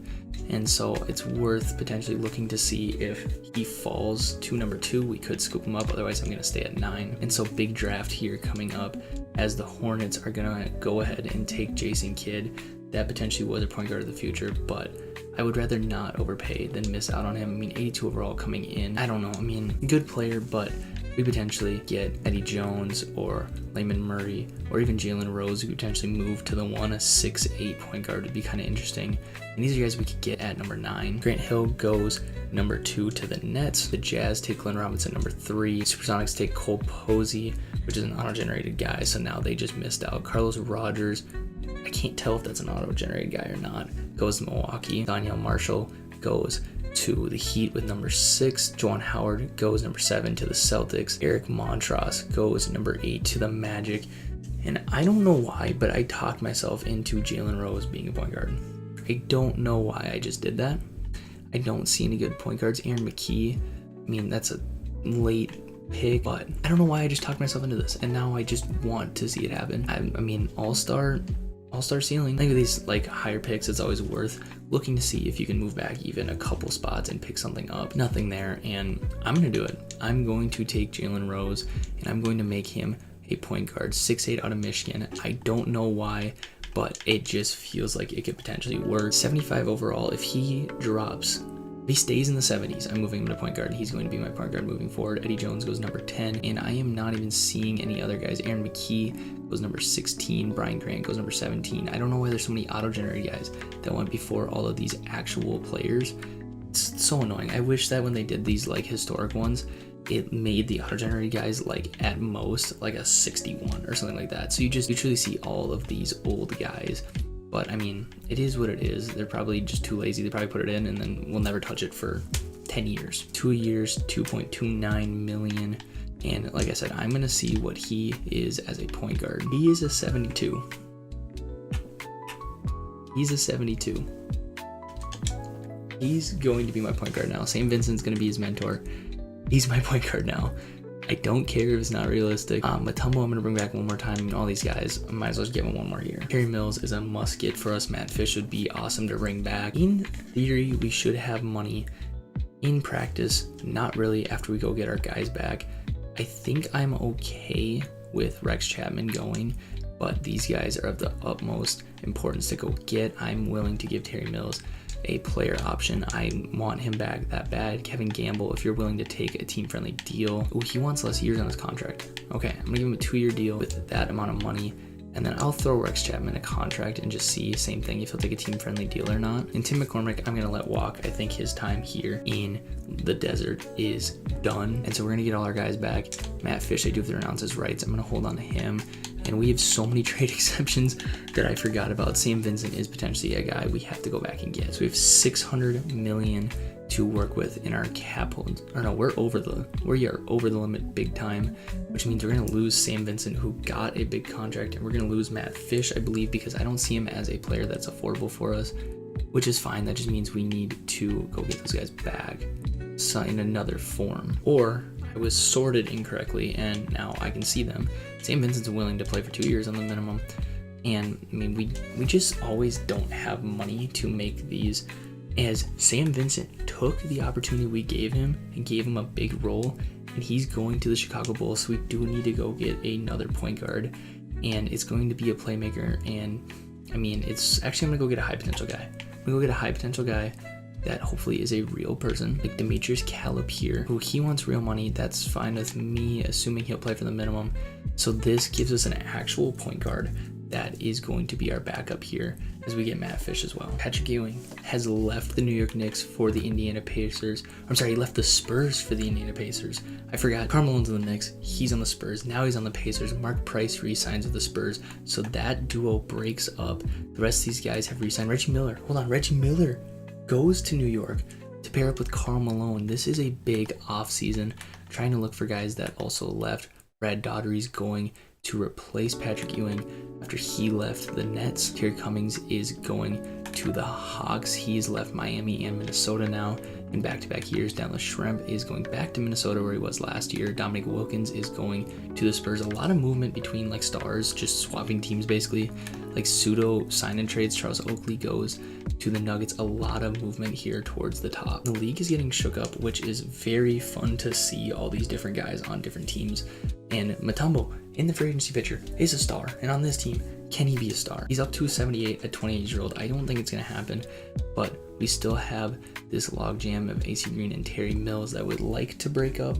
And so it's worth potentially looking to see if he falls to number 2. We could scoop him up. Otherwise, I'm going to stay at 9. And so big draft here coming up as the Hornets are going to go ahead and take Jason Kidd. That potentially was a point guard of the future, but I would rather not overpay than miss out on him. I mean, 82 overall coming in. I don't know. I mean, good player, but we potentially get Eddie Jones or Layman Murray or even Jalen Rose, who potentially move to the 1. A 6'8" point guard would be kind of interesting. And these are guys we could get at number 9. Grant Hill goes number 2 to the Nets. The Jazz take Glenn Robinson number 3. Supersonics take Cole Posey, which is an auto-generated guy, so now they just missed out. Carlos Rogers, I can't tell if that's an auto-generated guy or not, goes to Milwaukee. Danielle Marshall goes to the Heat with number 6. Juwan Howard goes number 7 to the Celtics. Eric Montross goes number 8 to the Magic. And I don't know why, but I talked myself into Jalen Rose being a point guard. I don't know why I just did that. I don't see any good point guards. Aaron McKee, I mean, that's a late pick, but I don't know why I just talked myself into this. And now I just want to see it happen. I mean, all-star ceiling. I think with these like higher picks, it's always worth looking to see if you can move back even a couple spots and pick something up. Nothing there, and I'm going to do it. I'm going to take Jalen Rose, and I'm going to make him a point guard. 6'8" out of Michigan. I don't know why, but it just feels like it could potentially work. 75 overall. If he drops, if he stays in the 70s, I'm moving him to point guard. He's going to be my point guard moving forward. Eddie Jones goes number 10, and I am not even seeing any other guys. Aaron McKee goes number 16. Brian Grant goes number 17. I don't know why there's so many auto-generated guys that went before all of these actual players. It's so annoying. I wish that when they did these like historic ones, it made the auto-generated guys like at most like a 61 or something like that. So you truly see all of these old guys. But I mean, it is what it is. They're probably just too lazy. They probably put it in and then we'll never touch it for 10 years. 2 years, $2.29 million. And like I said, I'm going to see what he is as a point guard. He is a 72. He's a 72. He's going to be my point guard now. St. Vincent's going to be his mentor. He's my point guard now. I don't care if it's not realistic. Mutombo, I'm going to bring back one more time. And all these guys, I might as well just give him one more year. Terry Mills is a must get for us. Matt Fish would be awesome to bring back. In theory, we should have money. In practice, not really after we go get our guys back. I think I'm okay with Rex Chapman going, but these guys are of the utmost importance to go get. I'm willing to give Terry Mills a player option. I want him back that bad. Kevin Gamble, if you're willing to take a team-friendly deal. Ooh, he wants less years on his contract. Okay, I'm gonna give him a 2-year deal with that amount of money, and then I'll throw Rex Chapman a contract and just see, same thing, if he'll take a team-friendly deal or not. And Tim McCormick, I'm gonna let walk. I think his time here in the desert is done, and so we're gonna get all our guys back. Matt Fish, I do have to renounce his rights. I'm gonna hold on to him. And we have so many trade exceptions that I forgot about. Sam Vincent is potentially a guy we have to go back and get. So we have $600 million to work with in our cap hold. Or no, we are over the limit big time, which means we're gonna lose Sam Vincent, who got a big contract, and we're gonna lose Matt Fish, I believe, because I don't see him as a player that's affordable for us, which is fine. That just means we need to go get those guys back, so in another form, or I was sorted incorrectly and now I can see them. Sam Vincent's willing to play for 2 years on the minimum, and I mean we just always don't have money to make these, as Sam Vincent took the opportunity we gave him and gave him a big role, and he's going to the Chicago Bulls, so we do need to go get another point guard, and it's going to be a playmaker. And I mean, it's actually, I'm gonna go get a high potential guy. I'm gonna go get a high potential guy that hopefully is a real person, like Demetrius Calipir, who he wants real money. That's fine with me, assuming he'll play for the minimum. So this gives us an actual point guard that is going to be our backup here as we get Matt Fish as well. Patrick Ewing has left the New York Knicks for the Indiana Pacers. I'm sorry, he left the Spurs for the Indiana Pacers. I forgot. Karl Malone's on the Knicks. He's on the Spurs. Now he's on the Pacers. Mark Price re-signs with the Spurs. So that duo breaks up. The rest of these guys have re-signed. Reggie Miller. Hold on. Reggie Miller goes to New York to pair up with Karl Malone. This is a big offseason. Trying to look for guys that also left. Brad Daugherty's going to replace Patrick Ewing after he left the Nets. Terry Cummings is going to the Hawks. He's left Miami and Minnesota now in back-to-back years. Dallas Schrempf is going back to Minnesota where he was last year. Dominique Wilkins is going to the Spurs. A lot of movement between like stars, just swapping teams basically. Like pseudo sign-in trades. Charles Oakley goes to the Nuggets. A lot of movement here towards the top. The league is getting shook up, which is very fun to see all these different guys on different teams. And Mutombo in the free agency picture is a star. And on this team, can he be a star? He's up to 78 at 28 years old. I don't think it's going to happen, but we still have this logjam of AC Green and Terry Mills that would like to break up.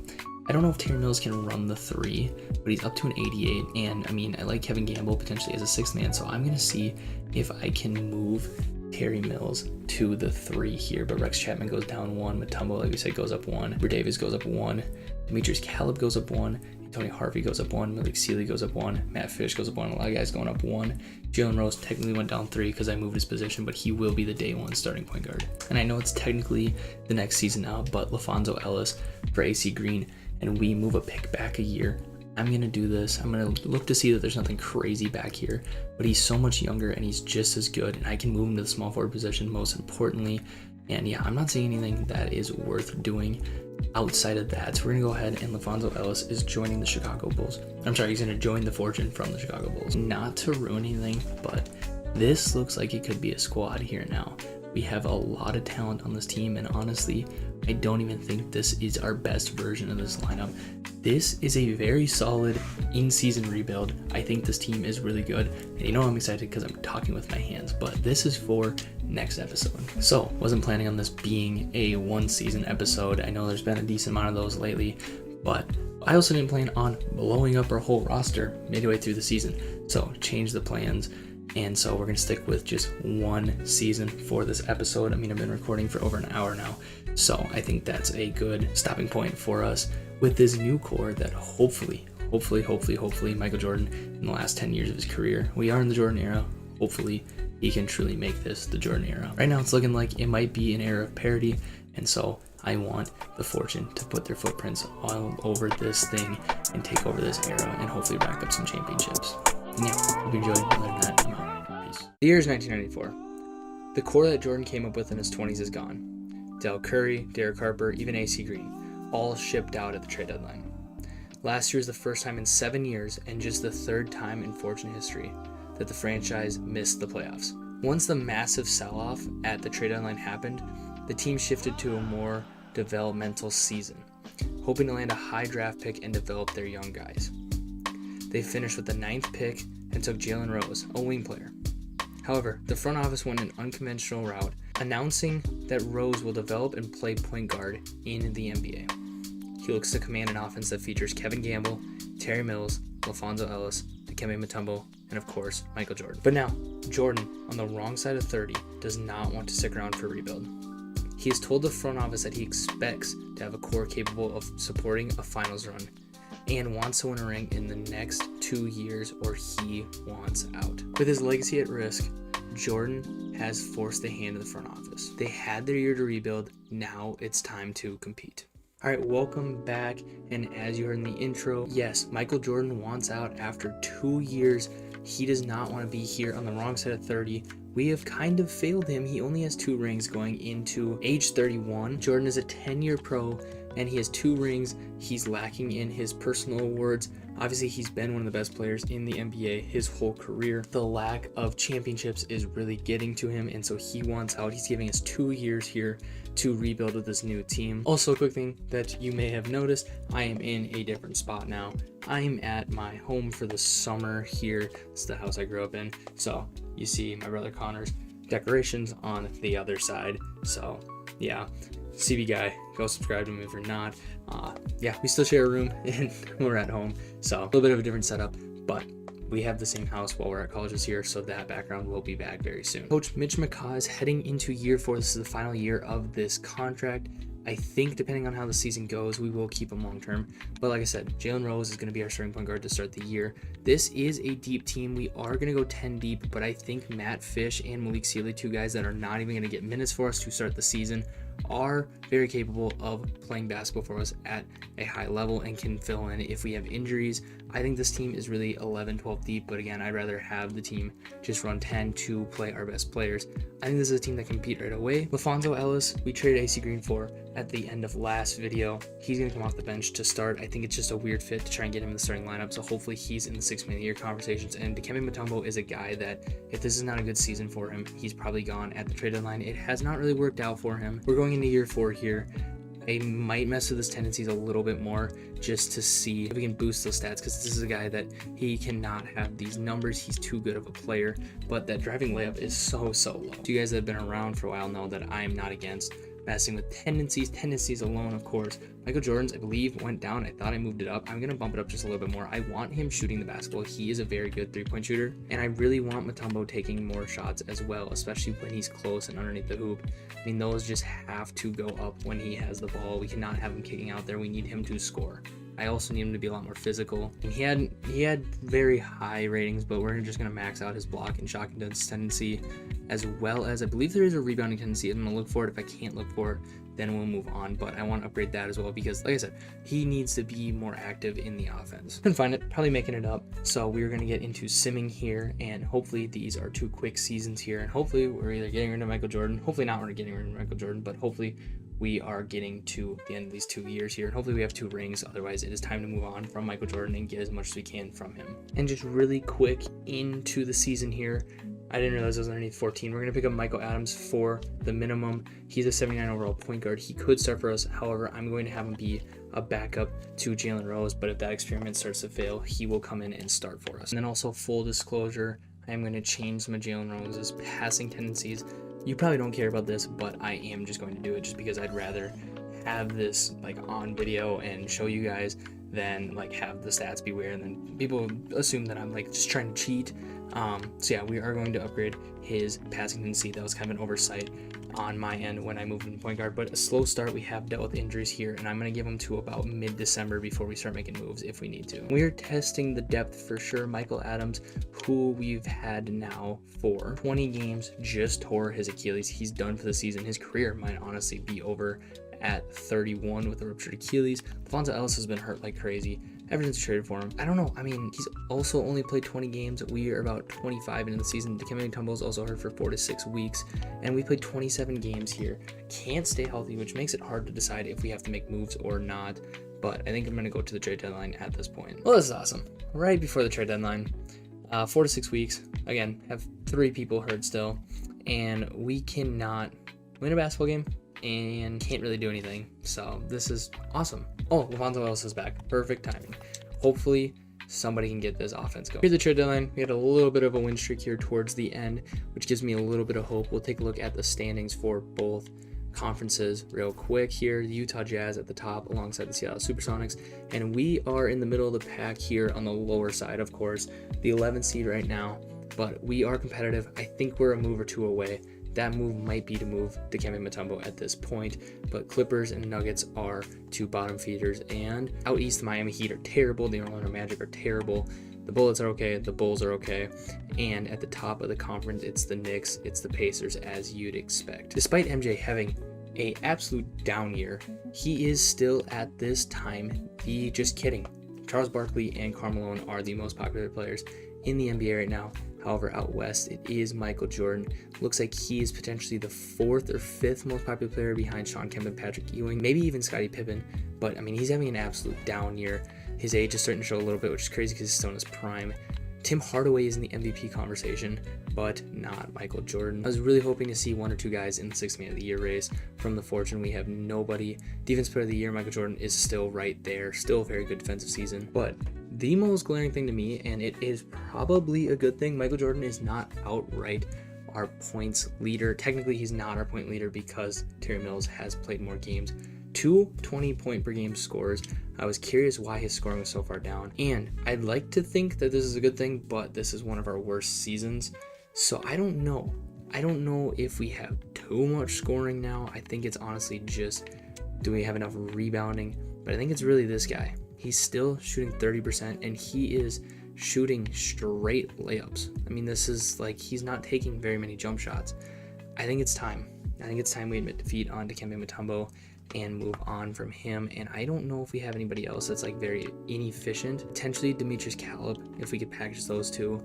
I don't know if Terry Mills can run the 3, but he's up to an 88. And I mean, I like Kevin Gamble potentially as a 6th man, so I'm going to see if I can move Terry Mills to the 3 here. But Rex Chapman goes down 1. Mutombo, like we said, goes up 1. Hubert Davis goes up 1. Demetrius Caleb goes up 1. Tony Harvey goes up 1, Malik Sealy goes up 1, Matt Fish goes up 1, a lot of guys going up 1. Jalen Rose technically went down 3 because I moved his position, but he will be the day 1 starting point guard. And I know it's technically the next season now, but LaFonso Ellis for AC Green, and we move a pick back a year. I'm going to do this. I'm going to look to see that there's nothing crazy back here, but he's so much younger and he's just as good, and I can move him to the small forward position most importantly. And yeah, I'm not seeing anything that is worth doing outside of that. So we're going to go ahead, and LaFonso Ellis is joining the Chicago Bulls. I'm sorry, he's going to join the Fortune from the Chicago Bulls. Not to ruin anything, but this looks like it could be a squad here now. We have a lot of talent on this team, and honestly, I don't even think this is our best version of this lineup. This is a very solid in-season rebuild. I think this team is really good, and you know I'm excited because I'm talking with my hands, but this is for next episode. So, wasn't planning on this being a one-season episode. I know there's been a decent amount of those lately, but I also didn't plan on blowing up our whole roster midway through the season, so change the plans. And so we're going to stick with just one season for this episode. I mean, I've been recording for over an hour now, so I think that's a good stopping point for us with this new core that hopefully Michael Jordan in the last 10 years of his career, we are in the Jordan era. Hopefully he can truly make this the Jordan era. Right now it's looking like it might be an era of parity, and so I want the Fortune to put their footprints all over this thing and take over this era and hopefully rack up some championships. And yeah, hope you enjoyed. Other than that, I'm out. Peace. The year is 1994. The core that Jordan came up with in his 20s is gone. Del Curry, Derek Harper, even AC Green, all shipped out at the trade deadline. Last year was the first time in 7 years and just the third time in Fortune history that the franchise missed the playoffs. Once the massive sell-off at the trade deadline happened, the team shifted to a more developmental season, hoping to land a high draft pick and develop their young guys. They finished with the 9th pick and took Jalen Rose, a wing player. However, the front office went an unconventional route, announcing that Rose will develop and play point guard in the NBA. He looks to command an offense that features Kevin Gamble, Terry Mills, LaFonso Ellis, Dikembe Mutombo, and of course, Michael Jordan. But now, Jordan, on the wrong side of 30, does not want to stick around for a rebuild. He has told the front office that he expects to have a core capable of supporting a finals run and wants to win a ring in the next 2 years, or he wants out. With his legacy at risk, Jordan has forced the hand of the front office. They had their year to rebuild. Now it's time to compete. All right, welcome back. And as you heard in the intro, yes, Michael Jordan wants out after 2 years. He does not want to be here on the wrong side of 30. We have kind of failed him. He only has 2 rings going into age 31. Jordan is a 10-year pro, and he has 2 rings. He's lacking in his personal awards. Obviously, he's been one of the best players in the NBA his whole career. The lack of championships is really getting to him, and so he wants out. He's giving us 2 years here to rebuild with this new team. Also, a quick thing that you may have noticed, I am in a different spot now. I'm at my home for the summer here. This is the house I grew up in. So you see my brother Connor's decorations on the other side. So yeah, CB guy, go subscribe to him if you're not. Yeah, we still share a room and we're at home. So a little bit of a different setup, but we have the same house while we're at college this year, so that background will be back very soon. Coach Mitch McCaw is heading into year 4. This is the final year of this contract. I think depending on how the season goes, we will keep him long term. But like I said, Jalen Rose is going to be our starting point guard to start the year. This is a deep team. We are going to go 10 deep, but I think Matt Fish and Malik Sealy, 2 guys that are not even going to get minutes for us to start the season, are very capable of playing basketball for us at a high level and can fill in if we have injuries. I think this team is really 11, 12 deep, but again, I'd rather have the team just run 10 to play our best players. I think this is a team that can compete right away. LaFonso Ellis, we traded AC Green for at the end of last video. He's going to come off the bench to start. I think it's just a weird fit to try and get him in the starting lineup, so hopefully he's in the 6 man of the year conversations. And Dikembe Mutombo is a guy that if this is not a good season for him, he's probably gone at the trade deadline. It has not really worked out for him. We're going into year 4 here. I might mess with his tendencies a little bit more just to see if we can boost those stats, because this is a guy that he cannot have these numbers. He's too good of a player, but that driving layup is so low. So you guys that have been around for a while know that I am not against messing with tendencies alone, of course. Michael Jordan's, I believe, went down. I thought I moved it up. I'm going to bump it up just a little bit more. I want him shooting the basketball. He is a very good three-point shooter, and I really want Mutombo taking more shots as well, especially when he's close and underneath the hoop. I mean, those just have to go up when he has the ball. We cannot have him kicking out there. We need him to score. I also need him to be a lot more physical. And he had very high ratings, but we're just going to max out his block and shot tendency, as well as I believe there is a rebounding tendency. I'm going to look for it. If I can't look for it, then we'll move on. But I want to upgrade that as well, because like I said, he needs to be more active in the offense. Couldn't find it, probably making it up. So we're going to get into simming here, and hopefully these are 2 quick seasons here, and hopefully we're either getting rid of Michael Jordan, hopefully not we're getting rid of Michael Jordan, but hopefully we are getting to the end of these 2 years here, and hopefully we have 2 rings. Otherwise, it is time to move on from Michael Jordan and get as much as we can from him. And just really quick into the season here, I didn't realize I was underneath 14. We're going to pick up Michael Adams for the minimum. He's a 79 overall point guard. He could start for us. However, I'm going to have him be a backup to Jalen Rose, but if that experiment starts to fail, he will come in and start for us. And then also, full disclosure, I am going to change some of Jalen Rose's passing tendencies. You probably don't care about this, but I am just going to do it just because I'd rather have this like on video and show you guys than like have the stats be weird and then people assume that I'm like just trying to cheat. So yeah, we are going to upgrade his passing tendency. That was kind of an oversight on my end when I moved into point guard, but a slow start. We have dealt with injuries here, and I'm going to give him to about mid-December before we start making moves if we need to. We're testing the depth for sure. Michael Adams, who we've had now for 20 games, just tore his Achilles. He's done for the season. His career might honestly be over at 31 with a ruptured Achilles. LaFonso Ellis has been hurt like crazy ever since we traded for him. I don't know. I mean, he's also only played 20 games. We are about 25 into the season. Dikembe Mutombo's also hurt for 4 to 6 weeks, and we played 27 games here. Can't stay healthy, which makes it hard to decide if we have to make moves or not. But I think I'm going to go to the trade deadline at this point. Well, this is awesome. Right before the trade deadline, 4 to 6 weeks. Again, have 3 people hurt still, and we cannot win a basketball game and can't really do anything. So this is awesome. Oh, LaFonso Ellis is back. Perfect timing. Hopefully somebody can get this offense going. Here's the trade deadline. We had a little bit of a win streak here towards the end, which gives me a little bit of hope. We'll take a look at the standings for both conferences real quick here. The Utah Jazz at the top alongside the Seattle Supersonics, and we are in the middle of the pack here on the lower side, of course, the 11th seed right now, but we are competitive. I think we're a move or 2 away. That move might be to move Dikembe Mutombo at this point, but Clippers and Nuggets are 2 bottom feeders, and out east, the Miami Heat are terrible. The Orlando Magic are terrible. The Bullets are okay. The Bulls are okay. And at the top of the conference, it's the Knicks, it's the Pacers, as you'd expect. Despite MJ having an absolute down year, he is still at this time just kidding. Charles Barkley and Karl Malone are the most popular players in the NBA right now. However, out west, it is Michael Jordan. Looks like he is potentially the 4th or 5th most popular player behind Shawn Kemp and Patrick Ewing, maybe even Scottie Pippen. But I mean, he's having an absolute down year. His age is starting to show a little bit, which is crazy because he's still in his prime. Tim Hardaway is in the MVP conversation, but not Michael Jordan. I was really hoping to see 1 or 2 guys in the 6th Man of the Year race. From the Fortune, we have nobody. Defense Player of the Year, Michael Jordan is still right there. Still a very good defensive season. But the most glaring thing to me, and it is probably a good thing, Michael Jordan is not outright our points leader. Technically, he's not our point leader because Terry Mills has played more games 2 20-point per game scores. I was curious why his scoring was so far down, and I'd like to think that this is a good thing, but this is one of our worst seasons, so I don't know. I don't know if we have too much scoring now. I think it's honestly just, do we have enough rebounding? But I think it's really this guy. He's still shooting 30%, and he is shooting straight layups. I mean, this is like, he's not taking very many jump shots. I think it's time. I think it's time we admit defeat on Dikembe Mutombo and move on from him. And I don't know if we have anybody else that's like very inefficient. Potentially Demetrius Caleb, if we could package those two,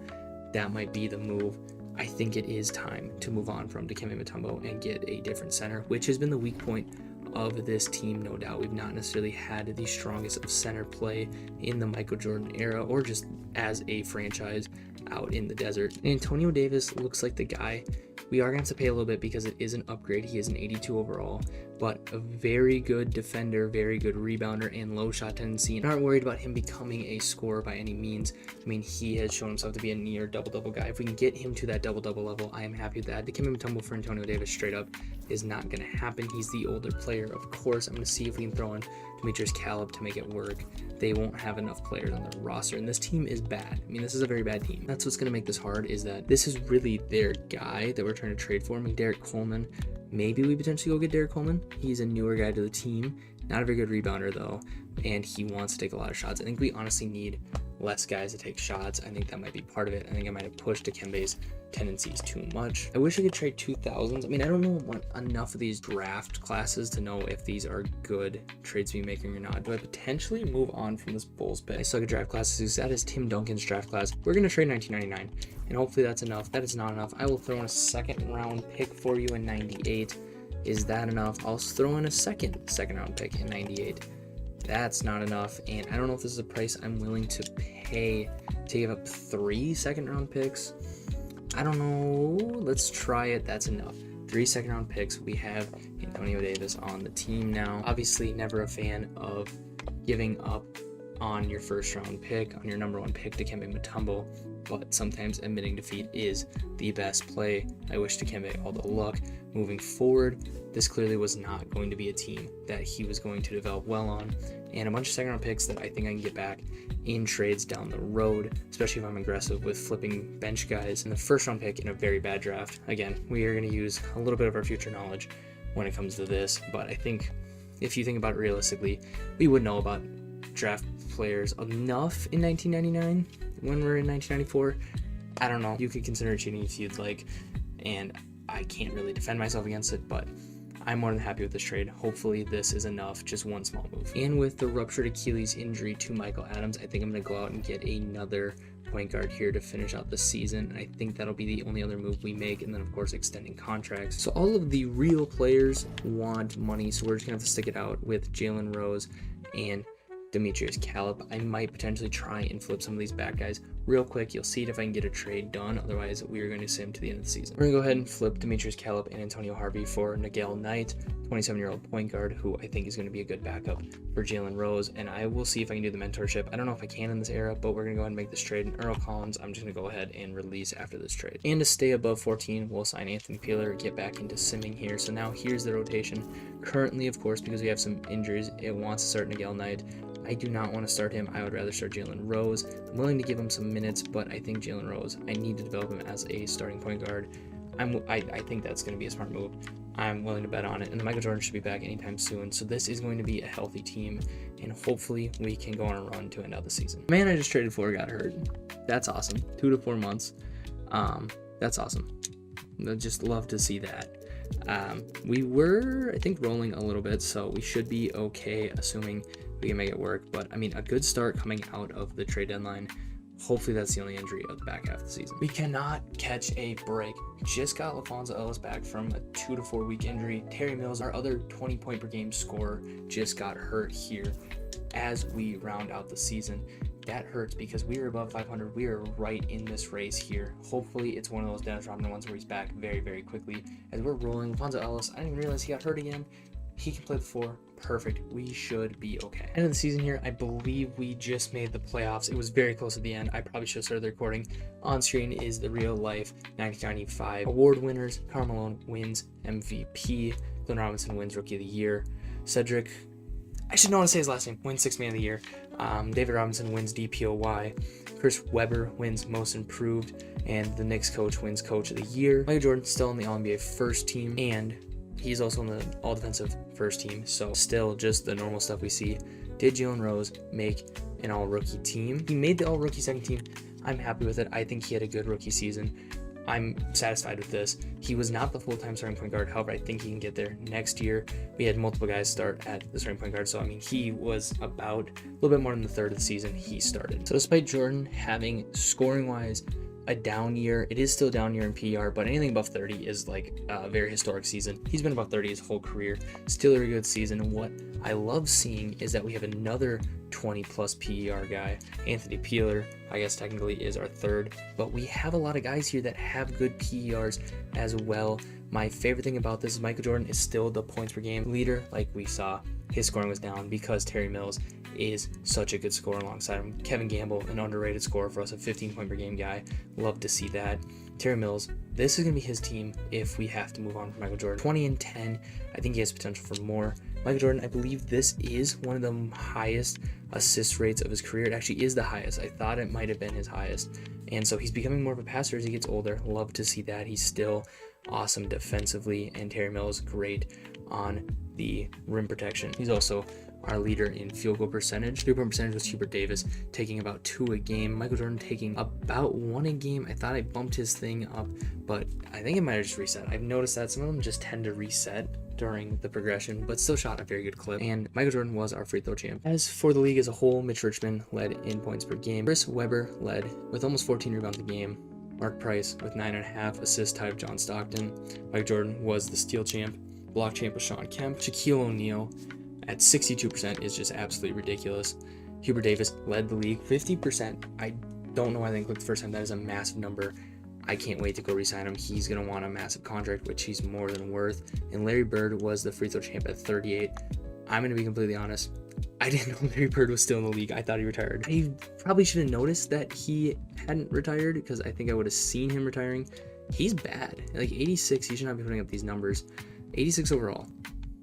that might be the move. I think it is time to move on from Dikembe Mutombo and get a different center, which has been the weak point of this team, no doubt. We've not necessarily had the strongest of center play in the Michael Jordan era, or just as a franchise out in the desert. And Antonio Davis looks like the guy. We are going to have to pay a little bit because it is an upgrade. He is an 82 overall, but a very good defender, very good rebounder, and low shot tendency. And aren't worried about him becoming a scorer by any means. I mean, he has shown himself to be a near double-double guy. If we can get him to that double-double level, I am happy with that. Dikembe Mutombo for Antonio Davis straight up is not going to happen. He's the older player, of course. I'm going to see if we can throw in Demetrius Caleb to make it work. They won't have enough players on their roster, and this team is bad. I mean, this is a very bad team. That's what's going to make this hard, is that this is really their guy that we're trying to trade for. I mean, Derek Coleman, maybe we potentially go get Derek Coleman. He's a newer guy to the team, not a very good rebounder though, and he wants to take a lot of shots. I think we honestly need less guys to take shots. I think that might be part of it. I think I might have pushed Dikembe's tendencies too much. I wish I could trade 2000s. I mean, I don't know enough of these draft classes to know if these are good trades to be making or not. Do I potentially move on from this Bulls pick? I suck at draft classes. That is Tim Duncan's draft class. We're going to trade 1999, and hopefully that's enough. That is not enough. I will throw in a second round pick for you in 98. Is that enough? I'll throw in a second round pick in 98. That's not enough, and I don't know if this is a price I'm willing to pay to give up 3 second-round picks. I don't know. Let's try it. That's enough. 3 second-round picks. We have Antonio Davis on the team now. Obviously, never a fan of giving up on your first-round pick, on your number 1 pick, Dikembe Mutombo, but sometimes admitting defeat is the best play. I wish Dikembe all the luck moving forward. This clearly was not going to be a team that he was going to develop well on, and a bunch of second-round picks that I think I can get back in trades down the road, especially if I'm aggressive with flipping bench guys. And the first-round pick in a very bad draft. Again, we are going to use a little bit of our future knowledge when it comes to this, but I think if you think about it realistically, we would know about draft players enough in 1999 when we're in 1994. I don't know. You could consider it cheating if you'd like, and I can't really defend myself against it, but I'm more than happy with this trade. Hopefully this is enough, just one small move. And with the ruptured Achilles injury to Michael Adams, I think I'm going to go out and get another point guard here to finish out the season. And I think that'll be the only other move we make, and then of course extending contracts. So all of the real players want money, so we're just going to have to stick it out with Jalen Rose and Demetrius Caleb. I might potentially try and flip some of these back guys real quick. You'll see it if I can get a trade done. Otherwise, we are going to sim to the end of the season. We're going to go ahead and flip Demetrius Caleb and Antonio Harvey for Nigel Knight, 27-year-old point guard who I think is going to be a good backup for Jalen Rose. And I will see if I can do the mentorship. I don't know if I can in this era, but we're going to go ahead and make this trade. And Earl Collins, I'm just going to go ahead and release after this trade. And to stay above 14, we'll sign Anthony Peeler, get back into simming here. So now here's the rotation. Currently, of course, because we have some injuries, it wants to start Nigel Knight. I do not want to start him. I would rather start Jalen Rose. I'm willing to give him some minutes, but I think Jalen Rose, I need to develop him as a starting point guard. I think that's going to be a smart move. I'm willing to bet on it, and the Michael Jordan should be back anytime soon. So this is going to be a healthy team, and hopefully we can go on a run to end out the season. The man I just traded for got hurt. That's awesome. 2 to 4 months. That's awesome. I'd just love to see that. We were, I think, rolling a little bit, so we should be okay, assuming we can make it work. But I mean, a good start coming out of the trade deadline. Hopefully that's the only injury of the back half of the season. We cannot catch a break. We just got LaFonso Ellis back from a 2 to 4 week injury. Terry Mills, our other 20 point per game scorer, just got hurt here as we round out the season. That hurts because we are above 500. We are right in this race here. Hopefully it's one of those Dennis Rodman ones where he's back very, very quickly. As we're rolling, LaFonso Ellis, I didn't even realize he got hurt again. He can play the floor. Perfect. We should be okay. End of the season here, I believe we just made the playoffs. It was very close at the end. I probably should have started the recording. On screen is the real life 1995 award winners. Karl Malone wins MVP. Glenn Robinson wins Rookie of the Year. Cedric, I should know how to say his last name, wins 6th Man of the Year. David Robinson wins DPOY. Chris Webber wins Most Improved, and the Knicks coach wins Coach of the Year. Michael Jordan still on the All-NBA first team, and he's also on the All-Defensive first team, so still just the normal stuff we see. Did Jalen Rose make an All-Rookie team? He made the All-Rookie second team. I'm happy with it. I think he had a good rookie season. I'm satisfied with this. He was not the full-time starting point guard. However, I think he can get there next year. We had multiple guys start at the starting point guard. So, I mean, he was about a little bit more than the third of the season he started. So despite Jordan having scoring-wise a down year, it is still a down year in PER, but anything above 30 is like a very historic season. He's been above 30 his whole career. Still a very good season. And what I love seeing is that we have another 20-plus PER guy. Anthony Peeler, I guess technically is our third, but we have a lot of guys here that have good PERs as well. My favorite thing about this is Michael Jordan is still the points per game leader. Like we saw, his scoring was down because Terry Mills is such a good scorer alongside him. Kevin Gamble, an underrated scorer for us, a 15-point per game guy. Love to see that. Terry Mills, this is going to be his team if we have to move on from Michael Jordan. 20 and 10, I think he has potential for more. Michael Jordan, I believe this is one of the highest assist rates of his career. It actually is the highest. I thought it might have been his highest. And so he's becoming more of a passer as he gets older. Love to see that. He's still awesome defensively, and Terry Mills great on the rim protection. He's also our leader in field goal percentage. 3-point percentage was Hubert Davis, taking about 2 a game. Michael Jordan taking about 1 a game. I thought I bumped his thing up, but I think it might have just reset. I've noticed that some of them just tend to reset during the progression, but still shot a very good clip. And Michael Jordan was our free throw champ. As for the league as a whole, Mitch Richmond led in points per game. Chris Webber led with almost 14 rebounds a game. Mark Price with 9.5 assists, tied with John Stockton. Michael Jordan was the steal champ. Block champ was Sean Kemp. Shaquille O'Neal at 62% is just absolutely ridiculous. Hubert Davis led the league, 50%. I don't know why I didn't click the first time. That is a massive number. I can't wait to go re-sign him. He's going to want a massive contract, which he's more than worth. And Larry Bird was the free throw champ at 38. I'm going to be completely honest. I didn't know Larry Bird was still in the league. I thought he retired. I probably should have noticed that he hadn't retired because I think I would have seen him retiring. He's bad. Like 86, he should not be putting up these numbers. 86 overall.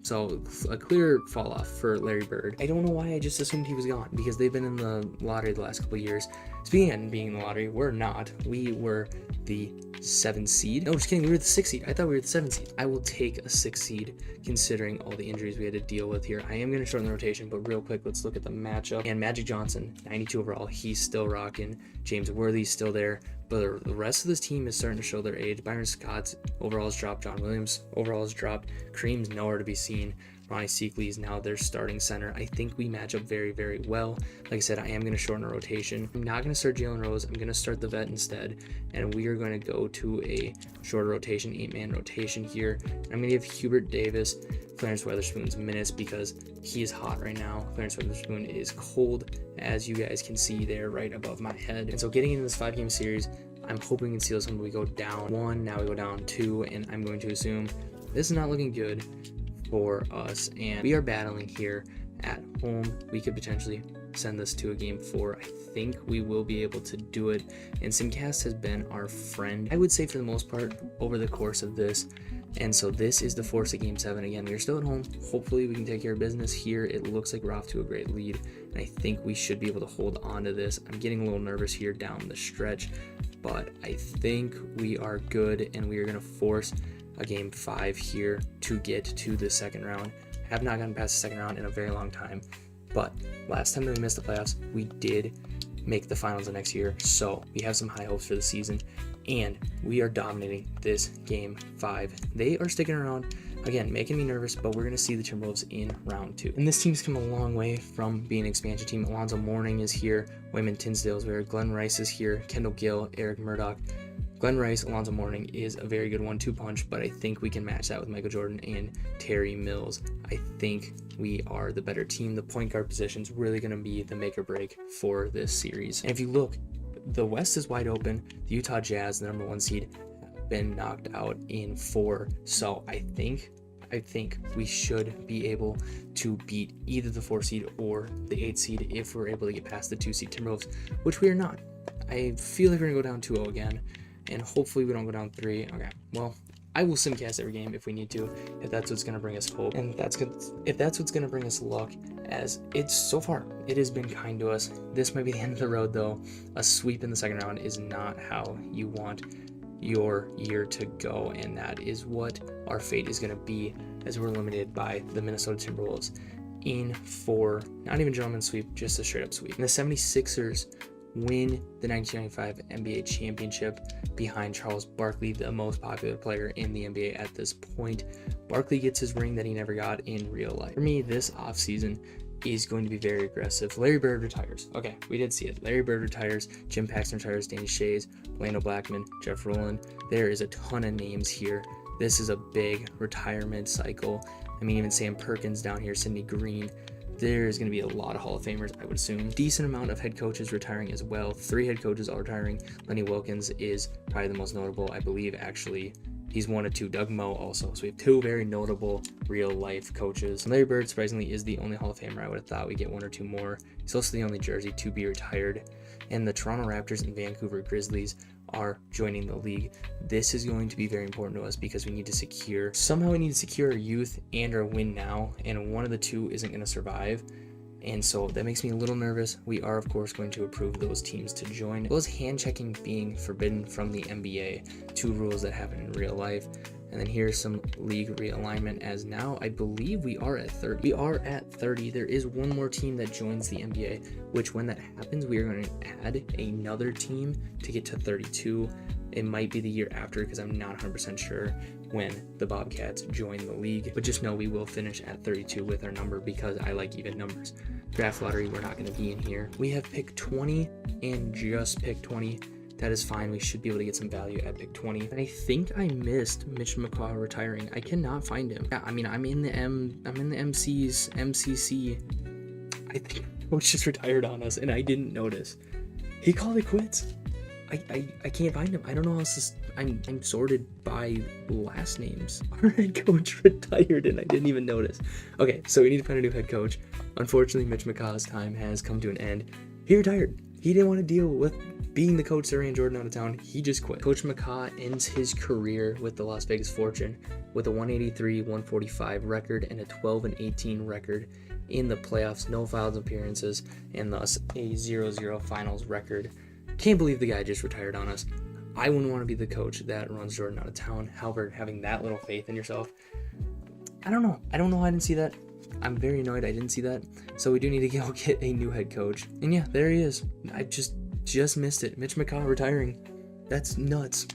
So a clear fall off for Larry Bird. I don't know why I just assumed he was gone because they've been in the lottery the last couple of years. Speaking of being in the lottery, we're not. We were the 7th seed. No, just kidding. We were the 6th seed. I thought we were the 7th seed. I will take a 6th seed considering all the injuries we had to deal with here. I am going to shorten the rotation, but real quick, let's look at the matchup. And Magic Johnson, 92 overall. He's still rocking. James Worthy's still there. But the rest of this team is starting to show their age. Byron Scott's overall has dropped. John Williams' overall has dropped. Kareem's nowhere to be seen. Ronnie Seekley is now their starting center. I think we match up very, very well. Like I said, I am going to shorten a rotation. I'm not going to start Jalen Rose. I'm going to start the vet instead. And we are going to go to a shorter rotation, 8-man rotation here. I'm going to give Hubert Davis Clarence Weatherspoon's minutes because he is hot right now. Clarence Weatherspoon is cold, as you guys can see there right above my head. And so getting into this 5-game series, I'm hoping we can seal this one. We go down 1, now we go down 2, and I'm going to assume this is not looking good for us, and we are battling here at home. We could potentially send this to a game 4. I think we will be able to do it, and Simcast has been our friend, I would say, for the most part over the course of this. And so this is the force of game 7. Again, we're still at home. Hopefully we can take care of business here. It looks like we're off to a great lead, and I think we should be able to hold on to this. I'm getting a little nervous here down the stretch, but I think we are good, and we are going to force a game 5 here to get to the second round. I have not gotten past the second round in a very long time, but last time that we missed the playoffs, we did make the finals the next year, so we have some high hopes for the season, and we are dominating this game 5. They are sticking around, again, making me nervous, but we're going to see the Timberwolves in round 2. And this team's come a long way from being an expansion team. Alonzo Mourning is here, Wayman Tinsdale is here, Glenn Rice is here, Kendall Gill, Eric Murdoch. Glenn Rice, Alonzo Mourning is a very good 1-2 punch, but I think we can match that with Michael Jordan and Terry Mills. I think we are the better team. The point guard position is really going to be the make or break for this series. And if you look, the West is wide open. The Utah Jazz, the number 1 seed, have been knocked out in 4. So I think we should be able to beat either the 4 seed or the 8 seed if we're able to get past the 2 seed Timberwolves, which we are not. I feel like we're going to go down 2-0 again. And hopefully we don't go down 3. Okay, well, I will simcast every game if we need to, if that's what's going to bring us hope, and if that's what's going to bring us luck, as it's so far, it has been kind to us. This might be the end of the road, though. A sweep in the second round is not how you want your year to go, and that is what our fate is going to be as we're eliminated by the Minnesota Timberwolves in 4, not even gentleman's sweep, just a straight up sweep. And the 76ers win the 1995 NBA championship behind Charles Barkley, the most popular player in the NBA at this point. Barkley gets his ring that he never got in real life. For me, this offseason is going to be very aggressive. Larry Bird retires. Okay, we did see it. Larry Bird retires, Jim Paxson retires, Danny Shays, Orlando Blackman, Jeff Rowland. There is a ton of names here. This is a big retirement cycle. I mean, even Sam Perkins down here, Sidney Green. There's going to be a lot of Hall of Famers, I would assume. Decent amount of head coaches retiring as well. 3 head coaches all retiring. Lenny Wilkens is probably the most notable, I believe, actually. He's 1 of 2. Doug Moe also. So we have 2 very notable real-life coaches. Larry Bird, surprisingly, is the only Hall of Famer. I would have thought we'd get 1 or 2 more. He's also the only jersey to be retired. And the Toronto Raptors and Vancouver Grizzlies are joining the league. This is going to be very important to us because we need to secure our youth and our win now, and one of the 2 isn't going to survive. And so that makes me a little nervous. We are, of course, going to approve those teams to join. As well as hand checking being forbidden from the NBA, 2 rules that happen in real life. And then here's some league realignment, as now I believe we are at 30. We are at 30. There is 1 more team that joins the NBA, which when that happens, we are going to add another team to get to 32. It might be the year after because I'm not 100% sure when the Bobcats join the league. But just know we will finish at 32 with our number because I like even numbers. Draft lottery, we're not going to be in here. We have pick 20 and just pick 20. That is fine. We should be able to get some value at pick 20. And I think I missed Mitch McCaw retiring. I cannot find him. Yeah, I mean, I'm in the MCC. I think coach just retired on us and I didn't notice. He called it quits. I can't find him. I don't know how else I'm sorted by last names. Our head coach retired and I didn't even notice. Okay, so we need to find a new head coach. Unfortunately, Mitch McCaw's time has come to an end. He retired. He didn't want to deal with being the coach that ran Jordan out of town. He just quit. Coach McCaw ends his career with the Las Vegas Fortune with a 183-145 record and a 12-18 record in the playoffs, no fouls appearances, and thus a 0-0 finals record. Can't believe the guy just retired on us. I wouldn't want to be the coach that runs Jordan out of town. However, having that little faith in yourself, I don't know how I didn't see that. I'm very annoyed I didn't see that. So we do need to go get a new head coach. And yeah, there he is. I just missed it. Mitch McCaw retiring. That's nuts.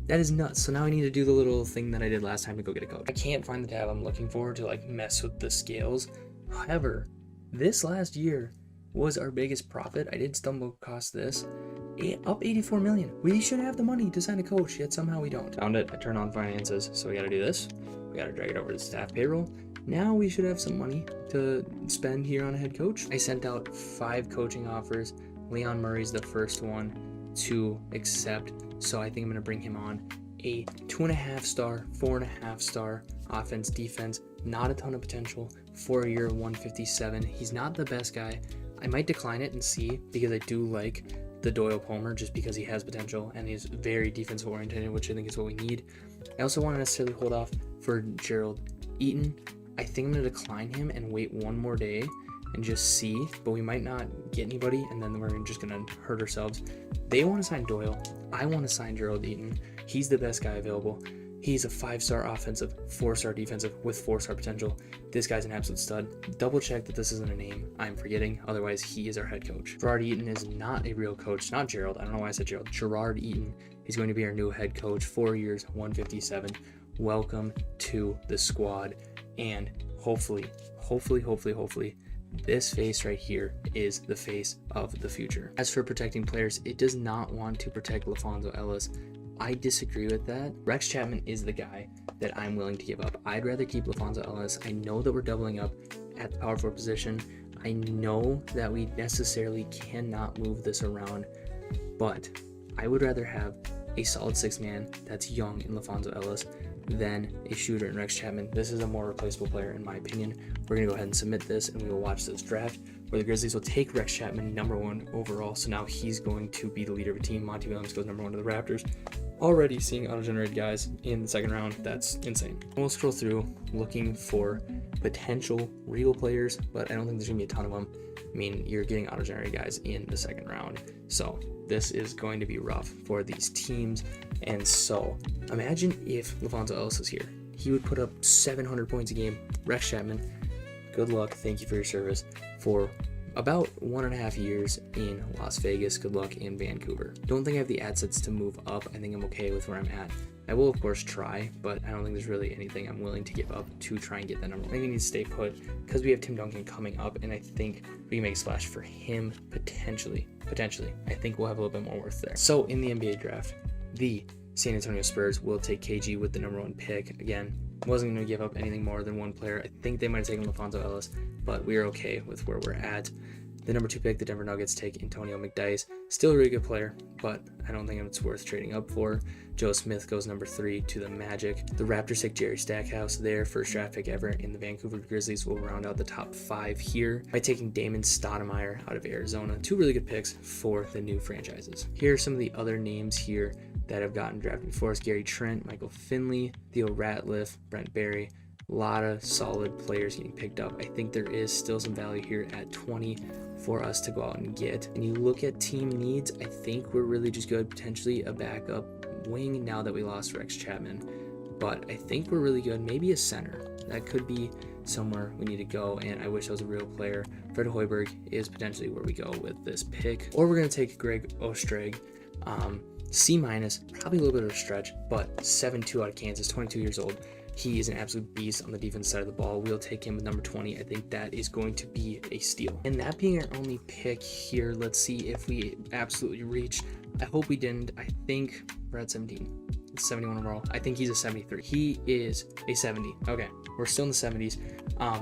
That is nuts. So now I need to do the little thing that I did last time to go get a coach. I can't find the tab I'm looking for to mess with the scales. However, this last year was our biggest profit. I did stumble across this. Up 84 million. We should have the money to sign a coach, yet somehow we don't. Found it. I turn on finances. So we got to do this. We got to drag it over to staff payroll. Now we should have some money to spend here on a head coach. I sent out 5 coaching offers. Leon Murray's the first one to accept. So I think I'm going to bring him on. A 2.5-star, 4.5-star offense, defense. Not a ton of potential. 4-year, 157. He's not the best guy. I might decline it and see because I do like the Doyle Palmer just because he has potential and he's very defensive oriented, which I think is what we need. I also want to necessarily hold off for Gerald Eaton. I think I'm going to decline him and wait 1 more day and just see, but we might not get anybody and then we're just going to hurt ourselves. They want to sign Doyle. I want to sign Gerald Eaton. He's the best guy available. He's a 5-star offensive, 4-star defensive with 4-star potential. This guy's an absolute stud. Double check that this isn't a name I'm forgetting. Otherwise, he is our head coach. Gerard Eaton is not a real coach. Not Gerald. I don't know why I said Gerald. Gerard Eaton. He's going to be our new head coach. 4 years, 157. Welcome to the squad. And hopefully, this face right here is the face of the future. As for protecting players, it does not want to protect LaFonso Ellis. I disagree with that. Rex Chapman is the guy that I'm willing to give up. I'd rather keep LaFonso Ellis. I know that we're doubling up at the power forward position. I know that we necessarily cannot move this around, but I would rather have a solid 6-man that's young in LaFonso Ellis than a shooter in Rex Chapman. This is a more replaceable player in my opinion. We're going to go ahead and submit this and we will watch this draft where the Grizzlies will take Rex Chapman #1 overall. So now he's going to be the leader of a team. Monty Williams goes #1 to the Raptors. Already seeing auto-generated guys in the second round, that's insane. We'll scroll through looking for potential real players, but I don't think there's gonna be a ton of them. I mean, you're getting auto-generated guys in the second round, so this is going to be rough for these teams. And so imagine if LaVonzo Ellis was here. He would put up 700 points a game. Rex Chapman, good luck, thank you for your service for about 1.5 years in Las Vegas. Good luck in Vancouver. Don't think I have the assets to move up. I think I'm okay with where I'm at. I will of course try, but I don't think there's really anything I'm willing to give up to try and get that number. I think we need to stay put because we have Tim Duncan coming up, and I think we can make a splash for him potentially. I think we'll have a little bit more worth there. So in the NBA draft, the San Antonio Spurs will take KG with the #1 pick. Again, wasn't going to give up anything more than one player. I think they might have taken LaVonzo Ellis, but we are okay with where we're at. The #2 pick, the Denver Nuggets take Antonio McDyess. Still a really good player, but I don't think it's worth trading up for. Joe Smith goes #3 to the Magic. The Raptors take Jerry Stackhouse, their first draft pick ever, and the Vancouver Grizzlies will round out the top 5 here by taking Damon Stoudemire out of Arizona. 2 really good picks for the new franchises. Here are some of the other names here that have gotten drafted before us: Gary Trent, Michael Finley, Theo Ratliff, Brent Berry. A lot of solid players getting picked up. I think there is still some value here at 20 for us to go out and get. And you look at team needs, I think we're really just good. Potentially a backup wing now that we lost Rex Chapman. But I think we're really good. Maybe a center. That could be somewhere we need to go, and I wish I was a real player. Fred Hoiberg is potentially where we go with this pick. Or we're going to take Greg Ostreg. C-, probably a little bit of a stretch, but 7'2" out of Kansas, 22 years old. He is an absolute beast on the defense side of the ball. We'll take him with #20. I think that is going to be a steal. And that being our only pick here, let's see if we absolutely reach. I hope we didn't. I think we're at 17. It's 71 overall. I think he's a 73. He is a 70. Okay, we're still in the 70s.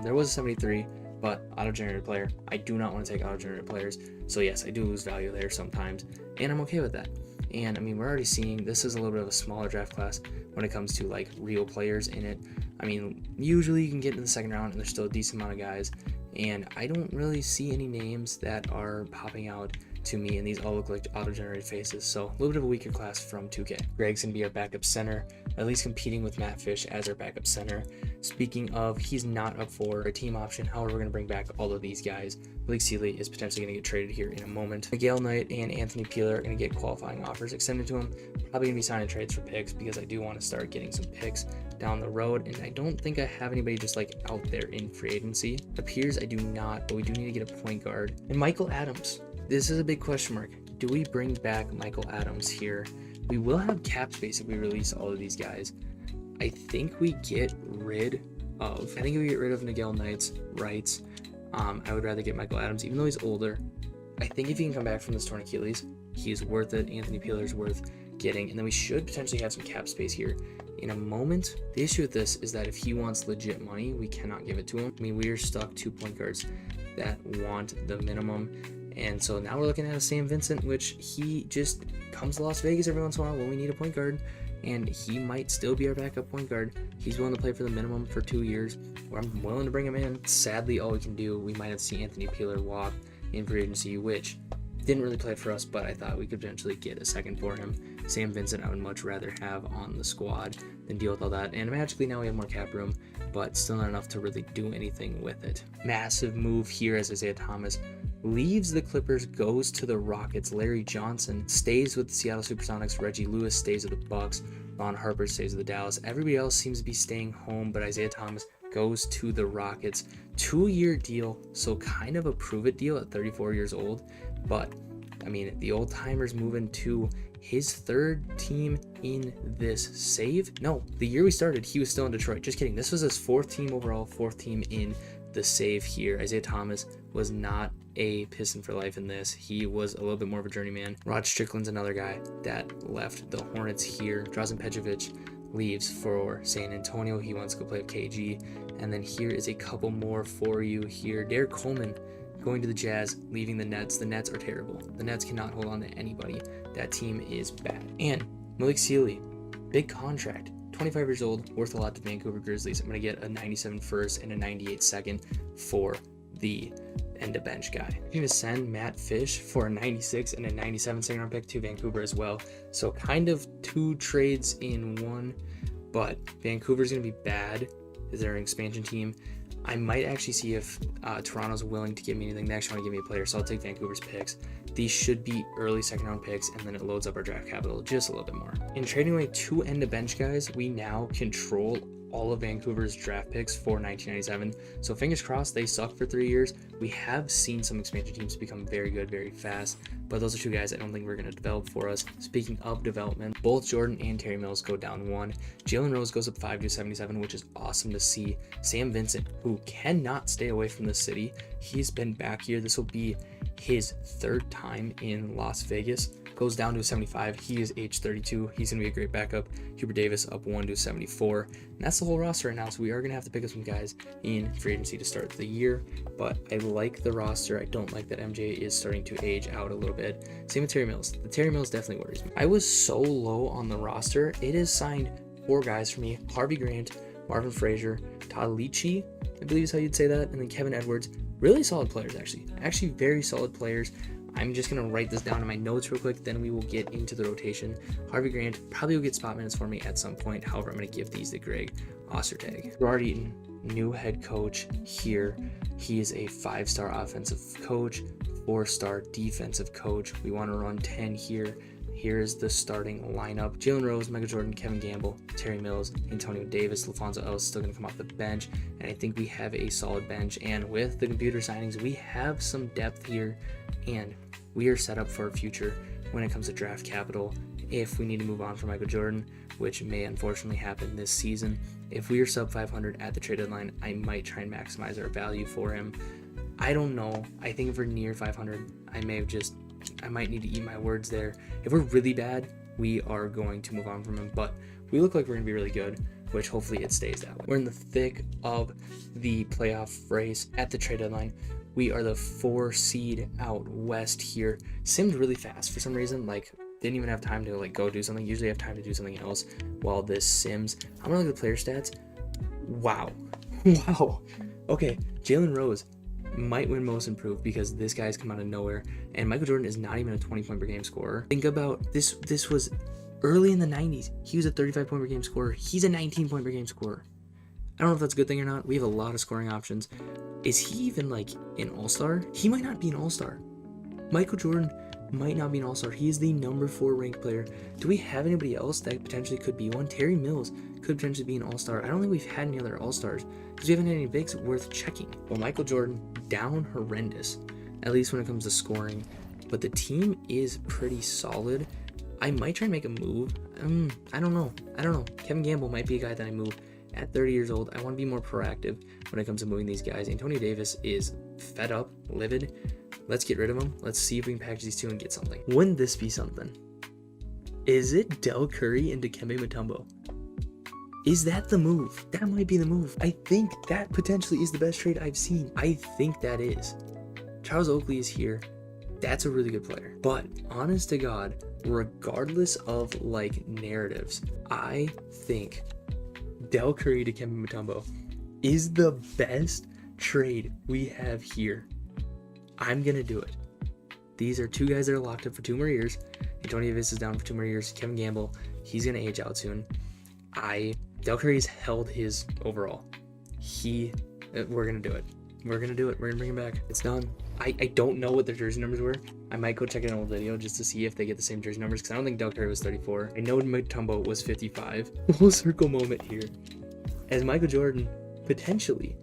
There was a 73, but auto-generated player. I do not want to take auto-generated players. So yes, I do lose value there sometimes, and I'm okay with that. And I mean, we're already seeing this is a little bit of a smaller draft class when it comes to like real players in it. I mean, usually you can get in the second round and there's still a decent amount of guys, and I don't really see any names that are popping out to me, and these all look like auto-generated faces. So a little bit of a weaker class from 2K. Greg's gonna be our backup center, at least competing with Matt Fish as our backup center. Speaking of, he's not up for a team option. However, we're gonna bring back all of these guys. Malik Sealy is potentially gonna get traded here in a moment. Miguel Knight and Anthony Peeler are gonna get qualifying offers extended to him. Probably gonna be signing trades for picks because I do want to start getting some picks down the road, and I don't think I have anybody just like out there in free agency. It appears I do not, but we do need to get a point guard. And Michael Adams. This is a big question mark. Do we bring back Michael Adams here? We will have cap space if we release all of these guys. I think we get rid of Miguel Knight's rights. I would rather get Michael Adams, even though he's older. I think if he can come back from this torn Achilles, he's worth it. Anthony Peeler's worth getting, and then we should potentially have some cap space here in a moment. The issue with this is that if he wants legit money, we cannot give it to him. I mean, we are stuck 2 point guards that want the minimum. And so now we're looking at a Sam Vincent, which he just comes to Las Vegas every once in a while when we need a point guard, and he might still be our backup point guard. He's willing to play for the minimum for 2 years, or I'm willing to bring him in. Sadly, all we can do, we might have to see Anthony Peeler walk in free agency, which didn't really play for us, but I thought we could potentially get a second for him. Sam Vincent, I would much rather have on the squad than deal with all that. And magically now we have more cap room, but still not enough to really do anything with it. Massive move here as Isaiah Thomas leaves the Clippers, goes to the Rockets. Larry Johnson stays with the Seattle Supersonics. Reggie Lewis stays with the Bucks. Ron Harper stays with the Dallas. Everybody else seems to be staying home, but Isaiah Thomas goes to the Rockets. 2-year deal, so kind of a prove-it deal at 34 years old. But, I mean, the old-timers moving to his 3rd team in this save. No, the year we started, he was still in Detroit. Just kidding. This was his 4th team overall, 4th team in the save here. Isaiah Thomas was not a Piston for life in this. He was a little bit more of a journeyman. Rod Strickland's another guy that left the Hornets here. Drazen Petrovic leaves for San Antonio. He wants to go play with KG. And then here is a couple more for you here. Derek Coleman going to the Jazz, leaving the Nets. The Nets are terrible. The Nets cannot hold on to anybody. That team is bad. And Malik Sealy, big contract. 25 years old, worth a lot to Vancouver Grizzlies. I'm going to get a 97 first and a 98 second for the and a bench guy. I'm going to send Matt Fish for a 96 and a 97 second round pick to Vancouver as well. So kind of 2 trades in one, but Vancouver's going to be bad as they're an expansion team. I might actually see if Toronto's willing to give me anything. They actually want to give me a player, so I'll take Vancouver's picks. These should be early second round picks, and then it loads up our draft capital just a little bit more. In trading away 2 end of bench guys, we now control all of Vancouver's draft picks for 1997. So fingers crossed they suck for 3 years. We have seen some expansion teams become very good very fast, but those are 2 guys I don't think we're going to develop for us. Speaking of development, both Jordan and Terry Mills go down 1. Jalen Rose goes up 5 to 77, which is awesome to see. Sam Vincent, who cannot stay away from the city, he's been back here. This will be his 3rd time in Las Vegas. Goes down to 75. He is age 32. He's going to be a great backup. Hubert Davis up 1 to 74. And that's the whole roster right now. So we are going to have to pick up some guys in free agency to start the year. But I like the roster. I don't like that MJ is starting to age out a little bit. Same with Terry Mills. The Terry Mills definitely worries me. I was so low on the roster. It has signed 4 guys for me. Harvey Grant, Marvin Frazier, Todd Leachy, I believe is how you'd say that, and then Kevin Edwards. Really solid players, actually very solid players. I'm just going to write this down in my notes real quick, then we will get into the rotation. Harvey Grant probably will get spot minutes for me at some point. However, I'm going to give these to Greg Ostertag. Gerard Eaton, new head coach here. He is a 5-star offensive coach, 4-star defensive coach. We want to run 10 here. Here's the starting lineup. Jalen Rose, Michael Jordan, Kevin Gamble, Terry Mills, Antonio Davis, LaFonso Ellis still going to come off the bench. And I think we have a solid bench. And with the computer signings, we have some depth here. And we are set up for a future when it comes to draft capital. If we need to move on from Michael Jordan, which may unfortunately happen this season, if we are sub 500 at the trade deadline, I might try and maximize our value for him. I don't know. I think if we're near 500, I might need to eat my words there. If we're really bad, we are going to move on from him, but we look like we're going to be really good, which hopefully it stays that way. We're in the thick of the playoff race at the trade deadline. We are the 4 seed out west here. Simmed really fast for some reason, didn't even have time to go do something. Usually I have time to do something else while this sims. I'm gonna look at the player stats. Wow. Okay, Jalen Rose might win most improved because this guy's come out of nowhere, and Michael Jordan is not even a 20-point per game scorer. Think about this. This was early in the 90s. He was a 35-point per game scorer. He's a 19-point per game scorer. I don't know if that's a good thing or not. We have a lot of scoring options. Is he even an all-star? He might not be an all-star. Michael Jordan might not be an all-star. He is the number 4 ranked player. Do we have anybody else that potentially could be one? Terry Mills could potentially be an all-star. I don't think we've had any other all-stars because we haven't had any bigs worth checking. Well, Michael Jordan, down horrendous, at least when it comes to scoring, but the team is pretty solid. I might try and make a move. I don't know. Kevin Gamble might be a guy that I move. At 30 years old, I want to be more proactive when it comes to moving these guys. Antonio Davis is fed up, livid. Let's get rid of him. Let's see if we can package these 2 and get something. Wouldn't this be something? Is it Del Curry and Dikembe Mutombo? Is that the move? That might be the move. I think that potentially is the best trade I've seen. I think that is. Charles Oakley is here. That's a really good player. But honest to God, regardless of narratives, I think Del Curry to Dikembe Mutombo is the best trade we have here. I'm gonna do it. These are 2 guys that are locked up for 2 more years. Antonio Davis is down for 2 more years. Kevin Gamble, he's gonna age out soon. Del Curry's held his overall. We're gonna do it. We're gonna bring him back. It's done. I don't know what their jersey numbers were. I might go check an old video just to see if they get the same jersey numbers, because I don't think Del Curry was 34. I know Mutombo was 55. Full circle moment here. As Michael Jordan, potentially,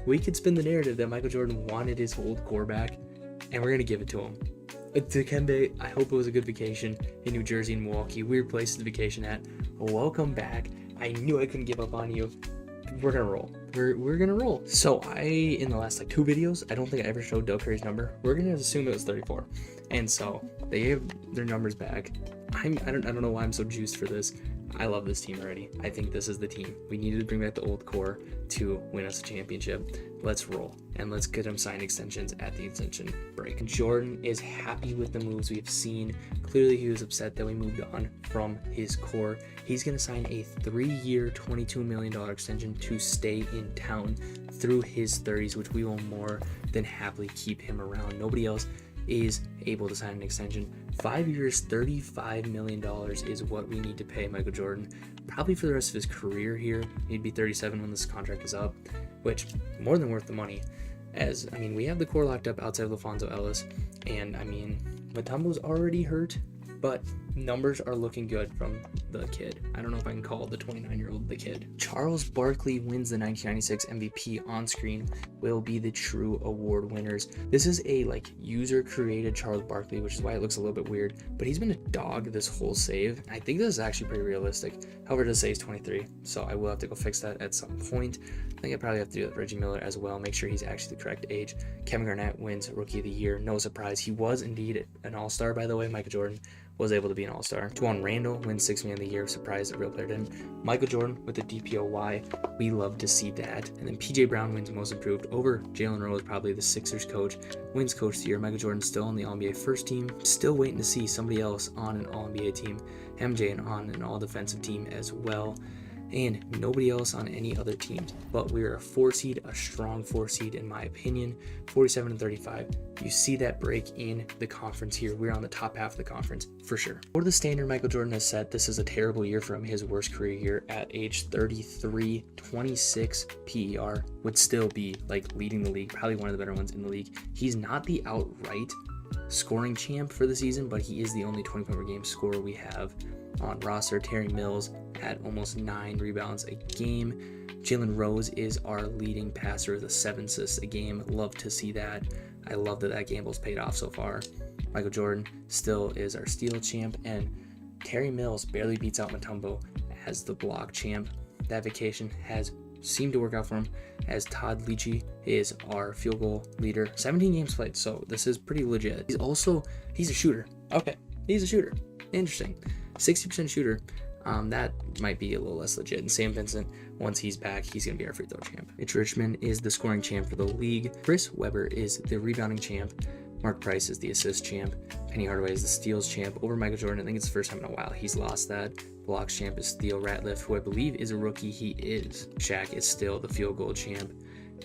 we could spin the narrative that Michael Jordan wanted his old core back, and we're going to give it to him. Dikembe, I hope it was a good vacation in New Jersey and Milwaukee. Weird places to vacation at. Welcome back. I knew I couldn't give up on you. We're gonna roll. We're gonna roll. So in the last 2 videos, I don't think I ever showed Del Curry's number. We're gonna assume it was 34, and so they gave their numbers back. I don't know why I'm so juiced for this. I love this team already. I think this is the team. We needed to bring back the old core to win us a championship. Let's roll, and let's get them signed extensions at the extension break. Jordan is happy with the moves we've seen. Clearly, he was upset that we moved on from his core. He's going to sign a 3-year, $22 million extension to stay in town through his 30s, which we will more than happily keep him around. Nobody else is able to sign an extension. 5 years, $35 million is what we need to pay Michael Jordan, probably for the rest of his career here. He'd be 37 when this contract is up, which more than worth the money. As, I mean, we have the core locked up outside of LaFonso Ellis, and I mean, Mutombo's already hurt, but numbers are looking good from the kid. I don't know if I can call the 29-year-old the kid. Charles Barkley wins the 1996 MVP on screen, will be the true award winners. This is a user created Charles Barkley, which is why it looks a little bit weird, but he's been a dog this whole save. I think this is actually pretty realistic. However, it does say he's 23, so I will have to go fix that at some point. I think I probably have to do that with Reggie Miller as well, make sure he's actually the correct age. Kevin Garnett wins Rookie of the Year, no surprise. He was indeed an all-star, by the way. Michael Jordan was able to be an all-star. Juwan Randle wins Sixth Man of the Year, surprise, a real player didn't. Michael Jordan with the DPOY, we love to see that. And then PJ Brown wins Most Improved over Jalen Rose, probably the Sixers coach, wins Coach of the Year. Michael Jordan still on the All-NBA first team, still waiting to see somebody else on an All-NBA team. MJ on an all-defensive team as well. And nobody else on any other teams. But we're a 4 seed, a strong 4 seed in my opinion, 47-35. You see that break in the conference here. We're on the top half of the conference for sure. For the standard Michael Jordan has set, this is a terrible year for him. His worst career year at age 33, 26 PER would still be leading the league, probably one of the better ones in the league. He's not the outright scoring champ for the season, but he is the only 20-point per game scorer we have on roster. Terry Mills at almost 9 rebounds a game. Jalen Rose is our leading passer with 7 assists a game. Love to see that. I love that gamble's paid off so far. Michael Jordan still is our steal champ, and Terry Mills barely beats out Mutombo as the block champ. That vacation has seemed to work out for him, as Todd Leachy is our field goal leader. 17 games played, so this is pretty legit. He's a shooter. Okay, he's a shooter. Interesting. 60% shooter. That might be a little less legit. And Sam Vincent, once he's back, he's going to be our free throw champ. Mitch Richmond is the scoring champ for the league. Chris Webber is the rebounding champ. Mark Price is the assist champ. Penny Hardaway is the steals champ over Michael Jordan. I think it's the first time in a while he's lost that. Blocks champ is Theo Ratliff, who I believe is a rookie. He is. Shaq is still the field goal champ.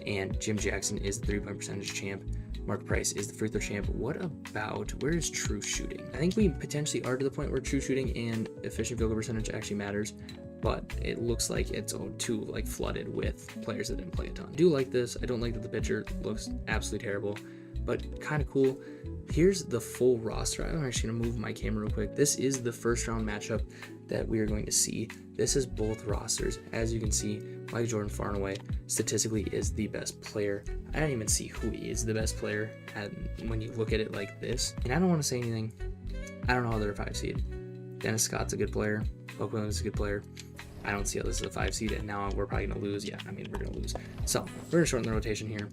And Jim Jackson is the 3-point percentage champ. Mark Price is the free throw champ. Where is true shooting? I think we potentially are to the point where true shooting and efficient field goal percentage actually matters, but it looks like it's too flooded with players that didn't play a ton. I do like this. I don't like that the pitcher looks absolutely terrible, but kind of cool. Here's the full roster. I'm actually gonna move my camera real quick. This is the first round matchup that we are going to see. This is both rosters. As you can see, Michael Jordan far and away statistically is the best player. I don't even see who is the best player when you look at it like this. And I don't want to say anything. I don't know how they're a 5 seed. Dennis Scott's a good player. Buck Williams is a good player. I don't see how this is a 5 seed, and now we're probably going to lose. Yeah, I mean, we're going to lose. So we're going to shorten the rotation here.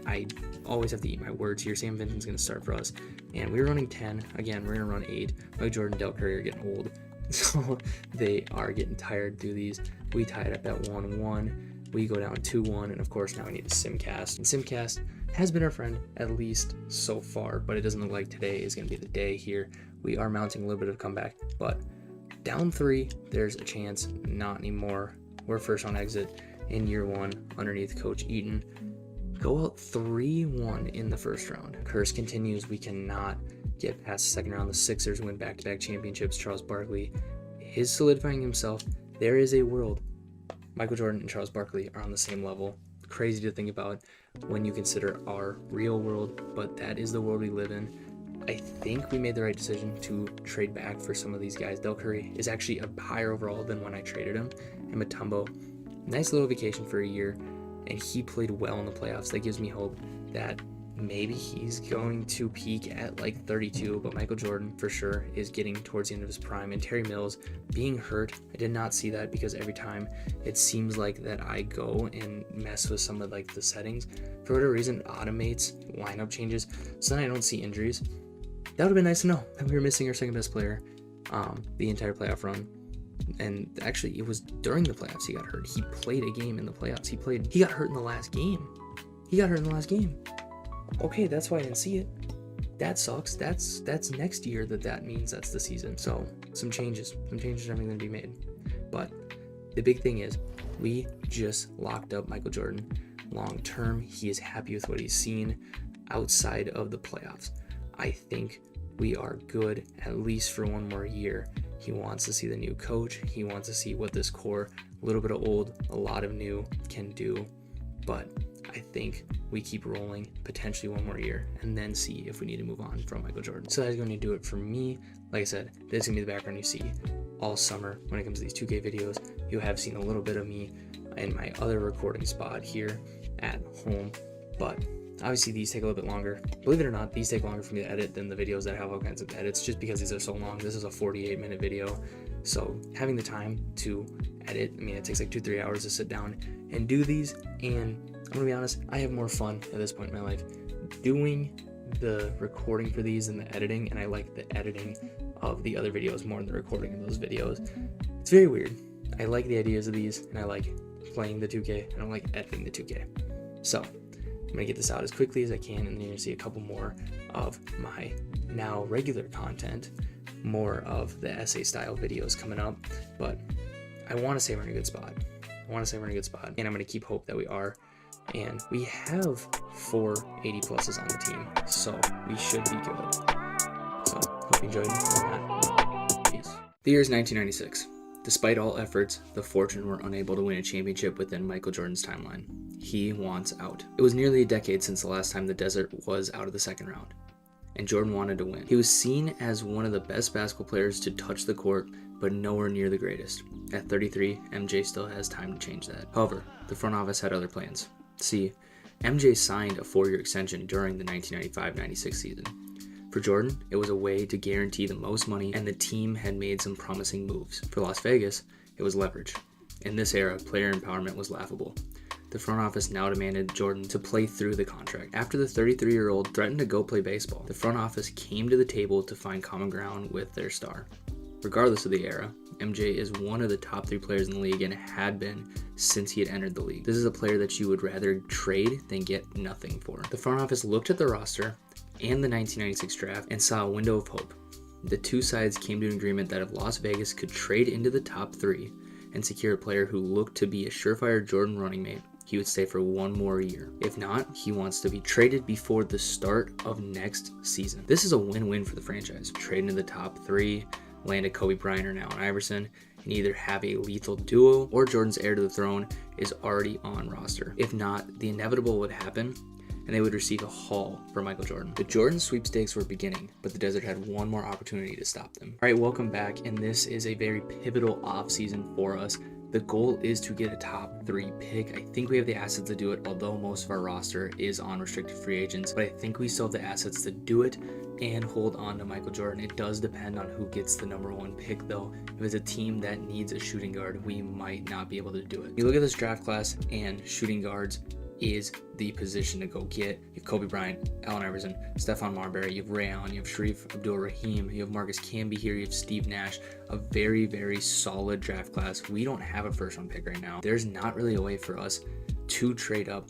I always have to eat my words here. Sam Vincent's going to start for us. And we were running 10. Again, we're going to run 8. Michael Jordan, Del Curry are getting old. So they are getting tired through these. We tie it up at 1-1. We go down 2-1. And of course, now we need a Simcast. And Simcast has been our friend, at least so far. But it doesn't look like today is going to be the day here. We are mounting a little bit of comeback. But down 3, there's a chance. Not anymore. We're first on exit in year 1 underneath Coach Eaton. Go out 3-1 in the first round. Curse continues. We cannot get past the second round. The Sixers win back-to-back championships. Charles Barkley is solidifying himself. There is a world. Michael Jordan and Charles Barkley are on the same level. Crazy to think about when you consider our real world, but that is the world we live in. I think we made the right decision to trade back for some of these guys. Del Curry is actually a higher overall than when I traded him. And Mutombo, nice little vacation for a year, and he played well in the playoffs. That gives me hope that maybe he's going to peak at 32, but Michael Jordan for sure is getting towards the end of his prime. And Terry Mills being hurt, I did not see that, because every time it seems like that I go and mess with some of the settings, for whatever reason, it automates lineup changes, so then I don't see injuries. That would have been nice to know that we were missing our second best player the entire playoff run. And actually, it was during the playoffs he got hurt. He played a game in the playoffs. He got hurt in the last game. Okay, that's why I didn't see it. That sucks. That's next year that means that's the season. So some changes are definitely going to be made. But the big thing is we just locked up Michael Jordan. long term. He is happy with what he's seen outside of the playoffs. I think we are good at least for one more year. He wants to see the new coach. He wants to see what this core, a little bit of old, a lot of new, can do. But I think we keep rolling potentially one more year and then see if we need to move on from Michael Jordan. So that's going to do it for me. Like I said, this is going to be the background you see all summer when it comes to these 2K videos. You have seen a little bit of me in my other recording spot here at home, but obviously these take a little bit longer. Believe it or not, these take longer for me to edit than the videos that have all kinds of edits, just because these are so long. This is a 48-minute video, so having the time to edit, I mean, it takes like 2-3 hours to sit down and do these, and I'm gonna be honest, I have more fun at this point in my life doing the recording for these than the editing, and I like the editing of the other videos more than the recording of those videos. It's very weird. I like the ideas of these, and I like playing the 2K. I don't like editing the 2K. So I'm gonna get this out as quickly as I can, and then you're gonna see a couple more of my now regular content, more of the essay style videos coming up. But I want to say we're in a good spot. And I'm gonna keep hope that we are. And we have 4 80 pluses on the team, so we should be good. So hope you enjoyed that. Peace. The year is 1996. Despite all efforts, the Fortune were unable to win a championship within Michael Jordan's timeline. He wants out. It was nearly a decade since the last time the Desert was out of the second round, and Jordan wanted to win. He was seen as one of the best basketball players to touch the court, but nowhere near the greatest. At 33, MJ still has time to change that. However, the front office had other plans. See, MJ signed a 4-year extension during the 1995-96 season. For Jordan, it was a way to guarantee the most money, and the team had made some promising moves. For Las Vegas, it was leverage. In this era, player empowerment was laughable. The front office now demanded Jordan to play through the contract. After the 33-year-old threatened to go play baseball, the front office came to the table to find common ground with their star. Regardless of the era, MJ is one of the top 3 players in the league and had been since he had entered the league. This is a player that you would rather trade than get nothing for. The front office looked at the roster and the 1996 draft and saw a window of hope. The two sides came to an agreement that if Las Vegas could trade into the top 3 and secure a player who looked to be a surefire Jordan running mate, he would stay for 1 more year. If not, he wants to be traded before the start of next season. This is a win-win for the franchise. Trade into the top 3, land a Kobe Bryant or Allen Iverson, and either have a lethal duo or Jordan's heir to the throne is already on roster. If not, the inevitable would happen, and they would receive a haul for Michael Jordan. The Jordan sweepstakes were beginning, but the Desert had one more opportunity to stop them. All right, welcome back, and this is a very pivotal offseason for us. The goal is to get a top 3 pick. I think we have the assets to do it, although most of our roster is on restricted free agents, but I think we still have the assets to do it and hold on to Michael Jordan. It does depend on who gets the number 1 pick though. If it's a team that needs a shooting guard, we might not be able to do it. You look at this draft class, and shooting guards is the position to go get. You have Kobe Bryant, Allen Iverson, Stephon Marbury, you have Ray Allen, you have Sharif Abdul-Rahim, you have Marcus Camby here, you have Steve Nash. A very, very solid draft class. We don't have a first-round pick right now. There's not really a way for us to trade up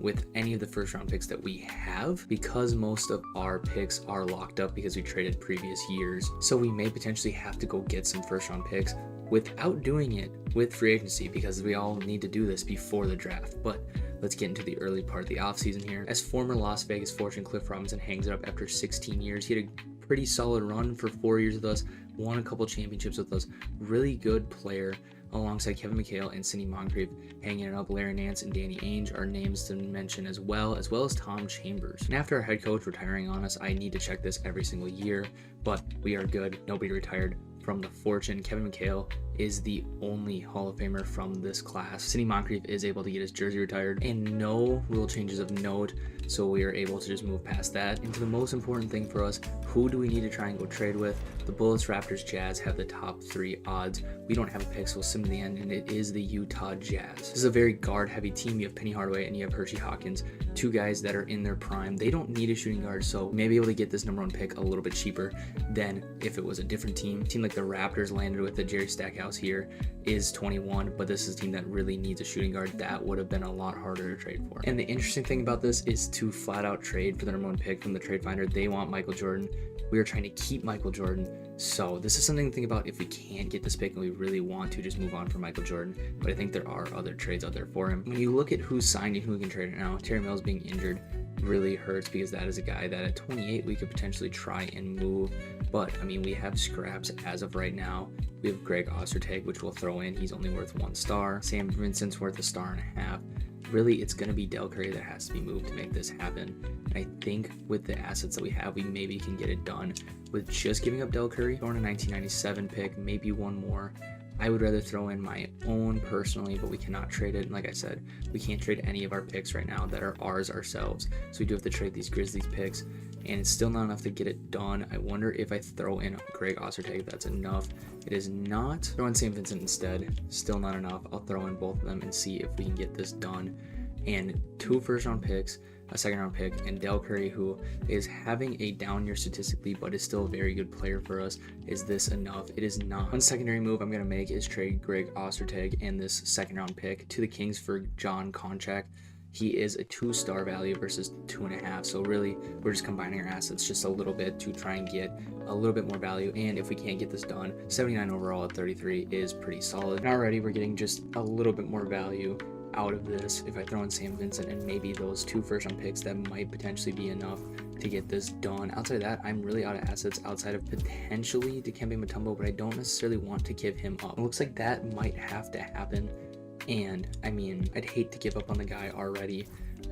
with any of the first-round picks that we have, because most of our picks are locked up because we traded previous years. So we may potentially have to go get some first-round picks without doing it with free agency, because we all need to do this before the draft. But let's get into the early part of the offseason here. As former Las Vegas Fortune Cliff Robinson hangs it up after 16 years, he had a pretty solid run for 4 years with us, won a couple championships with us, really good player, alongside Kevin McHale and Sidney Moncrief. Hanging it up, Larry Nance and Danny Ainge are names to mention as well as Tom Chambers. And after our head coach retiring on us, I need to check this every single year, but we are good. Nobody retired from the Fortune. Kevin McHale is the only Hall of Famer from this class. Sidney Moncrief is able to get his jersey retired, and no rule changes of note, so we are able to just move past that into the most important thing for us. Who do we need to try and go trade with? The Bullets, Raptors, Jazz have the top 3 odds. We don't have a pick, so we'll sim to the end, and it is the Utah Jazz. This is a very guard-heavy team. You have Penny Hardaway and you have Hershey Hawkins, 2 guys that are in their prime. They don't need a shooting guard, so we may be able to get this number 1 pick a little bit cheaper than if it was a different team. A team like the Raptors landed with the Jerry Stackhouse here is 21, but this is a team that really needs a shooting guard. That would have been a lot harder to trade for. And the interesting thing about this is to flat out trade for the number 1 pick from the trade finder. They want Michael Jordan. We are trying to keep Michael Jordan. So this is something to think about if we can't get this pick and we really want to just move on from Michael Jordan. But I think there are other trades out there for him. When you look at who's signed and who we can trade right now, Terry Mills being injured really hurts because that is a guy that at 28 we could potentially try and move. But I mean, we have scraps as of right now. We have Greg Ostertag, which we'll throw in. He's only worth 1 star. Sam Vincent's worth 1.5 stars. Really, it's going to be Del Curry that has to be moved to make this happen. And I think with the assets that we have, we maybe can get it done with just giving up Del Curry, throwing a 1997 pick, maybe one more. I would rather throw in my own personally, but we cannot trade it. And like I said, we can't trade any of our picks right now that are ours ourselves. So we do have to trade these Grizzlies picks, and it's still not enough to get it done. I wonder if I throw in Greg Ostertag, if that's enough. It is not. Throw in St. Vincent instead. Still not enough. I'll throw in both of them and see if we can get this done. And 2 first-round picks, a second-round pick, and Del Curry, who is having a down year statistically, but is still a very good player for us. Is this enough? It is not. One secondary move I'm going to make is trade Greg Ostertag and this second-round pick to the Kings for John Konchak. He is a 2-star value versus 2.5. So really, we're just combining our assets just a little bit to try and get a little bit more value. And if we can't get this done, 79 overall at 33 is pretty solid. And already we're getting just a little bit more value out of this if I throw in Sam Vincent and maybe those 2 first-round picks. That might potentially be enough to get this done. Outside of that, I'm really out of assets outside of potentially Dikembe Mutombo, but I don't necessarily want to give him up. It looks like that might have to happen. And I mean, I'd hate to give up on the guy already,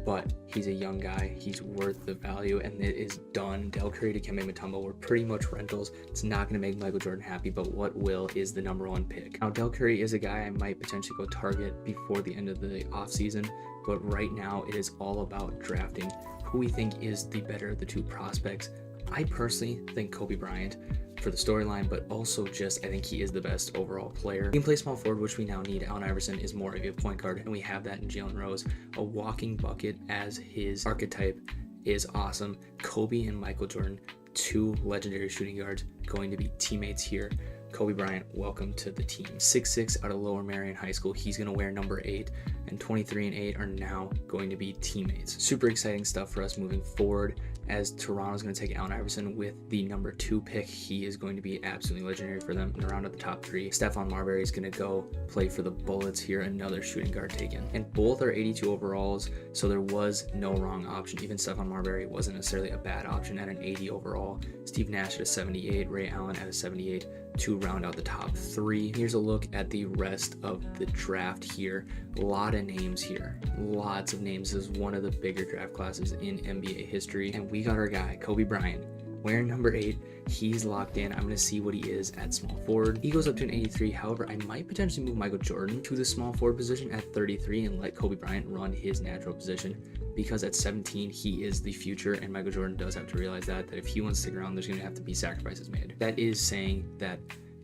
but he's a young guy. He's worth the value, and it is done. Del Curry to Dikembe Mutombo were pretty much rentals. It's not going to make Michael Jordan happy, but what will is the #1 pick. Now, Del Curry is a guy I might potentially go target before the end of the offseason, but right now it is all about drafting who we think is the better of the 2 prospects. I personally think Kobe Bryant for the storyline, but also just I think he is the best overall player. He can play small forward, which we now need. Allen Iverson is more of a point guard, and we have that in Jalen Rose. A walking bucket as his archetype is awesome. Kobe and Michael Jordan, 2 legendary shooting guards, going to be teammates here. Kobe Bryant, welcome to the team. 6'6" out of Lower Merion High School. He's going to wear number 8, and 23 and 8 are now going to be teammates. Super exciting stuff for us moving forward, as Toronto's going to take Allen Iverson with the #2 pick. He is going to be absolutely legendary for them and around at the top 3. Stephon Marbury is going to go play for the Bullets here, another shooting guard taken. And both are 82 overalls, so there was no wrong option. Even Stephon Marbury wasn't necessarily a bad option at an 80 overall. Steve Nash at a 78, Ray Allen at a 78. To round out the top 3. Here's a look at the rest of the draft here. A lot of names here. Lots of names. This is one of the bigger draft classes in NBA history. And we got our guy, Kobe Bryant, wearing number 8. He's locked in. I'm going to see what he is at small forward. He goes up to an 83. However, I might potentially move Michael Jordan to the small forward position at 33 and let Kobe Bryant run his natural position, because at 17 he is the future, and Michael Jordan does have to realize that if he wants to stick around, there's going to have to be sacrifices made. That is saying that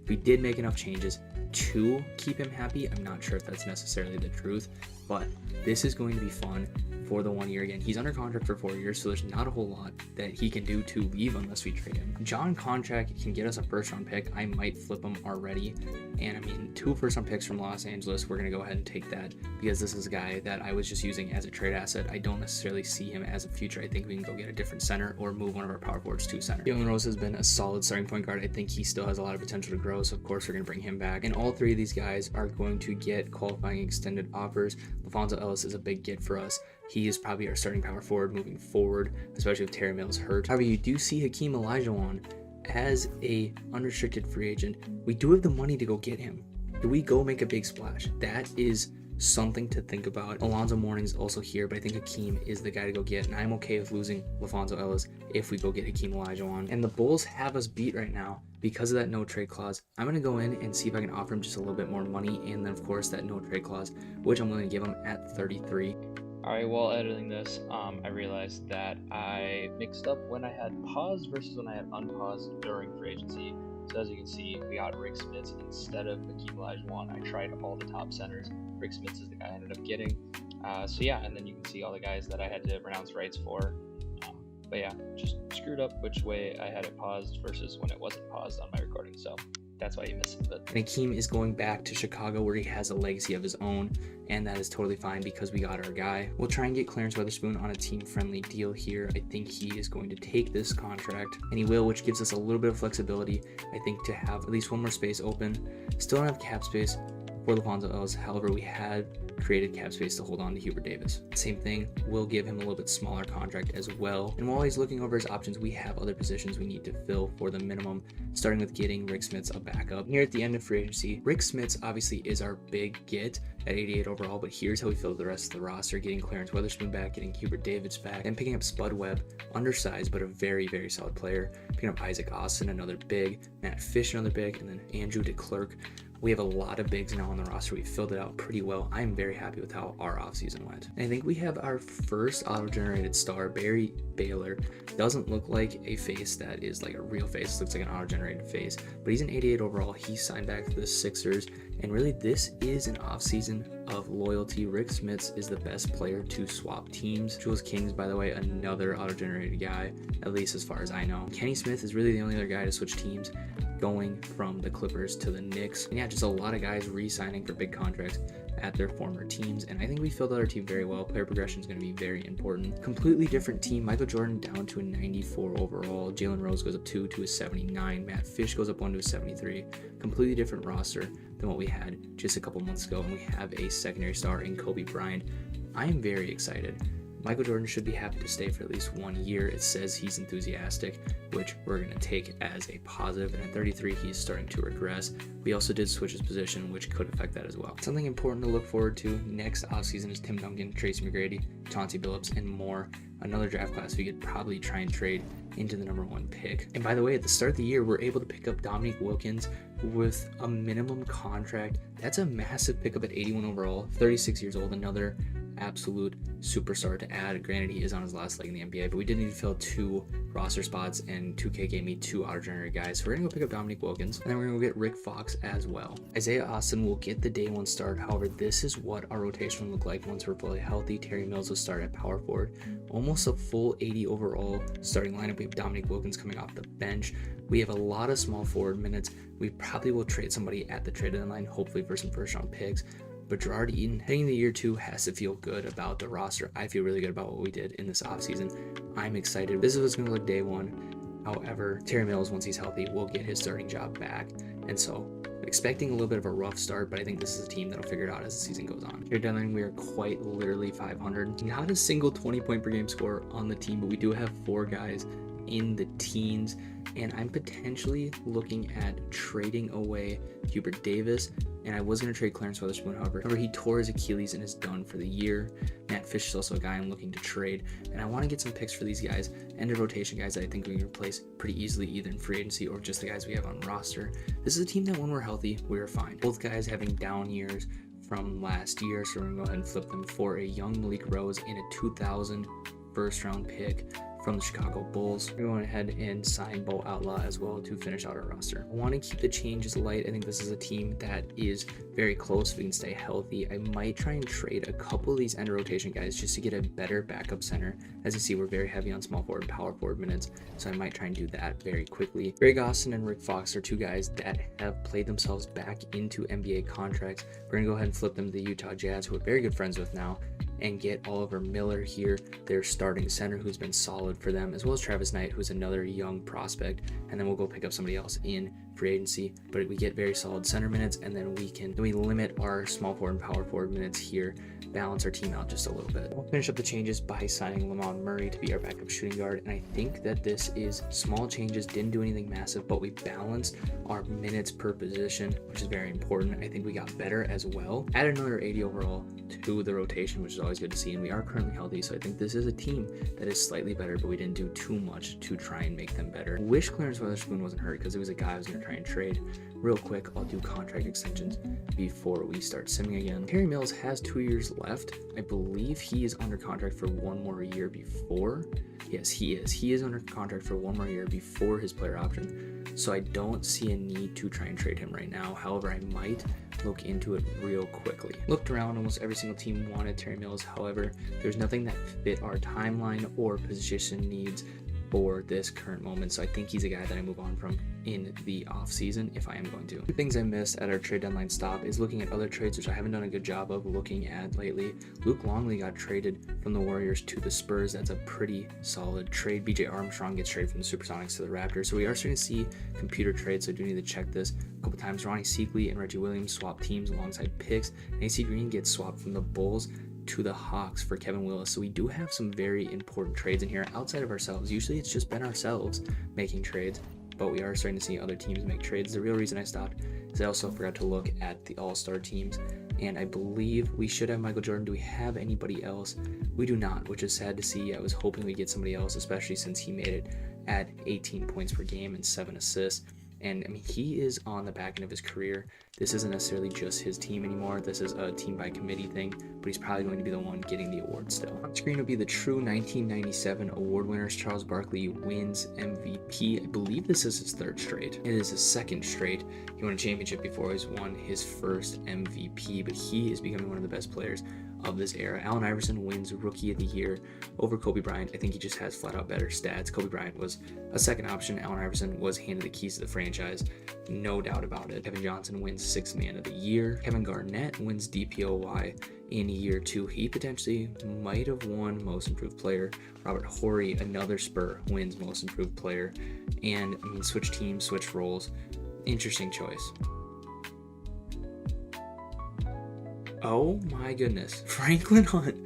we did make enough changes to keep him happy. I'm not sure if that's necessarily the truth, but this is going to be fun for the 1 year. Again, he's under contract for 4 years, so there's not a whole lot that he can do to leave unless we trade him. John Konchak can get us a first-round pick. I might flip him already. And I mean, 2 first-round picks from Los Angeles. We're going to go ahead and take that because this is a guy that I was just using as a trade asset. I don't necessarily see him as a future. I think we can go get a different center or move one of our power forwards to center. Jalen Rose has been a solid starting point guard. I think he still has a lot of potential to grow, so of course we're going to bring him back. And all 3 of these guys are going to get qualifying extended offers. LaFonso Ellis is a big get for us. He is probably our starting power forward moving forward, especially if Terry Mills hurt. However, you do see Hakeem Olajuwon as a unrestricted free agent. We do have the money to go get him. Do we go make a big splash? That is something to think about. Alonzo Mourning's also here, but I think Hakeem is the guy to go get, and I'm okay with losing LaFonso Ellis if we go get Hakeem Olajuwon. And the Bulls have us beat right now because of that no trade clause. I'm going to go in and see if I can offer him just a little bit more money, and then of course that no trade clause, which I'm willing to give him at 33. Alright, while editing this, I realized that I mixed up when I had paused versus when I had unpaused during free agency. So as you can see, we got Rick Smits instead of Hakeem Olajuwon. I tried all the top centers. Rick Smits is the guy I ended up getting. So yeah, and then you can see all the guys that I had to renounce rights for. But yeah, just screwed up which way I had it paused versus when it wasn't paused on my recording. So that's why you miss it. But and Akeem is going back to Chicago where he has a legacy of his own, and that is totally fine because we got our guy. We'll try and get Clarence Weatherspoon on a team-friendly deal here. I think he is going to take this contract, and he will, which gives us a little bit of flexibility, I think, to have at least one more space open. Still don't have cap space for LaVonzo Ellis. However, we had created cap space to hold on to Hubert Davis. Same thing, we'll give him a little bit smaller contract as well. And while he's looking over his options, we have other positions we need to fill for the minimum, starting with getting Rick Smits a backup. Here at the end of free agency, Rick Smits obviously is our big get at 88 overall, but here's how we fill the rest of the roster: getting Clarence Weatherspoon back, getting Hubert Davis back, and picking up Spud Webb, undersized but a very, very solid player, picking up Isaac Austin, another big, Matt Fish, another big, and then Andrew DeClercq. We have a lot of bigs now on the roster. We filled it out pretty well. I'm very happy with how our offseason went. And I think we have our first auto-generated star, Barry Baylor. Doesn't look like a face that is like a real face. Looks like an auto-generated face, but he's an 88 overall. He signed back to the Sixers, and really this is an offseason of loyalty. Rick Smits is the best player to swap teams. Jules Kings, by the way, another auto-generated guy, at least as far as I know. Kenny Smith is really the only other guy to switch teams, going from the Clippers to the Knicks. And yeah, just a lot of guys re-signing for big contracts at their former teams, and I think we filled out our team very well. Player progression is going to be very important. Completely different team. Michael Jordan down to a 94 overall. Jalen Rose goes up 2 to a 79. Matt Fish goes up 1 to a 73. Completely different roster than what we had just a couple months ago, and we have a secondary star in Kobe Bryant. I am very excited. Michael Jordan should be happy to stay for at least 1 year. It says he's enthusiastic, which we're going to take as a positive. And at 33, he's starting to regress. We also did switch his position, which could affect that as well. Something important to look forward to next offseason is Tim Duncan, Tracy McGrady, Chauncey Billups, and more. Another draft class we could probably try and trade into the #1 pick. And by the way, at the start of the year, we're able to pick up Dominique Wilkins with a minimum contract. That's a massive pickup at 81 overall, 36 years old, another absolute superstar to add. Granted, he is on his last leg in the NBA, but we did need to fill 2 roster spots, and 2K gave me 2 auto-generated guys. So we're gonna go pick up Dominique Wilkins, and then we're gonna go get Rick Fox as well. Isaiah Austin will get the day 1 start. However, this is what our rotation will look like once we're fully healthy. Terry Mills will start at power forward. Almost a full 80 overall starting lineup. We have Dominique Wilkins coming off the bench. We have a lot of small forward minutes. We probably will trade somebody at the trade deadline, hopefully for some first round picks. But Gerard Eaton, heading into year 2, has to feel good about the roster. I feel really good about what we did in this offseason. I'm excited. This is what's going to look day 1. However, Terry Mills, once he's healthy, will get his starting job back. And so, expecting a little bit of a rough start, but I think this is a team that'll figure it out as the season goes on. Here at deadline, we are quite literally 500. Not a single 20-point per game score on the team, but we do have 4 guys in the teens. And I'm potentially looking at trading away Hubert Davis, and I was going to trade Clarence Weatherspoon. However, he tore his Achilles and is done for the year. Matt Fish is also a guy I'm looking to trade, and I want to get some picks for these guys, end of rotation guys that I think we can replace pretty easily, either in free agency or just the guys we have on roster. This is a team that when we're healthy, we're fine. Both guys having down years from last year, so we're going to go ahead and flip them for a young Malik Rose and a 2000 first round pick from the Chicago Bulls. We're going ahead and sign Bo Outlaw as well to finish out our roster. I want to keep the changes light. I think this is a team that is very close. We can stay healthy. I might try and trade a couple of these end of rotation guys just to get a better backup center. As you see, we're very heavy on small forward and power forward minutes, so I might try and do that very quickly. Greg Austin and Rick Fox are 2 guys that have played themselves back into NBA contracts. We're going to go ahead and flip them to the Utah Jazz, who we're very good friends with now, and get Oliver Miller here, their starting center, who's been solid for them, as well as Travis Knight, who's another young prospect. And then we'll go pick up somebody else in free agency, but we get very solid center minutes, and then we limit our small forward and power forward minutes here, balance our team out just a little bit. We'll finish up the changes by signing Lamont Murray to be our backup shooting guard, and I think that this is small changes, didn't do anything massive, but we balanced our minutes per position, which is very important. I think we got better as well. Add another 80 overall to the rotation, which is always good to see, and we are currently healthy, so I think this is a team that is slightly better, but we didn't do too much to try and make them better. I wish Clarence Weatherspoon wasn't hurt, because it was a guy I was going to try and trade. Real quick, I'll do contract extensions before we start simming again. Terry Mills has 2 years left. I believe he is under contract for 1 more year before. Yes, he is. He is under contract for 1 more year before his player option. So I don't see a need to try and trade him right now. However, I might look into it real quickly. Looked around, almost every single team wanted Terry Mills. However, there's nothing that fit our timeline or position needs for this current moment. So I think he's a guy that I move on from in the off season if I am going to. Two things I missed at our trade deadline stop is looking at other trades, which I haven't done a good job of looking at lately. Luke Longley got traded from the Warriors to the Spurs. That's a pretty solid trade. BJ Armstrong gets traded from the Supersonics to the Raptors. So we are starting to see computer trades, so I do need to check this a couple times. Ronnie Seekley and Reggie Williams swap teams alongside picks. And AC Green gets swapped from the Bulls to the Hawks for Kevin Willis. So we do have some very important trades in here outside of ourselves. Usually it's just been ourselves making trades, but we are starting to see other teams make trades. The real reason I stopped is I also forgot to look at the all-star teams, and I believe we should have Michael Jordan. Do we have anybody else? We do not, which is sad to see. I was hoping we get somebody else, especially since he made it at 18 points per game and 7 assists. And I mean, he is on the back end of his career. This isn't necessarily just his team anymore. This is a team by committee thing, but he's probably going to be the one getting the award still. On screen will be the true 1997 award winners. Charles Barkley wins MVP. I believe this is his third straight. It is his second straight. He won a championship before he's won his first MVP, but he is becoming one of the best players of this era. Allen Iverson wins Rookie of the Year over Kobe Bryant. I think he just has flat out better stats. Kobe Bryant was a second option. Allen Iverson was handed the keys to the franchise, no doubt about it. Kevin Johnson wins Sixth Man of the Year. Kevin Garnett wins DPOY in year 2. He potentially might have won Most Improved Player. Robert Horry, another Spur, wins Most Improved Player. And I mean, switch teams, switch roles. Interesting choice. Oh my goodness. Franklin Hunt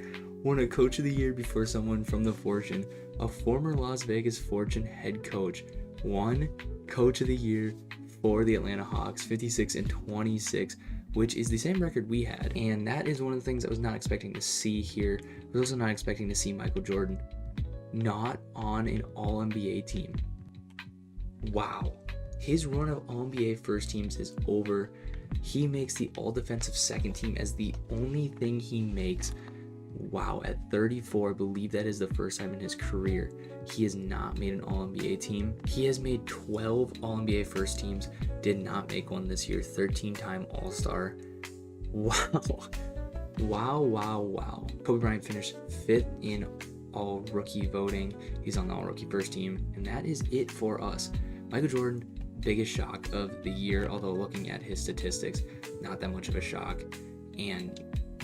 won a Coach of the Year before someone from the Fortune. A former Las Vegas Fortune head coach won Coach of the Year for the Atlanta Hawks, 56-26, which is the same record we had. And that is one of the things I was not expecting to see here. I was also not expecting to see Michael Jordan not on an All-NBA team. Wow. His run of All-NBA first teams is over. He makes the all-defensive second team as the only thing he makes. Wow, at 34, I believe that is the first time in his career he has not made an All-NBA team. He has made 12 All-NBA first teams, did not make one this year, 13-time All-Star. Wow. Wow. Kobe Bryant finished 5th in All-Rookie voting. He's on the All-Rookie first team, and that is it for us. Michael Jordan, biggest shock of the year, although looking at his statistics, not that much of a shock. And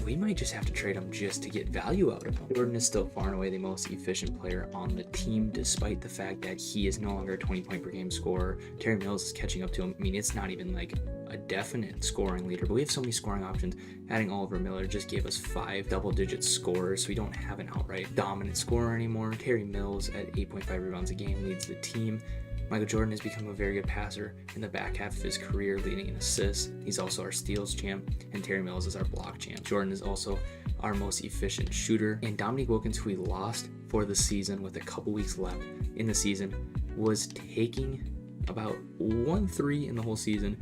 we might just have to trade him just to get value out of him. Jordan is still far and away the most efficient player on the team, despite the fact that he is no longer a 20-point per game scorer. Terry Mills is catching up to him. I mean, it's not even like a definite scoring leader, but we have so many scoring options. Adding Oliver Miller just gave us 5 double-digit scorers, so we don't have an outright dominant scorer anymore. Terry Mills at 8.5 rebounds a game leads the team. Michael Jordan has become a very good passer in the back half of his career, leading in assists. He's also our steals champ, and Terry Mills is our block champ. Jordan is also our most efficient shooter, and Dominique Wilkins, who we lost for the season with a couple weeks left in the season, was taking about 1 3 in the whole season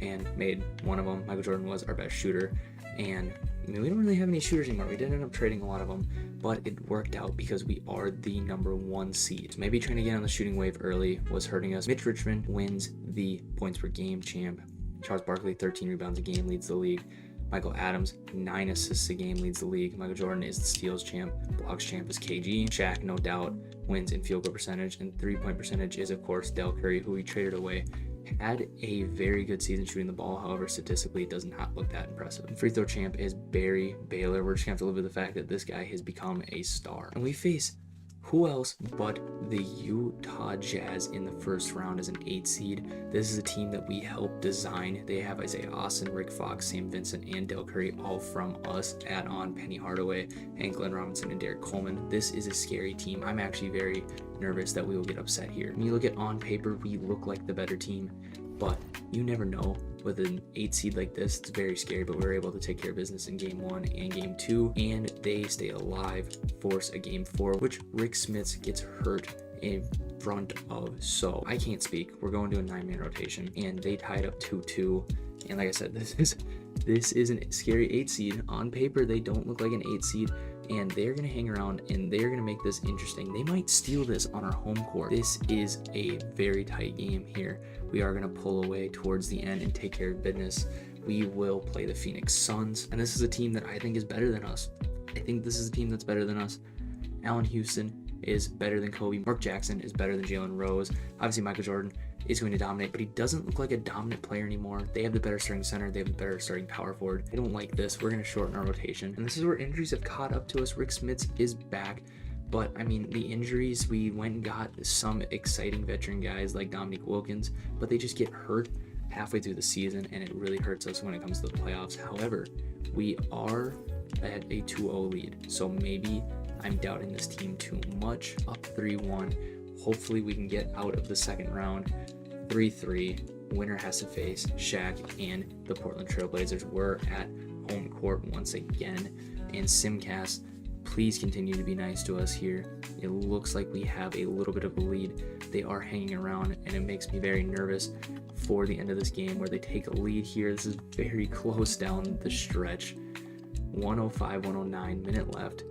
and made one of them. Michael Jordan was our best shooter, and I mean, we don't really have any shooters anymore. We did end up trading a lot of them, but it worked out because we are the number 1 seed. So maybe trying to get on the shooting wave early was hurting us. Mitch Richmond wins the points per game champ. Charles Barkley, 13 rebounds a game, leads the league. Michael Adams, 9 assists a game, leads the league. Michael Jordan is the steals champ. Blocks champ is KG. Shaq, no doubt, wins in field goal percentage, and 3-point percentage is, of course, Del Curry, who we traded away. Had a very good season shooting the ball. However, statistically, it does not look that impressive. Free throw champ is Barry Baylor. We're just going to have to live with the fact that this guy has become a star. And we face who else but the Utah Jazz in the first round as an 8 seed. This is a team that we helped design. They have Isaiah Austin, Rick Fox, Sam Vincent, and Del Curry, all from us. Add on Penny Hardaway, and Glenn Robinson, and Derek Coleman. This is a scary team. I'm actually very nervous that we will get upset here. When you look at on paper, we look like the better team, but you never know. With an 8 seed like this, it's very scary, but we were able to take care of business in game 1 and game 2, and they stay alive, force a game 4, which Rick Smits gets hurt in front of. So I can't speak. We're going to a 9-man rotation, and they tied up 2-2. And like I said, this is a scary 8 seed. On paper, they don't look like an 8 seed, and they're going to hang around, and they're going to make this interesting. They might steal this on our home court. This is a very tight game here. We are going to pull away towards the end and take care of business. We will play the Phoenix Suns, and this is a team that I think is better than us. I think this is a team that's better than us. Allen Houston is better than Kobe. Mark Jackson is better than Jalen Rose. Obviously, Michael Jordan is going to dominate, but he doesn't look like a dominant player anymore. They have the better starting center. They have the better starting power forward. I don't like this. We're going to shorten our rotation. And this is where injuries have caught up to us. Rick Smits is back. But, I mean, the injuries, we went and got some exciting veteran guys like Dominique Wilkins, but they just get hurt halfway through the season, and it really hurts us when it comes to the playoffs. However, we are at a 2-0 lead, so maybe I'm doubting this team too much. Up 3-1. Hopefully we can get out of the second round. 3-3. Winner has to face Shaq and the Portland Trailblazers. We're at home court once again. And Simcast, please continue to be nice to us here. It looks like we have a little bit of a lead. They are hanging around, and it makes me very nervous for the end of this game where they take a lead here. This is very close down the stretch. 105-109, minute left.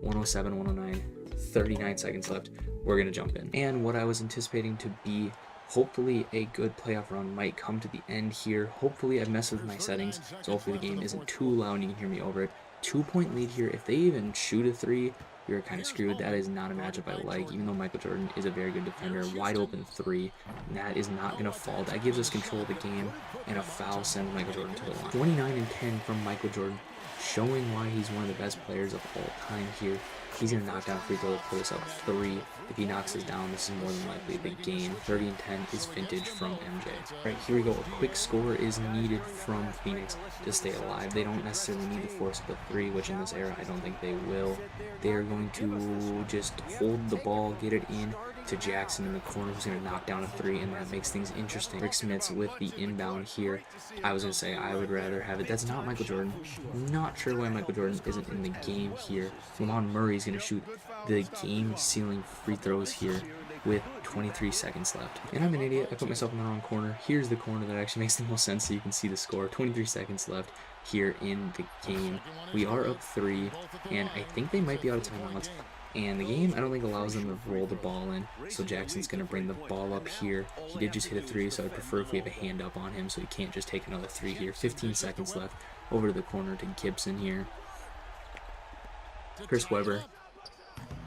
107-109, 39 seconds left. We're going to jump in. And what I was anticipating to be hopefully a good playoff run might come to the end here. Hopefully I've messed with my settings, so hopefully the game isn't too loud and you can hear me over it. 2-point lead here. If they even shoot a 3, you're kind of screwed. That is not a matchup I like, even though Michael Jordan is a very good defender. Wide open 3, and that is not going to fall. That gives us control of the game, and a foul sends Michael Jordan to the line. 29-10 from Michael Jordan, showing why he's one of the best players of all time here. He's going to knock down a free throw to put us up 3. If he knocks us down, this is more than likely the game. 30-10 is vintage from MJ. All right, here we go. A quick score is needed from Phoenix to stay alive. They don't necessarily need to force the 3, which in this era I don't think they will. They are going to just hold the ball, get it in to Jackson in the corner, who's going to knock down a 3, and that makes things interesting. Rick Smits with the inbound here. I was going to say I would rather have it. That's not Michael Jordan. Not sure why Michael Jordan isn't in the game here. Lamont Murray's going to shoot the game-sealing free throws here with 23 seconds left. And I'm an idiot. I put myself in the wrong corner. Here's the corner that actually makes the most sense so you can see the score. 23 seconds left here in the game. We are up 3, and I think they might be out of timeouts. And the game, I don't think, allows them to roll the ball in. So Jackson's going to bring the ball up here. He did just hit a 3, so I'd prefer if we have a hand up on him so he can't just take another 3 here. 15 seconds left. Over to the corner to Gibson here. Chris Webber.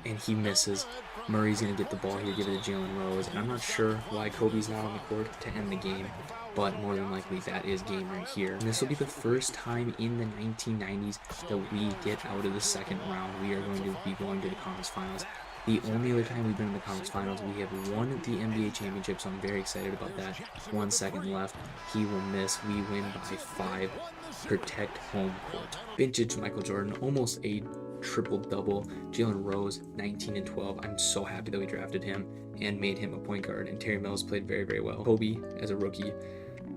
And he misses. Murray's going to get the ball here, give it to Jalen Rose. And I'm not sure why Kobe's not on the court to end the game, but more than likely that is game right here. And this will be the first time in the 1990s that we get out of the second round. We are going to be going to the conference finals. The only other time we've been in the conference finals, we have won the NBA championship, so I'm very excited about that. 1 second left. He will miss. We win by 5. Protect home court. Vintage Michael Jordan, almost a triple-double. Jalen Rose, 19 and 12. I'm so happy that we drafted him and made him a point guard. And Terry Mills played very, very well. Kobe, as a rookie,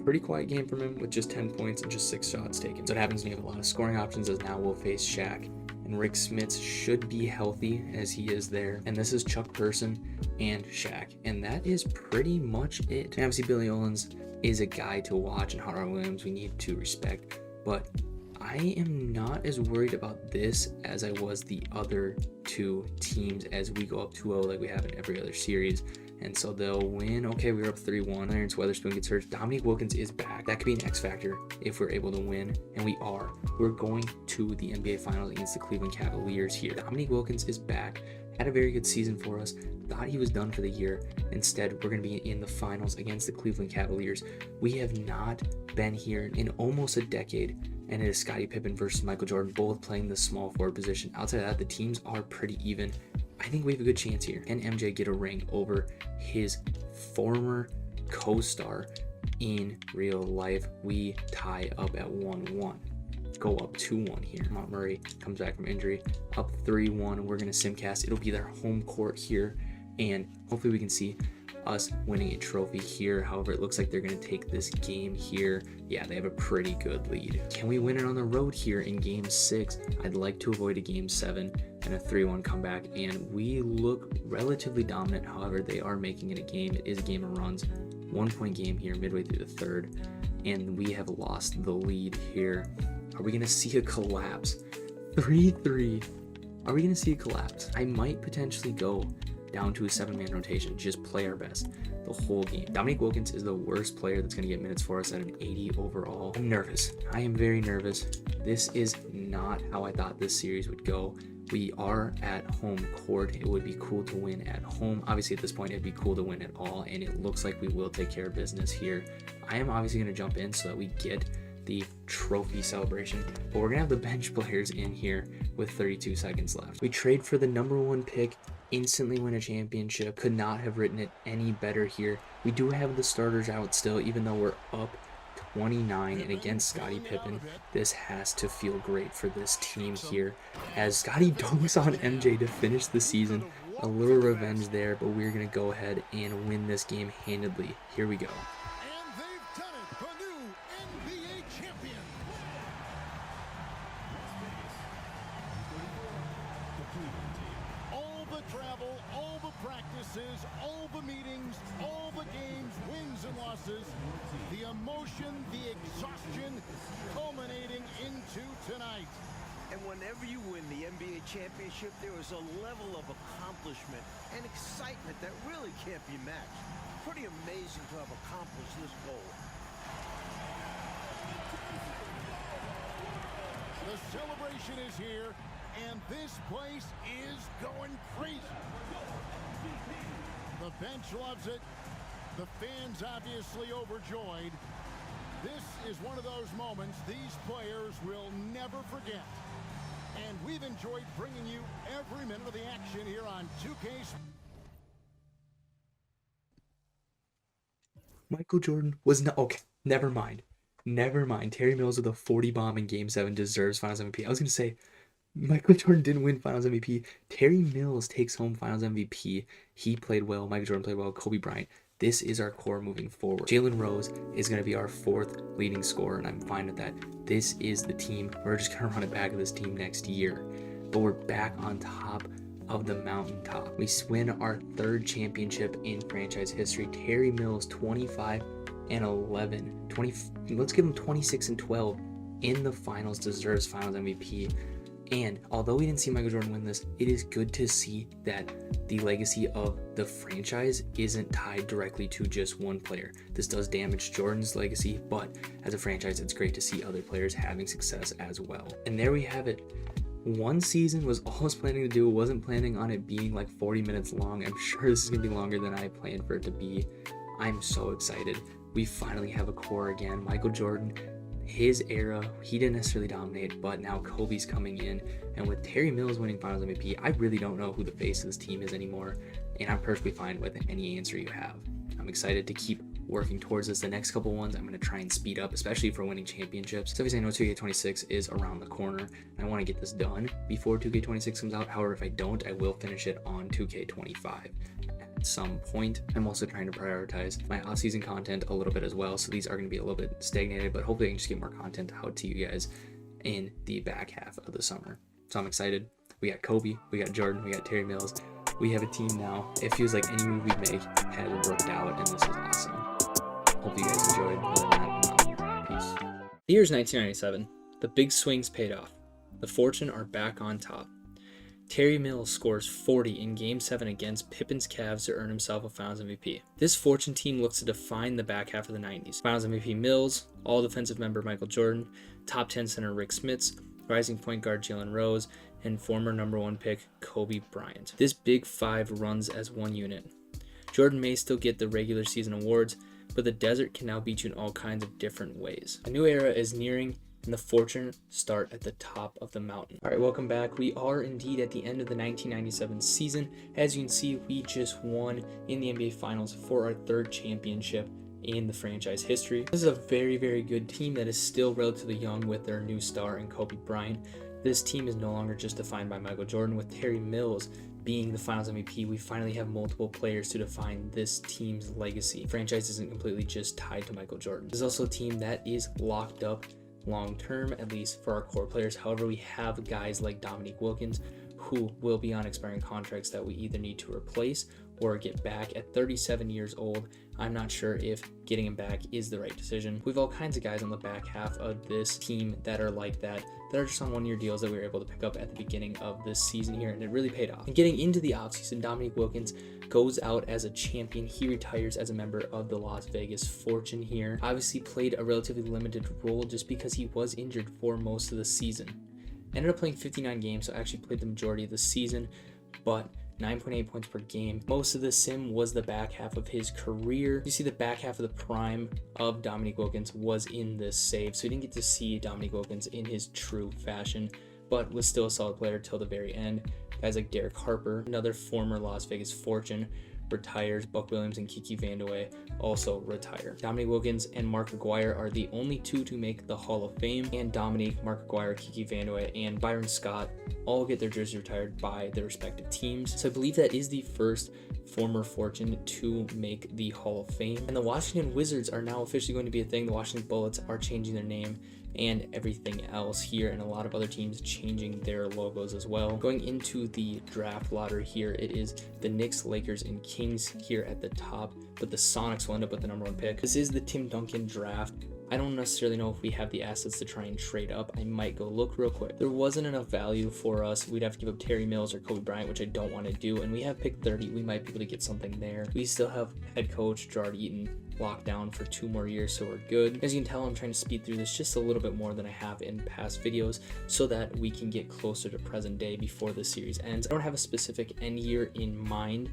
pretty quiet game from him with just 10 points and just 6 shots taken. So it happens when you have a lot of scoring options, as now we'll face Shaq. And Rick Smits should be healthy, as he is there. And this is Chuck Person and Shaq. And that is pretty much it. And obviously, Billy Owens is a guy to watch, and Howard Williams we need to respect. But I am not as worried about this as I was the other 2 teams as we go up 2-0 like we have in every other series. And so they'll win. Okay, we're up 3-1. Clarence Weatherspoon gets hurt. Dominique Wilkins is back. That could be an X factor if we're able to win, and we are. We're going to the NBA Finals against the Cleveland Cavaliers here. Dominique Wilkins is back. Had a very good season for us. Thought he was done for the year. Instead, we're going to be in the finals against the Cleveland Cavaliers. We have not been here in almost a decade, and it is Scottie Pippen versus Michael Jordan, both playing the small forward position. Outside of that, the teams are pretty even. I think we have a good chance here. Can MJ get a ring over his former co-star in real life? We tie up at 1-1. Go up 2-1 here. Mount Murray comes back from injury. Up 3-1. We're going to simcast. It'll be their home court here. And hopefully we can see us winning a trophy here. However, it looks like they're going to take this game here. Yeah, they have a pretty good lead. Can we win it on the road here in game 6? I'd like to avoid a game 7 and a 3-1 comeback, and we look relatively dominant. However, they are making it a game. It is a game of runs. 1-point game here midway through the third, and we have lost the lead here. Are we going to see a collapse? 3-3. Are we going to see a collapse? I might potentially go down to a 7-man rotation, just play our best the whole game. Dominique Wilkins is the worst player that's going to get minutes for us at an 80 overall. I'm nervous. I am very nervous. This is not how I thought this series would go. We are at home court. It would be cool to win at home. Obviously, at this point, it'd be cool to win it all, and it looks like we will take care of business here. I am obviously going to jump in so that we get the trophy celebration, but we're going to have the bench players in here with 32 seconds left. We trade for the number 1 pick, instantly win a championship. Could not have written it any better here. We do have the starters out still, even though we're up 29 and against Scottie Pippen. This has to feel great for this team here, as Scottie dunks on MJ to finish the season. A little revenge there, but we're going to go ahead and win this game handedly. Here we go. And they've done it, the new NBA champion. All the travel, all the practices, all the meetings, all the games, wins and losses, the emotion, the exhaustion, culminating into tonight. And whenever you win the NBA championship, there is a level of accomplishment and excitement that really can't be matched. Pretty amazing to have accomplished this goal. The celebration is here, and this place is going crazy. The bench loves it. The fans obviously overjoyed. This is one of those moments these players will never forget. And we've enjoyed bringing you every minute of the action here on 2K. Michael Jordan was not okay. Never mind. Terry Mills with a 40 bomb in Game 7 deserves Finals MVP. I was gonna say Michael Jordan didn't win Finals MVP. Terry Mills takes home Finals MVP. He played well. Michael Jordan played well. Kobe Bryant. This is our core moving forward. Jalen Rose is going to be our 4th leading scorer, and I'm fine with that. This is the team. We're just going to run it back of this team next year. But we're back on top of the mountaintop. We win our 3rd championship in franchise history. Terry Mills, 25 and 11. Let's give him 26 and 12 in the finals, deserves Finals MVP. And although we didn't see Michael Jordan win this, it is good to see that the legacy of the franchise isn't tied directly to just one player. This does damage Jordan's legacy, but as a franchise, it's great to see other players having success as well. And there we have it. One season was all I was planning to do. Wasn't planning on it being like 40 minutes long. I'm sure this is going to be longer than I planned for it to be. I'm so excited. We finally have a core again. Michael Jordan, his era, he didn't necessarily dominate, but now Kobe's coming in, and with Terry Mills winning Finals MVP, I really don't know who the face of this team is anymore, and I'm perfectly fine with any answer you have. I'm excited to keep working towards this. The next couple ones I'm going to try and speed up, especially for winning championships. So obviously I know 2K26 is around the corner, and I want to get this done before 2K26 comes out. However, if I don't, I will finish it on 2K25 at some point. I'm also trying to prioritize my off-season content a little bit as well, so these are going to be a little bit stagnated, but hopefully I can just get more content out to you guys in the back half of the summer. So I'm excited. We got Kobe, we got Jordan, we got Terry Mills. We have a team now. It feels like any move we make has worked out, and this is awesome. Hope you guys enjoyed. Other than that, peace. The year's 1997. The big swings paid off. The Fortune are back on top. Terry Mills scores 40 in Game 7 against Pippen's Cavs to earn himself a Finals MVP. This Fortune team looks to define the back half of the 90s. Finals MVP Mills, all-defensive member Michael Jordan, top 10 center Rick Smits, rising point guard Jalen Rose, and former number 1 pick Kobe Bryant. This big five runs as one unit. Jordan may still get the regular season awards, but the desert can now beat you in all kinds of different ways. A new era is nearing, and the Fortune start at the top of the mountain. All right, welcome back. We are indeed at the end of the 1997 season. As you can see, we just won in the NBA Finals for our 3rd championship in the franchise history. This is a very, very good team that is still relatively young with their new star in Kobe Bryant. This team is no longer just defined by Michael Jordan. With Terry Mills being the Finals MVP, we finally have multiple players to define this team's legacy. The franchise isn't completely just tied to Michael Jordan. This is also a team that is locked up long term, at least for our core players. However, we have guys like Dominique Wilkins who will be on expiring contracts that we either need to replace or get back at 37 years old. I'm not sure if getting him back is the right decision. We have all kinds of guys on the back half of this team that are like that are just on one-year deals that we were able to pick up at the beginning of this season here, and it really paid off. And getting into the offseason, Dominique Wilkins goes out as a champion. He retires as a member of the Las Vegas Fortune here. Obviously played a relatively limited role just because he was injured for most of the season. Ended up playing 59 games, so actually played the majority of the season, but 9.8 points per game. Most of the sim was the back half of his career. You see the back half of the prime of Dominique Wilkins was in this save, so you didn't get to see Dominique Wilkins in his true fashion, but was still a solid player till the very end. Guys like Derek Harper, another former Las Vegas Fortune, retires. Buck Williams and Kiki Vandeweghe also retire. Dominique Wilkins and Mark Aguirre are the only two to make the Hall of Fame, and Dominique, Mark Aguirre, Kiki Vandeweghe, and Byron Scott all get their jerseys retired by their respective teams. So I believe that is the first former Fortune to make the Hall of Fame. And the Washington Wizards are now officially going to be a thing. The Washington Bullets are changing their name and everything else here, and a lot of other teams changing their logos as well. Going into the draft lottery here, it is the Knicks, Lakers, and Kings here at the top, but the Sonics will end up with the number 1 pick. This is the Tim Duncan draft. I don't necessarily know if we have the assets to try and trade up. I might go look real quick. There wasn't enough value for us. We'd have to give up Terry Mills or Kobe Bryant, which I don't want to do, and we have pick 30. We might be able to get something there. We still have head coach Gerard Eaton locked down for 2 more years, so we're good. As you can tell, I'm trying to speed through this just a little bit more than I have in past videos so that we can get closer to present day before the series ends. I don't have a specific end year in mind.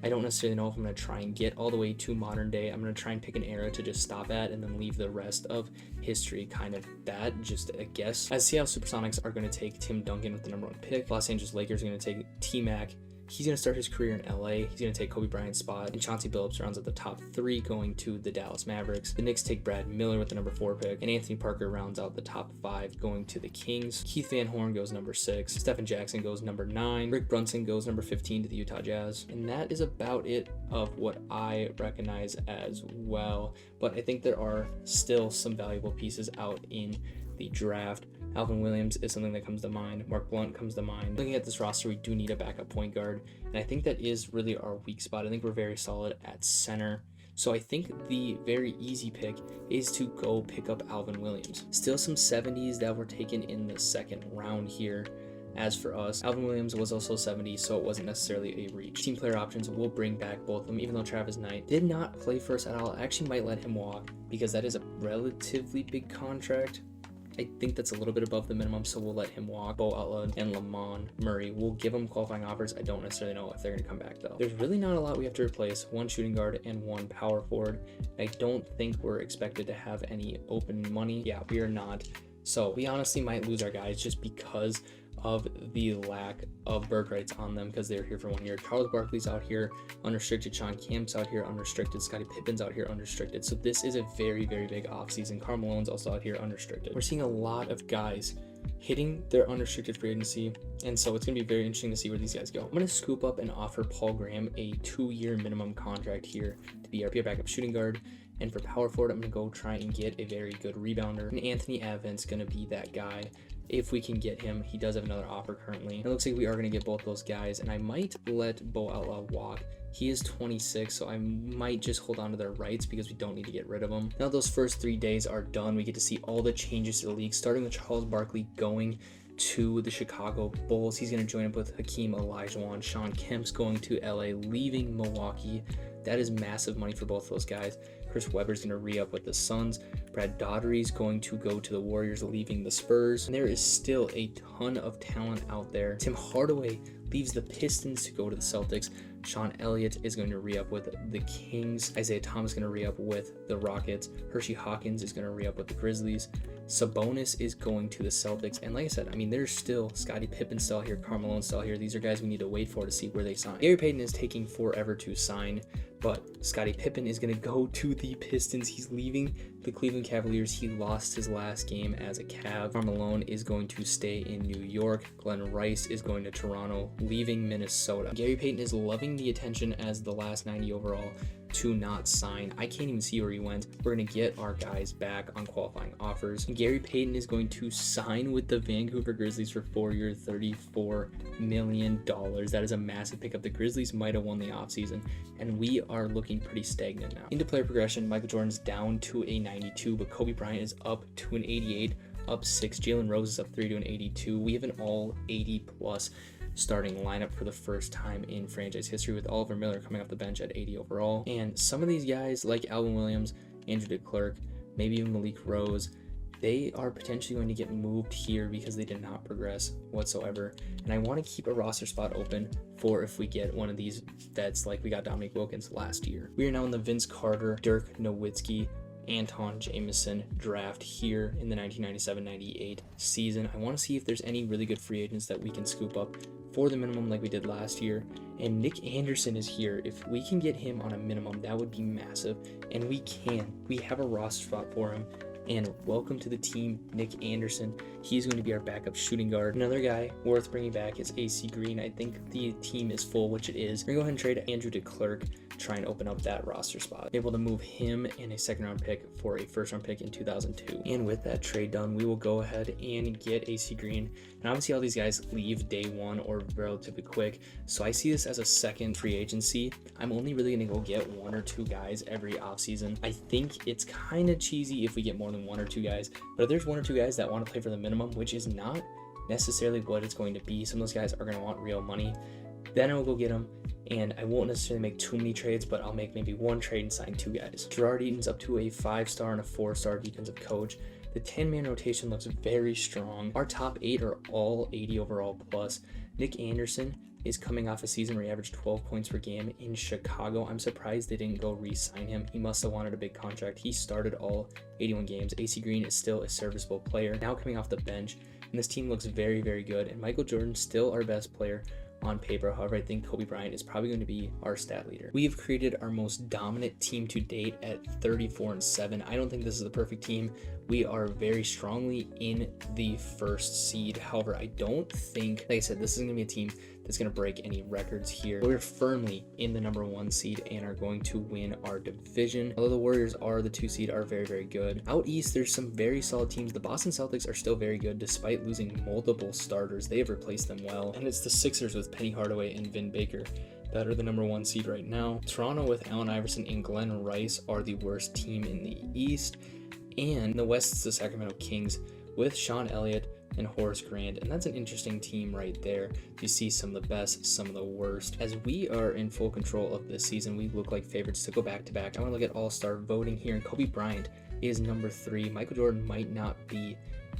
I don't necessarily know if I'm going to try and get all the way to modern day. I'm going to try and pick an era to just stop at and then leave the rest of history kind of that, just a guess. As Seattle Supersonics are going to take Tim Duncan with the number 1 pick. Los Angeles Lakers are going to take T-Mac. He's going to start his career in LA. He's going to take Kobe Bryant's spot. And Chauncey Billups rounds out the top 3 going to the Dallas Mavericks. The Knicks take Brad Miller with the number 4 pick. And Anthony Parker rounds out the top 5 going to the Kings. Keith Van Horn goes number 6. Stephen Jackson goes number 9. Rick Brunson goes number 15 to the Utah Jazz. And that is about it of what I recognize as well. But I think there are still some valuable pieces out in the draft. Alvin Williams is something that comes to mind. Mark Blount comes to mind. Looking at this roster, we do need a backup point guard, and I think that is really our weak spot. I think we're very solid at center. So I think the very easy pick is to go pick up Alvin Williams. Still some 70s that were taken in the 2nd round here. As for us, Alvin Williams was also 70, so it wasn't necessarily a reach. Team player options will bring back both of them, even though Travis Knight did not play for us at all. I actually might let him walk because that is a relatively big contract. I think that's a little bit above the minimum, so we'll let him walk. Bo Outlaw and Lamont Murray, we'll give them qualifying offers. I don't necessarily know if they're going to come back, though. There's really not a lot we have to replace. 1 shooting guard and 1 power forward. I don't think we're expected to have any open money. Yeah, we are not. So we honestly might lose our guys just because of the lack of bird rights on them, because they're here for 1 year. Charles Barkley's out here unrestricted. Sean Kemp's out here unrestricted. Scottie Pippen's out here unrestricted. So this is a very, very big offseason. Karl Malone's also out here unrestricted. We're seeing a lot of guys hitting their unrestricted free agency, and so it's going to be very interesting to see where these guys go. I'm going to scoop up and offer Paul Graham a 2-year minimum contract here to be our backup shooting guard. And for power forward, I'm going to go try and get a very good rebounder. And Anthony Evans going to be that guy. If we can get him, he does have another offer currently. It looks like we are going to get both those guys, and I might let Bo Outlaw walk. He is 26, so I might just hold on to their rights because we don't need to get rid of them. Now those first 3 days are done. We get to see all the changes to the league, starting with Charles Barkley going to the Chicago Bulls. He's going to join up with Hakeem Olajuwon. Sean Kemp's going to LA, leaving Milwaukee. That is massive money for both those guys. Chris Webber's going to re-up with the Suns. Brad Daugherty's going to go to the Warriors, leaving the Spurs. And there is still a ton of talent out there. Tim Hardaway leaves the Pistons to go to the Celtics. Sean Elliott is going to re-up with the Kings. Isaiah Thomas is going to re-up with the Rockets. Hershey Hawkins is going to re-up with the Grizzlies. Sabonis is going to the Celtics. And like I said, I mean, there's still Scottie Pippen still here, Karl Malone still here. These are guys we need to wait for to see where they sign. Gary Payton is taking forever to sign, but Scottie Pippen is going to go to the Pistons. He's leaving the Cleveland Cavaliers. He lost his last game as a Cav. Karl Malone is going to stay in New York. Glenn Rice is going to Toronto, leaving Minnesota. Gary Payton is loving the attention as the last 90 overall to not sign. I can't even see where he went. We're going to get our guys back on qualifying offers. Gary Payton is going to sign with the Vancouver Grizzlies for 4 years, $34 million. That is a massive pickup. The Grizzlies might have won the offseason, and we are looking pretty stagnant now. Into player progression, Michael Jordan's down to a 92, but Kobe Bryant is up to an 88, up 6. Jalen Rose is up 3 to an 82. We have an all 80 plus starting lineup for the first time in franchise history, with Oliver Miller coming off the bench at 80 overall. And some of these guys like Alvin Williams, Andrew DeClercq, maybe even Malik Rose, they are potentially going to get moved here because they did not progress whatsoever. And I want to keep a roster spot open for if we get one of these vets like we got Dominique Wilkins last year. We are now in the Vince Carter, Dirk Nowitzki, Anton Jameson draft here in the 1997-98 season. I want to see if there's any really good free agents that we can scoop up for the minimum like we did last year. And Nick Anderson is here. If we can get him on a minimum, that would be massive. And we can. We have a roster spot for him. And welcome to the team, Nick Anderson. He's going to be our backup shooting guard. Another guy worth bringing back is AC Green. I think the team is full, which it is. We're going to go ahead and trade Andrew DeClercq, try and open up that roster spot. Able to move him and a second-round pick for a first-round pick in 2002. And with that trade done, we will go ahead and get AC Green. And obviously all these guys leave day one or relatively quick. So I see this as a second free agency. I'm only really going to go get one or two guys every offseason. I think it's kind of cheesy if we get more than one or two guys. But if there's one or two guys that want to play for the minimum, which is not necessarily what it's going to be, some of those guys are going to want real money, then I will go get them. And I won't necessarily make too many trades, but I'll make maybe one trade and sign two guys. Gerard Eaton's up to a 5-star and a 4-star defensive coach. The 10-man rotation looks very strong. Our top 8 are all 80 overall plus. Nick Anderson is coming off a season where he averaged 12 points per game in Chicago. I'm surprised they didn't go re-sign him. He must have wanted a big contract. He started all 81 games. AC Green is still a serviceable player, now coming off the bench. And this team looks very, very good. And Michael Jordan, still our best player on paper. However, I think Kobe Bryant is probably going to be our stat leader. We have created our most dominant team to date at 34-7. I don't think this is the perfect team. We are very strongly in the first seed. However, I don't think, like I said, this is going to be a team that's going to break any records here. We're firmly in the number 1 seed and are going to win our division. Although the Warriors are the 2 seed, are very, very good. Out east, there's some very solid teams. The Boston Celtics are still very good despite losing multiple starters. They have replaced them well. And it's the Sixers with Penny Hardaway and Vin Baker that are the number 1 seed right now. Toronto with Allen Iverson and Glenn Rice are the worst team in the East. And in the West, it's the Sacramento Kings with Sean Elliott and Horace Grant, and that's an interesting team right there. You see some of the best, some of the worst. As we are in full control of this season, we look like favorites to go back-to-back. I want to look at all-star voting here, and Kobe Bryant is number 3. Michael Jordan might not be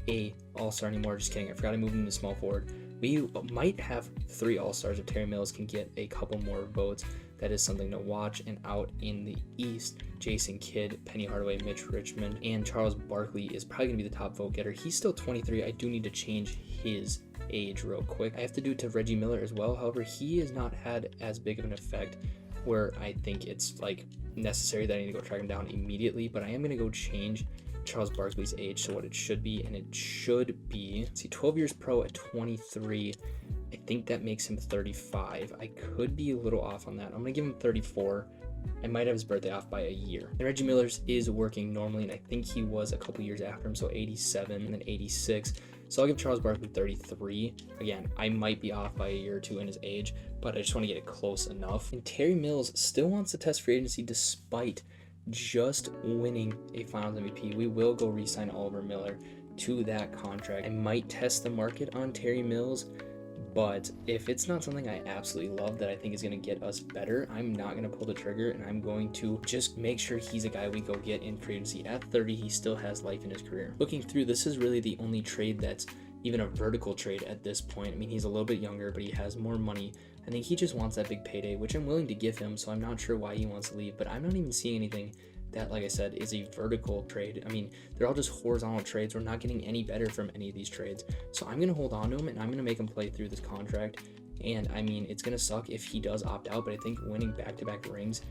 a all-star anymore. Just kidding. I forgot to move him to small forward. We might have 3 all-stars if Terry Mills can get a couple more votes. That is something to watch. And out in the East, Jason Kidd, Penny Hardaway, Mitch Richmond, and Charles Barkley is probably going to be the top vote getter. He's still 23. I do need to change his age real quick. I have to do it to Reggie Miller as well. However, he has not had as big of an effect where I think it's like necessary that I need to go track him down immediately. But I am going to go change Charles Barkley's age to what it should be, and it should be, see, 12 years pro at 23. I think that makes him 35. I could be a little off on that. I'm gonna give him 34. I might have his birthday off by a year. And Reggie Miller's is working normally, and I think he was a couple years after him, so 87 and then 86. So I'll give Charles Barkley 33. Again, I might be off by a year or two in his age, but I just want to get it close enough. And Terry Mills still wants to test free agency despite just winning a Finals MVP. We will go re-sign Oliver Miller to that contract. I might test the market on Terry Mills, but if it's not something I absolutely love that I think is going to get us better, I'm not going to pull the trigger, and I'm going to just make sure he's a guy we go get in free agency. At 30, he still has life in his career. Looking through, this is really the only trade that's even a vertical trade at this point. I mean, he's a little bit younger, but he has more money. I think he just wants that big payday, which I'm willing to give him, so I'm not sure why he wants to leave, but I'm not even seeing anything that, like I said, is a vertical trade. I mean, they're all just horizontal trades. We're not getting any better from any of these trades. So I'm going to hold on to him, and I'm going to make him play through this contract. And I mean, it's going to suck if he does opt out, but I think winning back-to-back rings,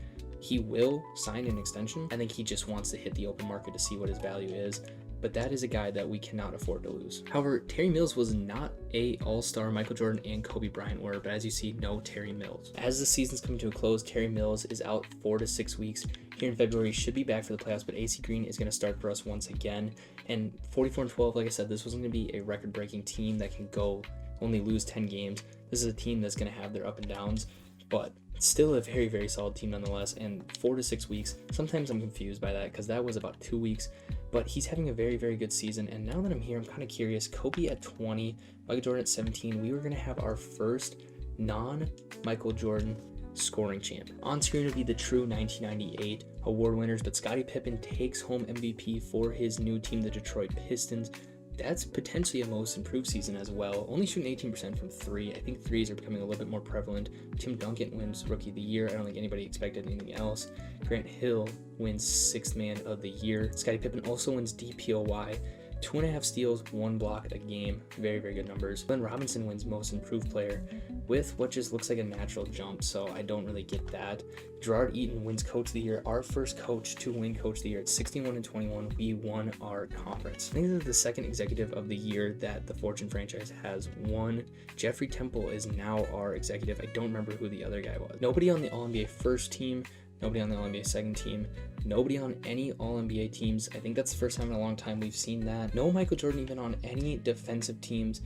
he will sign an extension. I think he just wants to hit the open market to see what his value is. But that is a guy that we cannot afford to lose. However, Terry Mills was not a all-star. Michael Jordan and Kobe Bryant were, but as you see, no Terry Mills. As the season's coming to a close, Terry Mills is out 4 to 6 weeks. Here in February, he should be back for the playoffs, but AC Green is going to start for us once again. And 44-12, like I said, this was going to be a record-breaking team that can go only lose 10 games. This is a team that's going to have their up and downs, but still a very, very solid team nonetheless. And 4 to 6 weeks, sometimes I'm confused by that because that was about 2 weeks, but he's having a very, very good season. And now that I'm here, I'm kind of curious. Kobe at 20, Michael Jordan at 17. We were going to have our first non-Michael Jordan scoring champ. On screen would be the true 1998 award winners, but Scottie Pippen takes home MVP for his new team, the Detroit Pistons. That's potentially a most improved season as well, only shooting 18% from 3. I think threes are becoming a little bit more prevalent. Tim Duncan wins Rookie of the Year. I don't think anybody expected anything else. Grant Hill wins 6th Man of the Year. Scottie Pippen also wins DPOY. 2.5 steals, 1 block a game. Very, very good numbers. Glenn Robinson wins Most Improved Player with what just looks like a natural jump, so I don't really get that. Gerard Eaton wins Coach of the Year. Our first coach to win Coach of the Year at 61-21. We won our conference. I think this is the second executive of the year that the Fortune franchise has won. Jeffrey Temple is now our executive. I don't remember who the other guy was. Nobody on the All-NBA first team. Nobody on the All-NBA second team. Nobody on any All-NBA teams. I think that's the first time in a long time we've seen that. No Michael Jordan even on any defensive teams.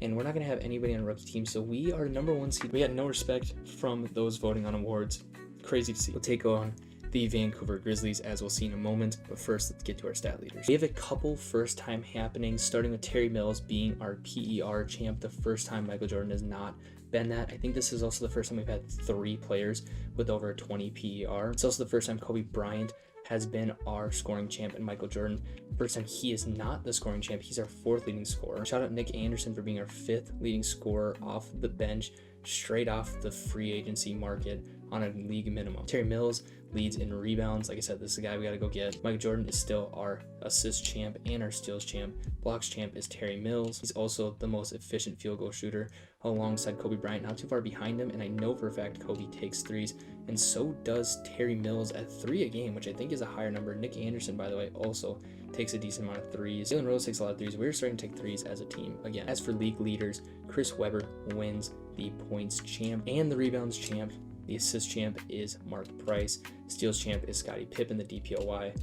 And we're not going to have anybody on rookie teams. So we are number 1 seed. We got no respect from those voting on awards. Crazy to see. We'll take on the Vancouver Grizzlies, as we'll see in a moment. But first, let's get to our stat leaders. We have a couple first-time happenings, starting with Terry Mills being our PER champ. The first time Michael Jordan has not been that. I think this is also the first time we've had 3 players with over a 20 PER. It's also the first time Kobe Bryant has been our scoring champ, and Michael Jordan, first time he is not the scoring champ. He's our 4th leading scorer. Shout out Nick Anderson for being our 5th leading scorer off the bench, straight off the free agency market on a league minimum. Terry Mills leads in rebounds. Like I said, this is a guy we got to go get. Michael Jordan is still our assist champ and our steals champ. Blocks champ is Terry Mills. He's also the most efficient field goal shooter alongside Kobe Bryant, not too far behind him. And I know for a fact Kobe takes threes, and so does Terry Mills at 3 a game, which I think is a higher number. Nick Anderson, by the way, also takes a decent amount of threes. Jalen Rose takes a lot of threes. We're starting to take threes as a team again. As for league leaders, Chris Webber wins the points champ and the rebounds champ. The assist champ is Mark Price. Steals champ is Scottie Pippen, the DPOY.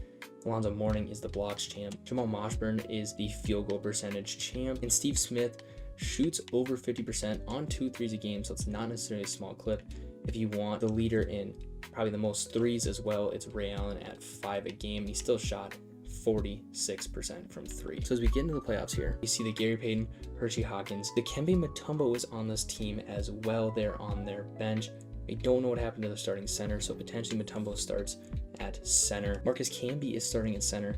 Alonzo Mourning is the blocks champ. Jamal Mashburn is the field goal percentage champ. And Steve Smith shoots over 50% on 2 threes a game, so it's not necessarily a small clip. If you want the leader in probably the most threes as well, it's Ray Allen at 5 a game. He still shot 46% from 3. So as we get into the playoffs here, you see the Gary Payton, Hershey Hawkins. The Dikembe Mutombo is on this team as well. They're on their bench. I don't know what happened to the starting center, so potentially Mutombo starts at center. Marcus Camby is starting at center,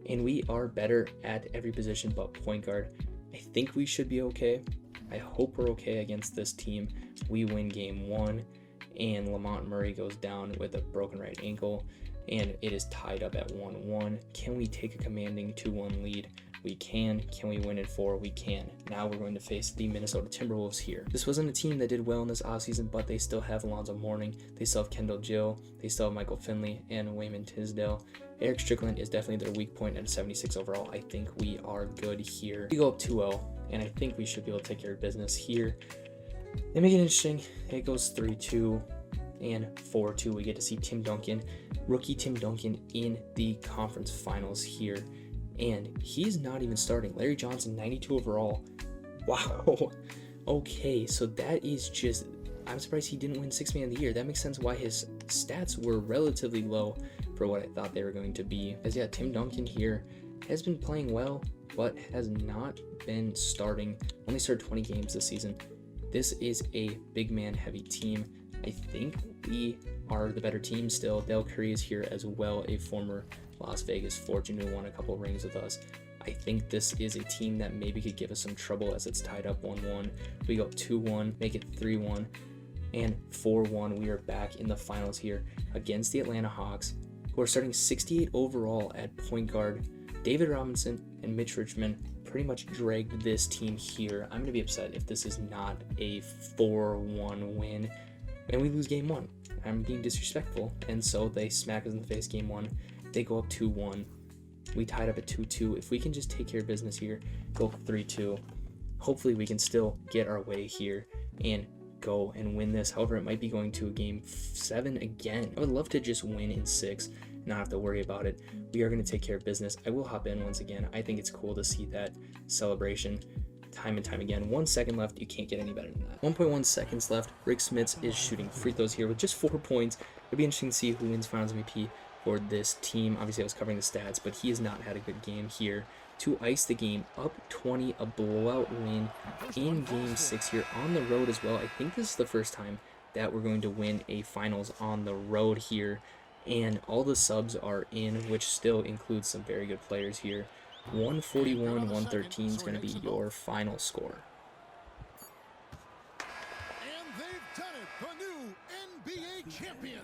and we are better at every position but point guard. I think we should be okay. I hope we're okay against this team. We win game 1, and Lamont Murray goes down with a broken right ankle, and it is tied up at 1-1. Can we take a commanding 2-1 lead? We can. Can we win in 4? We can. Now we're going to face the Minnesota Timberwolves here. This wasn't a team that did well in this offseason, but they still have Alonzo Mourning. They still have Kendall Gill. They still have Michael Finley and Wayman Tisdale. Eric Strickland is definitely their weak point at 76 overall. I think we are good here. We go up 2-0, and I think we should be able to take care of business here. They make it interesting. It goes 3-2 and 4-2. We get to see Tim Duncan, rookie Tim Duncan, in the conference finals here. And he's not even starting. Larry Johnson, 92 overall. Wow. Okay, so that is just... I'm surprised he didn't win 6th Man of the Year. That makes sense why his stats were relatively low for what I thought they were going to be. As yeah, Tim Duncan here has been playing well, but has not been starting. Only started 20 games this season. This is a big man heavy team. I think we are the better team still. Dell Curry is here as well, a former Las Vegas Fortune who won a couple rings with us. I think this is a team that maybe could give us some trouble as it's tied up 1-1. We go 2-1, make it 3-1, and 4-1. We are back in the finals here against the Atlanta Hawks, who are starting 68 overall at point guard. David Robinson and Mitch Richmond pretty much dragged this team here. I'm going to be upset if this is not a 4-1 win and we lose game 1. I'm being disrespectful, and so they smack us in the face game 1. They go up 2-1. We tied up at 2-2. If we can just take care of business here, go up 3-2, hopefully we can still get our way here and go and win this. However, it might be going to a game 7 again. I would love to just win in 6, not have to worry about it. We are going to take care of business. I will hop in once again. I think it's cool to see that celebration time and time again. 1 second left. You can't get any better than that. 1.1 seconds left. Rick Smits is shooting free throws here with just 4 points. It'll be interesting to see who wins Finals MVP for this team. Obviously, I was covering the stats, but he has not had a good game here to ice the game up 20, a blowout win in game 6 here on the road as well. I think this is the first time that we're going to win a finals on the road here. And all the subs are in, which still includes some very good players here. 141-113 is going to be your final score. And they've done it, the new NBA champions.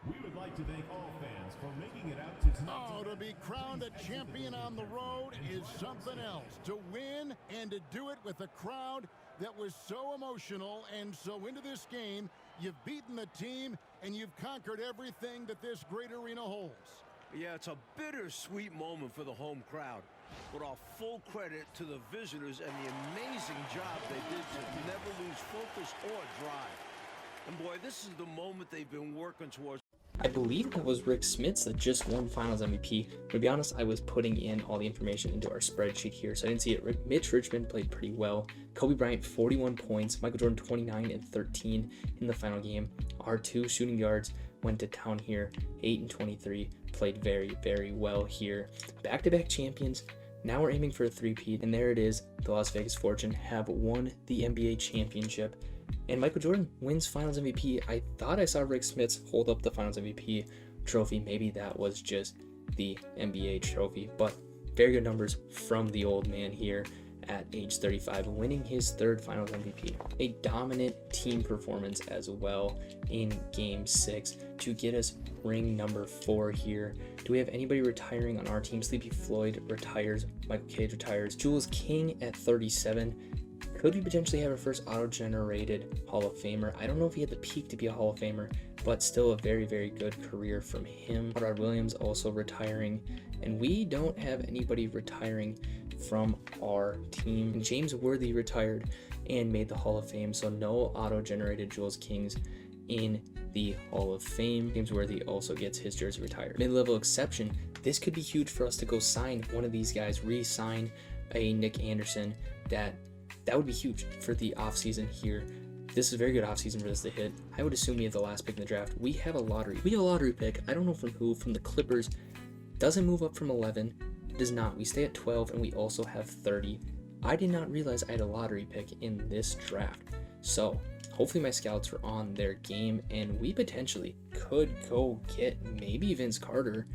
We would like to thank all fans for making it out to tonight. Oh, to be crowned a champion on the road is something else. To win and to do it with a crowd that was so emotional and so into this game, you've beaten the team and you've conquered everything that this great arena holds. Yeah, it's a bittersweet moment for the home crowd. But all full credit to the visitors and the amazing job they did to never lose focus or drive. And boy, this is the moment they've been working towards. I believe that was Rick Smits that just won Finals MVP. To be honest, I was putting in all the information into our spreadsheet here, so I didn't see it. Mitch Richmond played pretty well. Kobe Bryant, 41 points. Michael Jordan, 29 and 13 in the final game. Our two shooting guards went to town here, 8 and 23. Played very, very well here. Back-to-back champions. Now we're aiming for a three-peat, and there it is. The Las Vegas Fortune have won the NBA championship. And Michael Jordan wins Finals MVP. I thought I saw Rick Smits hold up the Finals MVP trophy. Maybe that was just the NBA trophy, but very good numbers from the old man here at age 35, winning his third Finals MVP. A dominant team performance as well in Game 6 to get us ring number 4 here. Do we have anybody retiring on our team? Sleepy Floyd retires, Michael Cage retires, Jules King at 37. Could we potentially have our first auto-generated Hall of Famer? I don't know if he had the peak to be a Hall of Famer, but still a very, very good career from him. Rod Williams also retiring, and we don't have anybody retiring from our team. And James Worthy retired and made the Hall of Fame, so no auto-generated Jules Kings in the Hall of Fame. James Worthy also gets his jersey retired. Mid-level exception, this could be huge for us to go sign one of these guys, re-sign a Nick Anderson. That would be huge for the offseason here. This is a very good offseason for this to hit. I would assume we have the last pick in the draft. We have a lottery. We have a lottery pick. I don't know from who, from the Clippers. Doesn't move up from 11. Does not. We stay at 12, and we also have 30. I did not realize I had a lottery pick in this draft. So hopefully my scouts are on their game, and we potentially could go get maybe Vince Carter,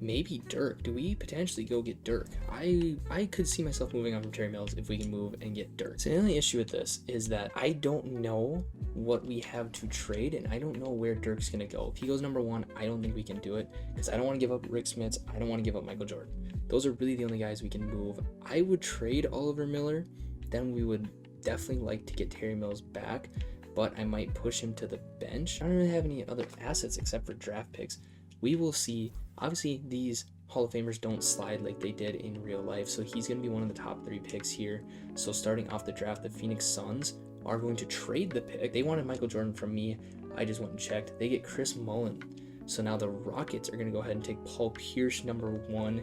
maybe Dirk. Do we potentially go get Dirk? I could see myself moving on from Terry Mills if we can move and get Dirk. So the only issue with this is that I don't know what we have to trade, and I don't know where Dirk's gonna go. If he goes number 1, I don't think we can do it because I don't want to give up Rick Smits. I don't want to give up Michael Jordan. Those are really the only guys we can move. I would trade Oliver Miller. Then we would definitely like to get Terry Mills back, but I might push him to the bench. I don't really have any other assets except for draft picks. We will see. Obviously, these Hall of Famers don't slide like they did in real life, so he's going to be one of the top 3 picks here. So starting off the draft, the Phoenix Suns are going to trade the pick. They wanted Michael Jordan from me. I just went and checked. They get Chris Mullin. So now the Rockets are going to go ahead and take Paul Pierce, number 1.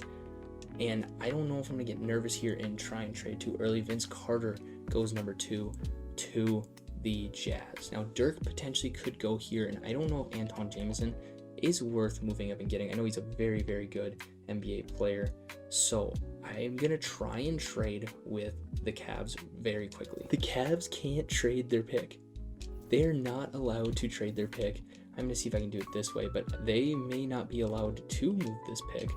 And I don't know if I'm going to get nervous here and try and trade too early. Vince Carter goes number 2 to the Jazz. Now Dirk potentially could go here, and I don't know if Anton Jameson is worth moving up and getting. I know he's a very, very good NBA player. So I'm going to try and trade with the Cavs very quickly. The Cavs can't trade their pick. They're not allowed to trade their pick. I'm going to see if I can do it this way, but they may not be allowed to move this pick.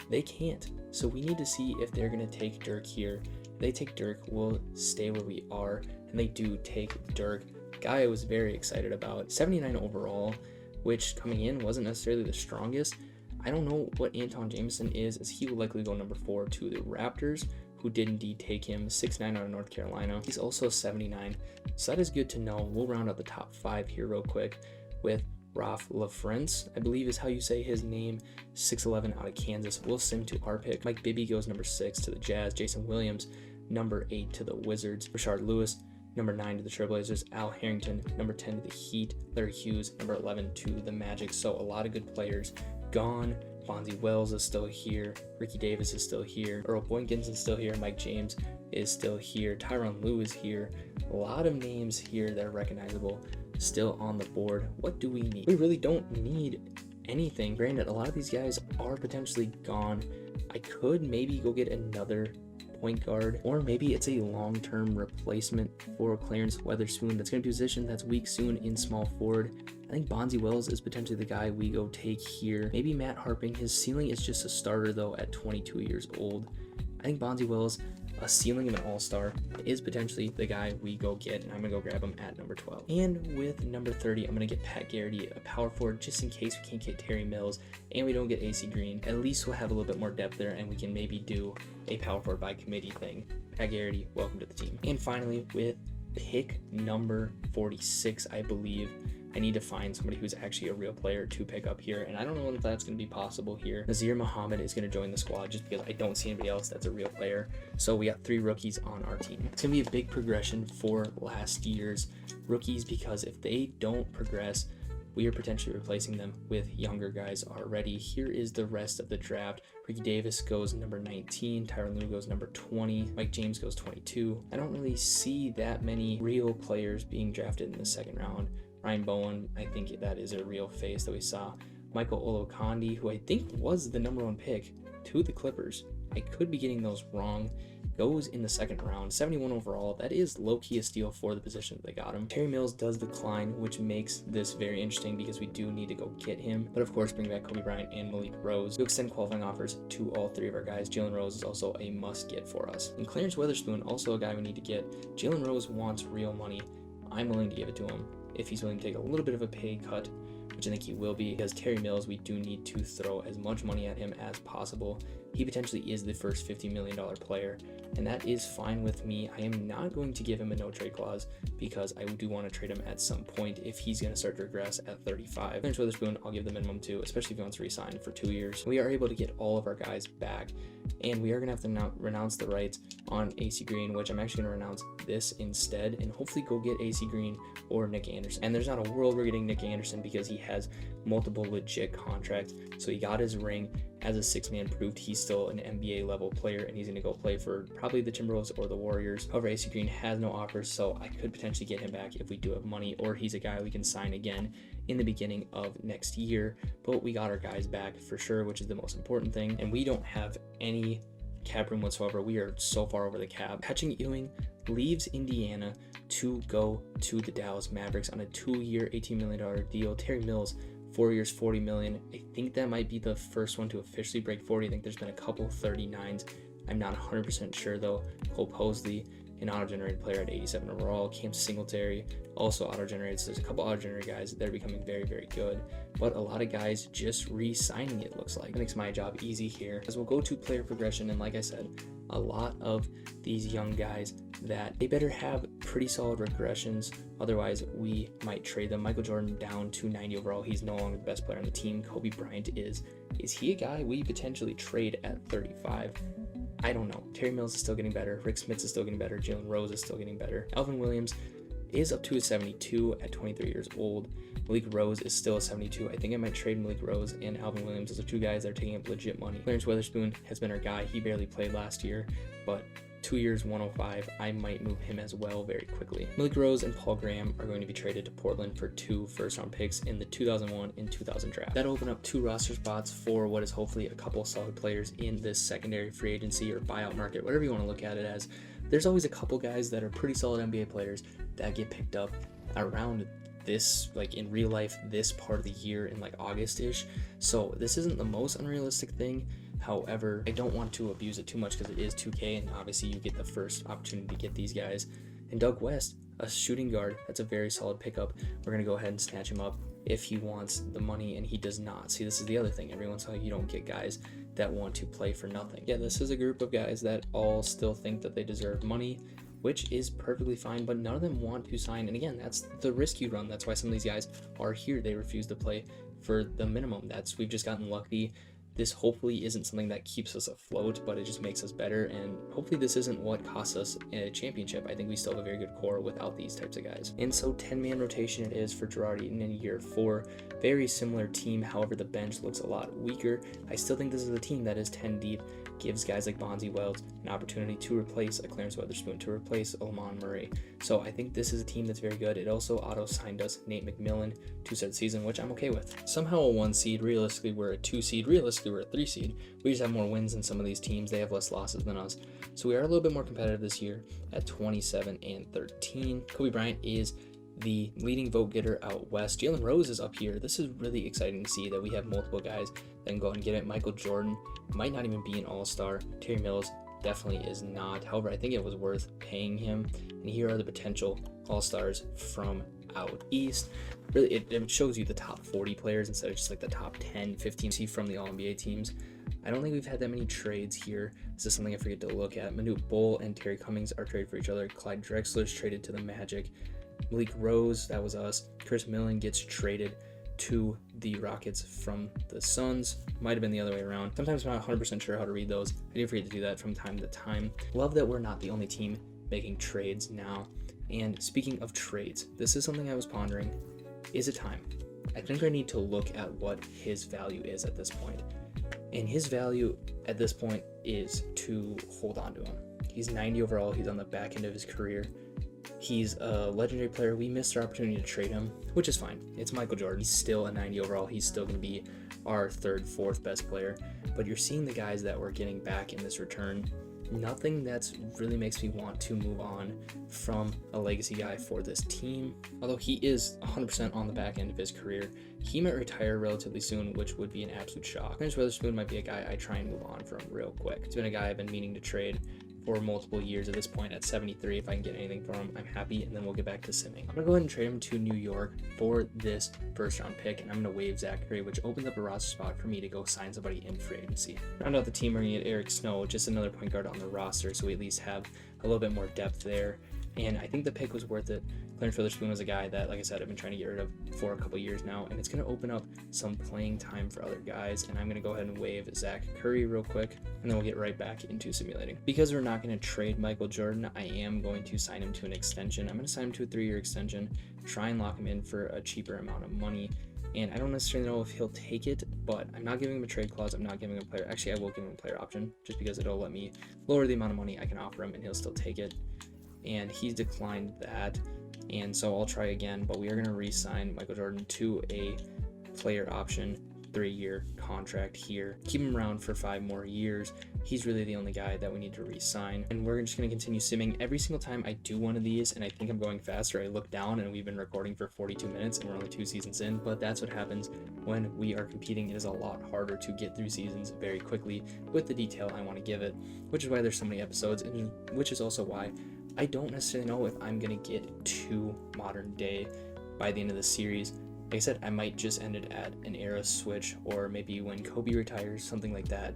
They can't. So we need to see if they're going to take Dirk here. If they take Dirk, we'll stay where we are. And they do take Dirk. Guy I was very excited about. 79 overall, which coming in wasn't necessarily the strongest. I don't know what Anton Jameson is, as he will likely go number 4 to the Raptors, who did indeed take him. 6'9" out of North Carolina. He's also 79, so that is good to know. We'll round out the top 5 here real quick with Ralph LaFrance, I believe is how you say his name, 6'11" out of Kansas. We'll sim to our pick. Mike Bibby goes number 6 to the Jazz. Jason Williams, number 8 to the Wizards. Rashard Lewis, number 9 to the Trailblazers. Al Harrington, number 10 to the Heat. Larry Hughes, number 11 to the Magic. So a lot of good players gone. Fonzie Wells is still here. Ricky Davis is still here. Earl Boykins is still here. Mike James is still here. Tyronn Lue is here. A lot of names here that are recognizable still on the board. What do we need? We really don't need anything. Granted, a lot of these guys are potentially gone. I could maybe go get another point guard, or maybe it's a long-term replacement for Clarence Weatherspoon that's going to be a position that's weak soon in small forward. I think Bonzi Wells is potentially the guy we go take here. Maybe Matt Harping. His ceiling is just a starter though at 22 years old. I think Bonzi Wells, a ceiling of an all-star, is potentially the guy we go get, and I'm gonna go grab him at number 12. And with number 30, I'm gonna get Pat Garrity, a power forward, just in case we can't get Terry Mills and we don't get AC Green. At least we'll have a little bit more depth there, and we can maybe do a power forward by committee thing. Pat Garrity, welcome to the team. And finally, with pick number 46, I believe, I need to find somebody who's actually a real player to pick up here, and I don't know if that's going to be possible here. Nazir Muhammad is going to join the squad just because I don't see anybody else that's a real player. So we got 3 rookies on our team. It's going to be a big progression for last year's rookies, because if they don't progress, we are potentially replacing them with younger guys already. Here is the rest of the draft. Ricky Davis goes number 19, Tyronn Lue goes number 20, Mike James goes 22. I don't really see that many real players being drafted in the second round. Ryan Bowen, I think that is a real face that we saw. Michael Olowokandi, who I think was the number 1 pick to the Clippers. I could be getting those wrong. Goes in the second round, 71 overall. That is low-key a steal for the position that they got him. Terry Mills does decline, which makes this very interesting because we do need to go get him. But of course, bring back Kobe Bryant and Malik Rose to extend qualifying offers to all 3 of our guys. Jalen Rose is also a must-get for us. And Clarence Weatherspoon, also a guy we need to get. Jalen Rose wants real money. I'm willing to give it to him if he's willing to take a little bit of a pay cut, which I think he will be, because Terry Mills, we do need to throw as much money at him as possible. He potentially is the first $50 million player, and that is fine with me. I am not going to give him a no trade clause because I do want to trade him at some point if he's going to start to regress at 35. Clarence Weatherspoon, I'll give the minimum to, especially if he wants to re-sign for 2 years. We are able to get all of our guys back, and we are going to have to now renounce the rights on AC Green, which I'm actually going to renounce this instead, and hopefully go get AC Green or Nick Anderson. And there's not a world we're getting Nick Anderson because he has multiple legit contracts. So he got his ring as a 6-man, proved he's still an NBA level player, and he's going to go play for probably the Timberwolves or the Warriors. However, AC Green has no offers, so I could potentially get him back if we do have money, or he's a guy we can sign again in the beginning of next year. But we got our guys back for sure, which is the most important thing, and we don't have any cap room whatsoever. We are so far over the cap. Patrick Ewing leaves Indiana to go to the Dallas Mavericks on a 2-year, $18 million deal. Terry Mills, 4 years, $40 million. I think that might be the first one to officially break 40. I think there's been a couple 39s. I'm not 100% sure though. Cole Posley, an auto-generated player at 87 overall. Cam Singletary, also auto-generated. So there's a couple auto-generated guys that are becoming very, very good. But a lot of guys just re-signing, it looks like. That makes my job easy here, as we'll go to player progression. And like I said, a lot of these young guys that they better have pretty solid regressions, otherwise we might trade them. Michael Jordan down to 90 overall. He's no longer the best player on the team. Kobe Bryant is he a guy we potentially trade at 35? I don't know. Terry Mills is still getting better. Rick Smits is still getting better. Jalen Rose is still getting better. Alvin Williams is up to a 72 at 23 years old. Malik Rose is still a 72. I think I might trade Malik Rose and Alvin Williams. Those are 2 guys that are taking up legit money. Clarence Weatherspoon has been our guy. He barely played last year, but 2 years, 105. I might move him as well very quickly. Malik Rose and Paul Graham are going to be traded to Portland for 2 first-round picks in the 2001 and 2000 draft. That'll open up 2 roster spots for what is hopefully a couple solid players in this secondary free agency or buyout market, whatever you want to look at it as. There's always a couple guys that are pretty solid NBA players that get picked up around this, like in real life, this part of the year in like August-ish. So this isn't the most unrealistic thing. However, I don't want to abuse it too much because it is 2K, and obviously you get the first opportunity to get these guys. And Doug West, a shooting guard, that's a very solid pickup. We're going to go ahead and snatch him up if he wants the money, and he does not. See, this is the other thing. Every once in a while you don't get guys that want to play for nothing. Yeah, this is a group of guys that all still think that they deserve money, which is perfectly fine, but none of them want to sign. And again, that's the risk you run. That's why some of these guys are here. They refuse to play for the minimum. We've just gotten lucky. This hopefully isn't something that keeps us afloat, but it just makes us better, and hopefully this isn't what costs us a championship. I think we still have a very good core without these types of guys. And so 10-man rotation it is for Gerard Eaton in year 4. Very similar team, however the bench looks a lot weaker. I still think this is a team that is 10 deep. gives guys like Bonzi Wells an opportunity to replace a Clarence Weatherspoon, to replace a Lamont Murray. So I think this is a team that's very good. It also auto-signed us Nate McMillan to start the season, which I'm okay with. Somehow a 1 seed, realistically we're a 2 seed, realistically we're a 3 seed. We just have more wins than some of these teams. They have less losses than us. So we are a little bit more competitive this year at 27-13. Kobe Bryant is the leading vote getter out west. Jalen Rose is up here. This is really exciting to see that we have multiple guys that can go and get it. Michael Jordan might not even be an all-star. Terry Mills definitely is not. However, I think it was worth paying him. And here are the potential all-stars from out east. Really, it shows you the top 40 players instead of just like the top 10, 15 see from the All-NBA teams. I don't think we've had that many trades here. This is something I forget to look at. Manute Bol and Terry Cummings are traded for each other. Clyde Drexler is traded to the Magic. Malik Rose, that was us. Chris Millen gets traded to the Rockets from the Suns. Might have been the other way around. Sometimes I'm not 100% sure how to read those. I do forget to do that from time to time. Love that we're not the only team making trades now. And speaking of trades, this is something I was pondering. Is it time? I think I need to look at what his value is at this point. And his value at this point is to hold on to him. He's 90 overall. He's on the back end of his career. He's a legendary player. We missed our opportunity to trade him, which is fine. It's Michael Jordan. He's still a 90 overall. He's still going to be our 3rd, 4th best player. But you're seeing the guys that we're getting back in this return. Nothing that's really makes me want to move on from a legacy guy for this team. Although he is 100% on the back end of his career, he might retire relatively soon, which would be an absolute shock. Clarence Weatherspoon might be a guy I try and move on from real quick. It's been a guy I've been meaning to trade for multiple years. At this point, at 73, if I can get anything for him, I'm happy, and then we'll get back to simming. I'm gonna go ahead and trade him to New York for this 1st round pick, and I'm gonna waive Zach Curry, which opens up a roster spot for me to go sign somebody in free agency. Round out the team, we're gonna get Eric Snow, just another point guard on the roster, so we at least have a little bit more depth there. And I think the pick was worth it. Clarence Weatherspoon was a guy that, like I said, I've been trying to get rid of for a couple years now, and it's going to open up some playing time for other guys. And I'm going to go ahead and waive Zach Curry real quick, and then we'll get right back into simulating. Because we're not going to trade Michael Jordan, I am going to sign him to an extension. I'm going to sign him to a 3-year extension, try and lock him in for a cheaper amount of money. And I don't necessarily know if he'll take it, but I'm not giving him a trade clause. I'm not giving him a player. Actually, I will give him a player option just because it'll let me lower the amount of money I can offer him, and he'll still take it. And he's declined that, and so I'll try again, but we are going to re-sign Michael Jordan to a player option 3-year contract here. Keep him around for 5 more years. He's really the only guy that we need to re-sign, and we're just going to continue simming. Every single time I do one of these and I think I'm going faster, I look down and we've been recording for 42 minutes and we're only 2 seasons in, but that's what happens when we are competing. It is a lot harder to get through seasons very quickly with the detail I want to give it, which is why there's so many episodes, and which is also why I don't necessarily know if I'm going to get to modern day by the end of the series. Like I said, I might just end it at an era switch, or maybe when Kobe retires, something like that.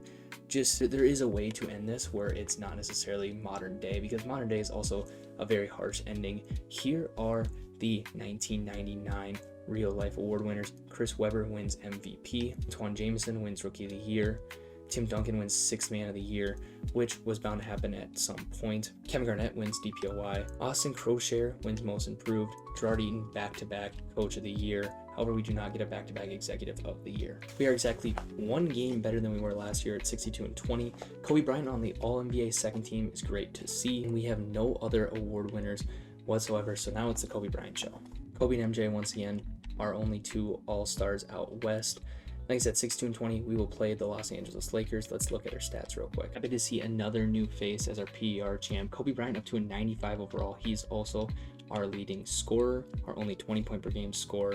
Just, there is a way to end this where it's not necessarily modern day, because modern day is also a very harsh ending. Here are the 1999 real life award winners. Chris Webber wins MVP. Antoine Jameson wins Rookie of the Year. Tim Duncan wins 6th Man of the Year, which was bound to happen at some point. Kevin Garnett wins DPOY. Austin Crochet wins Most Improved. Gerard Eaton back-to-back Coach of the Year. However, we do not get a back-to-back Executive of the Year. We are exactly 1 game better than we were last year at 62-20. Kobe Bryant on the All-NBA second team is great to see, and we have no other award winners whatsoever, so now it's the Kobe Bryant show. Kobe and MJ, once again, are only 2 All-Stars out west. Like I said, 62-20, we will play the Los Angeles Lakers. Let's look at our stats real quick. Happy to see another new face as our PER champ. Kobe Bryant up to a 95 overall. He's also our leading scorer, our only 20 point per game scorer.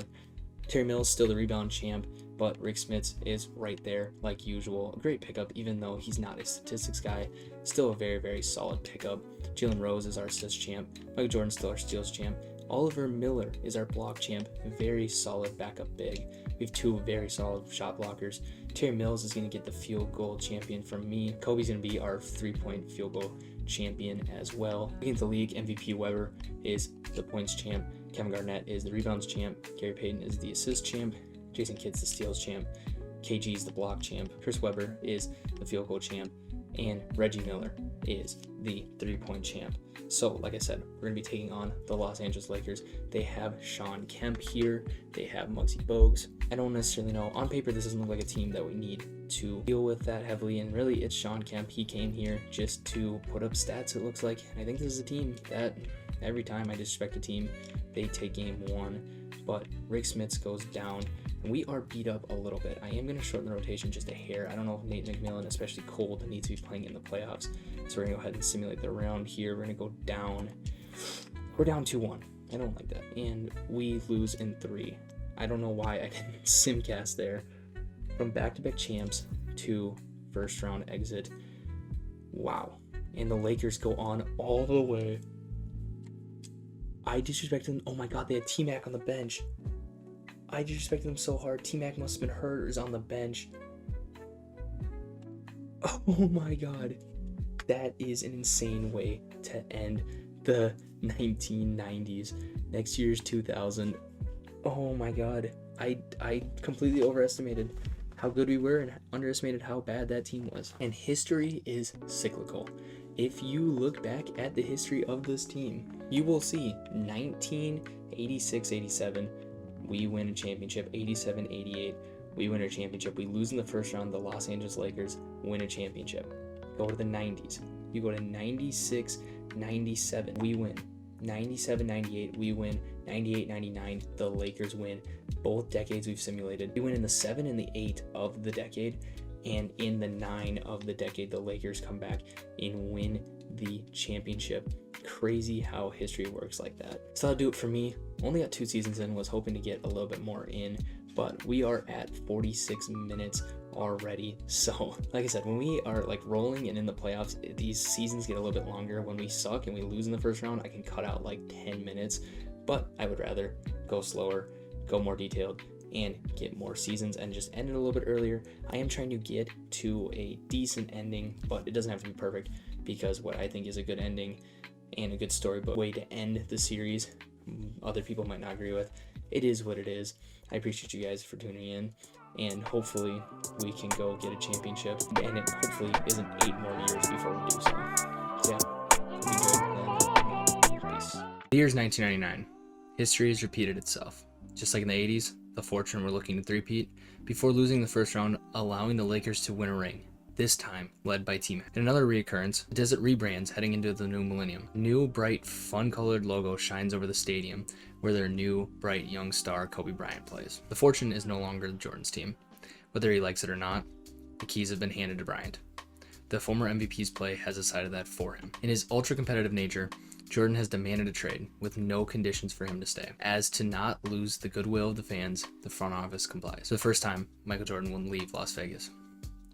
Terry Mills still the rebound champ, but Rick Smits is right there like usual. A great pickup, even though he's not a statistics guy. Still a very, very solid pickup. Jalen Rose is our assist champ. Michael Jordan still our steals champ. Oliver Miller is our block champ. Very solid backup big. We have 2 very solid shot blockers. Terry Mills is going to get the field goal champion from me. Kobe's going to be our 3-point field goal champion as well. Against the league, MVP Webber is the points champ. Kevin Garnett is the rebounds champ. Gary Payton is the assist champ. Jason Kidd's the steals champ. KG is the block champ. Chris Webber is the field goal champ. And Reggie Miller is the 3-point champ. So, like I said, we're going to be taking on the Los Angeles Lakers. They have Sean Kemp here. They have Muggsy Bogues. I don't necessarily know. On paper, this doesn't look like a team that we need to deal with that heavily, and really it's Sean Kemp. He came here just to put up stats, it looks like. I think this is a team that every time I disrespect a team, they take game 1, but Rick Smits goes down, and we are beat up a little bit. I am going to shorten the rotation just a hair. I don't know if Nate McMillan, especially Cold, needs to be playing in the playoffs, so we're going to go ahead and simulate the round here. We're going to go down. We're down 2-1. I don't like that, and we lose in 3. I don't know why I didn't simcast there. From back-to-back champs to first round exit. Wow. And the Lakers go on all the way. I disrespected them. Oh my god, they had T-Mac on the bench. I disrespected them so hard. T-Mac must have been hurt or is on the bench. Oh my god. That is an insane way to end the 1990s. Next year's 2000. Oh my god. I completely overestimated how good we were and underestimated how bad that team was. And history is cyclical. If you look back at the history of this team, you will see 1986-87, we win a championship. 87-88, we win a championship. We lose in the first round. The Los Angeles Lakers win a championship. Go to the 90s. You go to 96-97, we win. 97-98, we win. 98-99, the Lakers win. Both decades we've simulated. We win in the 7 and the 8 of the decade, and in the 9 of the decade, the Lakers come back and win the championship. Crazy how history works like that. So that'll do it for me. Only got 2 seasons in, was hoping to get a little bit more in, but we are at 46 minutes already. So like I said, when we are like rolling and in the playoffs, these seasons get a little bit longer. When we suck and we lose in the first round, I can cut out like 10 minutes, but I would rather go slower, go more detailed, and get more seasons and just end it a little bit earlier. I am trying to get to a decent ending, but it doesn't have to be perfect, because what I think is a good ending and a good storybook way to end the series, other people might not agree with. It is what it is. I appreciate you guys for tuning in, and hopefully we can go get a championship, and it hopefully isn't 8 more years before we do so. Yeah, it'll be good. And peace. The year's 1999. History has repeated itself. Just like in the 80s, the Fortune were looking to three-peat before losing the first round, allowing the Lakers to win a ring, this time led by T-Mac. In another reoccurrence, the Desert rebrands heading into the new millennium. New, bright, fun-colored logo shines over the stadium where their new, bright, young star Kobe Bryant plays. The Fortune is no longer Jordan's team. Whether he likes it or not, the keys have been handed to Bryant. The former MVP's play has decided that for him. In his ultra-competitive nature, Jordan has demanded a trade with no conditions for him to stay. As to not lose the goodwill of the fans, the front office complies. For the first time, Michael Jordan wouldn't leave Las Vegas.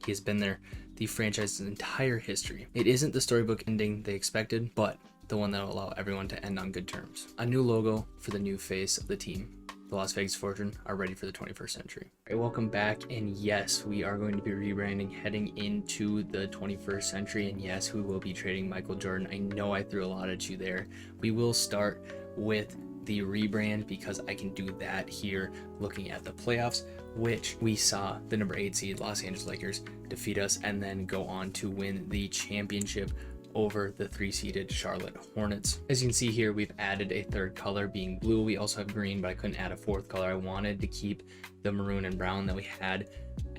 He has been there the franchise's entire history. It isn't the storybook ending they expected, but the one that will allow everyone to end on good terms. A new logo for the new face of the team. The Las Vegas Fortune are ready for the 21st century. All right, welcome back, and yes, we are going to be rebranding heading into the 21st century, and yes, we will be trading Michael Jordan. I know I threw a lot at you there. We will start with the rebrand because I can do that here looking at the playoffs, which we saw the number 8 seed Los Angeles Lakers defeat us and then go on to win the championship over the 3-seeded Charlotte Hornets. As you can see here, we've added a third color being blue. We also have green, but I couldn't add a fourth color. I wanted to keep the maroon and brown that we had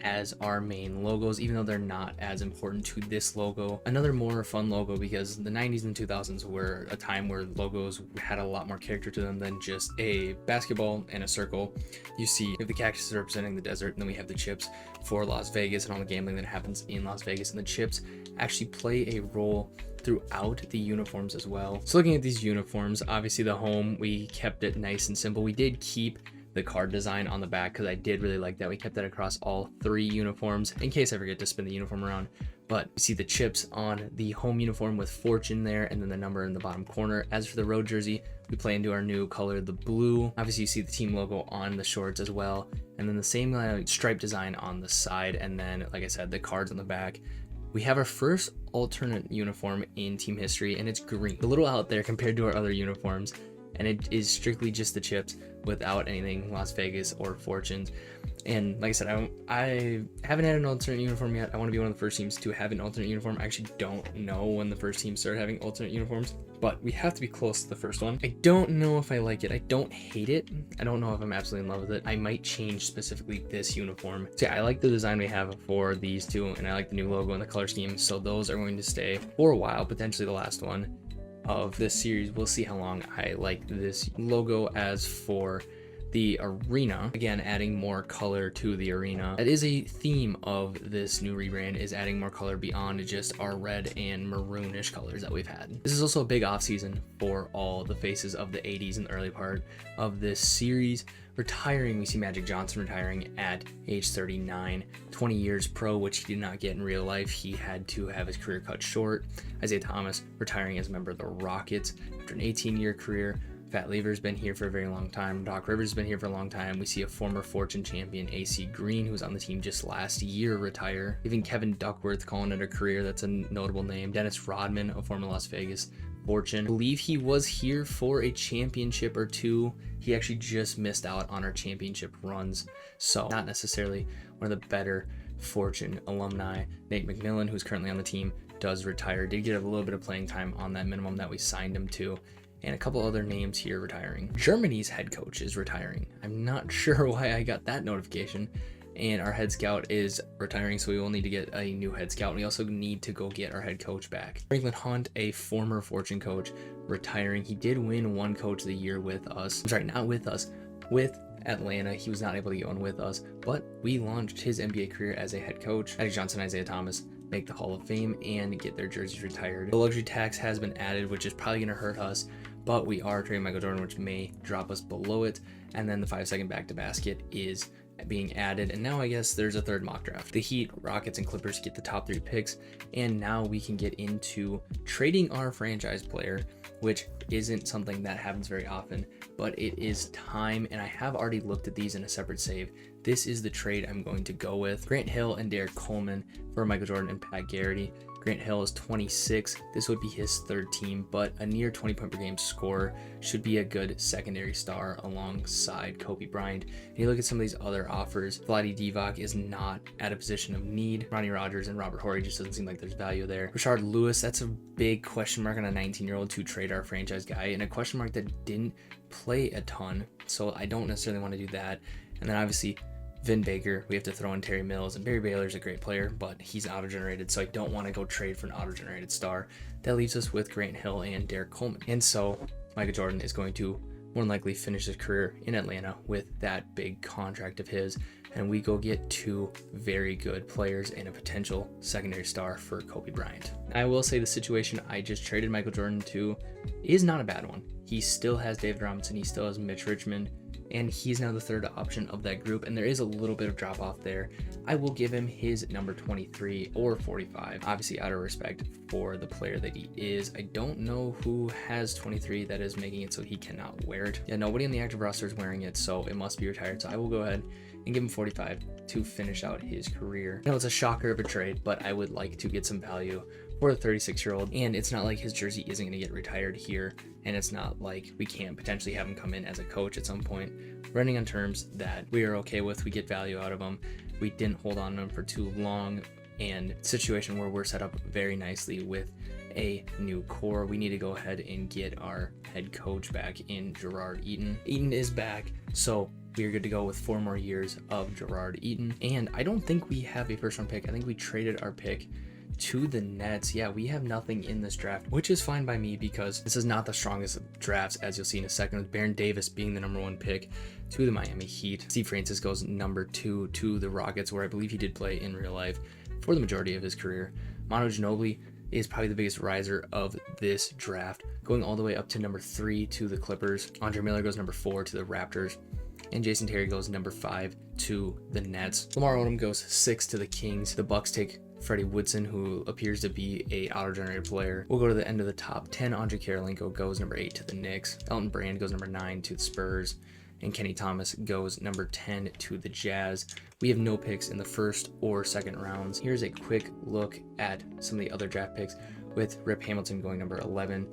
as our main logos, even though they're not as important to this logo. Another more fun logo, because the 90s and 2000s were a time where logos had a lot more character to them than just a basketball and a circle. You see, we have the cactus representing the desert, and then we have the chips for Las Vegas and all the gambling that happens in Las Vegas, and the chips actually play a role throughout the uniforms as well. So looking at these uniforms, obviously the home, we kept it nice and simple. We did keep the card design on the back because I did really like that. We kept that across all 3 uniforms in case I forget to spin the uniform around. But you see the chips on the home uniform with Fortune there, and then the number in the bottom corner. As for the road jersey, we play into our new color, the blue. Obviously you see the team logo on the shorts as well, and then the same stripe design on the side, and then like I said, the cards on the back. We have our first alternate uniform in team history, and it's green. A little out there compared to our other uniforms. and it is strictly just the chips without anything Las Vegas or Fortunes. And like I said, I haven't had an alternate uniform yet. I want to be one of the first teams to have an alternate uniform. I actually don't know when the first team started having alternate uniforms, but we have to be close to the first one. I don't know if I like it. I don't hate it. I don't know if I'm absolutely in love with it. I might change specifically this uniform. So yeah, I like the design we have for these two, and I like the new logo and the color scheme. So those are going to stay for a while, potentially the last one of this series. We'll see how long I like this logo. As for the arena, again, adding more color to the arena. That is a theme of this new rebrand, is adding more color beyond just our red and maroonish colors that we've had. This is also a big off season for all the faces of the 80s and the early part of this series. Retiring, we see Magic Johnson retiring at age 39, 20 years pro, which he did not get in real life. He had to have his career cut short. Isaiah Thomas retiring as a member of the Rockets after an 18-year career. Fat Lever's been here for a very long time. Doc Rivers has been here for a long time. We see a former Fortune champion, AC Green, who was on the team just last year, retire. Even Kevin Duckworth calling it a career. That's a notable name. Dennis Rodman, a former Las Vegas Fortune. I believe he was here for a championship or two. He actually just missed out on our championship runs, so not necessarily one of the better Fortune alumni. Nate McMillan, who's currently on the team, does retire. Did get a little bit of playing time on that minimum that we signed him to. And a couple other names here retiring. Germany's head coach is retiring. I'm not sure why I got that notification. And our head scout is retiring, so we will need to get a new head scout. We also need to go get our head coach back. Franklin Hunt, a former Fortune coach, retiring. He did win one coach of the year with us. I'm sorry, not with us, with Atlanta. He was not able to get one with us, but we launched his NBA career as a head coach. Magic Johnson, Isaiah Thomas make the Hall of Fame and get their jerseys retired. The luxury tax has been added, which is probably going to hurt us, but we are trading Michael Jordan, which may drop us below it. And then the 5-second back to basket is being added. And now I guess there's a third mock draft. The Heat, Rockets, and Clippers get the top 3 picks. And now we can get into trading our franchise player, which isn't something that happens very often, but it is time. And I have already looked at these in a separate save. This is the trade I'm going to go with. Grant Hill and Derek Coleman for Michael Jordan and Pat Garrity. Grant Hill is 26. This would be his third team, but a near 20 point per game scorer should be a good secondary star alongside Kobe Bryant. And you look at some of these other offers, Vlade Divac is not at a position of need. Ronnie Rogers and Robert Horry just doesn't seem like there's value there. Rashard Lewis, that's a big question mark on a 19-year-old to trade our franchise guy, and a question mark that didn't play a ton, so I don't necessarily want to do that. And then obviously Vin Baker, we have to throw in Terry Mills, and Barry Baylor's a great player, but he's auto-generated, so I don't want to go trade for an auto-generated star. That leaves us with Grant Hill and Derek Coleman. And so Michael Jordan is going to more than likely finish his career in Atlanta with that big contract of his, and we go get 2 very good players and a potential secondary star for Kobe Bryant. I will say the situation I just traded Michael Jordan to is not a bad one. He still has David Robinson, he still has Mitch Richmond, and he's now the third option of that group, and there is a little bit of drop off there. I will give him his number 23 or 45, obviously out of respect for the player that he is. I don't know who has 23 that is making it so he cannot wear it. Yeah, nobody on the active roster is wearing it, so it must be retired. So I will go ahead and give him 45 to finish out his career. I know it's a shocker of a trade, but I would like to get some value for the 36-year-old, and it's not like his jersey isn't going to get retired here, and it's not like we can't potentially have him come in as a coach at some point. Running on terms that we are okay with, we get value out of him. We didn't hold on to him for too long, and situation where we're set up very nicely with a new core. We need to go ahead and get our head coach back in Gerard Eaton. Eaton is back, so we are good to go with 4 more years of Gerard Eaton, and I don't think we have a first-round pick. I think we traded our pick to the Nets. Yeah, we have nothing in this draft, which is fine by me because this is not the strongest of drafts, as you'll see in a second, with Baron Davis being the number 1 pick to the Miami Heat. Steve Francis goes number 2 to the Rockets, where I believe he did play in real life for the majority of his career. Manu Ginobili is probably the biggest riser of this draft, going all the way up to number 3 to the Clippers. Andre Miller goes number 4 to the Raptors, and Jason Terry goes number 5 to the Nets. Lamar Odom goes 6 to the Kings. The Bucks take Freddie Woodson, who appears to be a auto-generated player. We'll go to the end of the top 10. Andre Karolinko goes number 8 to the Knicks. Elton Brand goes number 9 to the Spurs. And Kenny Thomas goes number 10 to the Jazz. We have no picks in the first or second rounds. Here's a quick look at some of the other draft picks, with Rip Hamilton going number 11.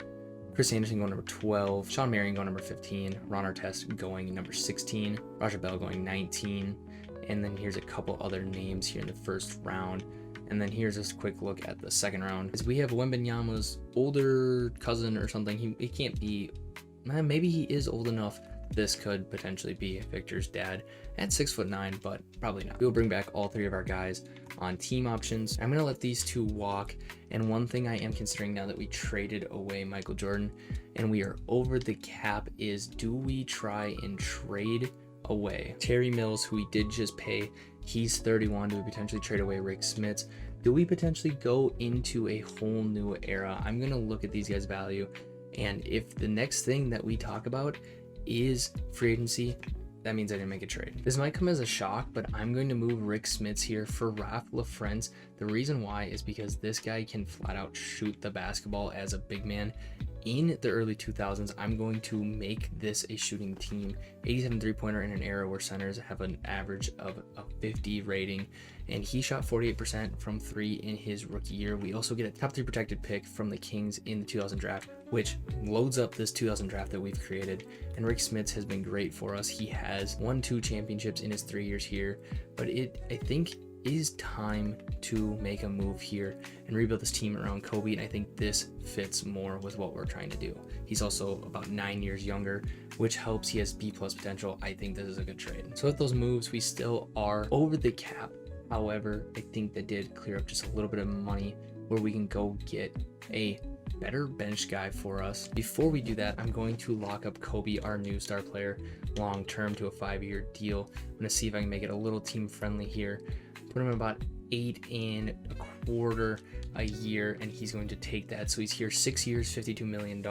Chris Anderson going number 12, Sean Marion going number 15, Ron Artest going number 16, Raja Bell going 19, and then here's a couple other names here in the first round. And then here's just a quick look at the second round. Is we have Wembanyama's older cousin or something. He can't be, maybe he is old enough. This could potentially be Victor's dad at 6'9", but probably not. We'll bring back all three of our guys on team options. I'm gonna let these two walk. And one thing I am considering now that we traded away Michael Jordan and we are over the cap is, do we try and trade away Terry Mills, who we did just pay? He's 31. Do we potentially trade away Rick Smits? Do we potentially go into a whole new era? I'm gonna look at these guys' value, and if the next thing that we talk about is free agency, that means I didn't make a trade. This might come as a shock, but I'm going to move Rick Smits here for Raf LaFrentz. The reason why is because this guy can flat out shoot the basketball as a big man. In the early 2000s, I'm going to make this a shooting team. 87 three-pointer in an era where centers have an average of a 50 rating, and he shot 48% from three in his rookie year. We also get a top 3 protected pick from the Kings in the 2000 draft, which loads up this 2000 draft that we've created. And Rick Smits has been great for us. He has won 2 championships in his 3 years here, but I think is time to make a move here and rebuild this team around Kobe, and I think this fits more with what we're trying to do. He's also about 9 years younger, which helps. He has B+ potential. I think this is a good trade. So with those moves, we still are over the cap. However, I think that did clear up just a little bit of money where we can go get a better bench guy for us. Before we do that, I'm going to lock up Kobe, our new star player, long term to a 5-year deal. I'm going to see if I can make it a little team friendly here. Put him about 8.25 a year, and he's going to take that. So he's here 6 years, $52 million.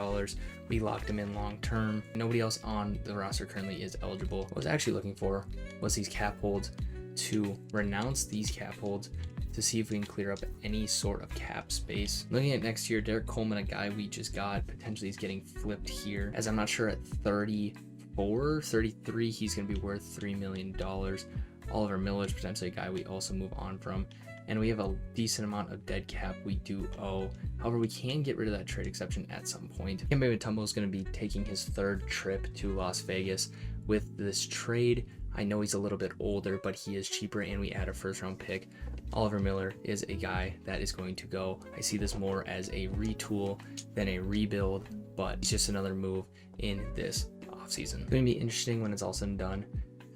We locked him in long term. Nobody else on the roster currently is eligible. What I was actually looking for was these cap holds, to renounce these cap holds to see if we can clear up any sort of cap space. Looking at next year, Derek Coleman, a guy we just got, potentially is getting flipped here, as I'm not sure at 34, 33, he's going to be worth $3 million. Oliver Millage, potentially a guy we also move on from. And we have a decent amount of dead cap we do owe. However, we can get rid of that trade exception at some point. Dikembe Mutombo is going to be taking his 3rd trip to Las Vegas with this trade. I know he's a little bit older, but he is cheaper, and we add a 1st-round pick. Oliver Miller is a guy that is going to go. I see this more as a retool than a rebuild, but it's just another move in this offseason. It's going to be interesting when it's all said and done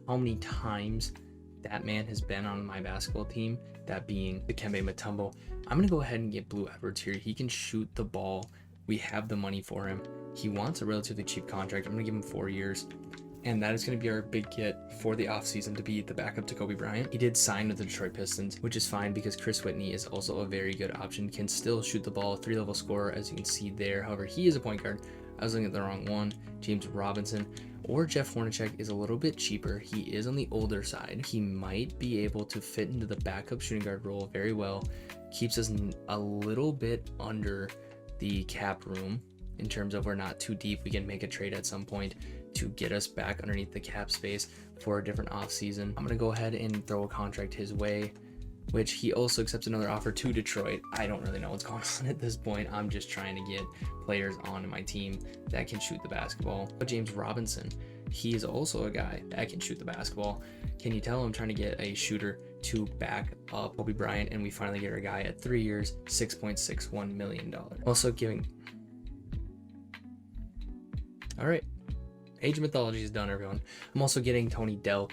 how many times that man has been on my basketball team, that being Dikembe Mutombo. I'm going to go ahead and get Blue Edwards here. He can shoot the ball. We have the money for him. He wants a relatively cheap contract. I'm going to give him 4 years. And that is going to be our big get for the offseason, to be the backup to Kobe Bryant. He did sign with the Detroit Pistons, which is fine because Chris Whitney is also a very good option. Can still shoot the ball, 3-level scorer, as you can see there. However, he is a point guard. I was looking at the wrong one. James Robinson or Jeff Hornacek is a little bit cheaper. He is on the older side. He might be able to fit into the backup shooting guard role very well. Keeps us a little bit under the cap room in terms of we're not too deep. We can make a trade at some point to get us back underneath the cap space for a different offseason. I'm going to go ahead and throw a contract his way, which he also accepts another offer to Detroit. I don't really know what's going on at this point. I'm just trying to get players onto my team that can shoot the basketball. But James Robinson, he is also a guy that can shoot the basketball. Can you tell I'm trying to get a shooter to back up Kobe Bryant, and we finally get our guy at 3 years, $6.61 million. Also giving... All right. Age of Mythology is done, everyone. I'm also getting Tony Delk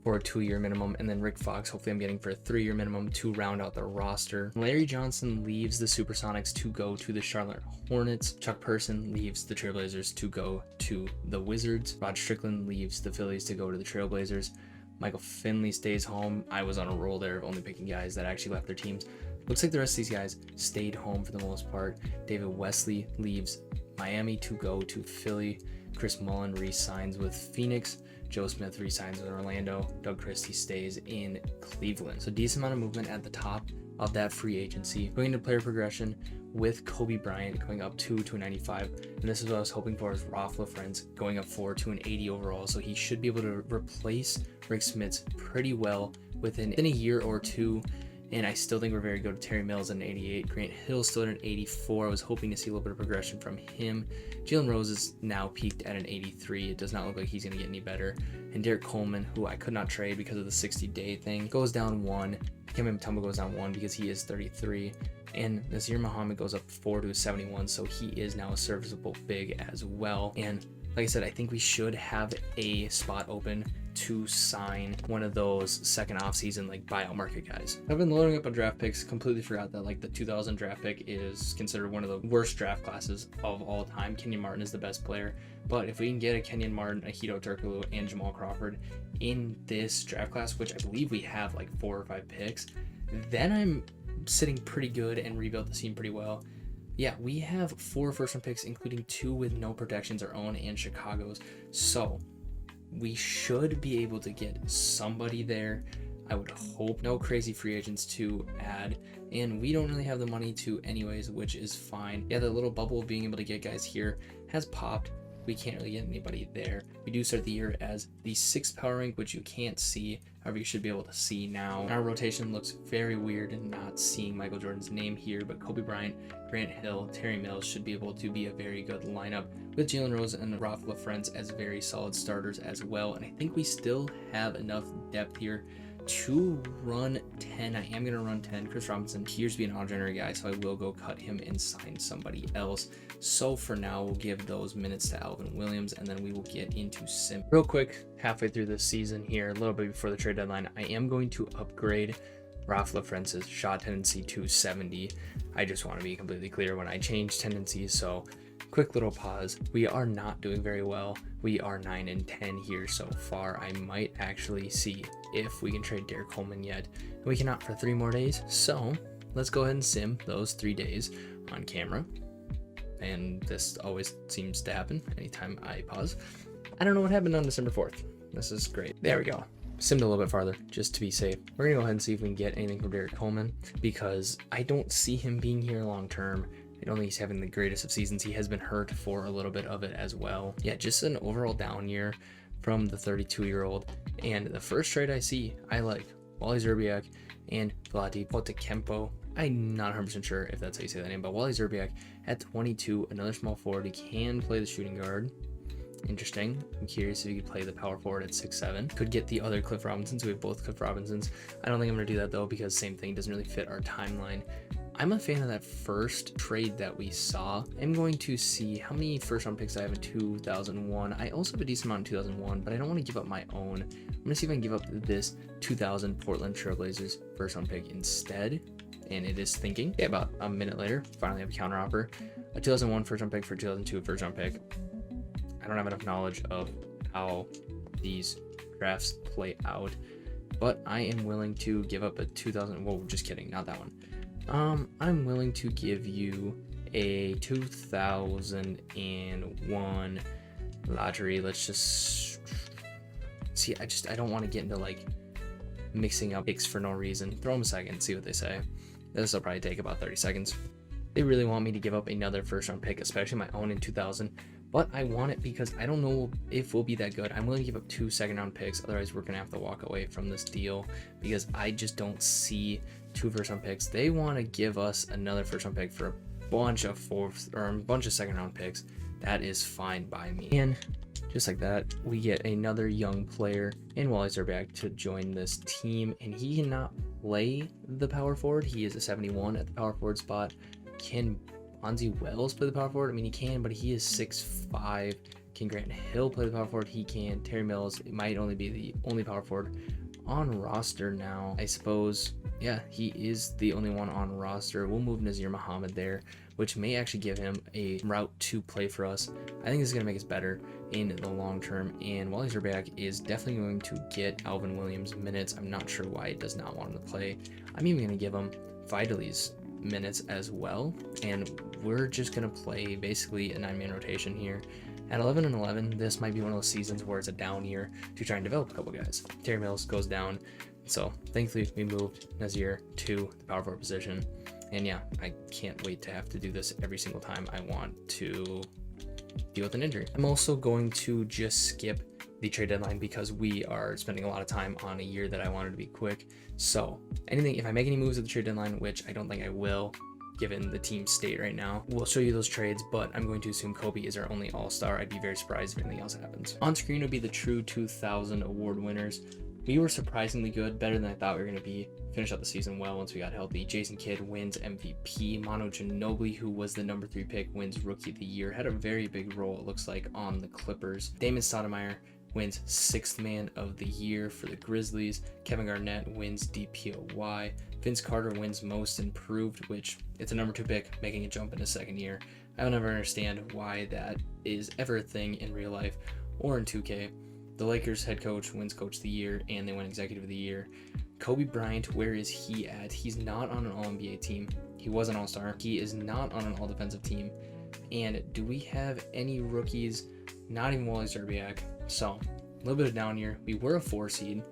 for a 2-year minimum, and then Rick Fox, hopefully I'm getting for a 3-year minimum to round out the roster. Larry Johnson leaves the Supersonics to go to the Charlotte Hornets. Chuck Person leaves the Trailblazers to go to the Wizards. Rod Strickland leaves the Phillies to go to the Trailblazers. Michael Finley stays home. I was on a roll there of only picking guys that actually left their teams. Looks like the rest of these guys stayed home for the most part. David Wesley leaves Miami to go to Philly. Chris Mullin re-signs with Phoenix. Joe Smith re-signs with Orlando. Doug Christie stays in Cleveland. So decent amount of movement at the top of that free agency. Going into player progression with Kobe Bryant going up 2 to a 95. And this is what I was hoping for, is Raf LaFrentz going up 4 to an 80 overall. So he should be able to replace Rick Smits pretty well within a year or two. And I still think we're very good. Terry Mills at an 88. Grant Hill still at an 84. I was hoping to see a little bit of progression from him. Jalen Rose is now peaked at an 83. It does not look like he's going to get any better. And Derek Coleman, who I could not trade because of the 60-day thing, goes down 1. Kevin Mutombo goes down 1 because he is 33. And Nazir Muhammad goes up 4 to 71. So he is now a serviceable big as well. And like I said, I think we should have a spot open to sign one of those second offseason like buyout market guys. I've been loading up on draft picks, completely forgot that like the 2000 draft pick is considered one of the worst draft classes of all time. Kenyon Martin is the best player, but if we can get a Kenyon Martin, a Hedo Turkoglu, and Jamal Crawford in this draft class, which I believe we have like 4 or 5 picks, then I'm sitting pretty good and rebuilt the team pretty well. Yeah, we have 4 first-round picks, including 2 with no protections, our own and Chicago's. So we should be able to get somebody there. I would hope no crazy free agents to add, and we don't really have the money to anyways, which is fine. Yeah, the little bubble of being able to get guys here has popped. We can't really get anybody there. We do start the year as the 6th power rank, which you can't see. However, you should be able to see now. And our rotation looks very weird and not seeing Michael Jordan's name here, but Kobe Bryant, Grant Hill, Terry Mills should be able to be a very good lineup with Jalen Rose and Ralph LaFrentz as very solid starters as well. And I think we still have enough depth here to run 10. I am going to run 10. Chris Robinson appears to be an odd-generator guy, so I will go cut him and sign somebody else. So for now, we'll give those minutes to Alvin Williams, and then we will get into Sim. Real quick, halfway through this season here, a little bit before the trade deadline, I am going to upgrade Ralph LaFrentz's shot tendency to 70. I just want to be completely clear when I change tendencies, so quick little pause. We are not doing very well. We are 9 and 10 here so far. I might actually see if we can trade Derek Coleman yet. We cannot for 3 more days. So let's go ahead and sim those 3 days on camera. And this always seems to happen anytime I pause. I don't know what happened on December 4th. This is great. There we go. Simmed a little bit farther just to be safe. We're gonna go ahead and see if we can get anything from Derek Coleman because I don't see him being here long term. I don't think he's having the greatest of seasons. He has been hurt for a little bit of it as well. Yeah, just an overall down year from the 32-year-old. And the first trade I see, I like Wally Szczerbiak and Vladi Potakempo. I'm not 100% sure if that's how you say that name, but Wally Szczerbiak at 22, another small forward. He can play the shooting guard. Interesting. I'm curious if he could play the power forward at 6'7". Could get the other Cliff Robinsons. We have both Cliff Robinsons. I don't think I'm going to do that though because same thing, doesn't really fit our timeline. I'm a fan of that first trade that we saw. I'm going to see how many first round picks I have in 2001. I also have a decent amount in 2001, but I don't want to give up my own. I'm going to see if I can give up this 2000 Portland Trailblazers first round pick instead. And it is thinking. Yeah, about a minute later, finally have a counter offer. A 2001 first round pick for 2002 first round pick. I don't have enough knowledge of how these drafts play out, but I am willing to give up a 2000. Whoa, just kidding, not that one. I'm willing to give you a 2001 lottery. Let's just see. I don't want to get into like mixing up picks for no reason. Throw them a second, see what they say. This will probably take about 30 seconds. They really want me to give up another first round pick, especially my own in 2000. But I want it because I don't know if we'll be that good. I'm willing to give up 2 second round picks. Otherwise, we're going to have to walk away from this deal because I just don't see 2 first round picks. They want to give us another first round pick for a bunch of second round picks. That is fine by me. And just like that, we get another young player in Wally Szczerbiak to join this team. And he cannot play the power forward. He is a 71 at the power forward spot. Can Bonzi Wells play the power forward? I mean, he can, but he is 6'5". Can Grant Hill play the power forward? He can. Terry Mills, it might only be the only power forward on roster now, I suppose. Yeah, he is the only one on roster. We'll move Nazir Muhammad there, which may actually give him a route to play for us. I think this is going to make us better in the long term, and Wally Szczerbiak is definitely going to get Alvin Williams minutes. I'm not sure why he does not want him to play. I'm even going to give him Vitali's minutes as well, and we're just going to play basically a 9-man rotation here. At 11 and 11, this might be one of those seasons where it's a down year to try and develop a couple guys. Terry Mills goes down, so thankfully we moved Nazir to the power forward position. And yeah, I can't wait to have to do this every single time I want to deal with an injury. I'm also going to just skip the trade deadline because we are spending a lot of time on a year that I wanted to be quick. So if I make any moves at the trade deadline, which I don't think I will, given the team state right now, we'll show you those trades, but I'm going to assume Kobe is our only all-star. I'd be very surprised if anything else happens. On screen will be the true 2000 award winners. We were surprisingly good, better than I thought we were going to be. Finished out the season well once we got healthy. Jason Kidd wins MVP. Manu Ginobili, who was the number 3 pick, wins Rookie of the Year. Had a very big role, it looks like, on the Clippers. Damon Stoudemire wins 6th Man of the Year for the Grizzlies. Kevin Garnett wins DPOY. Vince Carter wins Most Improved, which it's a number 2 pick, making a jump in his second year. I will never understand why that is ever a thing in real life or in 2K. The Lakers head coach wins Coach of the Year, and they win Executive of the Year. Kobe Bryant, where is he at? He's not on an All-NBA team. He was an All-Star. He is not on an All-Defensive team. And do we have any rookies? Not even Wally Szczerbiak. So, a little bit of down here. We were a 4 seed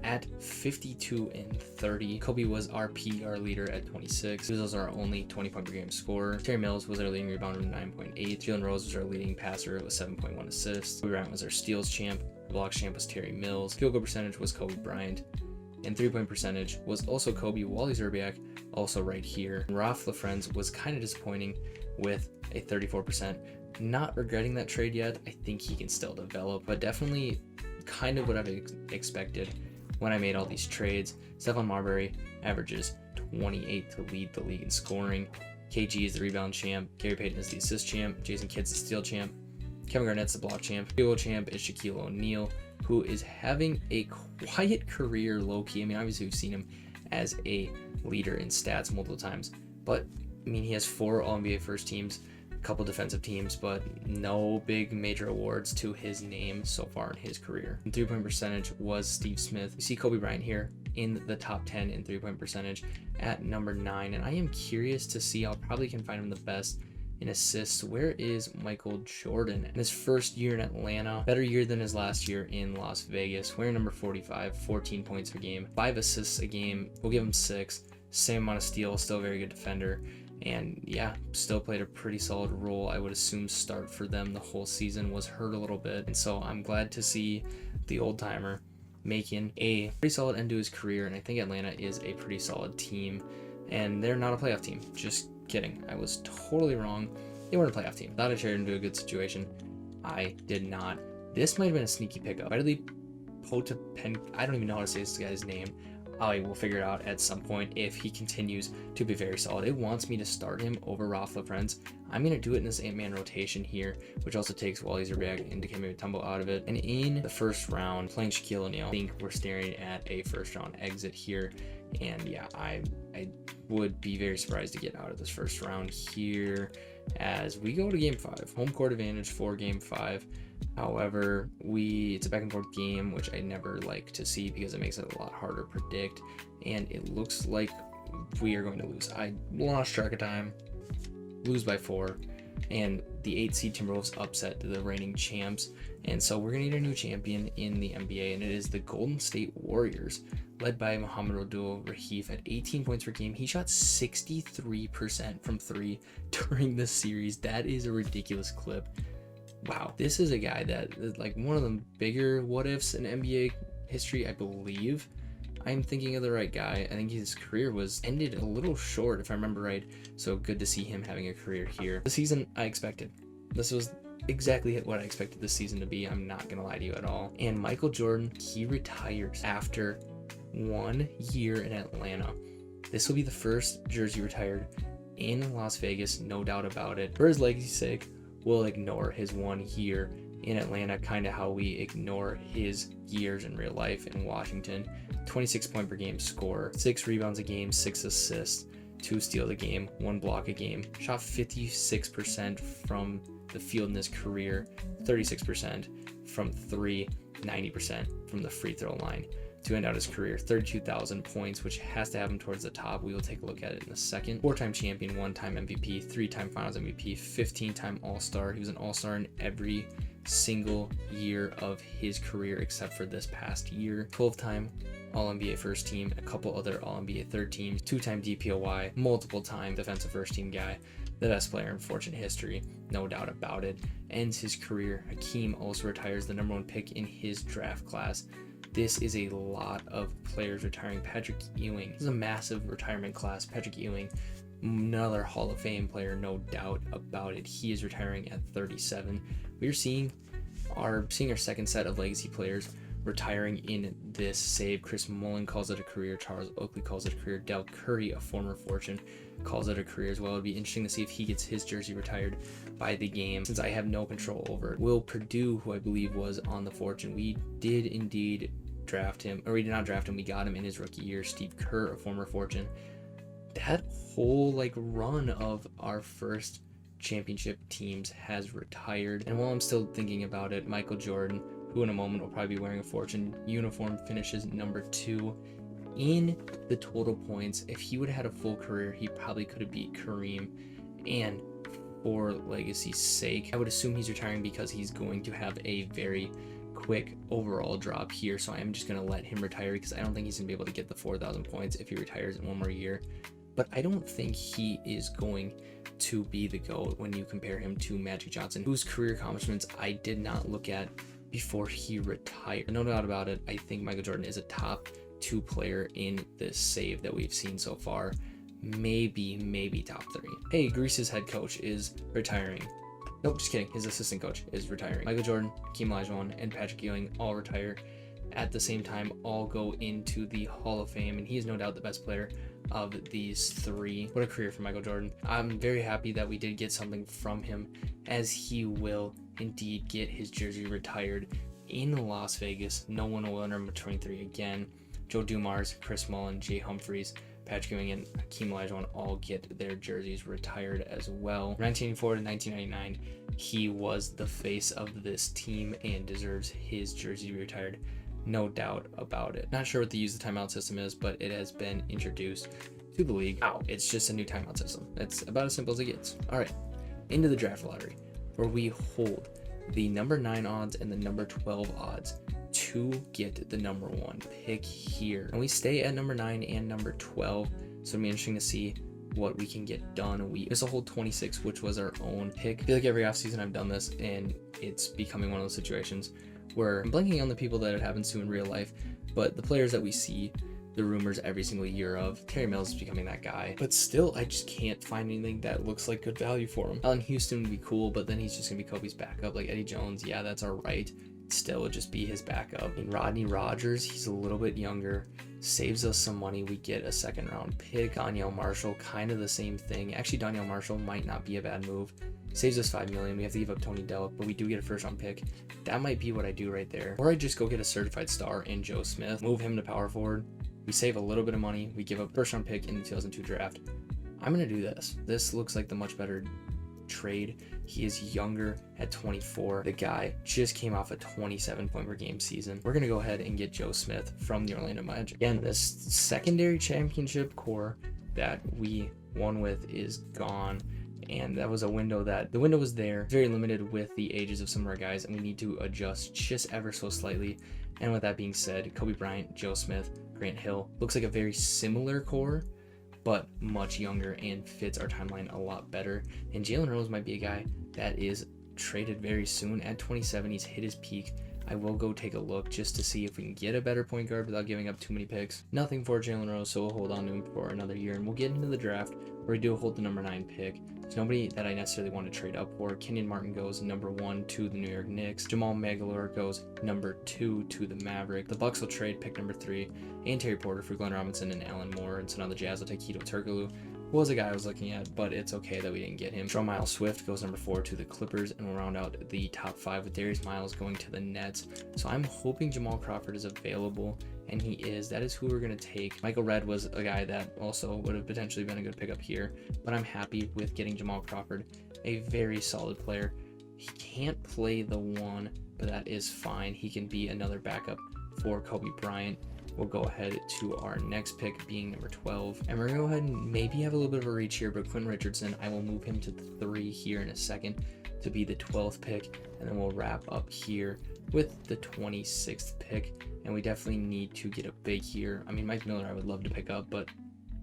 at 52-30. Kobe was our PER leader at 26. He was our only 20-point per game scorer. Terry Mills was our leading rebounder with 9.8. Jalen Rose was our leading passer with 7.1 assists. Kobe Bryant was our steals champ. The blocks champ was Terry Mills. Field goal percentage was Kobe Bryant. And 3-point percentage was also Kobe. Wally Szczerbiak also right here. And Ralph LaFrentz was kind of disappointing with a 34%. Not regretting that trade yet. I think he can still develop, but definitely kind of what I've expected when I made all these trades. Stephon Marbury averages 28 to lead the league in scoring. KG is the rebound champ. Gary Payton is the assist champ. Jason Kidd's the steal champ. Kevin Garnett's the block champ. Field goal champ is Shaquille O'Neal, who is having a quiet career low-key. I mean, obviously we've seen him as a leader in stats multiple times, but I mean, he has 4 All-NBA first teams, a couple defensive teams, but no big major awards to his name so far in his career. And 3-point percentage was Steve Smith. You see Kobe Bryant here in the top 10 in 3-point percentage at number 9, and I am curious to see. I'll probably can find him the best in assists. Where is Michael Jordan? In his first year in Atlanta, better year than his last year in Las Vegas. We're number 45, 14 points a game, 5 assists a game. We'll give him 6. Same amount of steals, still a very good defender. And yeah, still played a pretty solid role. I would assume start for them the whole season, was hurt a little bit. And so I'm glad to see the old timer making a pretty solid end to his career. And I think Atlanta is a pretty solid team. And they're not a playoff team. Just kidding. I was totally wrong. They weren't a playoff team. Thought I traded into a good situation. I did not. This might have been a sneaky pickup. Vitaly Potapen. I don't even know how to say this guy's name. I will figure it out at some point if he continues to be very solid. It wants me to start him over Ralph LaFrentz. I'm going to do it in this 8-man rotation here, which also takes Wally Szczerbiak and Dikembe Mutombo out of it. And in the first round, playing Shaquille O'Neal, I think we're staring at a first round exit here. And yeah, I would be very surprised to get out of this first round here as we go to game 5. Home court advantage for game 5. However, it's a back and forth game, which I never like to see because it makes it a lot harder to predict. And it looks like we are going to lose. I lost track of time. Lose by 4. And the 8 seed Timberwolves upset the reigning champs. And so we're going to need a new champion in the NBA, and it is the Golden State Warriors, led by Mohamed Abdul-Rahif at 18 points per game. He shot 63% from 3 during the series. That is a ridiculous clip. Wow, this is a guy that is like one of the bigger what ifs in NBA history, I believe. I'm thinking of the right guy. I think his career was ended a little short, if I remember right. So good to see him having a career here. The season I expected. This was exactly what I expected this season to be. I'm not gonna lie to you at all. And Michael Jordan, he retires after 1 year in Atlanta. This will be the first jersey retired in Las Vegas, no doubt about it. For his legacy's sake, we'll ignore his 1 year in Atlanta, kind of how we ignore his years in real life in Washington. 26 point per game score, 6 rebounds a game, 6 assists, 2 steals a game, 1 block a game. Shot 56% from the field in his career, 36% from 3, 90% from the free throw line. To end out his career, 32,000 points, which has to have him towards the top. We will take a look at it in a second. 4-time champion, 1-time MVP, 3-time finals MVP, 15-time all-star. He was an all-star in every single year of his career except for this past year. 12-time All-NBA first team, a couple other All-NBA third teams, 2-time DPOY, multiple-time defensive first team guy. the best player in Fortune history, no doubt about it. Ends his career. Hakeem also retires, the number 1 pick in his draft class. This is a lot of players retiring. Patrick Ewing, this is a massive retirement class. Patrick Ewing, another Hall of Fame player, no doubt about it. He is retiring at 37. We're seeing our second set of legacy players retiring in this save. Chris Mullin calls it a career. Charles Oakley calls it a career. Del Curry, a former Fortune, calls it a career as well. It'd be interesting to see if he gets his jersey retired by the game, since I have no control over it. Will Perdue, who I believe was on the Fortune, we did indeed draft him, or we did not draft him, we got him in his rookie year. Steve Kerr, a former Fortune. That whole run of our first championship teams has retired. And while I'm still thinking about it, Michael Jordan, who in a moment will probably be wearing a Fortune uniform, finishes number 2 in the total points. If he would have had a full career, he probably could have beat Kareem. And for legacy's sake, I would assume he's retiring because he's going to have a very quick overall drop here. So I'm just going to let him retire because I don't think he's going to be able to get the 4,000 points if he retires in one more year. But I don't think he is going to be the GOAT when you compare him to Magic Johnson, whose career accomplishments I did not look at before he retired. No doubt about it, I think Michael Jordan is a top 2 player in this save that we've seen so far. Maybe top 3. Hey, Greece's head coach is retiring. Nope, just kidding. His assistant coach is retiring. Michael Jordan, Hakeem Olajuwon, and Patrick Ewing all retire at the same time, all go into the Hall of Fame, and he is no doubt the best player of these 3. What a career for Michael Jordan. I'm very happy that we did get something from him, as he will indeed get his jersey retired in Las Vegas. No one will wear number 23 again. Joe Dumars, Chris Mullin, Jay Humphries, Patrick Ewing, and Hakeem Olajuwon all get their jerseys retired as well. From 1984 to 1999, he was the face of this team and deserves his jersey retired. No doubt about it. Not sure what the use the timeout system is, but it has been introduced to the league. It's just a new timeout system. It's about as simple as it gets. All right, into the draft lottery, where we hold the number 9 odds and the number 12 odds to get the number 1 pick here. And we stay at number 9 and number 12, so it'll be interesting to see what we can get done. We also hold 26, which was our own pick. I feel like every offseason I've done this, and it's becoming one of those situations where I'm blanking on the people that it happens to in real life, but the players that we see the rumors every single year of. Terry Mills is becoming that guy, but still I just can't find anything that looks like good value for him. Allen Houston would be cool, but then he's just gonna be Kobe's backup. Like Eddie Jones, yeah, that's all right, still would just be his backup. And Rodney Rogers, he's a little bit younger, saves us some money. We get a 2nd round pick. Danielle Marshall, kind of the same thing. Actually, Danielle Marshall might not be a bad move. Saves us $5 million. We have to give up Tony Delk, but we do get a 1st round pick. That might be what I do right there. Or I just go get a certified star in Joe Smith, move him to power forward. We save a little bit of money. We give up 1st round pick in the 2002 draft. I'm gonna do this. This looks like the much better trade. He is younger at 24. The guy just came off a 27 point per game season. We're gonna go ahead and get Joe Smith from the Orlando Magic. Again, this secondary championship core that we won with is gone, and that was a window that the window was there, very limited with the ages of some of our guys, and we need to adjust just ever so slightly. And with that being said, Kobe Bryant, Joe Smith, Grant Hill looks like a very similar core, but much younger and fits our timeline a lot better. And Jalen Rose might be a guy that is traded very soon. At 27, he's hit his peak. I will go take a look just to see if we can get a better point guard without giving up too many picks. Nothing for Jalen Rose, so we'll hold on to him for another year, and we'll get into the draft where we do hold the number 9 pick. There's nobody that I necessarily want to trade up for. Kenyon Martin goes number 1 to the New York Knicks. Jamal Magallure goes number 2 to the Maverick. The Bucks will trade pick number 3 and Terry Porter for Glenn Robinson and Alan Moore. And so now the Jazz will take Hedo Turkoglu, who was a guy I was looking at, but it's okay that we didn't get him. Miles Swift goes number 4 to the Clippers, and we'll round out the top 5 with Darius Miles going to the Nets. So I'm hoping Jamal Crawford is available, and he is. That is who we're going to take. Michael Redd was a guy that also would have potentially been a good pickup here, but I'm happy with getting Jamal Crawford, a very solid player. He can't play the 1, but that is fine. He can be another backup for Kobe Bryant. We'll go ahead to our next pick being number 12. And we're going to go ahead and maybe have a little bit of a reach here, but Quinn Richardson, I will move him to the 3 here in a second to be the 12th pick. And then we'll wrap up here with the 26th pick. And we definitely need to get a big here. I mean, Mike Miller I would love to pick up, but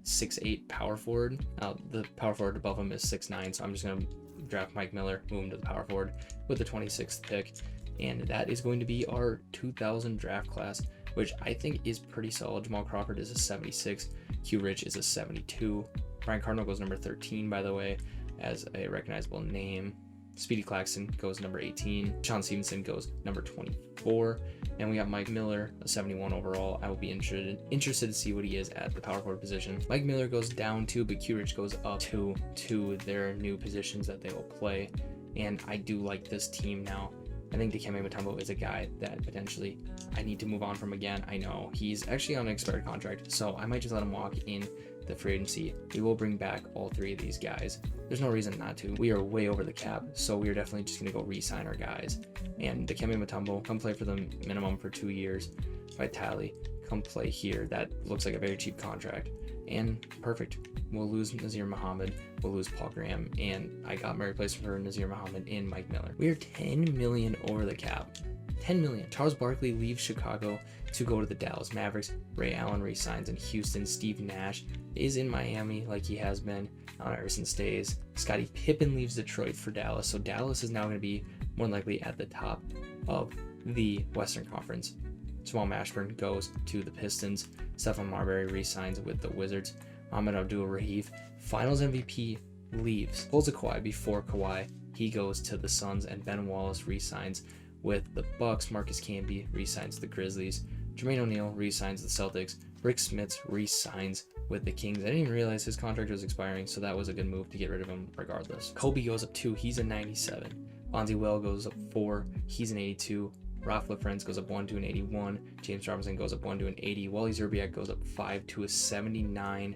6'8" power forward. The power forward above him is 6'9", so I'm just going to draft Mike Miller, move him to the power forward with the 26th pick. And that is going to be our 2000 draft class, which I think is pretty solid. Jamal Crawford is a 76. Q Rich is a 72. Brian Cardinal goes number 13, by the way, as a recognizable name. Speedy Claxton goes number 18. Sean Stevenson goes number 24. And we got Mike Miller, a 71 overall. I will be interested to see what he is at the power forward position. Mike Miller goes down 2, but Q Rich goes up 2 to their new positions that they will play. And I do like this team now. I think Dikembe Mutombo is a guy that potentially I need to move on from again. I know he's actually on an expired contract, so I might just let him walk in the free agency. We will bring back all 3 of these guys. There's no reason not to. We are way over the cap, so we are definitely just going to go re-sign our guys. And Dikembe Mutombo, come play for the minimum for 2 years. Vitali, come play here. That looks like a very cheap contract. And perfect. We'll lose Nazir Muhammad. We'll lose Paul Graham. And I got my replacement for Nazir Muhammad in Mike Miller. We are $10 million over the cap. $10 million. Charles Barkley leaves Chicago to go to the Dallas Mavericks. Ray Allen resigns in Houston. Steve Nash is in Miami like he has been. Allen Iverson stays. Scottie Pippen leaves Detroit for Dallas. So Dallas is now going to be more likely at the top of the Western Conference. Jamal Mashburn goes to the Pistons. Stephon Marbury re-signs with the Wizards. Ahmed Abdul-Rahif, Finals MVP, leaves. Pulls a Kawhi before Kawhi. He goes to the Suns, and Ben Wallace re-signs with the Bucks. Marcus Camby re-signs the Grizzlies. Jermaine O'Neal re-signs the Celtics. Rick Smits re-signs with the Kings. I didn't even realize his contract was expiring, so that was a good move to get rid of him regardless. Kobe goes up 2. He's a 97. Bonzi Well goes up 4. He's an 82. Ralph LaFrentz goes up 1 to an 81. James Robinson goes up 1 to an 80. Wally Zerbiak goes up 5 to a 79.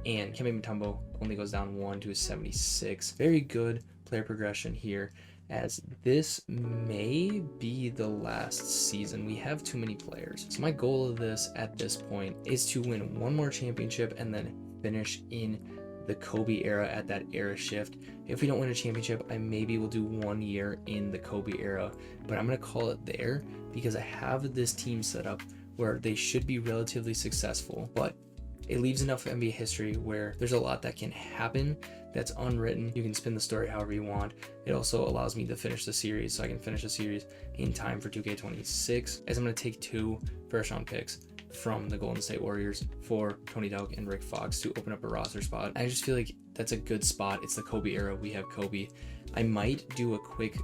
And Dikembe Mutombo only goes down 1 to a 76. Very good player progression here, as this may be the last season. We have too many players. So my goal of this at this point is to win one more championship and then finish in the Kobe era at that era shift. If we don't win a championship, I maybe will do 1 year in the Kobe era, but I'm going to call it there because I have this team set up where they should be relatively successful, but it leaves enough NBA history where there's a lot that can happen that's unwritten. You can spin the story however you want. It also allows me to finish the series, so I can finish the series in time for 2K26, as I'm going to take 2 first-round picks from the Golden State Warriors for Tony Delk and Rick Fox to open up a roster spot. I just feel like that's a good spot. It's the Kobe era. We have Kobe. I might do a quick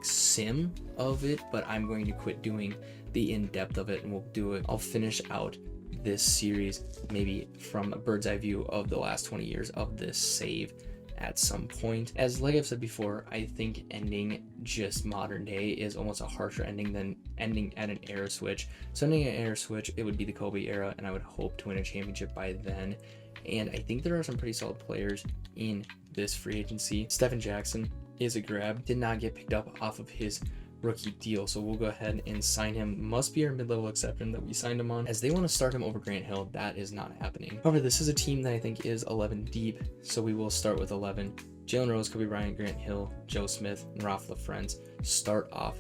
sim of it, but I'm going to quit doing the in-depth of it, and we'll do it. I'll finish out this series maybe from a bird's eye view of the last 20 years of this save at some point. As like I've said before, I think ending just modern day is almost a harsher ending than ending at an era switch. So ending at an era switch, it would be the Kobe era, and I would hope to win a championship by then. And I think there are some pretty solid players in this free agency. Stephen Jackson is a grab. Did not get picked up off of his rookie deal, so we'll go ahead and sign him. Must be our mid-level exception that we signed him on, as they want to start him over Grant Hill. That is not happening. However, this is a team that I think is 11 deep, so we will start with 11. Jalen Rose, Kobe Bryant, Grant Hill, Joe Smith, and Ralph LaFrentz start off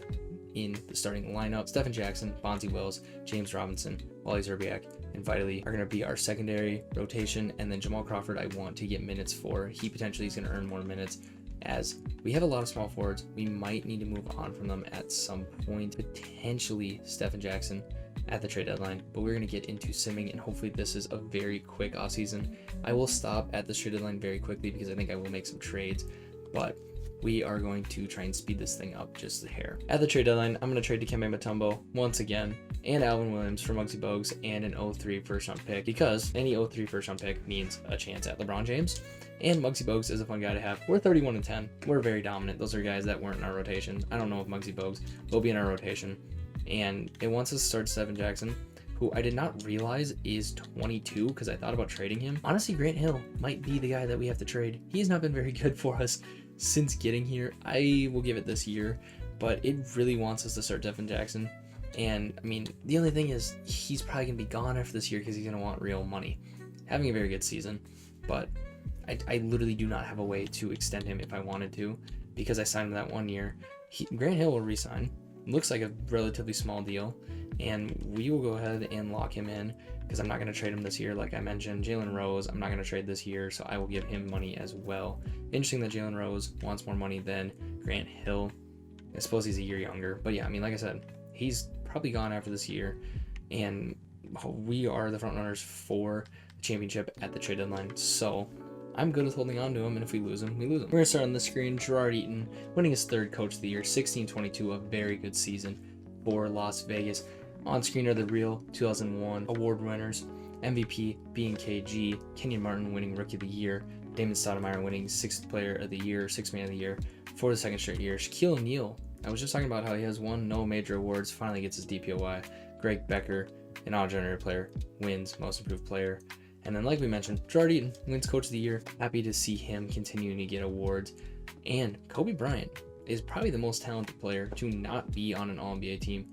in the starting lineup. Stephen Jackson, Bonzi Wells, James Robinson, Wally Zerbiak, and Vitali are going to be our secondary rotation, and then Jamal Crawford I want to get minutes for. He potentially is going to earn more minutes, as we have a lot of small forwards. We might need to move on from them at some point, potentially Stephen Jackson at the trade deadline, but we're going to get into simming, and hopefully this is a very quick offseason. I will stop at the trade deadline very quickly because I think I will make some trades, but we are going to try and speed this thing up just a hair. At the trade deadline, I'm going to trade Dikembe Mutombo once again, and Alvin Williams for Muggsy Bogues and an 03 first round pick, because any 03 first round pick means a chance at LeBron James. And Muggsy Bogues is a fun guy to have. We're 31-10. We're very dominant. Those are guys that weren't in our rotation. I don't know if Muggsy Bogues will be in our rotation. And it wants us to start Stephen Jackson, who I did not realize is 22 because I thought about trading him. Honestly, Grant Hill might be the guy that we have to trade. He has not been very good for us since getting here. I will give it this year, but it really wants us to start Stephen Jackson. And I mean, the only thing is he's probably going to be gone after this year because he's going to want real money. Having a very good season, but I literally do not have a way to extend him if I wanted to, because I signed him that 1 year. Grant Hill will resign, looks like a relatively small deal, and we will go ahead and lock him in because I'm not going to trade him this year. Like I mentioned, Jalen Rose, I'm not going to trade this year, so I will give him money as well. Interesting that Jalen Rose wants more money than Grant Hill. I suppose he's a year younger, but yeah, I mean, like I said, he's probably gone after this year, and we are the front runners for the championship at the trade deadline. So I'm good with holding on to him, and if we lose him, we lose him. We're going to start on the screen. Gerard Eaton winning his 3rd Coach of the Year, 16-22, a very good season for Las Vegas. On screen are the real 2001 award winners, MVP being KG, Kenyon Martin winning Rookie of the Year, Damon Stoudemire winning 6th Player of the Year, 6th Man of the Year for the 2nd straight year. Shaquille O'Neal, I was just talking about how he has won no major awards, finally gets his DPOY. Greg Becker, an auto-generated player, wins Most Improved Player. And then, like we mentioned, Gerard Eaton wins Coach of the Year. Happy to see him continuing to get awards. And Kobe Bryant is probably the most talented player to not be on an All-NBA team.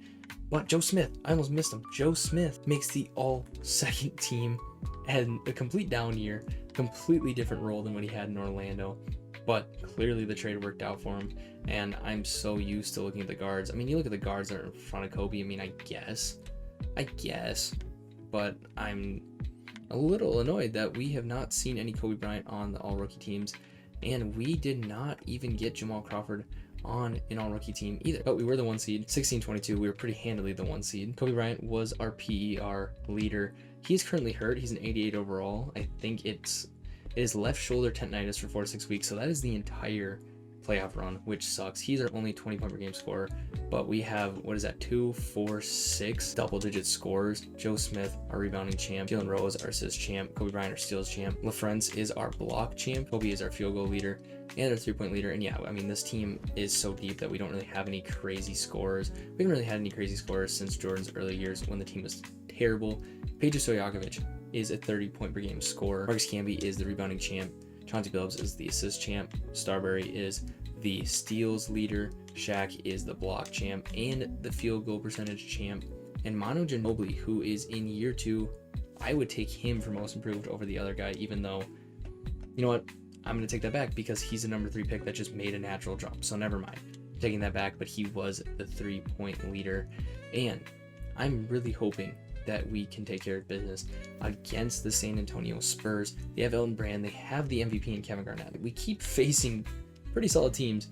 But Joe Smith, I almost missed him. Joe Smith makes the All-Second team, had a complete down year, completely different role than what he had in Orlando. But clearly the trade worked out for him, and I'm so used to looking at the guards. I mean, you look at the guards that are in front of Kobe, I mean, I guess, but I'm a little annoyed that we have not seen any Kobe Bryant on the all-rookie teams, and we did not even get Jamal Crawford on an all-rookie team either. But we were the 1 seed, 16-22, we were pretty handily the 1 seed. Kobe Bryant was our PER leader. He's currently hurt, he's an 88 overall. I think it is left shoulder tendonitis for 4 to 6 weeks, so that is the entire playoff run, which sucks. He's our only 20-point per game scorer, but we have, what is that, 2, 4, 6 double-digit scorers. Joe Smith, our rebounding champ. Jalen Rose, our assist champ. Kobe Bryant, our steals champ. LaFrentz is our block champ. Kobe is our field goal leader and our 3-point leader. And yeah, I mean, this team is so deep that we don't really have any crazy scorers. We haven't really had any crazy scorers since Jordan's early years when the team was terrible. Peja Stojakovic is a 30-point per game scorer. Marcus Camby is the rebounding champ. Chauncey Billups is the assist champ. Starbury is the steals leader. Shaq is the block champ and the field goal percentage champ. And Manu Ginobili, who is in year 2, I would take him for most improved over the other guy, even though, you know what, I'm going to take that back because he's a number 3 pick that just made a natural jump. So never mind taking that back, but he was the 3-point leader. And I'm really hoping that we can take care of business against the San Antonio Spurs. They have Elton Brand, they have the MVP in Kevin Garnett. We keep facing pretty solid teams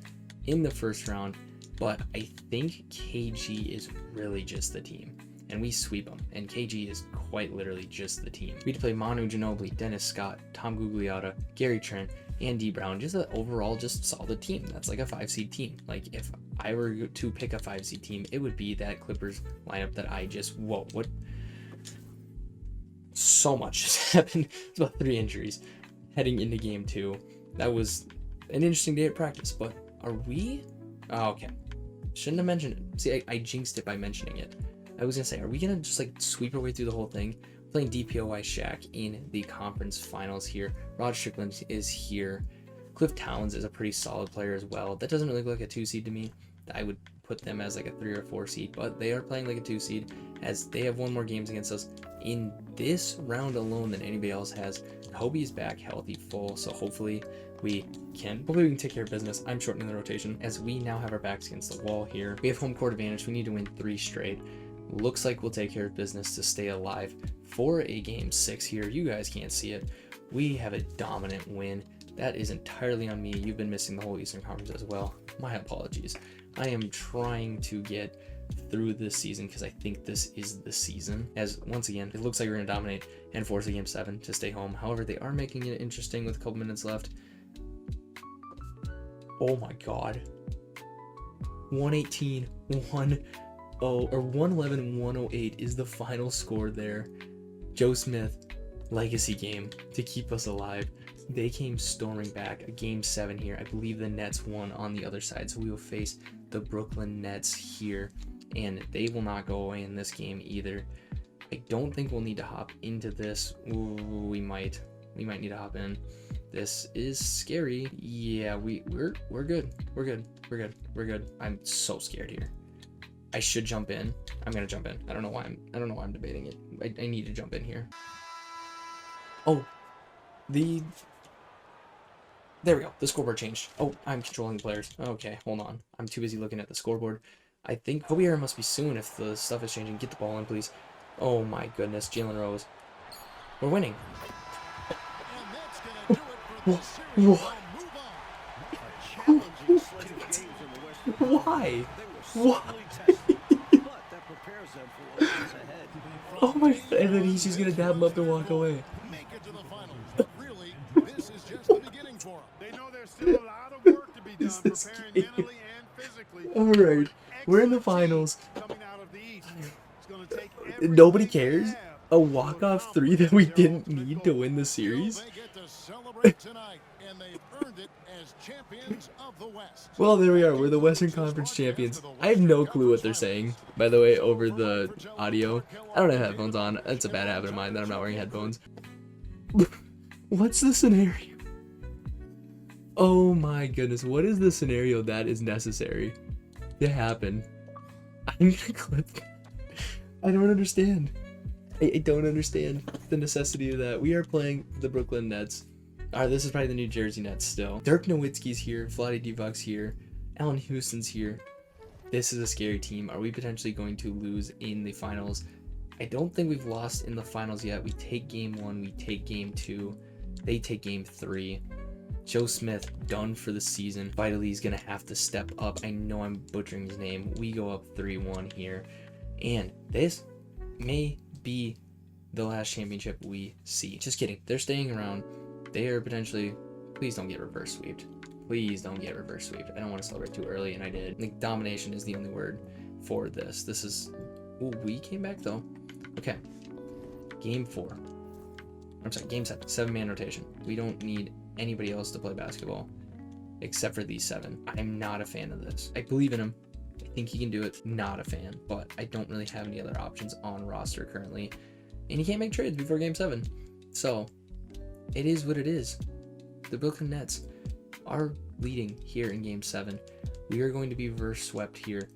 in the first round, but I think KG is really just the team, and we sweep them, and KG is quite literally just the team. We had to play Manu Ginobili, Dennis Scott, Tom Gugliotta, Gary Trent, and D Brown, just an overall just solid team. That's like a 5-seed team. Like if I were to pick a 5-seed team, it would be that Clippers lineup that I just, whoa, what? So much just happened. It's about 3 injuries heading into game 2. That was an interesting day at practice, but are we? Oh, okay. Shouldn't have mentioned it. See, I jinxed it by mentioning it. I was gonna say, are we gonna just like sweep our way through the whole thing? Playing DPOY Shaq in the conference finals here. Rod Strickland is here. Cliff Towns is a pretty solid player as well. That doesn't really look like a 2 seed to me. I would put them as like a 3 or 4 seed, but they are playing like a 2 seed as they have won more games against us in this round alone than anybody else has. Kobe is back healthy, full, so hopefully we can take care of business. I'm shortening the rotation as we now have our backs against the wall here. We have home court advantage. We need to win 3 straight. Looks like we'll take care of business to stay alive for a game 6 here. You guys can't see it. We have a dominant win. That is entirely on me. You've been missing the whole Eastern Conference as well. My apologies. I am trying to get through this season because I think this is the season. As once again, it looks like we're going to dominate and force a game 7 to stay home. However, they are making it interesting with a couple minutes left. Oh my god. 118, 1-0, or 111, 108 is the final score there. Joe Smith, legacy game to keep us alive. They came storming back. A game 7 here. I believe the Nets won on the other side, so we will face the Brooklyn Nets here, and they will not go away in this game either. I don't think we'll need to hop into this. Ooh, we might need to hop in. This is scary. Yeah, we're good. We're good. I'm so scared here. I should jump in. I'm gonna jump in. I don't know why I'm debating it. I need to jump in here. Oh, there we go. The scoreboard changed. Oh, I'm controlling the players. Okay, hold on. I'm too busy looking at the scoreboard. I think Kobe Era must be soon if the stuff is changing. Get the ball in, please. Oh my goodness, Jalen Rose. We're winning. Why? Why? Oh my god, and then he's just gonna dab him up and walk away. Make it to the finals. But really, this is just the beginning for them. They know there's still a lot of work to be done preparing mentally and physically. Alright, we're in the finals. Coming out of the East. It's gonna take everything Nobody they cares. have. A walk-off 3 that we didn't need to win the series. They get to celebrate tonight, and they've earned it as champions of the West. Well, there we are. We're the Western Conference champions. I have no clue what they're saying, by the way, over the audio. I don't have headphones on. It's a bad habit of mine that I'm not wearing headphones. What's the scenario? Oh my goodness. What is the scenario that is necessary to happen? I'm gonna clip that. I don't understand. I don't understand the necessity of that. We are playing the Brooklyn Nets. This is probably the New Jersey Nets still. Dirk Nowitzki's here. Vlade Divac's here. Allen Houston's here. This is a scary team. Are we potentially going to lose in the finals? I don't think we've lost in the finals yet. We take game 1. We take game 2. They take game 3. Joe Smith done for the season. Vitale's going to have to step up. I know I'm butchering his name. We go up 3-1 here. And this may be the last championship we see. Just kidding. They're staying around. They are potentially... Please don't get reverse sweeped. Please don't get reverse sweeped. I don't want to celebrate too early, and I did. I think domination is the only word for this. This is... Ooh, we came back, though. Okay. Game 4. I'm sorry, game 7. 7-man rotation. We don't need anybody else to play basketball except for these 7. I'm not a fan of this. I believe in him. I think he can do it. Not a fan, but I don't really have any other options on roster currently. And you can't make trades before game 7. So, it is what it is. The Brooklyn Nets are leading here in game 7. We are going to be reverse swept here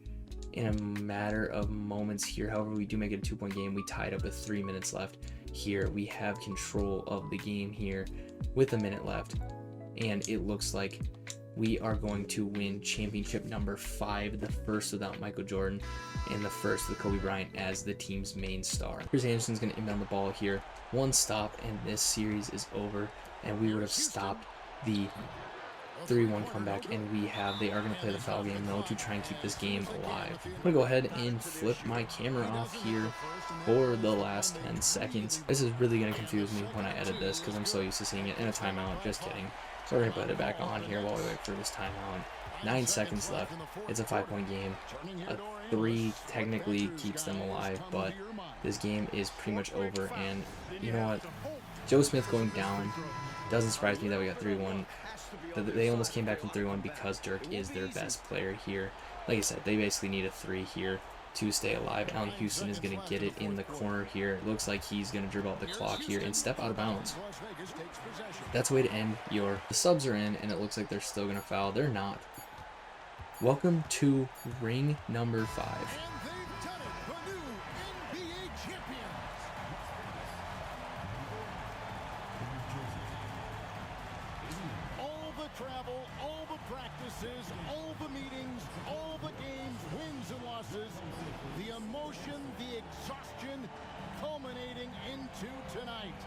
in a matter of moments here. However, we do make it a 2-point game. We tied up with 3 minutes left here. We have control of the game here with a minute left. And it looks like we are going to win championship number 5, the first without Michael Jordan, and the first with Kobe Bryant as the team's main star. Chris Anderson's going to inbound the ball here. One stop, and this series is over, and we would have stopped the 3-1 comeback, and they are going to play the foul game, though, to try and keep this game alive. I'm going to go ahead and flip my camera off here for the last 10 seconds. This is really going to confuse me when I edit this, because I'm so used to seeing it in a timeout. Just kidding. So we're going to put it back on here while we wait for this timeout. 9 seconds left. It's a 5-point game. A 3 technically keeps them alive, but this game is pretty much over. And you know what? Joe Smith going down doesn't surprise me that we got 3-1. They almost came back from 3-1 because Dirk is their best player here. Like I said, they basically need a 3 here to stay alive. Allen Houston is going to get it in the corner here. It looks like he's going to dribble out the clock here and step out of bounds. That's a way to end the subs are in, and it looks like they're still going to foul. They're not. Welcome to ring number 5. And they've done it, the new NBA champions. All the travel, all the practices, all the meetings, all the games, wins and losses, the emotion, the exhaustion, culminating into tonight.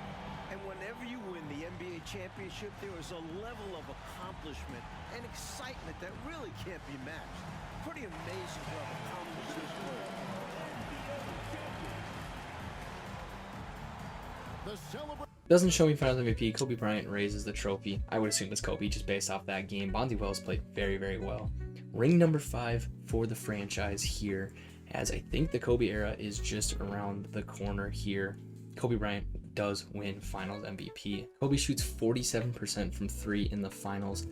And whenever you win the NBA championship, there is a level of accomplishment and excitement that really can't be matched. Pretty amazing to have accomplished this goal. The celebration. Doesn't show me Finals MVP. Kobe Bryant raises the trophy. I would assume it's Kobe just based off that game. Bonzi Wells played very, very well. Ring number 5 for the franchise here, as I think the Kobe era is just around the corner here. Kobe Bryant does win Finals MVP. Kobe shoots 47% from 3 in the finals.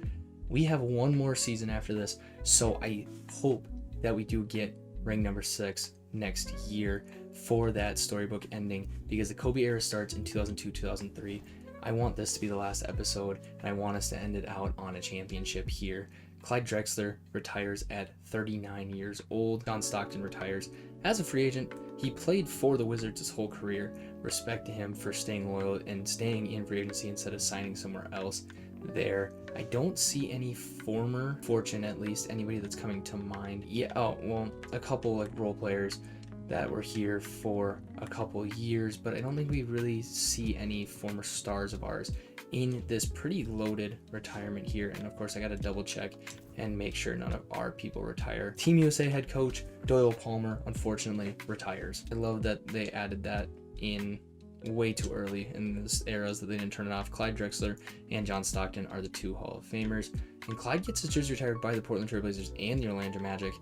We have one more season after this, so I hope that we do get ring number 6 next year for that storybook ending, because the Kobe era starts in 2002-2003. I want this to be the last episode, and I want us to end it out on a championship here. Clyde Drexler retires at 39 years old. John Stockton retires as a free agent. He played for the Wizards his whole career. Respect to him for staying loyal and staying in free agency instead of signing somewhere else. there. I don't see any former Fortune, at least anybody that's coming to mind. Yeah, oh, well, a couple like role players that were here for a couple years, but I don't think we really see any former stars of ours in this pretty loaded retirement here. And of course, I got to double check and make sure none of our people retire. Team USA head coach Doyle Palmer, unfortunately, retires. I love that they added that in way too early in this eras that they didn't turn it off. Clyde Drexler and John Stockton are the two Hall of Famers, and Clyde gets his jersey retired by the Portland Trail Blazers and the Orlando Magic.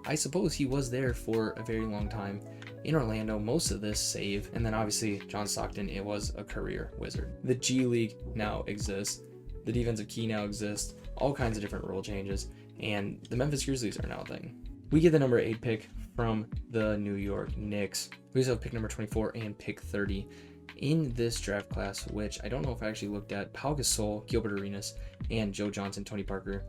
I suppose he was there for a very long time in Orlando, most of this save, and then obviously John Stockton, it was a career Wizard. The G League now exists, the defensive key now exists, all kinds of different rule changes, and the Memphis Grizzlies are now a thing. We get the number 8 pick from the New York Knicks. We also have pick number 24 and pick 30 in this draft class, which I don't know if I actually looked at. Pau Gasol, Gilbert Arenas, and Joe Johnson, Tony Parker.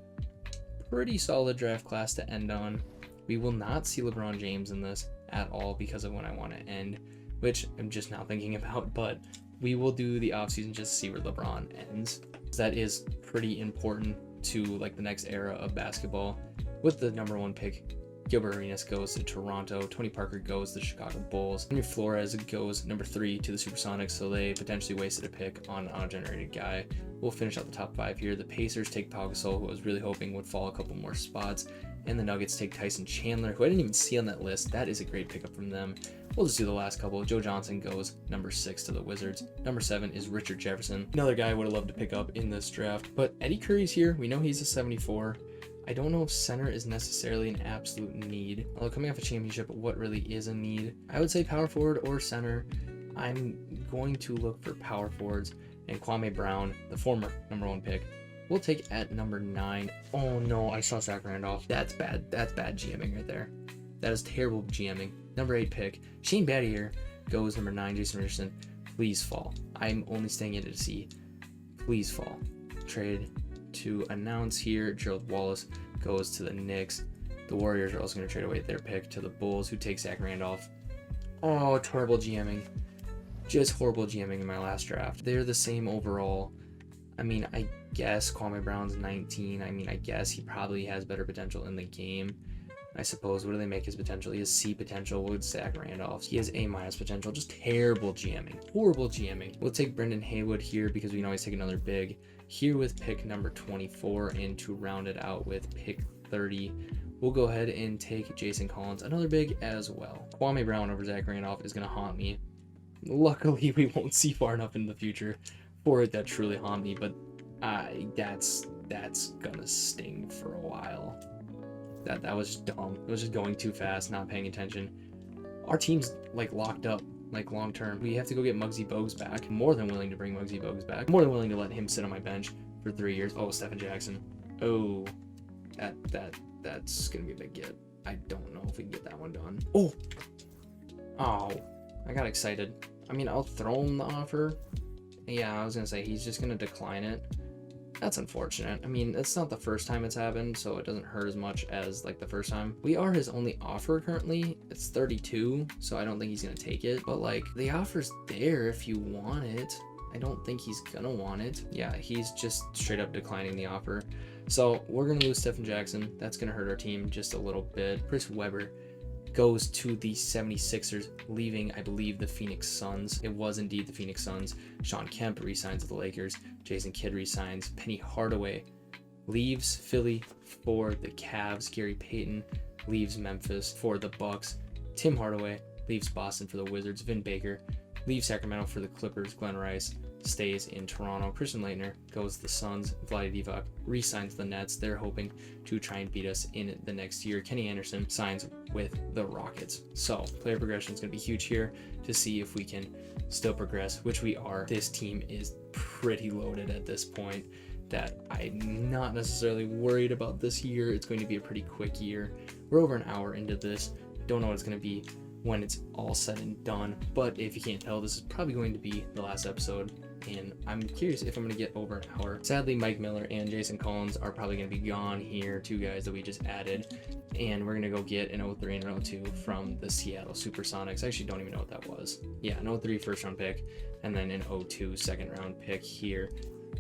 Pretty solid draft class to end on. We will not see LeBron James in this at all because of when I want to end, which I'm just now thinking about, but we will do the offseason just to see where LeBron ends. That is pretty important to like the next era of basketball. With the number 1 pick, Gilbert Arenas goes to Toronto. Tony Parker goes to the Chicago Bulls. Henry Flores goes number 3 to the Supersonics, so they potentially wasted a pick on an ungenerated guy. We'll finish out the top 5 here. The Pacers take Pau Gasol, who I was really hoping would fall a couple more spots. And the Nuggets take Tyson Chandler, who I didn't even see on that list. That is a great pickup from them. We'll just do the last couple. Joe Johnson goes number 6 to the Wizards. Number 7 is Richard Jefferson. Another guy I would have loved to pick up in this draft. But Eddie Curry's here. We know he's a 74. I don't know if center is necessarily an absolute need. Although coming off a championship, what really is a need? I would say power forward or center. I'm going to look for power forwards, and Kwame Brown, the former number 1 pick, we'll take at number 9. Oh no, I saw Zach Randolph. That's bad. That's bad GMing right there. That is terrible GMing. Number 8 pick, Shane Battier goes number 9, Jason Richardson. Please fall. I'm only staying in to see. Please fall. Trade to announce here, Gerald Wallace goes to the Knicks. The Warriors are also going to trade away their pick to the Bulls, who take Zach Randolph. Oh, terrible GMing. Just horrible GMing in my last draft. They're the same overall. I mean, I guess Kwame Brown's 19. I mean, I guess he probably has better potential in the game. I suppose. What do they make his potential? He has C potential with Zach Randolph. He has A- potential. Just terrible GMing. Horrible GMing. We'll take Brendan Haywood here because we can always take another big. Here with pick number 24, and to round it out with pick 30, we'll go ahead and take Jason Collins, another big as well. Kwame Brown over Zach Randolph is going to haunt me. Luckily, we won't see far enough in the future for it that truly haunt me, but that's gonna sting for a while. That was just dumb. It was just going too fast, not paying attention. Our team's like locked up, like long term. We have to go get Muggsy Bogues back. More than willing to bring Muggsy Bogues back. More than willing to let him sit on my bench for 3 years. Oh, Stephen Jackson. Oh, that's gonna be a big get. I don't know if we can get that one done. Oh, I got excited. I mean, I'll throw him the offer. Yeah, I was gonna say he's just gonna decline it. That's unfortunate. I mean, it's not the first time it's happened, so it doesn't hurt as much as like the first time. We are his only offer currently. It's 32, so I don't think he's gonna take it. But like, the offer's there if you want it. I don't think he's gonna want it. Yeah, he's just straight up declining the offer. So we're gonna lose Stephen Jackson. That's gonna hurt our team just a little bit. Chris Webber goes to the 76ers, leaving, I believe, the Phoenix Suns. It was indeed the Phoenix Suns. Sean Kemp re-signs with the Lakers. Jason Kidd re-signs. Penny Hardaway leaves Philly for the Cavs. Gary Payton leaves Memphis for the Bucks. Tim Hardaway leaves Boston for the Wizards. Vin Baker leaves Sacramento for the Clippers. Glenn Rice stays in Toronto. Christian Laettner goes to the Suns. Vlade Divac re-signs the Nets. They're hoping to try and beat us in the next year. Kenny Anderson signs with the Rockets. So player progression is going to be huge here to see if we can still progress, which we are. This team is pretty loaded at this point that I'm not necessarily worried about this year. It's going to be a pretty quick year. We're over an hour into this. Don't know what it's going to be when it's all said and done, but if you can't tell, this is probably going to be the last episode, and I'm curious if I'm going to get over an hour. Sadly, Mike Miller and Jason Collins are probably going to be gone here, 2 guys that we just added, and we're going to go get an 03 and an 02 from the Seattle Supersonics. I actually don't even know what that was. Yeah, an 03 first round pick, and then an 02 second round pick here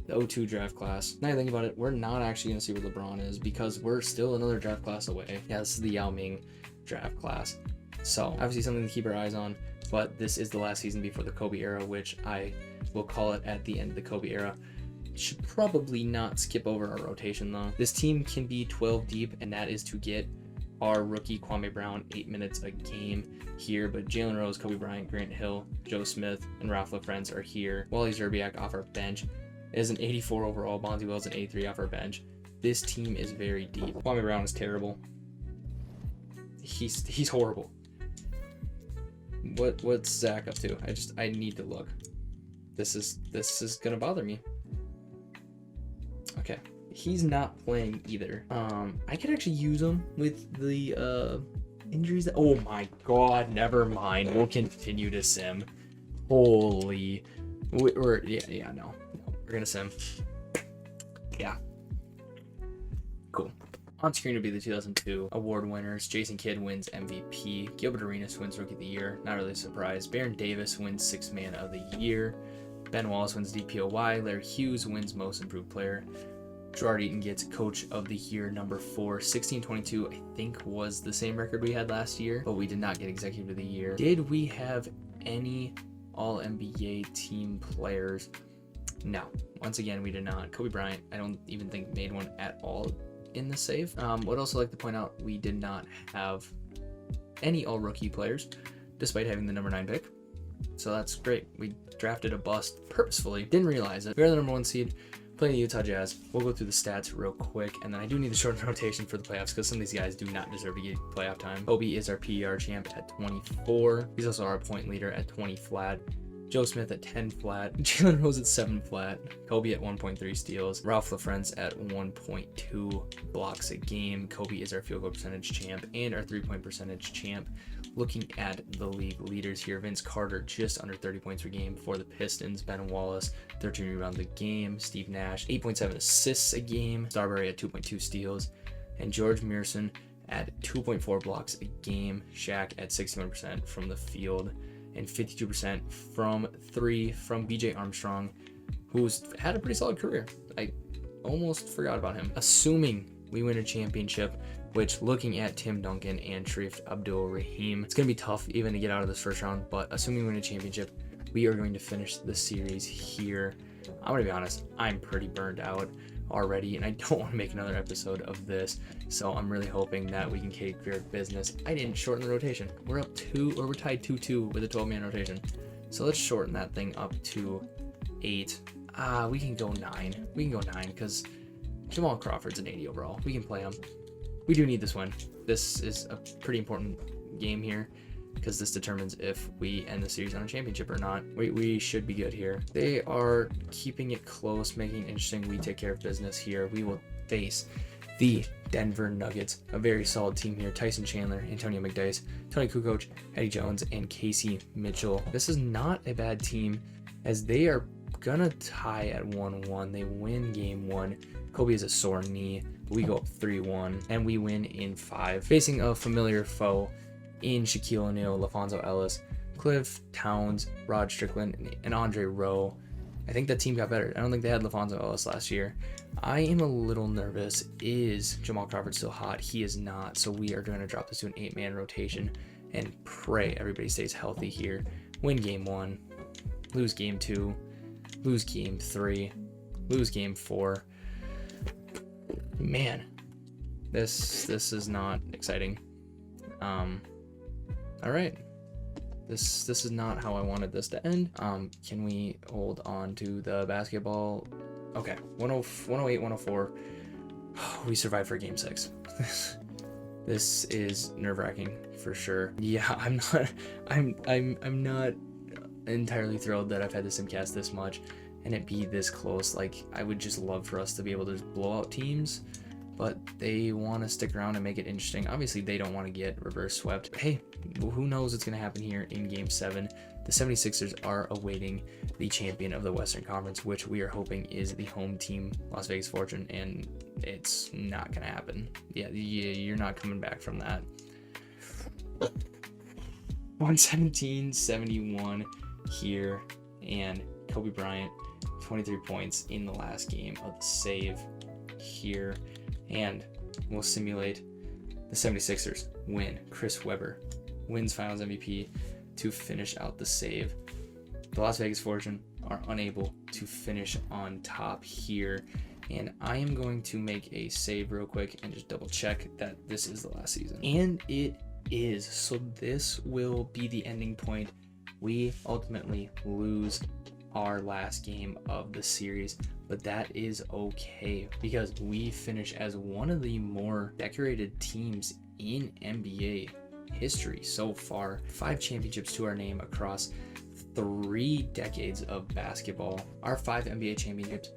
the 02 draft class. Now you think about it, we're not actually going to see where LeBron is because we're still another draft class away. Yeah, this is the Yao Ming draft class. So obviously something to keep our eyes on, but this is the last season before the Kobe era, which I will call it at the end of the Kobe era. Should probably not skip over our rotation though. This team can be 12 deep, and that is to get our rookie Kwame Brown 8 minutes a game here, but Jalen Rose, Kobe Bryant, Grant Hill, Joe Smith, and Ralph LaFrentz are here. Wally Szczerbiak off our bench is an 84 overall. Bonzi Wells an 83 off our bench. This team is very deep. Kwame Brown is terrible. He's horrible. What's Zach up to? I need to look. This is gonna bother me. Okay. He's not playing either. I could actually use him with the injuries. Oh my god, never mind. We'll continue to sim. Holy, no. We're gonna sim. Yeah. Cool. On screen would be the 2002 award winners. Jason Kidd wins MVP. Gilbert Arenas wins Rookie of the Year. Not really a surprise. Baron Davis wins Sixth Man of the Year. Ben Wallace wins DPOY. Larry Hughes wins Most Improved Player. Gerard Eaton gets Coach of the Year number 4. 16-22, I think, was the same record we had last year, but we did not get Executive of the Year. Did we have any All-NBA team players? No. Once again, we did not. Kobe Bryant, I don't even think made one at all in the save. Would also like to point out we did not have any All-Rookie players, despite having the number 9 pick. So that's great. We drafted a bust purposefully. Didn't realize it. We are the number 1 seed. Playing the Utah Jazz. We'll go through the stats real quick, and then I do need to shorten rotation for the playoffs because some of these guys do not deserve to get playoff time. Kobe is our PER champ at 24. He's also our point leader at 20 flat. Joe Smith at 10 flat. Jalen Rose at 7 flat. Kobe at 1.3 steals. Ralph LaFrentz at 1.2 blocks a game. Kobe is our field goal percentage champ and our 3-point percentage champ. Looking at the league leaders here, Vince Carter just under 30 points per game for the Pistons. Ben Wallace, 13 rebounds a game. Steve Nash, 8.7 assists a game. Starbury at 2.2 steals. And George Mearson at 2.4 blocks a game. Shaq at 61% from the field and 52% from 3 from BJ Armstrong, who's had a pretty solid career. I almost forgot about him. Assuming we win a championship, which looking at Tim Duncan and Sharif Abdul-Rahim, it's going to be tough even to get out of this first round, but assuming we win a championship, we are going to finish the series here. I'm going to be honest, I'm pretty burned out already, and I don't want to make another episode of this, so I'm really hoping that we can take care of business. I didn't shorten the rotation. We're up 2, or we're tied 2-2 with a 12-man rotation. So let's shorten that thing up to 8. We can go 9. We can go 9 because Jamal Crawford's an 80 overall. We can play him. We do need this win. This is a pretty important game here because this determines if we end the series on a championship or not. We should be good here. They are keeping it close, making it interesting. We take care of business here. We will face the Denver Nuggets, a very solid team here. Tyson Chandler, Antonio McDyess, Tony Kukoc, Eddie Jones, and Casey Mitchell. This is not a bad team as they are gonna tie at 1-1. They win game 1. Kobe has a sore knee. We go up 3-1 and we win in 5. Facing a familiar foe in Shaquille O'Neal, LaFonso Ellis, Cliff Towns, Rod Strickland, and Andre Rowe. I think that team got better. I don't think they had LaFonso Ellis last year. I am a little nervous. Is Jamal Crawford still hot? He is not. So we are going to drop this to an 8-man rotation and pray everybody stays healthy here. Win game 1, lose game 2, lose game 3, lose game 4. Man, this is not exciting. All right. This is not how I wanted this to end. Can we hold on to the basketball? Okay, 108, 104. We survived for game 6. This is nerve-wracking for sure. Yeah, I'm not entirely thrilled that I've had the Simcast this much and it be this close. Like, I would just love for us to be able to blow out teams, but they want to stick around and make it interesting. Obviously, they don't want to get reverse swept. Hey, who knows what's going to happen here in Game 7. The 76ers are awaiting the champion of the Western Conference, which we are hoping is the home team, Las Vegas Fortune, and it's not going to happen. Yeah, you're not coming back from that. 117-71 here, and Kobe Bryant 23 points in the last game of the save here. And we'll simulate the 76ers win. Chris Webber wins Finals MVP to finish out the save. The Las Vegas Fortune are unable to finish on top here. And I am going to make a save real quick and just double check that this is the last season. And it is. So this will be the ending point. We ultimately lose our last game of the series, but that is okay because we finish as one of the more decorated teams in NBA history so far. 5 championships to our name across 3 decades of basketball. Our 5 NBA championships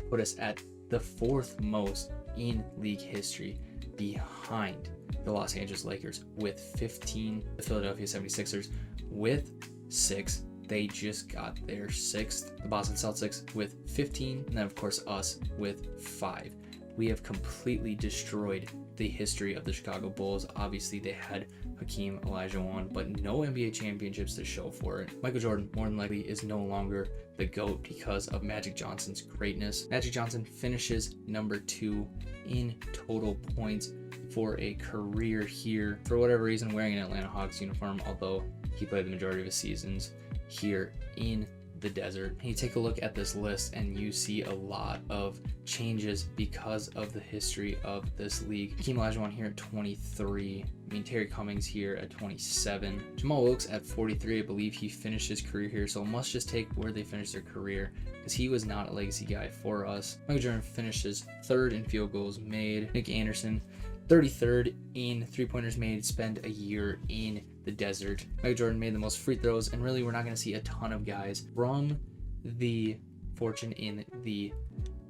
put us at the 4th most in league history, behind the Los Angeles Lakers with 15, the Philadelphia 76ers with 6. They just got their 6th, the Boston Celtics with 15, and then of course us with 5. We have completely destroyed the history of the Chicago Bulls. Obviously they had Hakeem Olajuwon, but no NBA championships to show for it. Michael Jordan more than likely is no longer the GOAT because of Magic Johnson's greatness. Magic Johnson finishes number 2 in total points for a career here, for whatever reason wearing an Atlanta Hawks uniform, although he played the majority of his seasons here in the desert. And you take a look at this list and you see a lot of changes because of the history of this league. Hakeem Olajuwon here at 23. Terry Cummings here at 27. Jamal Wilkes at 43. I believe he finished his career here, so it must just take where they finished their career because he was not a legacy guy for us. Michael Jordan finishes 3rd in field goals made. Nick Anderson 33rd in 3-pointers made, spend a year in the desert. Michael Jordan made the most free throws, and really we're not going to see a ton of guys from the Fortune in the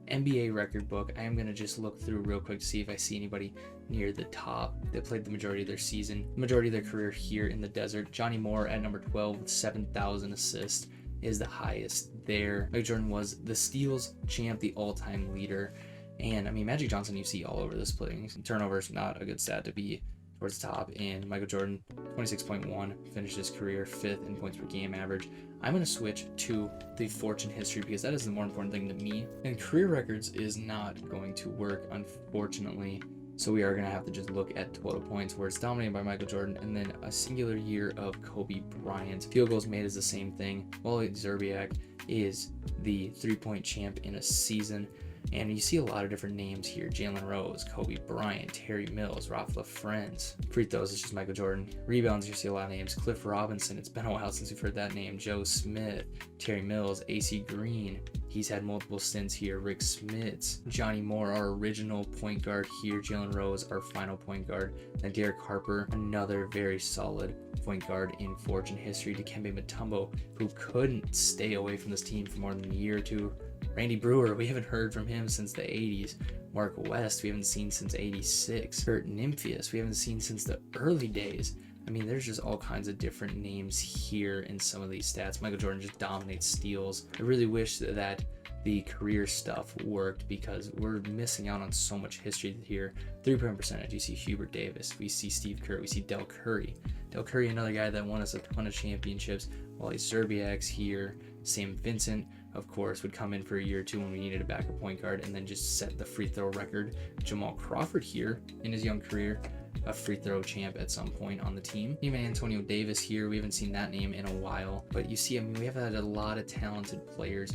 NBA record book. I am going to just look through real quick to see if I see anybody near the top that played the majority of their season, majority of their career here in the desert. Johnny Moore at number 12 with 7,000 assists is the highest there. Michael Jordan was the steals champ, the all-time leader. And Magic Johnson you see all over this place. Turnovers, not a good stat to be towards the top. And Michael Jordan, 26.1, finished his career 5th in points per game average. I'm going to switch to the Fortune history because that is the more important thing to me. And career records is not going to work, unfortunately. So we are going to have to just look at total points, where it's dominated by Michael Jordan, and then a singular year of Kobe Bryant. Field goals made is the same thing. Wally Szczerbiak is the 3-point champ in a season. And you see a lot of different names here. Jalen Rose, Kobe Bryant, Terry Mills, Ralph LaFrentz. Free throws, it's just Michael Jordan. Rebounds, you see a lot of names. Cliff Robinson, it's been a while since we've heard that name. Joe Smith, Terry Mills, AC Green. He's had multiple stints here. Rick Smits, Johnny Moore, our original point guard here. Jalen Rose, our final point guard. Then Derek Harper, another very solid point guard in Fortune history. Dikembe Mutombo, who couldn't stay away from this team for more than a year or two. Randy Brewer, we haven't heard from him since the 80s. Mark West, we haven't seen since 86. Kurt Nymphius, we haven't seen since the early days. There's just all kinds of different names here in some of these stats. Michael Jordan just dominates steals. I really wish that the career stuff worked because we're missing out on so much history here. 3-point percentage, you see Hubert Davis, we see Steve Kerr, we see Del Curry. Del Curry, another guy that won us a ton of championships. Wally Szczerbiak's here. Sam Vincent, of course, would come in for a year or two when we needed a backup point guard and then just set the free throw record. Jamal Crawford here in his young career, a free throw champ at some point on the team. Even Antonio Davis here, we haven't seen that name in a while, but you see, we have had a lot of talented players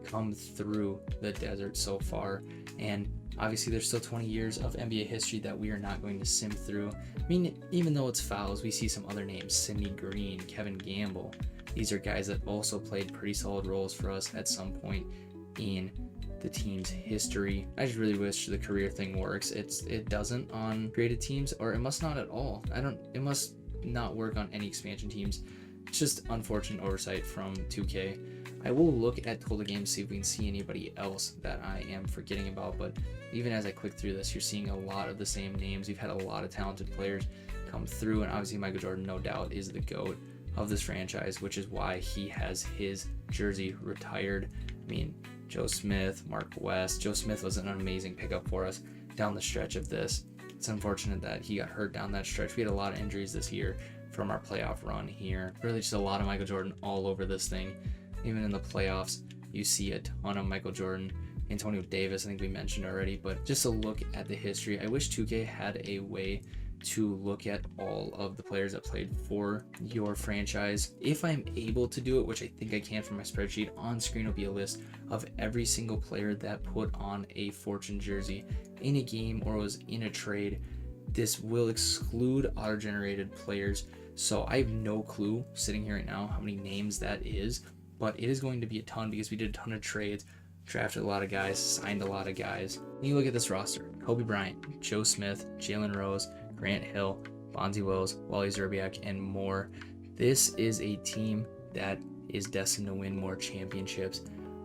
come through the desert so far, and obviously there's still 20 years of NBA history that we are not going to sim through. Even though it's fouls, we see some other names, Sidney Green, Kevin Gamble. These are guys that also played pretty solid roles for us at some point in the team's history. I just really wish the career thing works. It doesn't on created teams, or it must not at all. It must not work on any expansion teams. It's just unfortunate oversight from 2K. I will look at total games, see if we can see anybody else that I am forgetting about, but even as I click through this, you're seeing a lot of the same names. We've had a lot of talented players come through, and obviously Michael Jordan, no doubt, is the GOAT of this franchise, which is why he has his jersey retired. Joe Smith, Mark West. Joe Smith was an amazing pickup for us down the stretch of this. It's unfortunate that he got hurt down that stretch. We had a lot of injuries this year from our playoff run here. Really just a lot of Michael Jordan all over this thing. Even in the playoffs, You see a ton of Michael Jordan, Antonio Davis, I think we mentioned already, but just a look at the history. I wish 2K had a way to look at all of the players that played for your franchise. If I'm able to do it, which I think I can from my spreadsheet, on screen will be a list of every single player that put on a Fortune jersey in a game or was in a trade. This will exclude auto-generated players, so I have no clue sitting here right now how many names that is, but it is going to be a ton because we did a ton of trades, drafted a lot of guys, signed a lot of guys. And you look at this roster: Kobe Bryant, Joe Smith, Jalen Rose, Grant Hill, Bonzi Wells, Wally Szczerbiak, and more. This is a team that is destined to win more championships.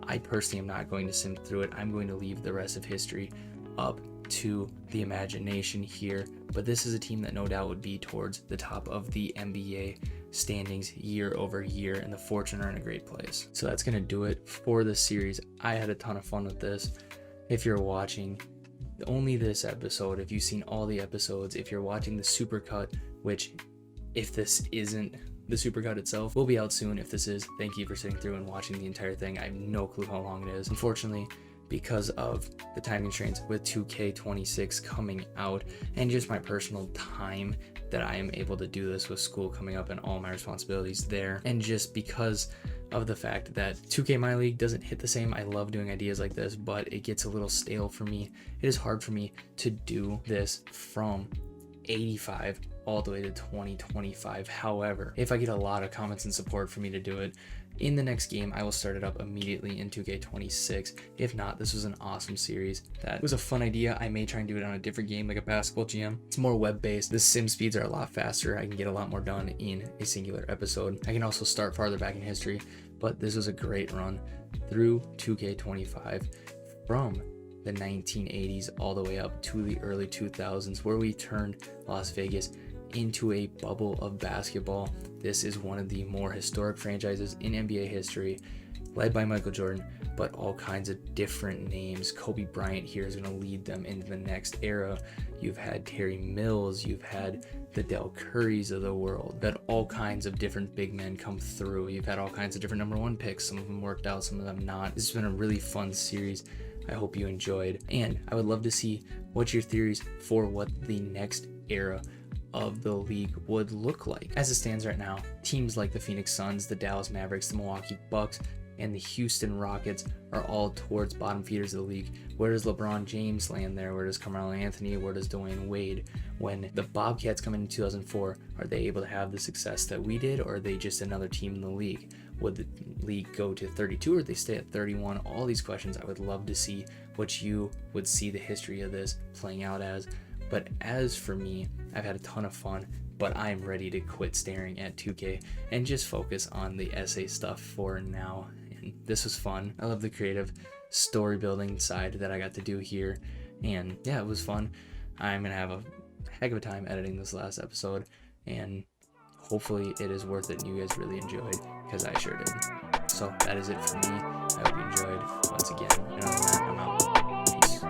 I personally am not going to sim through it. I'm going to leave the rest of history up to the imagination here, but this is a team that no doubt would be towards the top of the NBA standings year over year, and the Fortune are in a great place. So that's going to do it for the series. I had a ton of fun with this. If you're watching only this episode, if you've seen all the episodes, if you're watching the supercut, which if this isn't the supercut itself, will be out soon. If this is, thank you for sitting through and watching the entire thing. I have no clue how long it is. Unfortunately, because of the time constraints with 2K26 coming out and just my personal time that I am able to do this with school coming up and all my responsibilities there, and just because of the fact that 2K My League doesn't hit the same. I love doing ideas like this, but it gets a little stale for me. It is hard for me to do this from 85 all the way to 2025. However, if I get a lot of comments and support for me to do it in the next game, I will start it up immediately in 2K26. If not, this was an awesome series. That was a fun idea. I may try and do it on a different game, like a basketball GM. It's more web-based. The sim speeds are a lot faster. I can get a lot more done in a singular episode. I can also start farther back in history, but this was a great run through 2K25 from the 1980s all the way up to the early 2000s, where we turned Las Vegas into a bubble of basketball. This is one of the more historic franchises in NBA history, led by Michael Jordan, but all kinds of different names. Kobe Bryant here is going to lead them into the next era. You've had Terry Mills, you've had the Del Currys of the world, you've had all kinds of different big men come through. You've had all kinds of different #1 picks. Some of them worked out, some of them not. This has been a really fun series. I hope you enjoyed, and I would love to see what your theories for what the next era of the league would look like. As it stands right now, teams like the Phoenix Suns, the Dallas Mavericks, the Milwaukee Bucks, and the Houston Rockets are all towards bottom feeders of the league. Where does LeBron James land there? Where does Carmelo Anthony? Where does Dwayne Wade? When the Bobcats come in 2004, are they able to have the success that we did, or are they just another team in the league? Would the league go to 32 or they stay at 31? All these questions, I would love to see what you would see the history of this playing out as. But as for me, I've had a ton of fun, but I'm ready to quit staring at 2K and just focus on the essay stuff for now. And this was fun. I love the creative story building side that I got to do here. And yeah, it was fun. I'm going to have a heck of a time editing this last episode, and hopefully it is worth it and you guys really enjoyed, because I sure did. So that is it for me. I hope you enjoyed once again. And I'm out. Peace.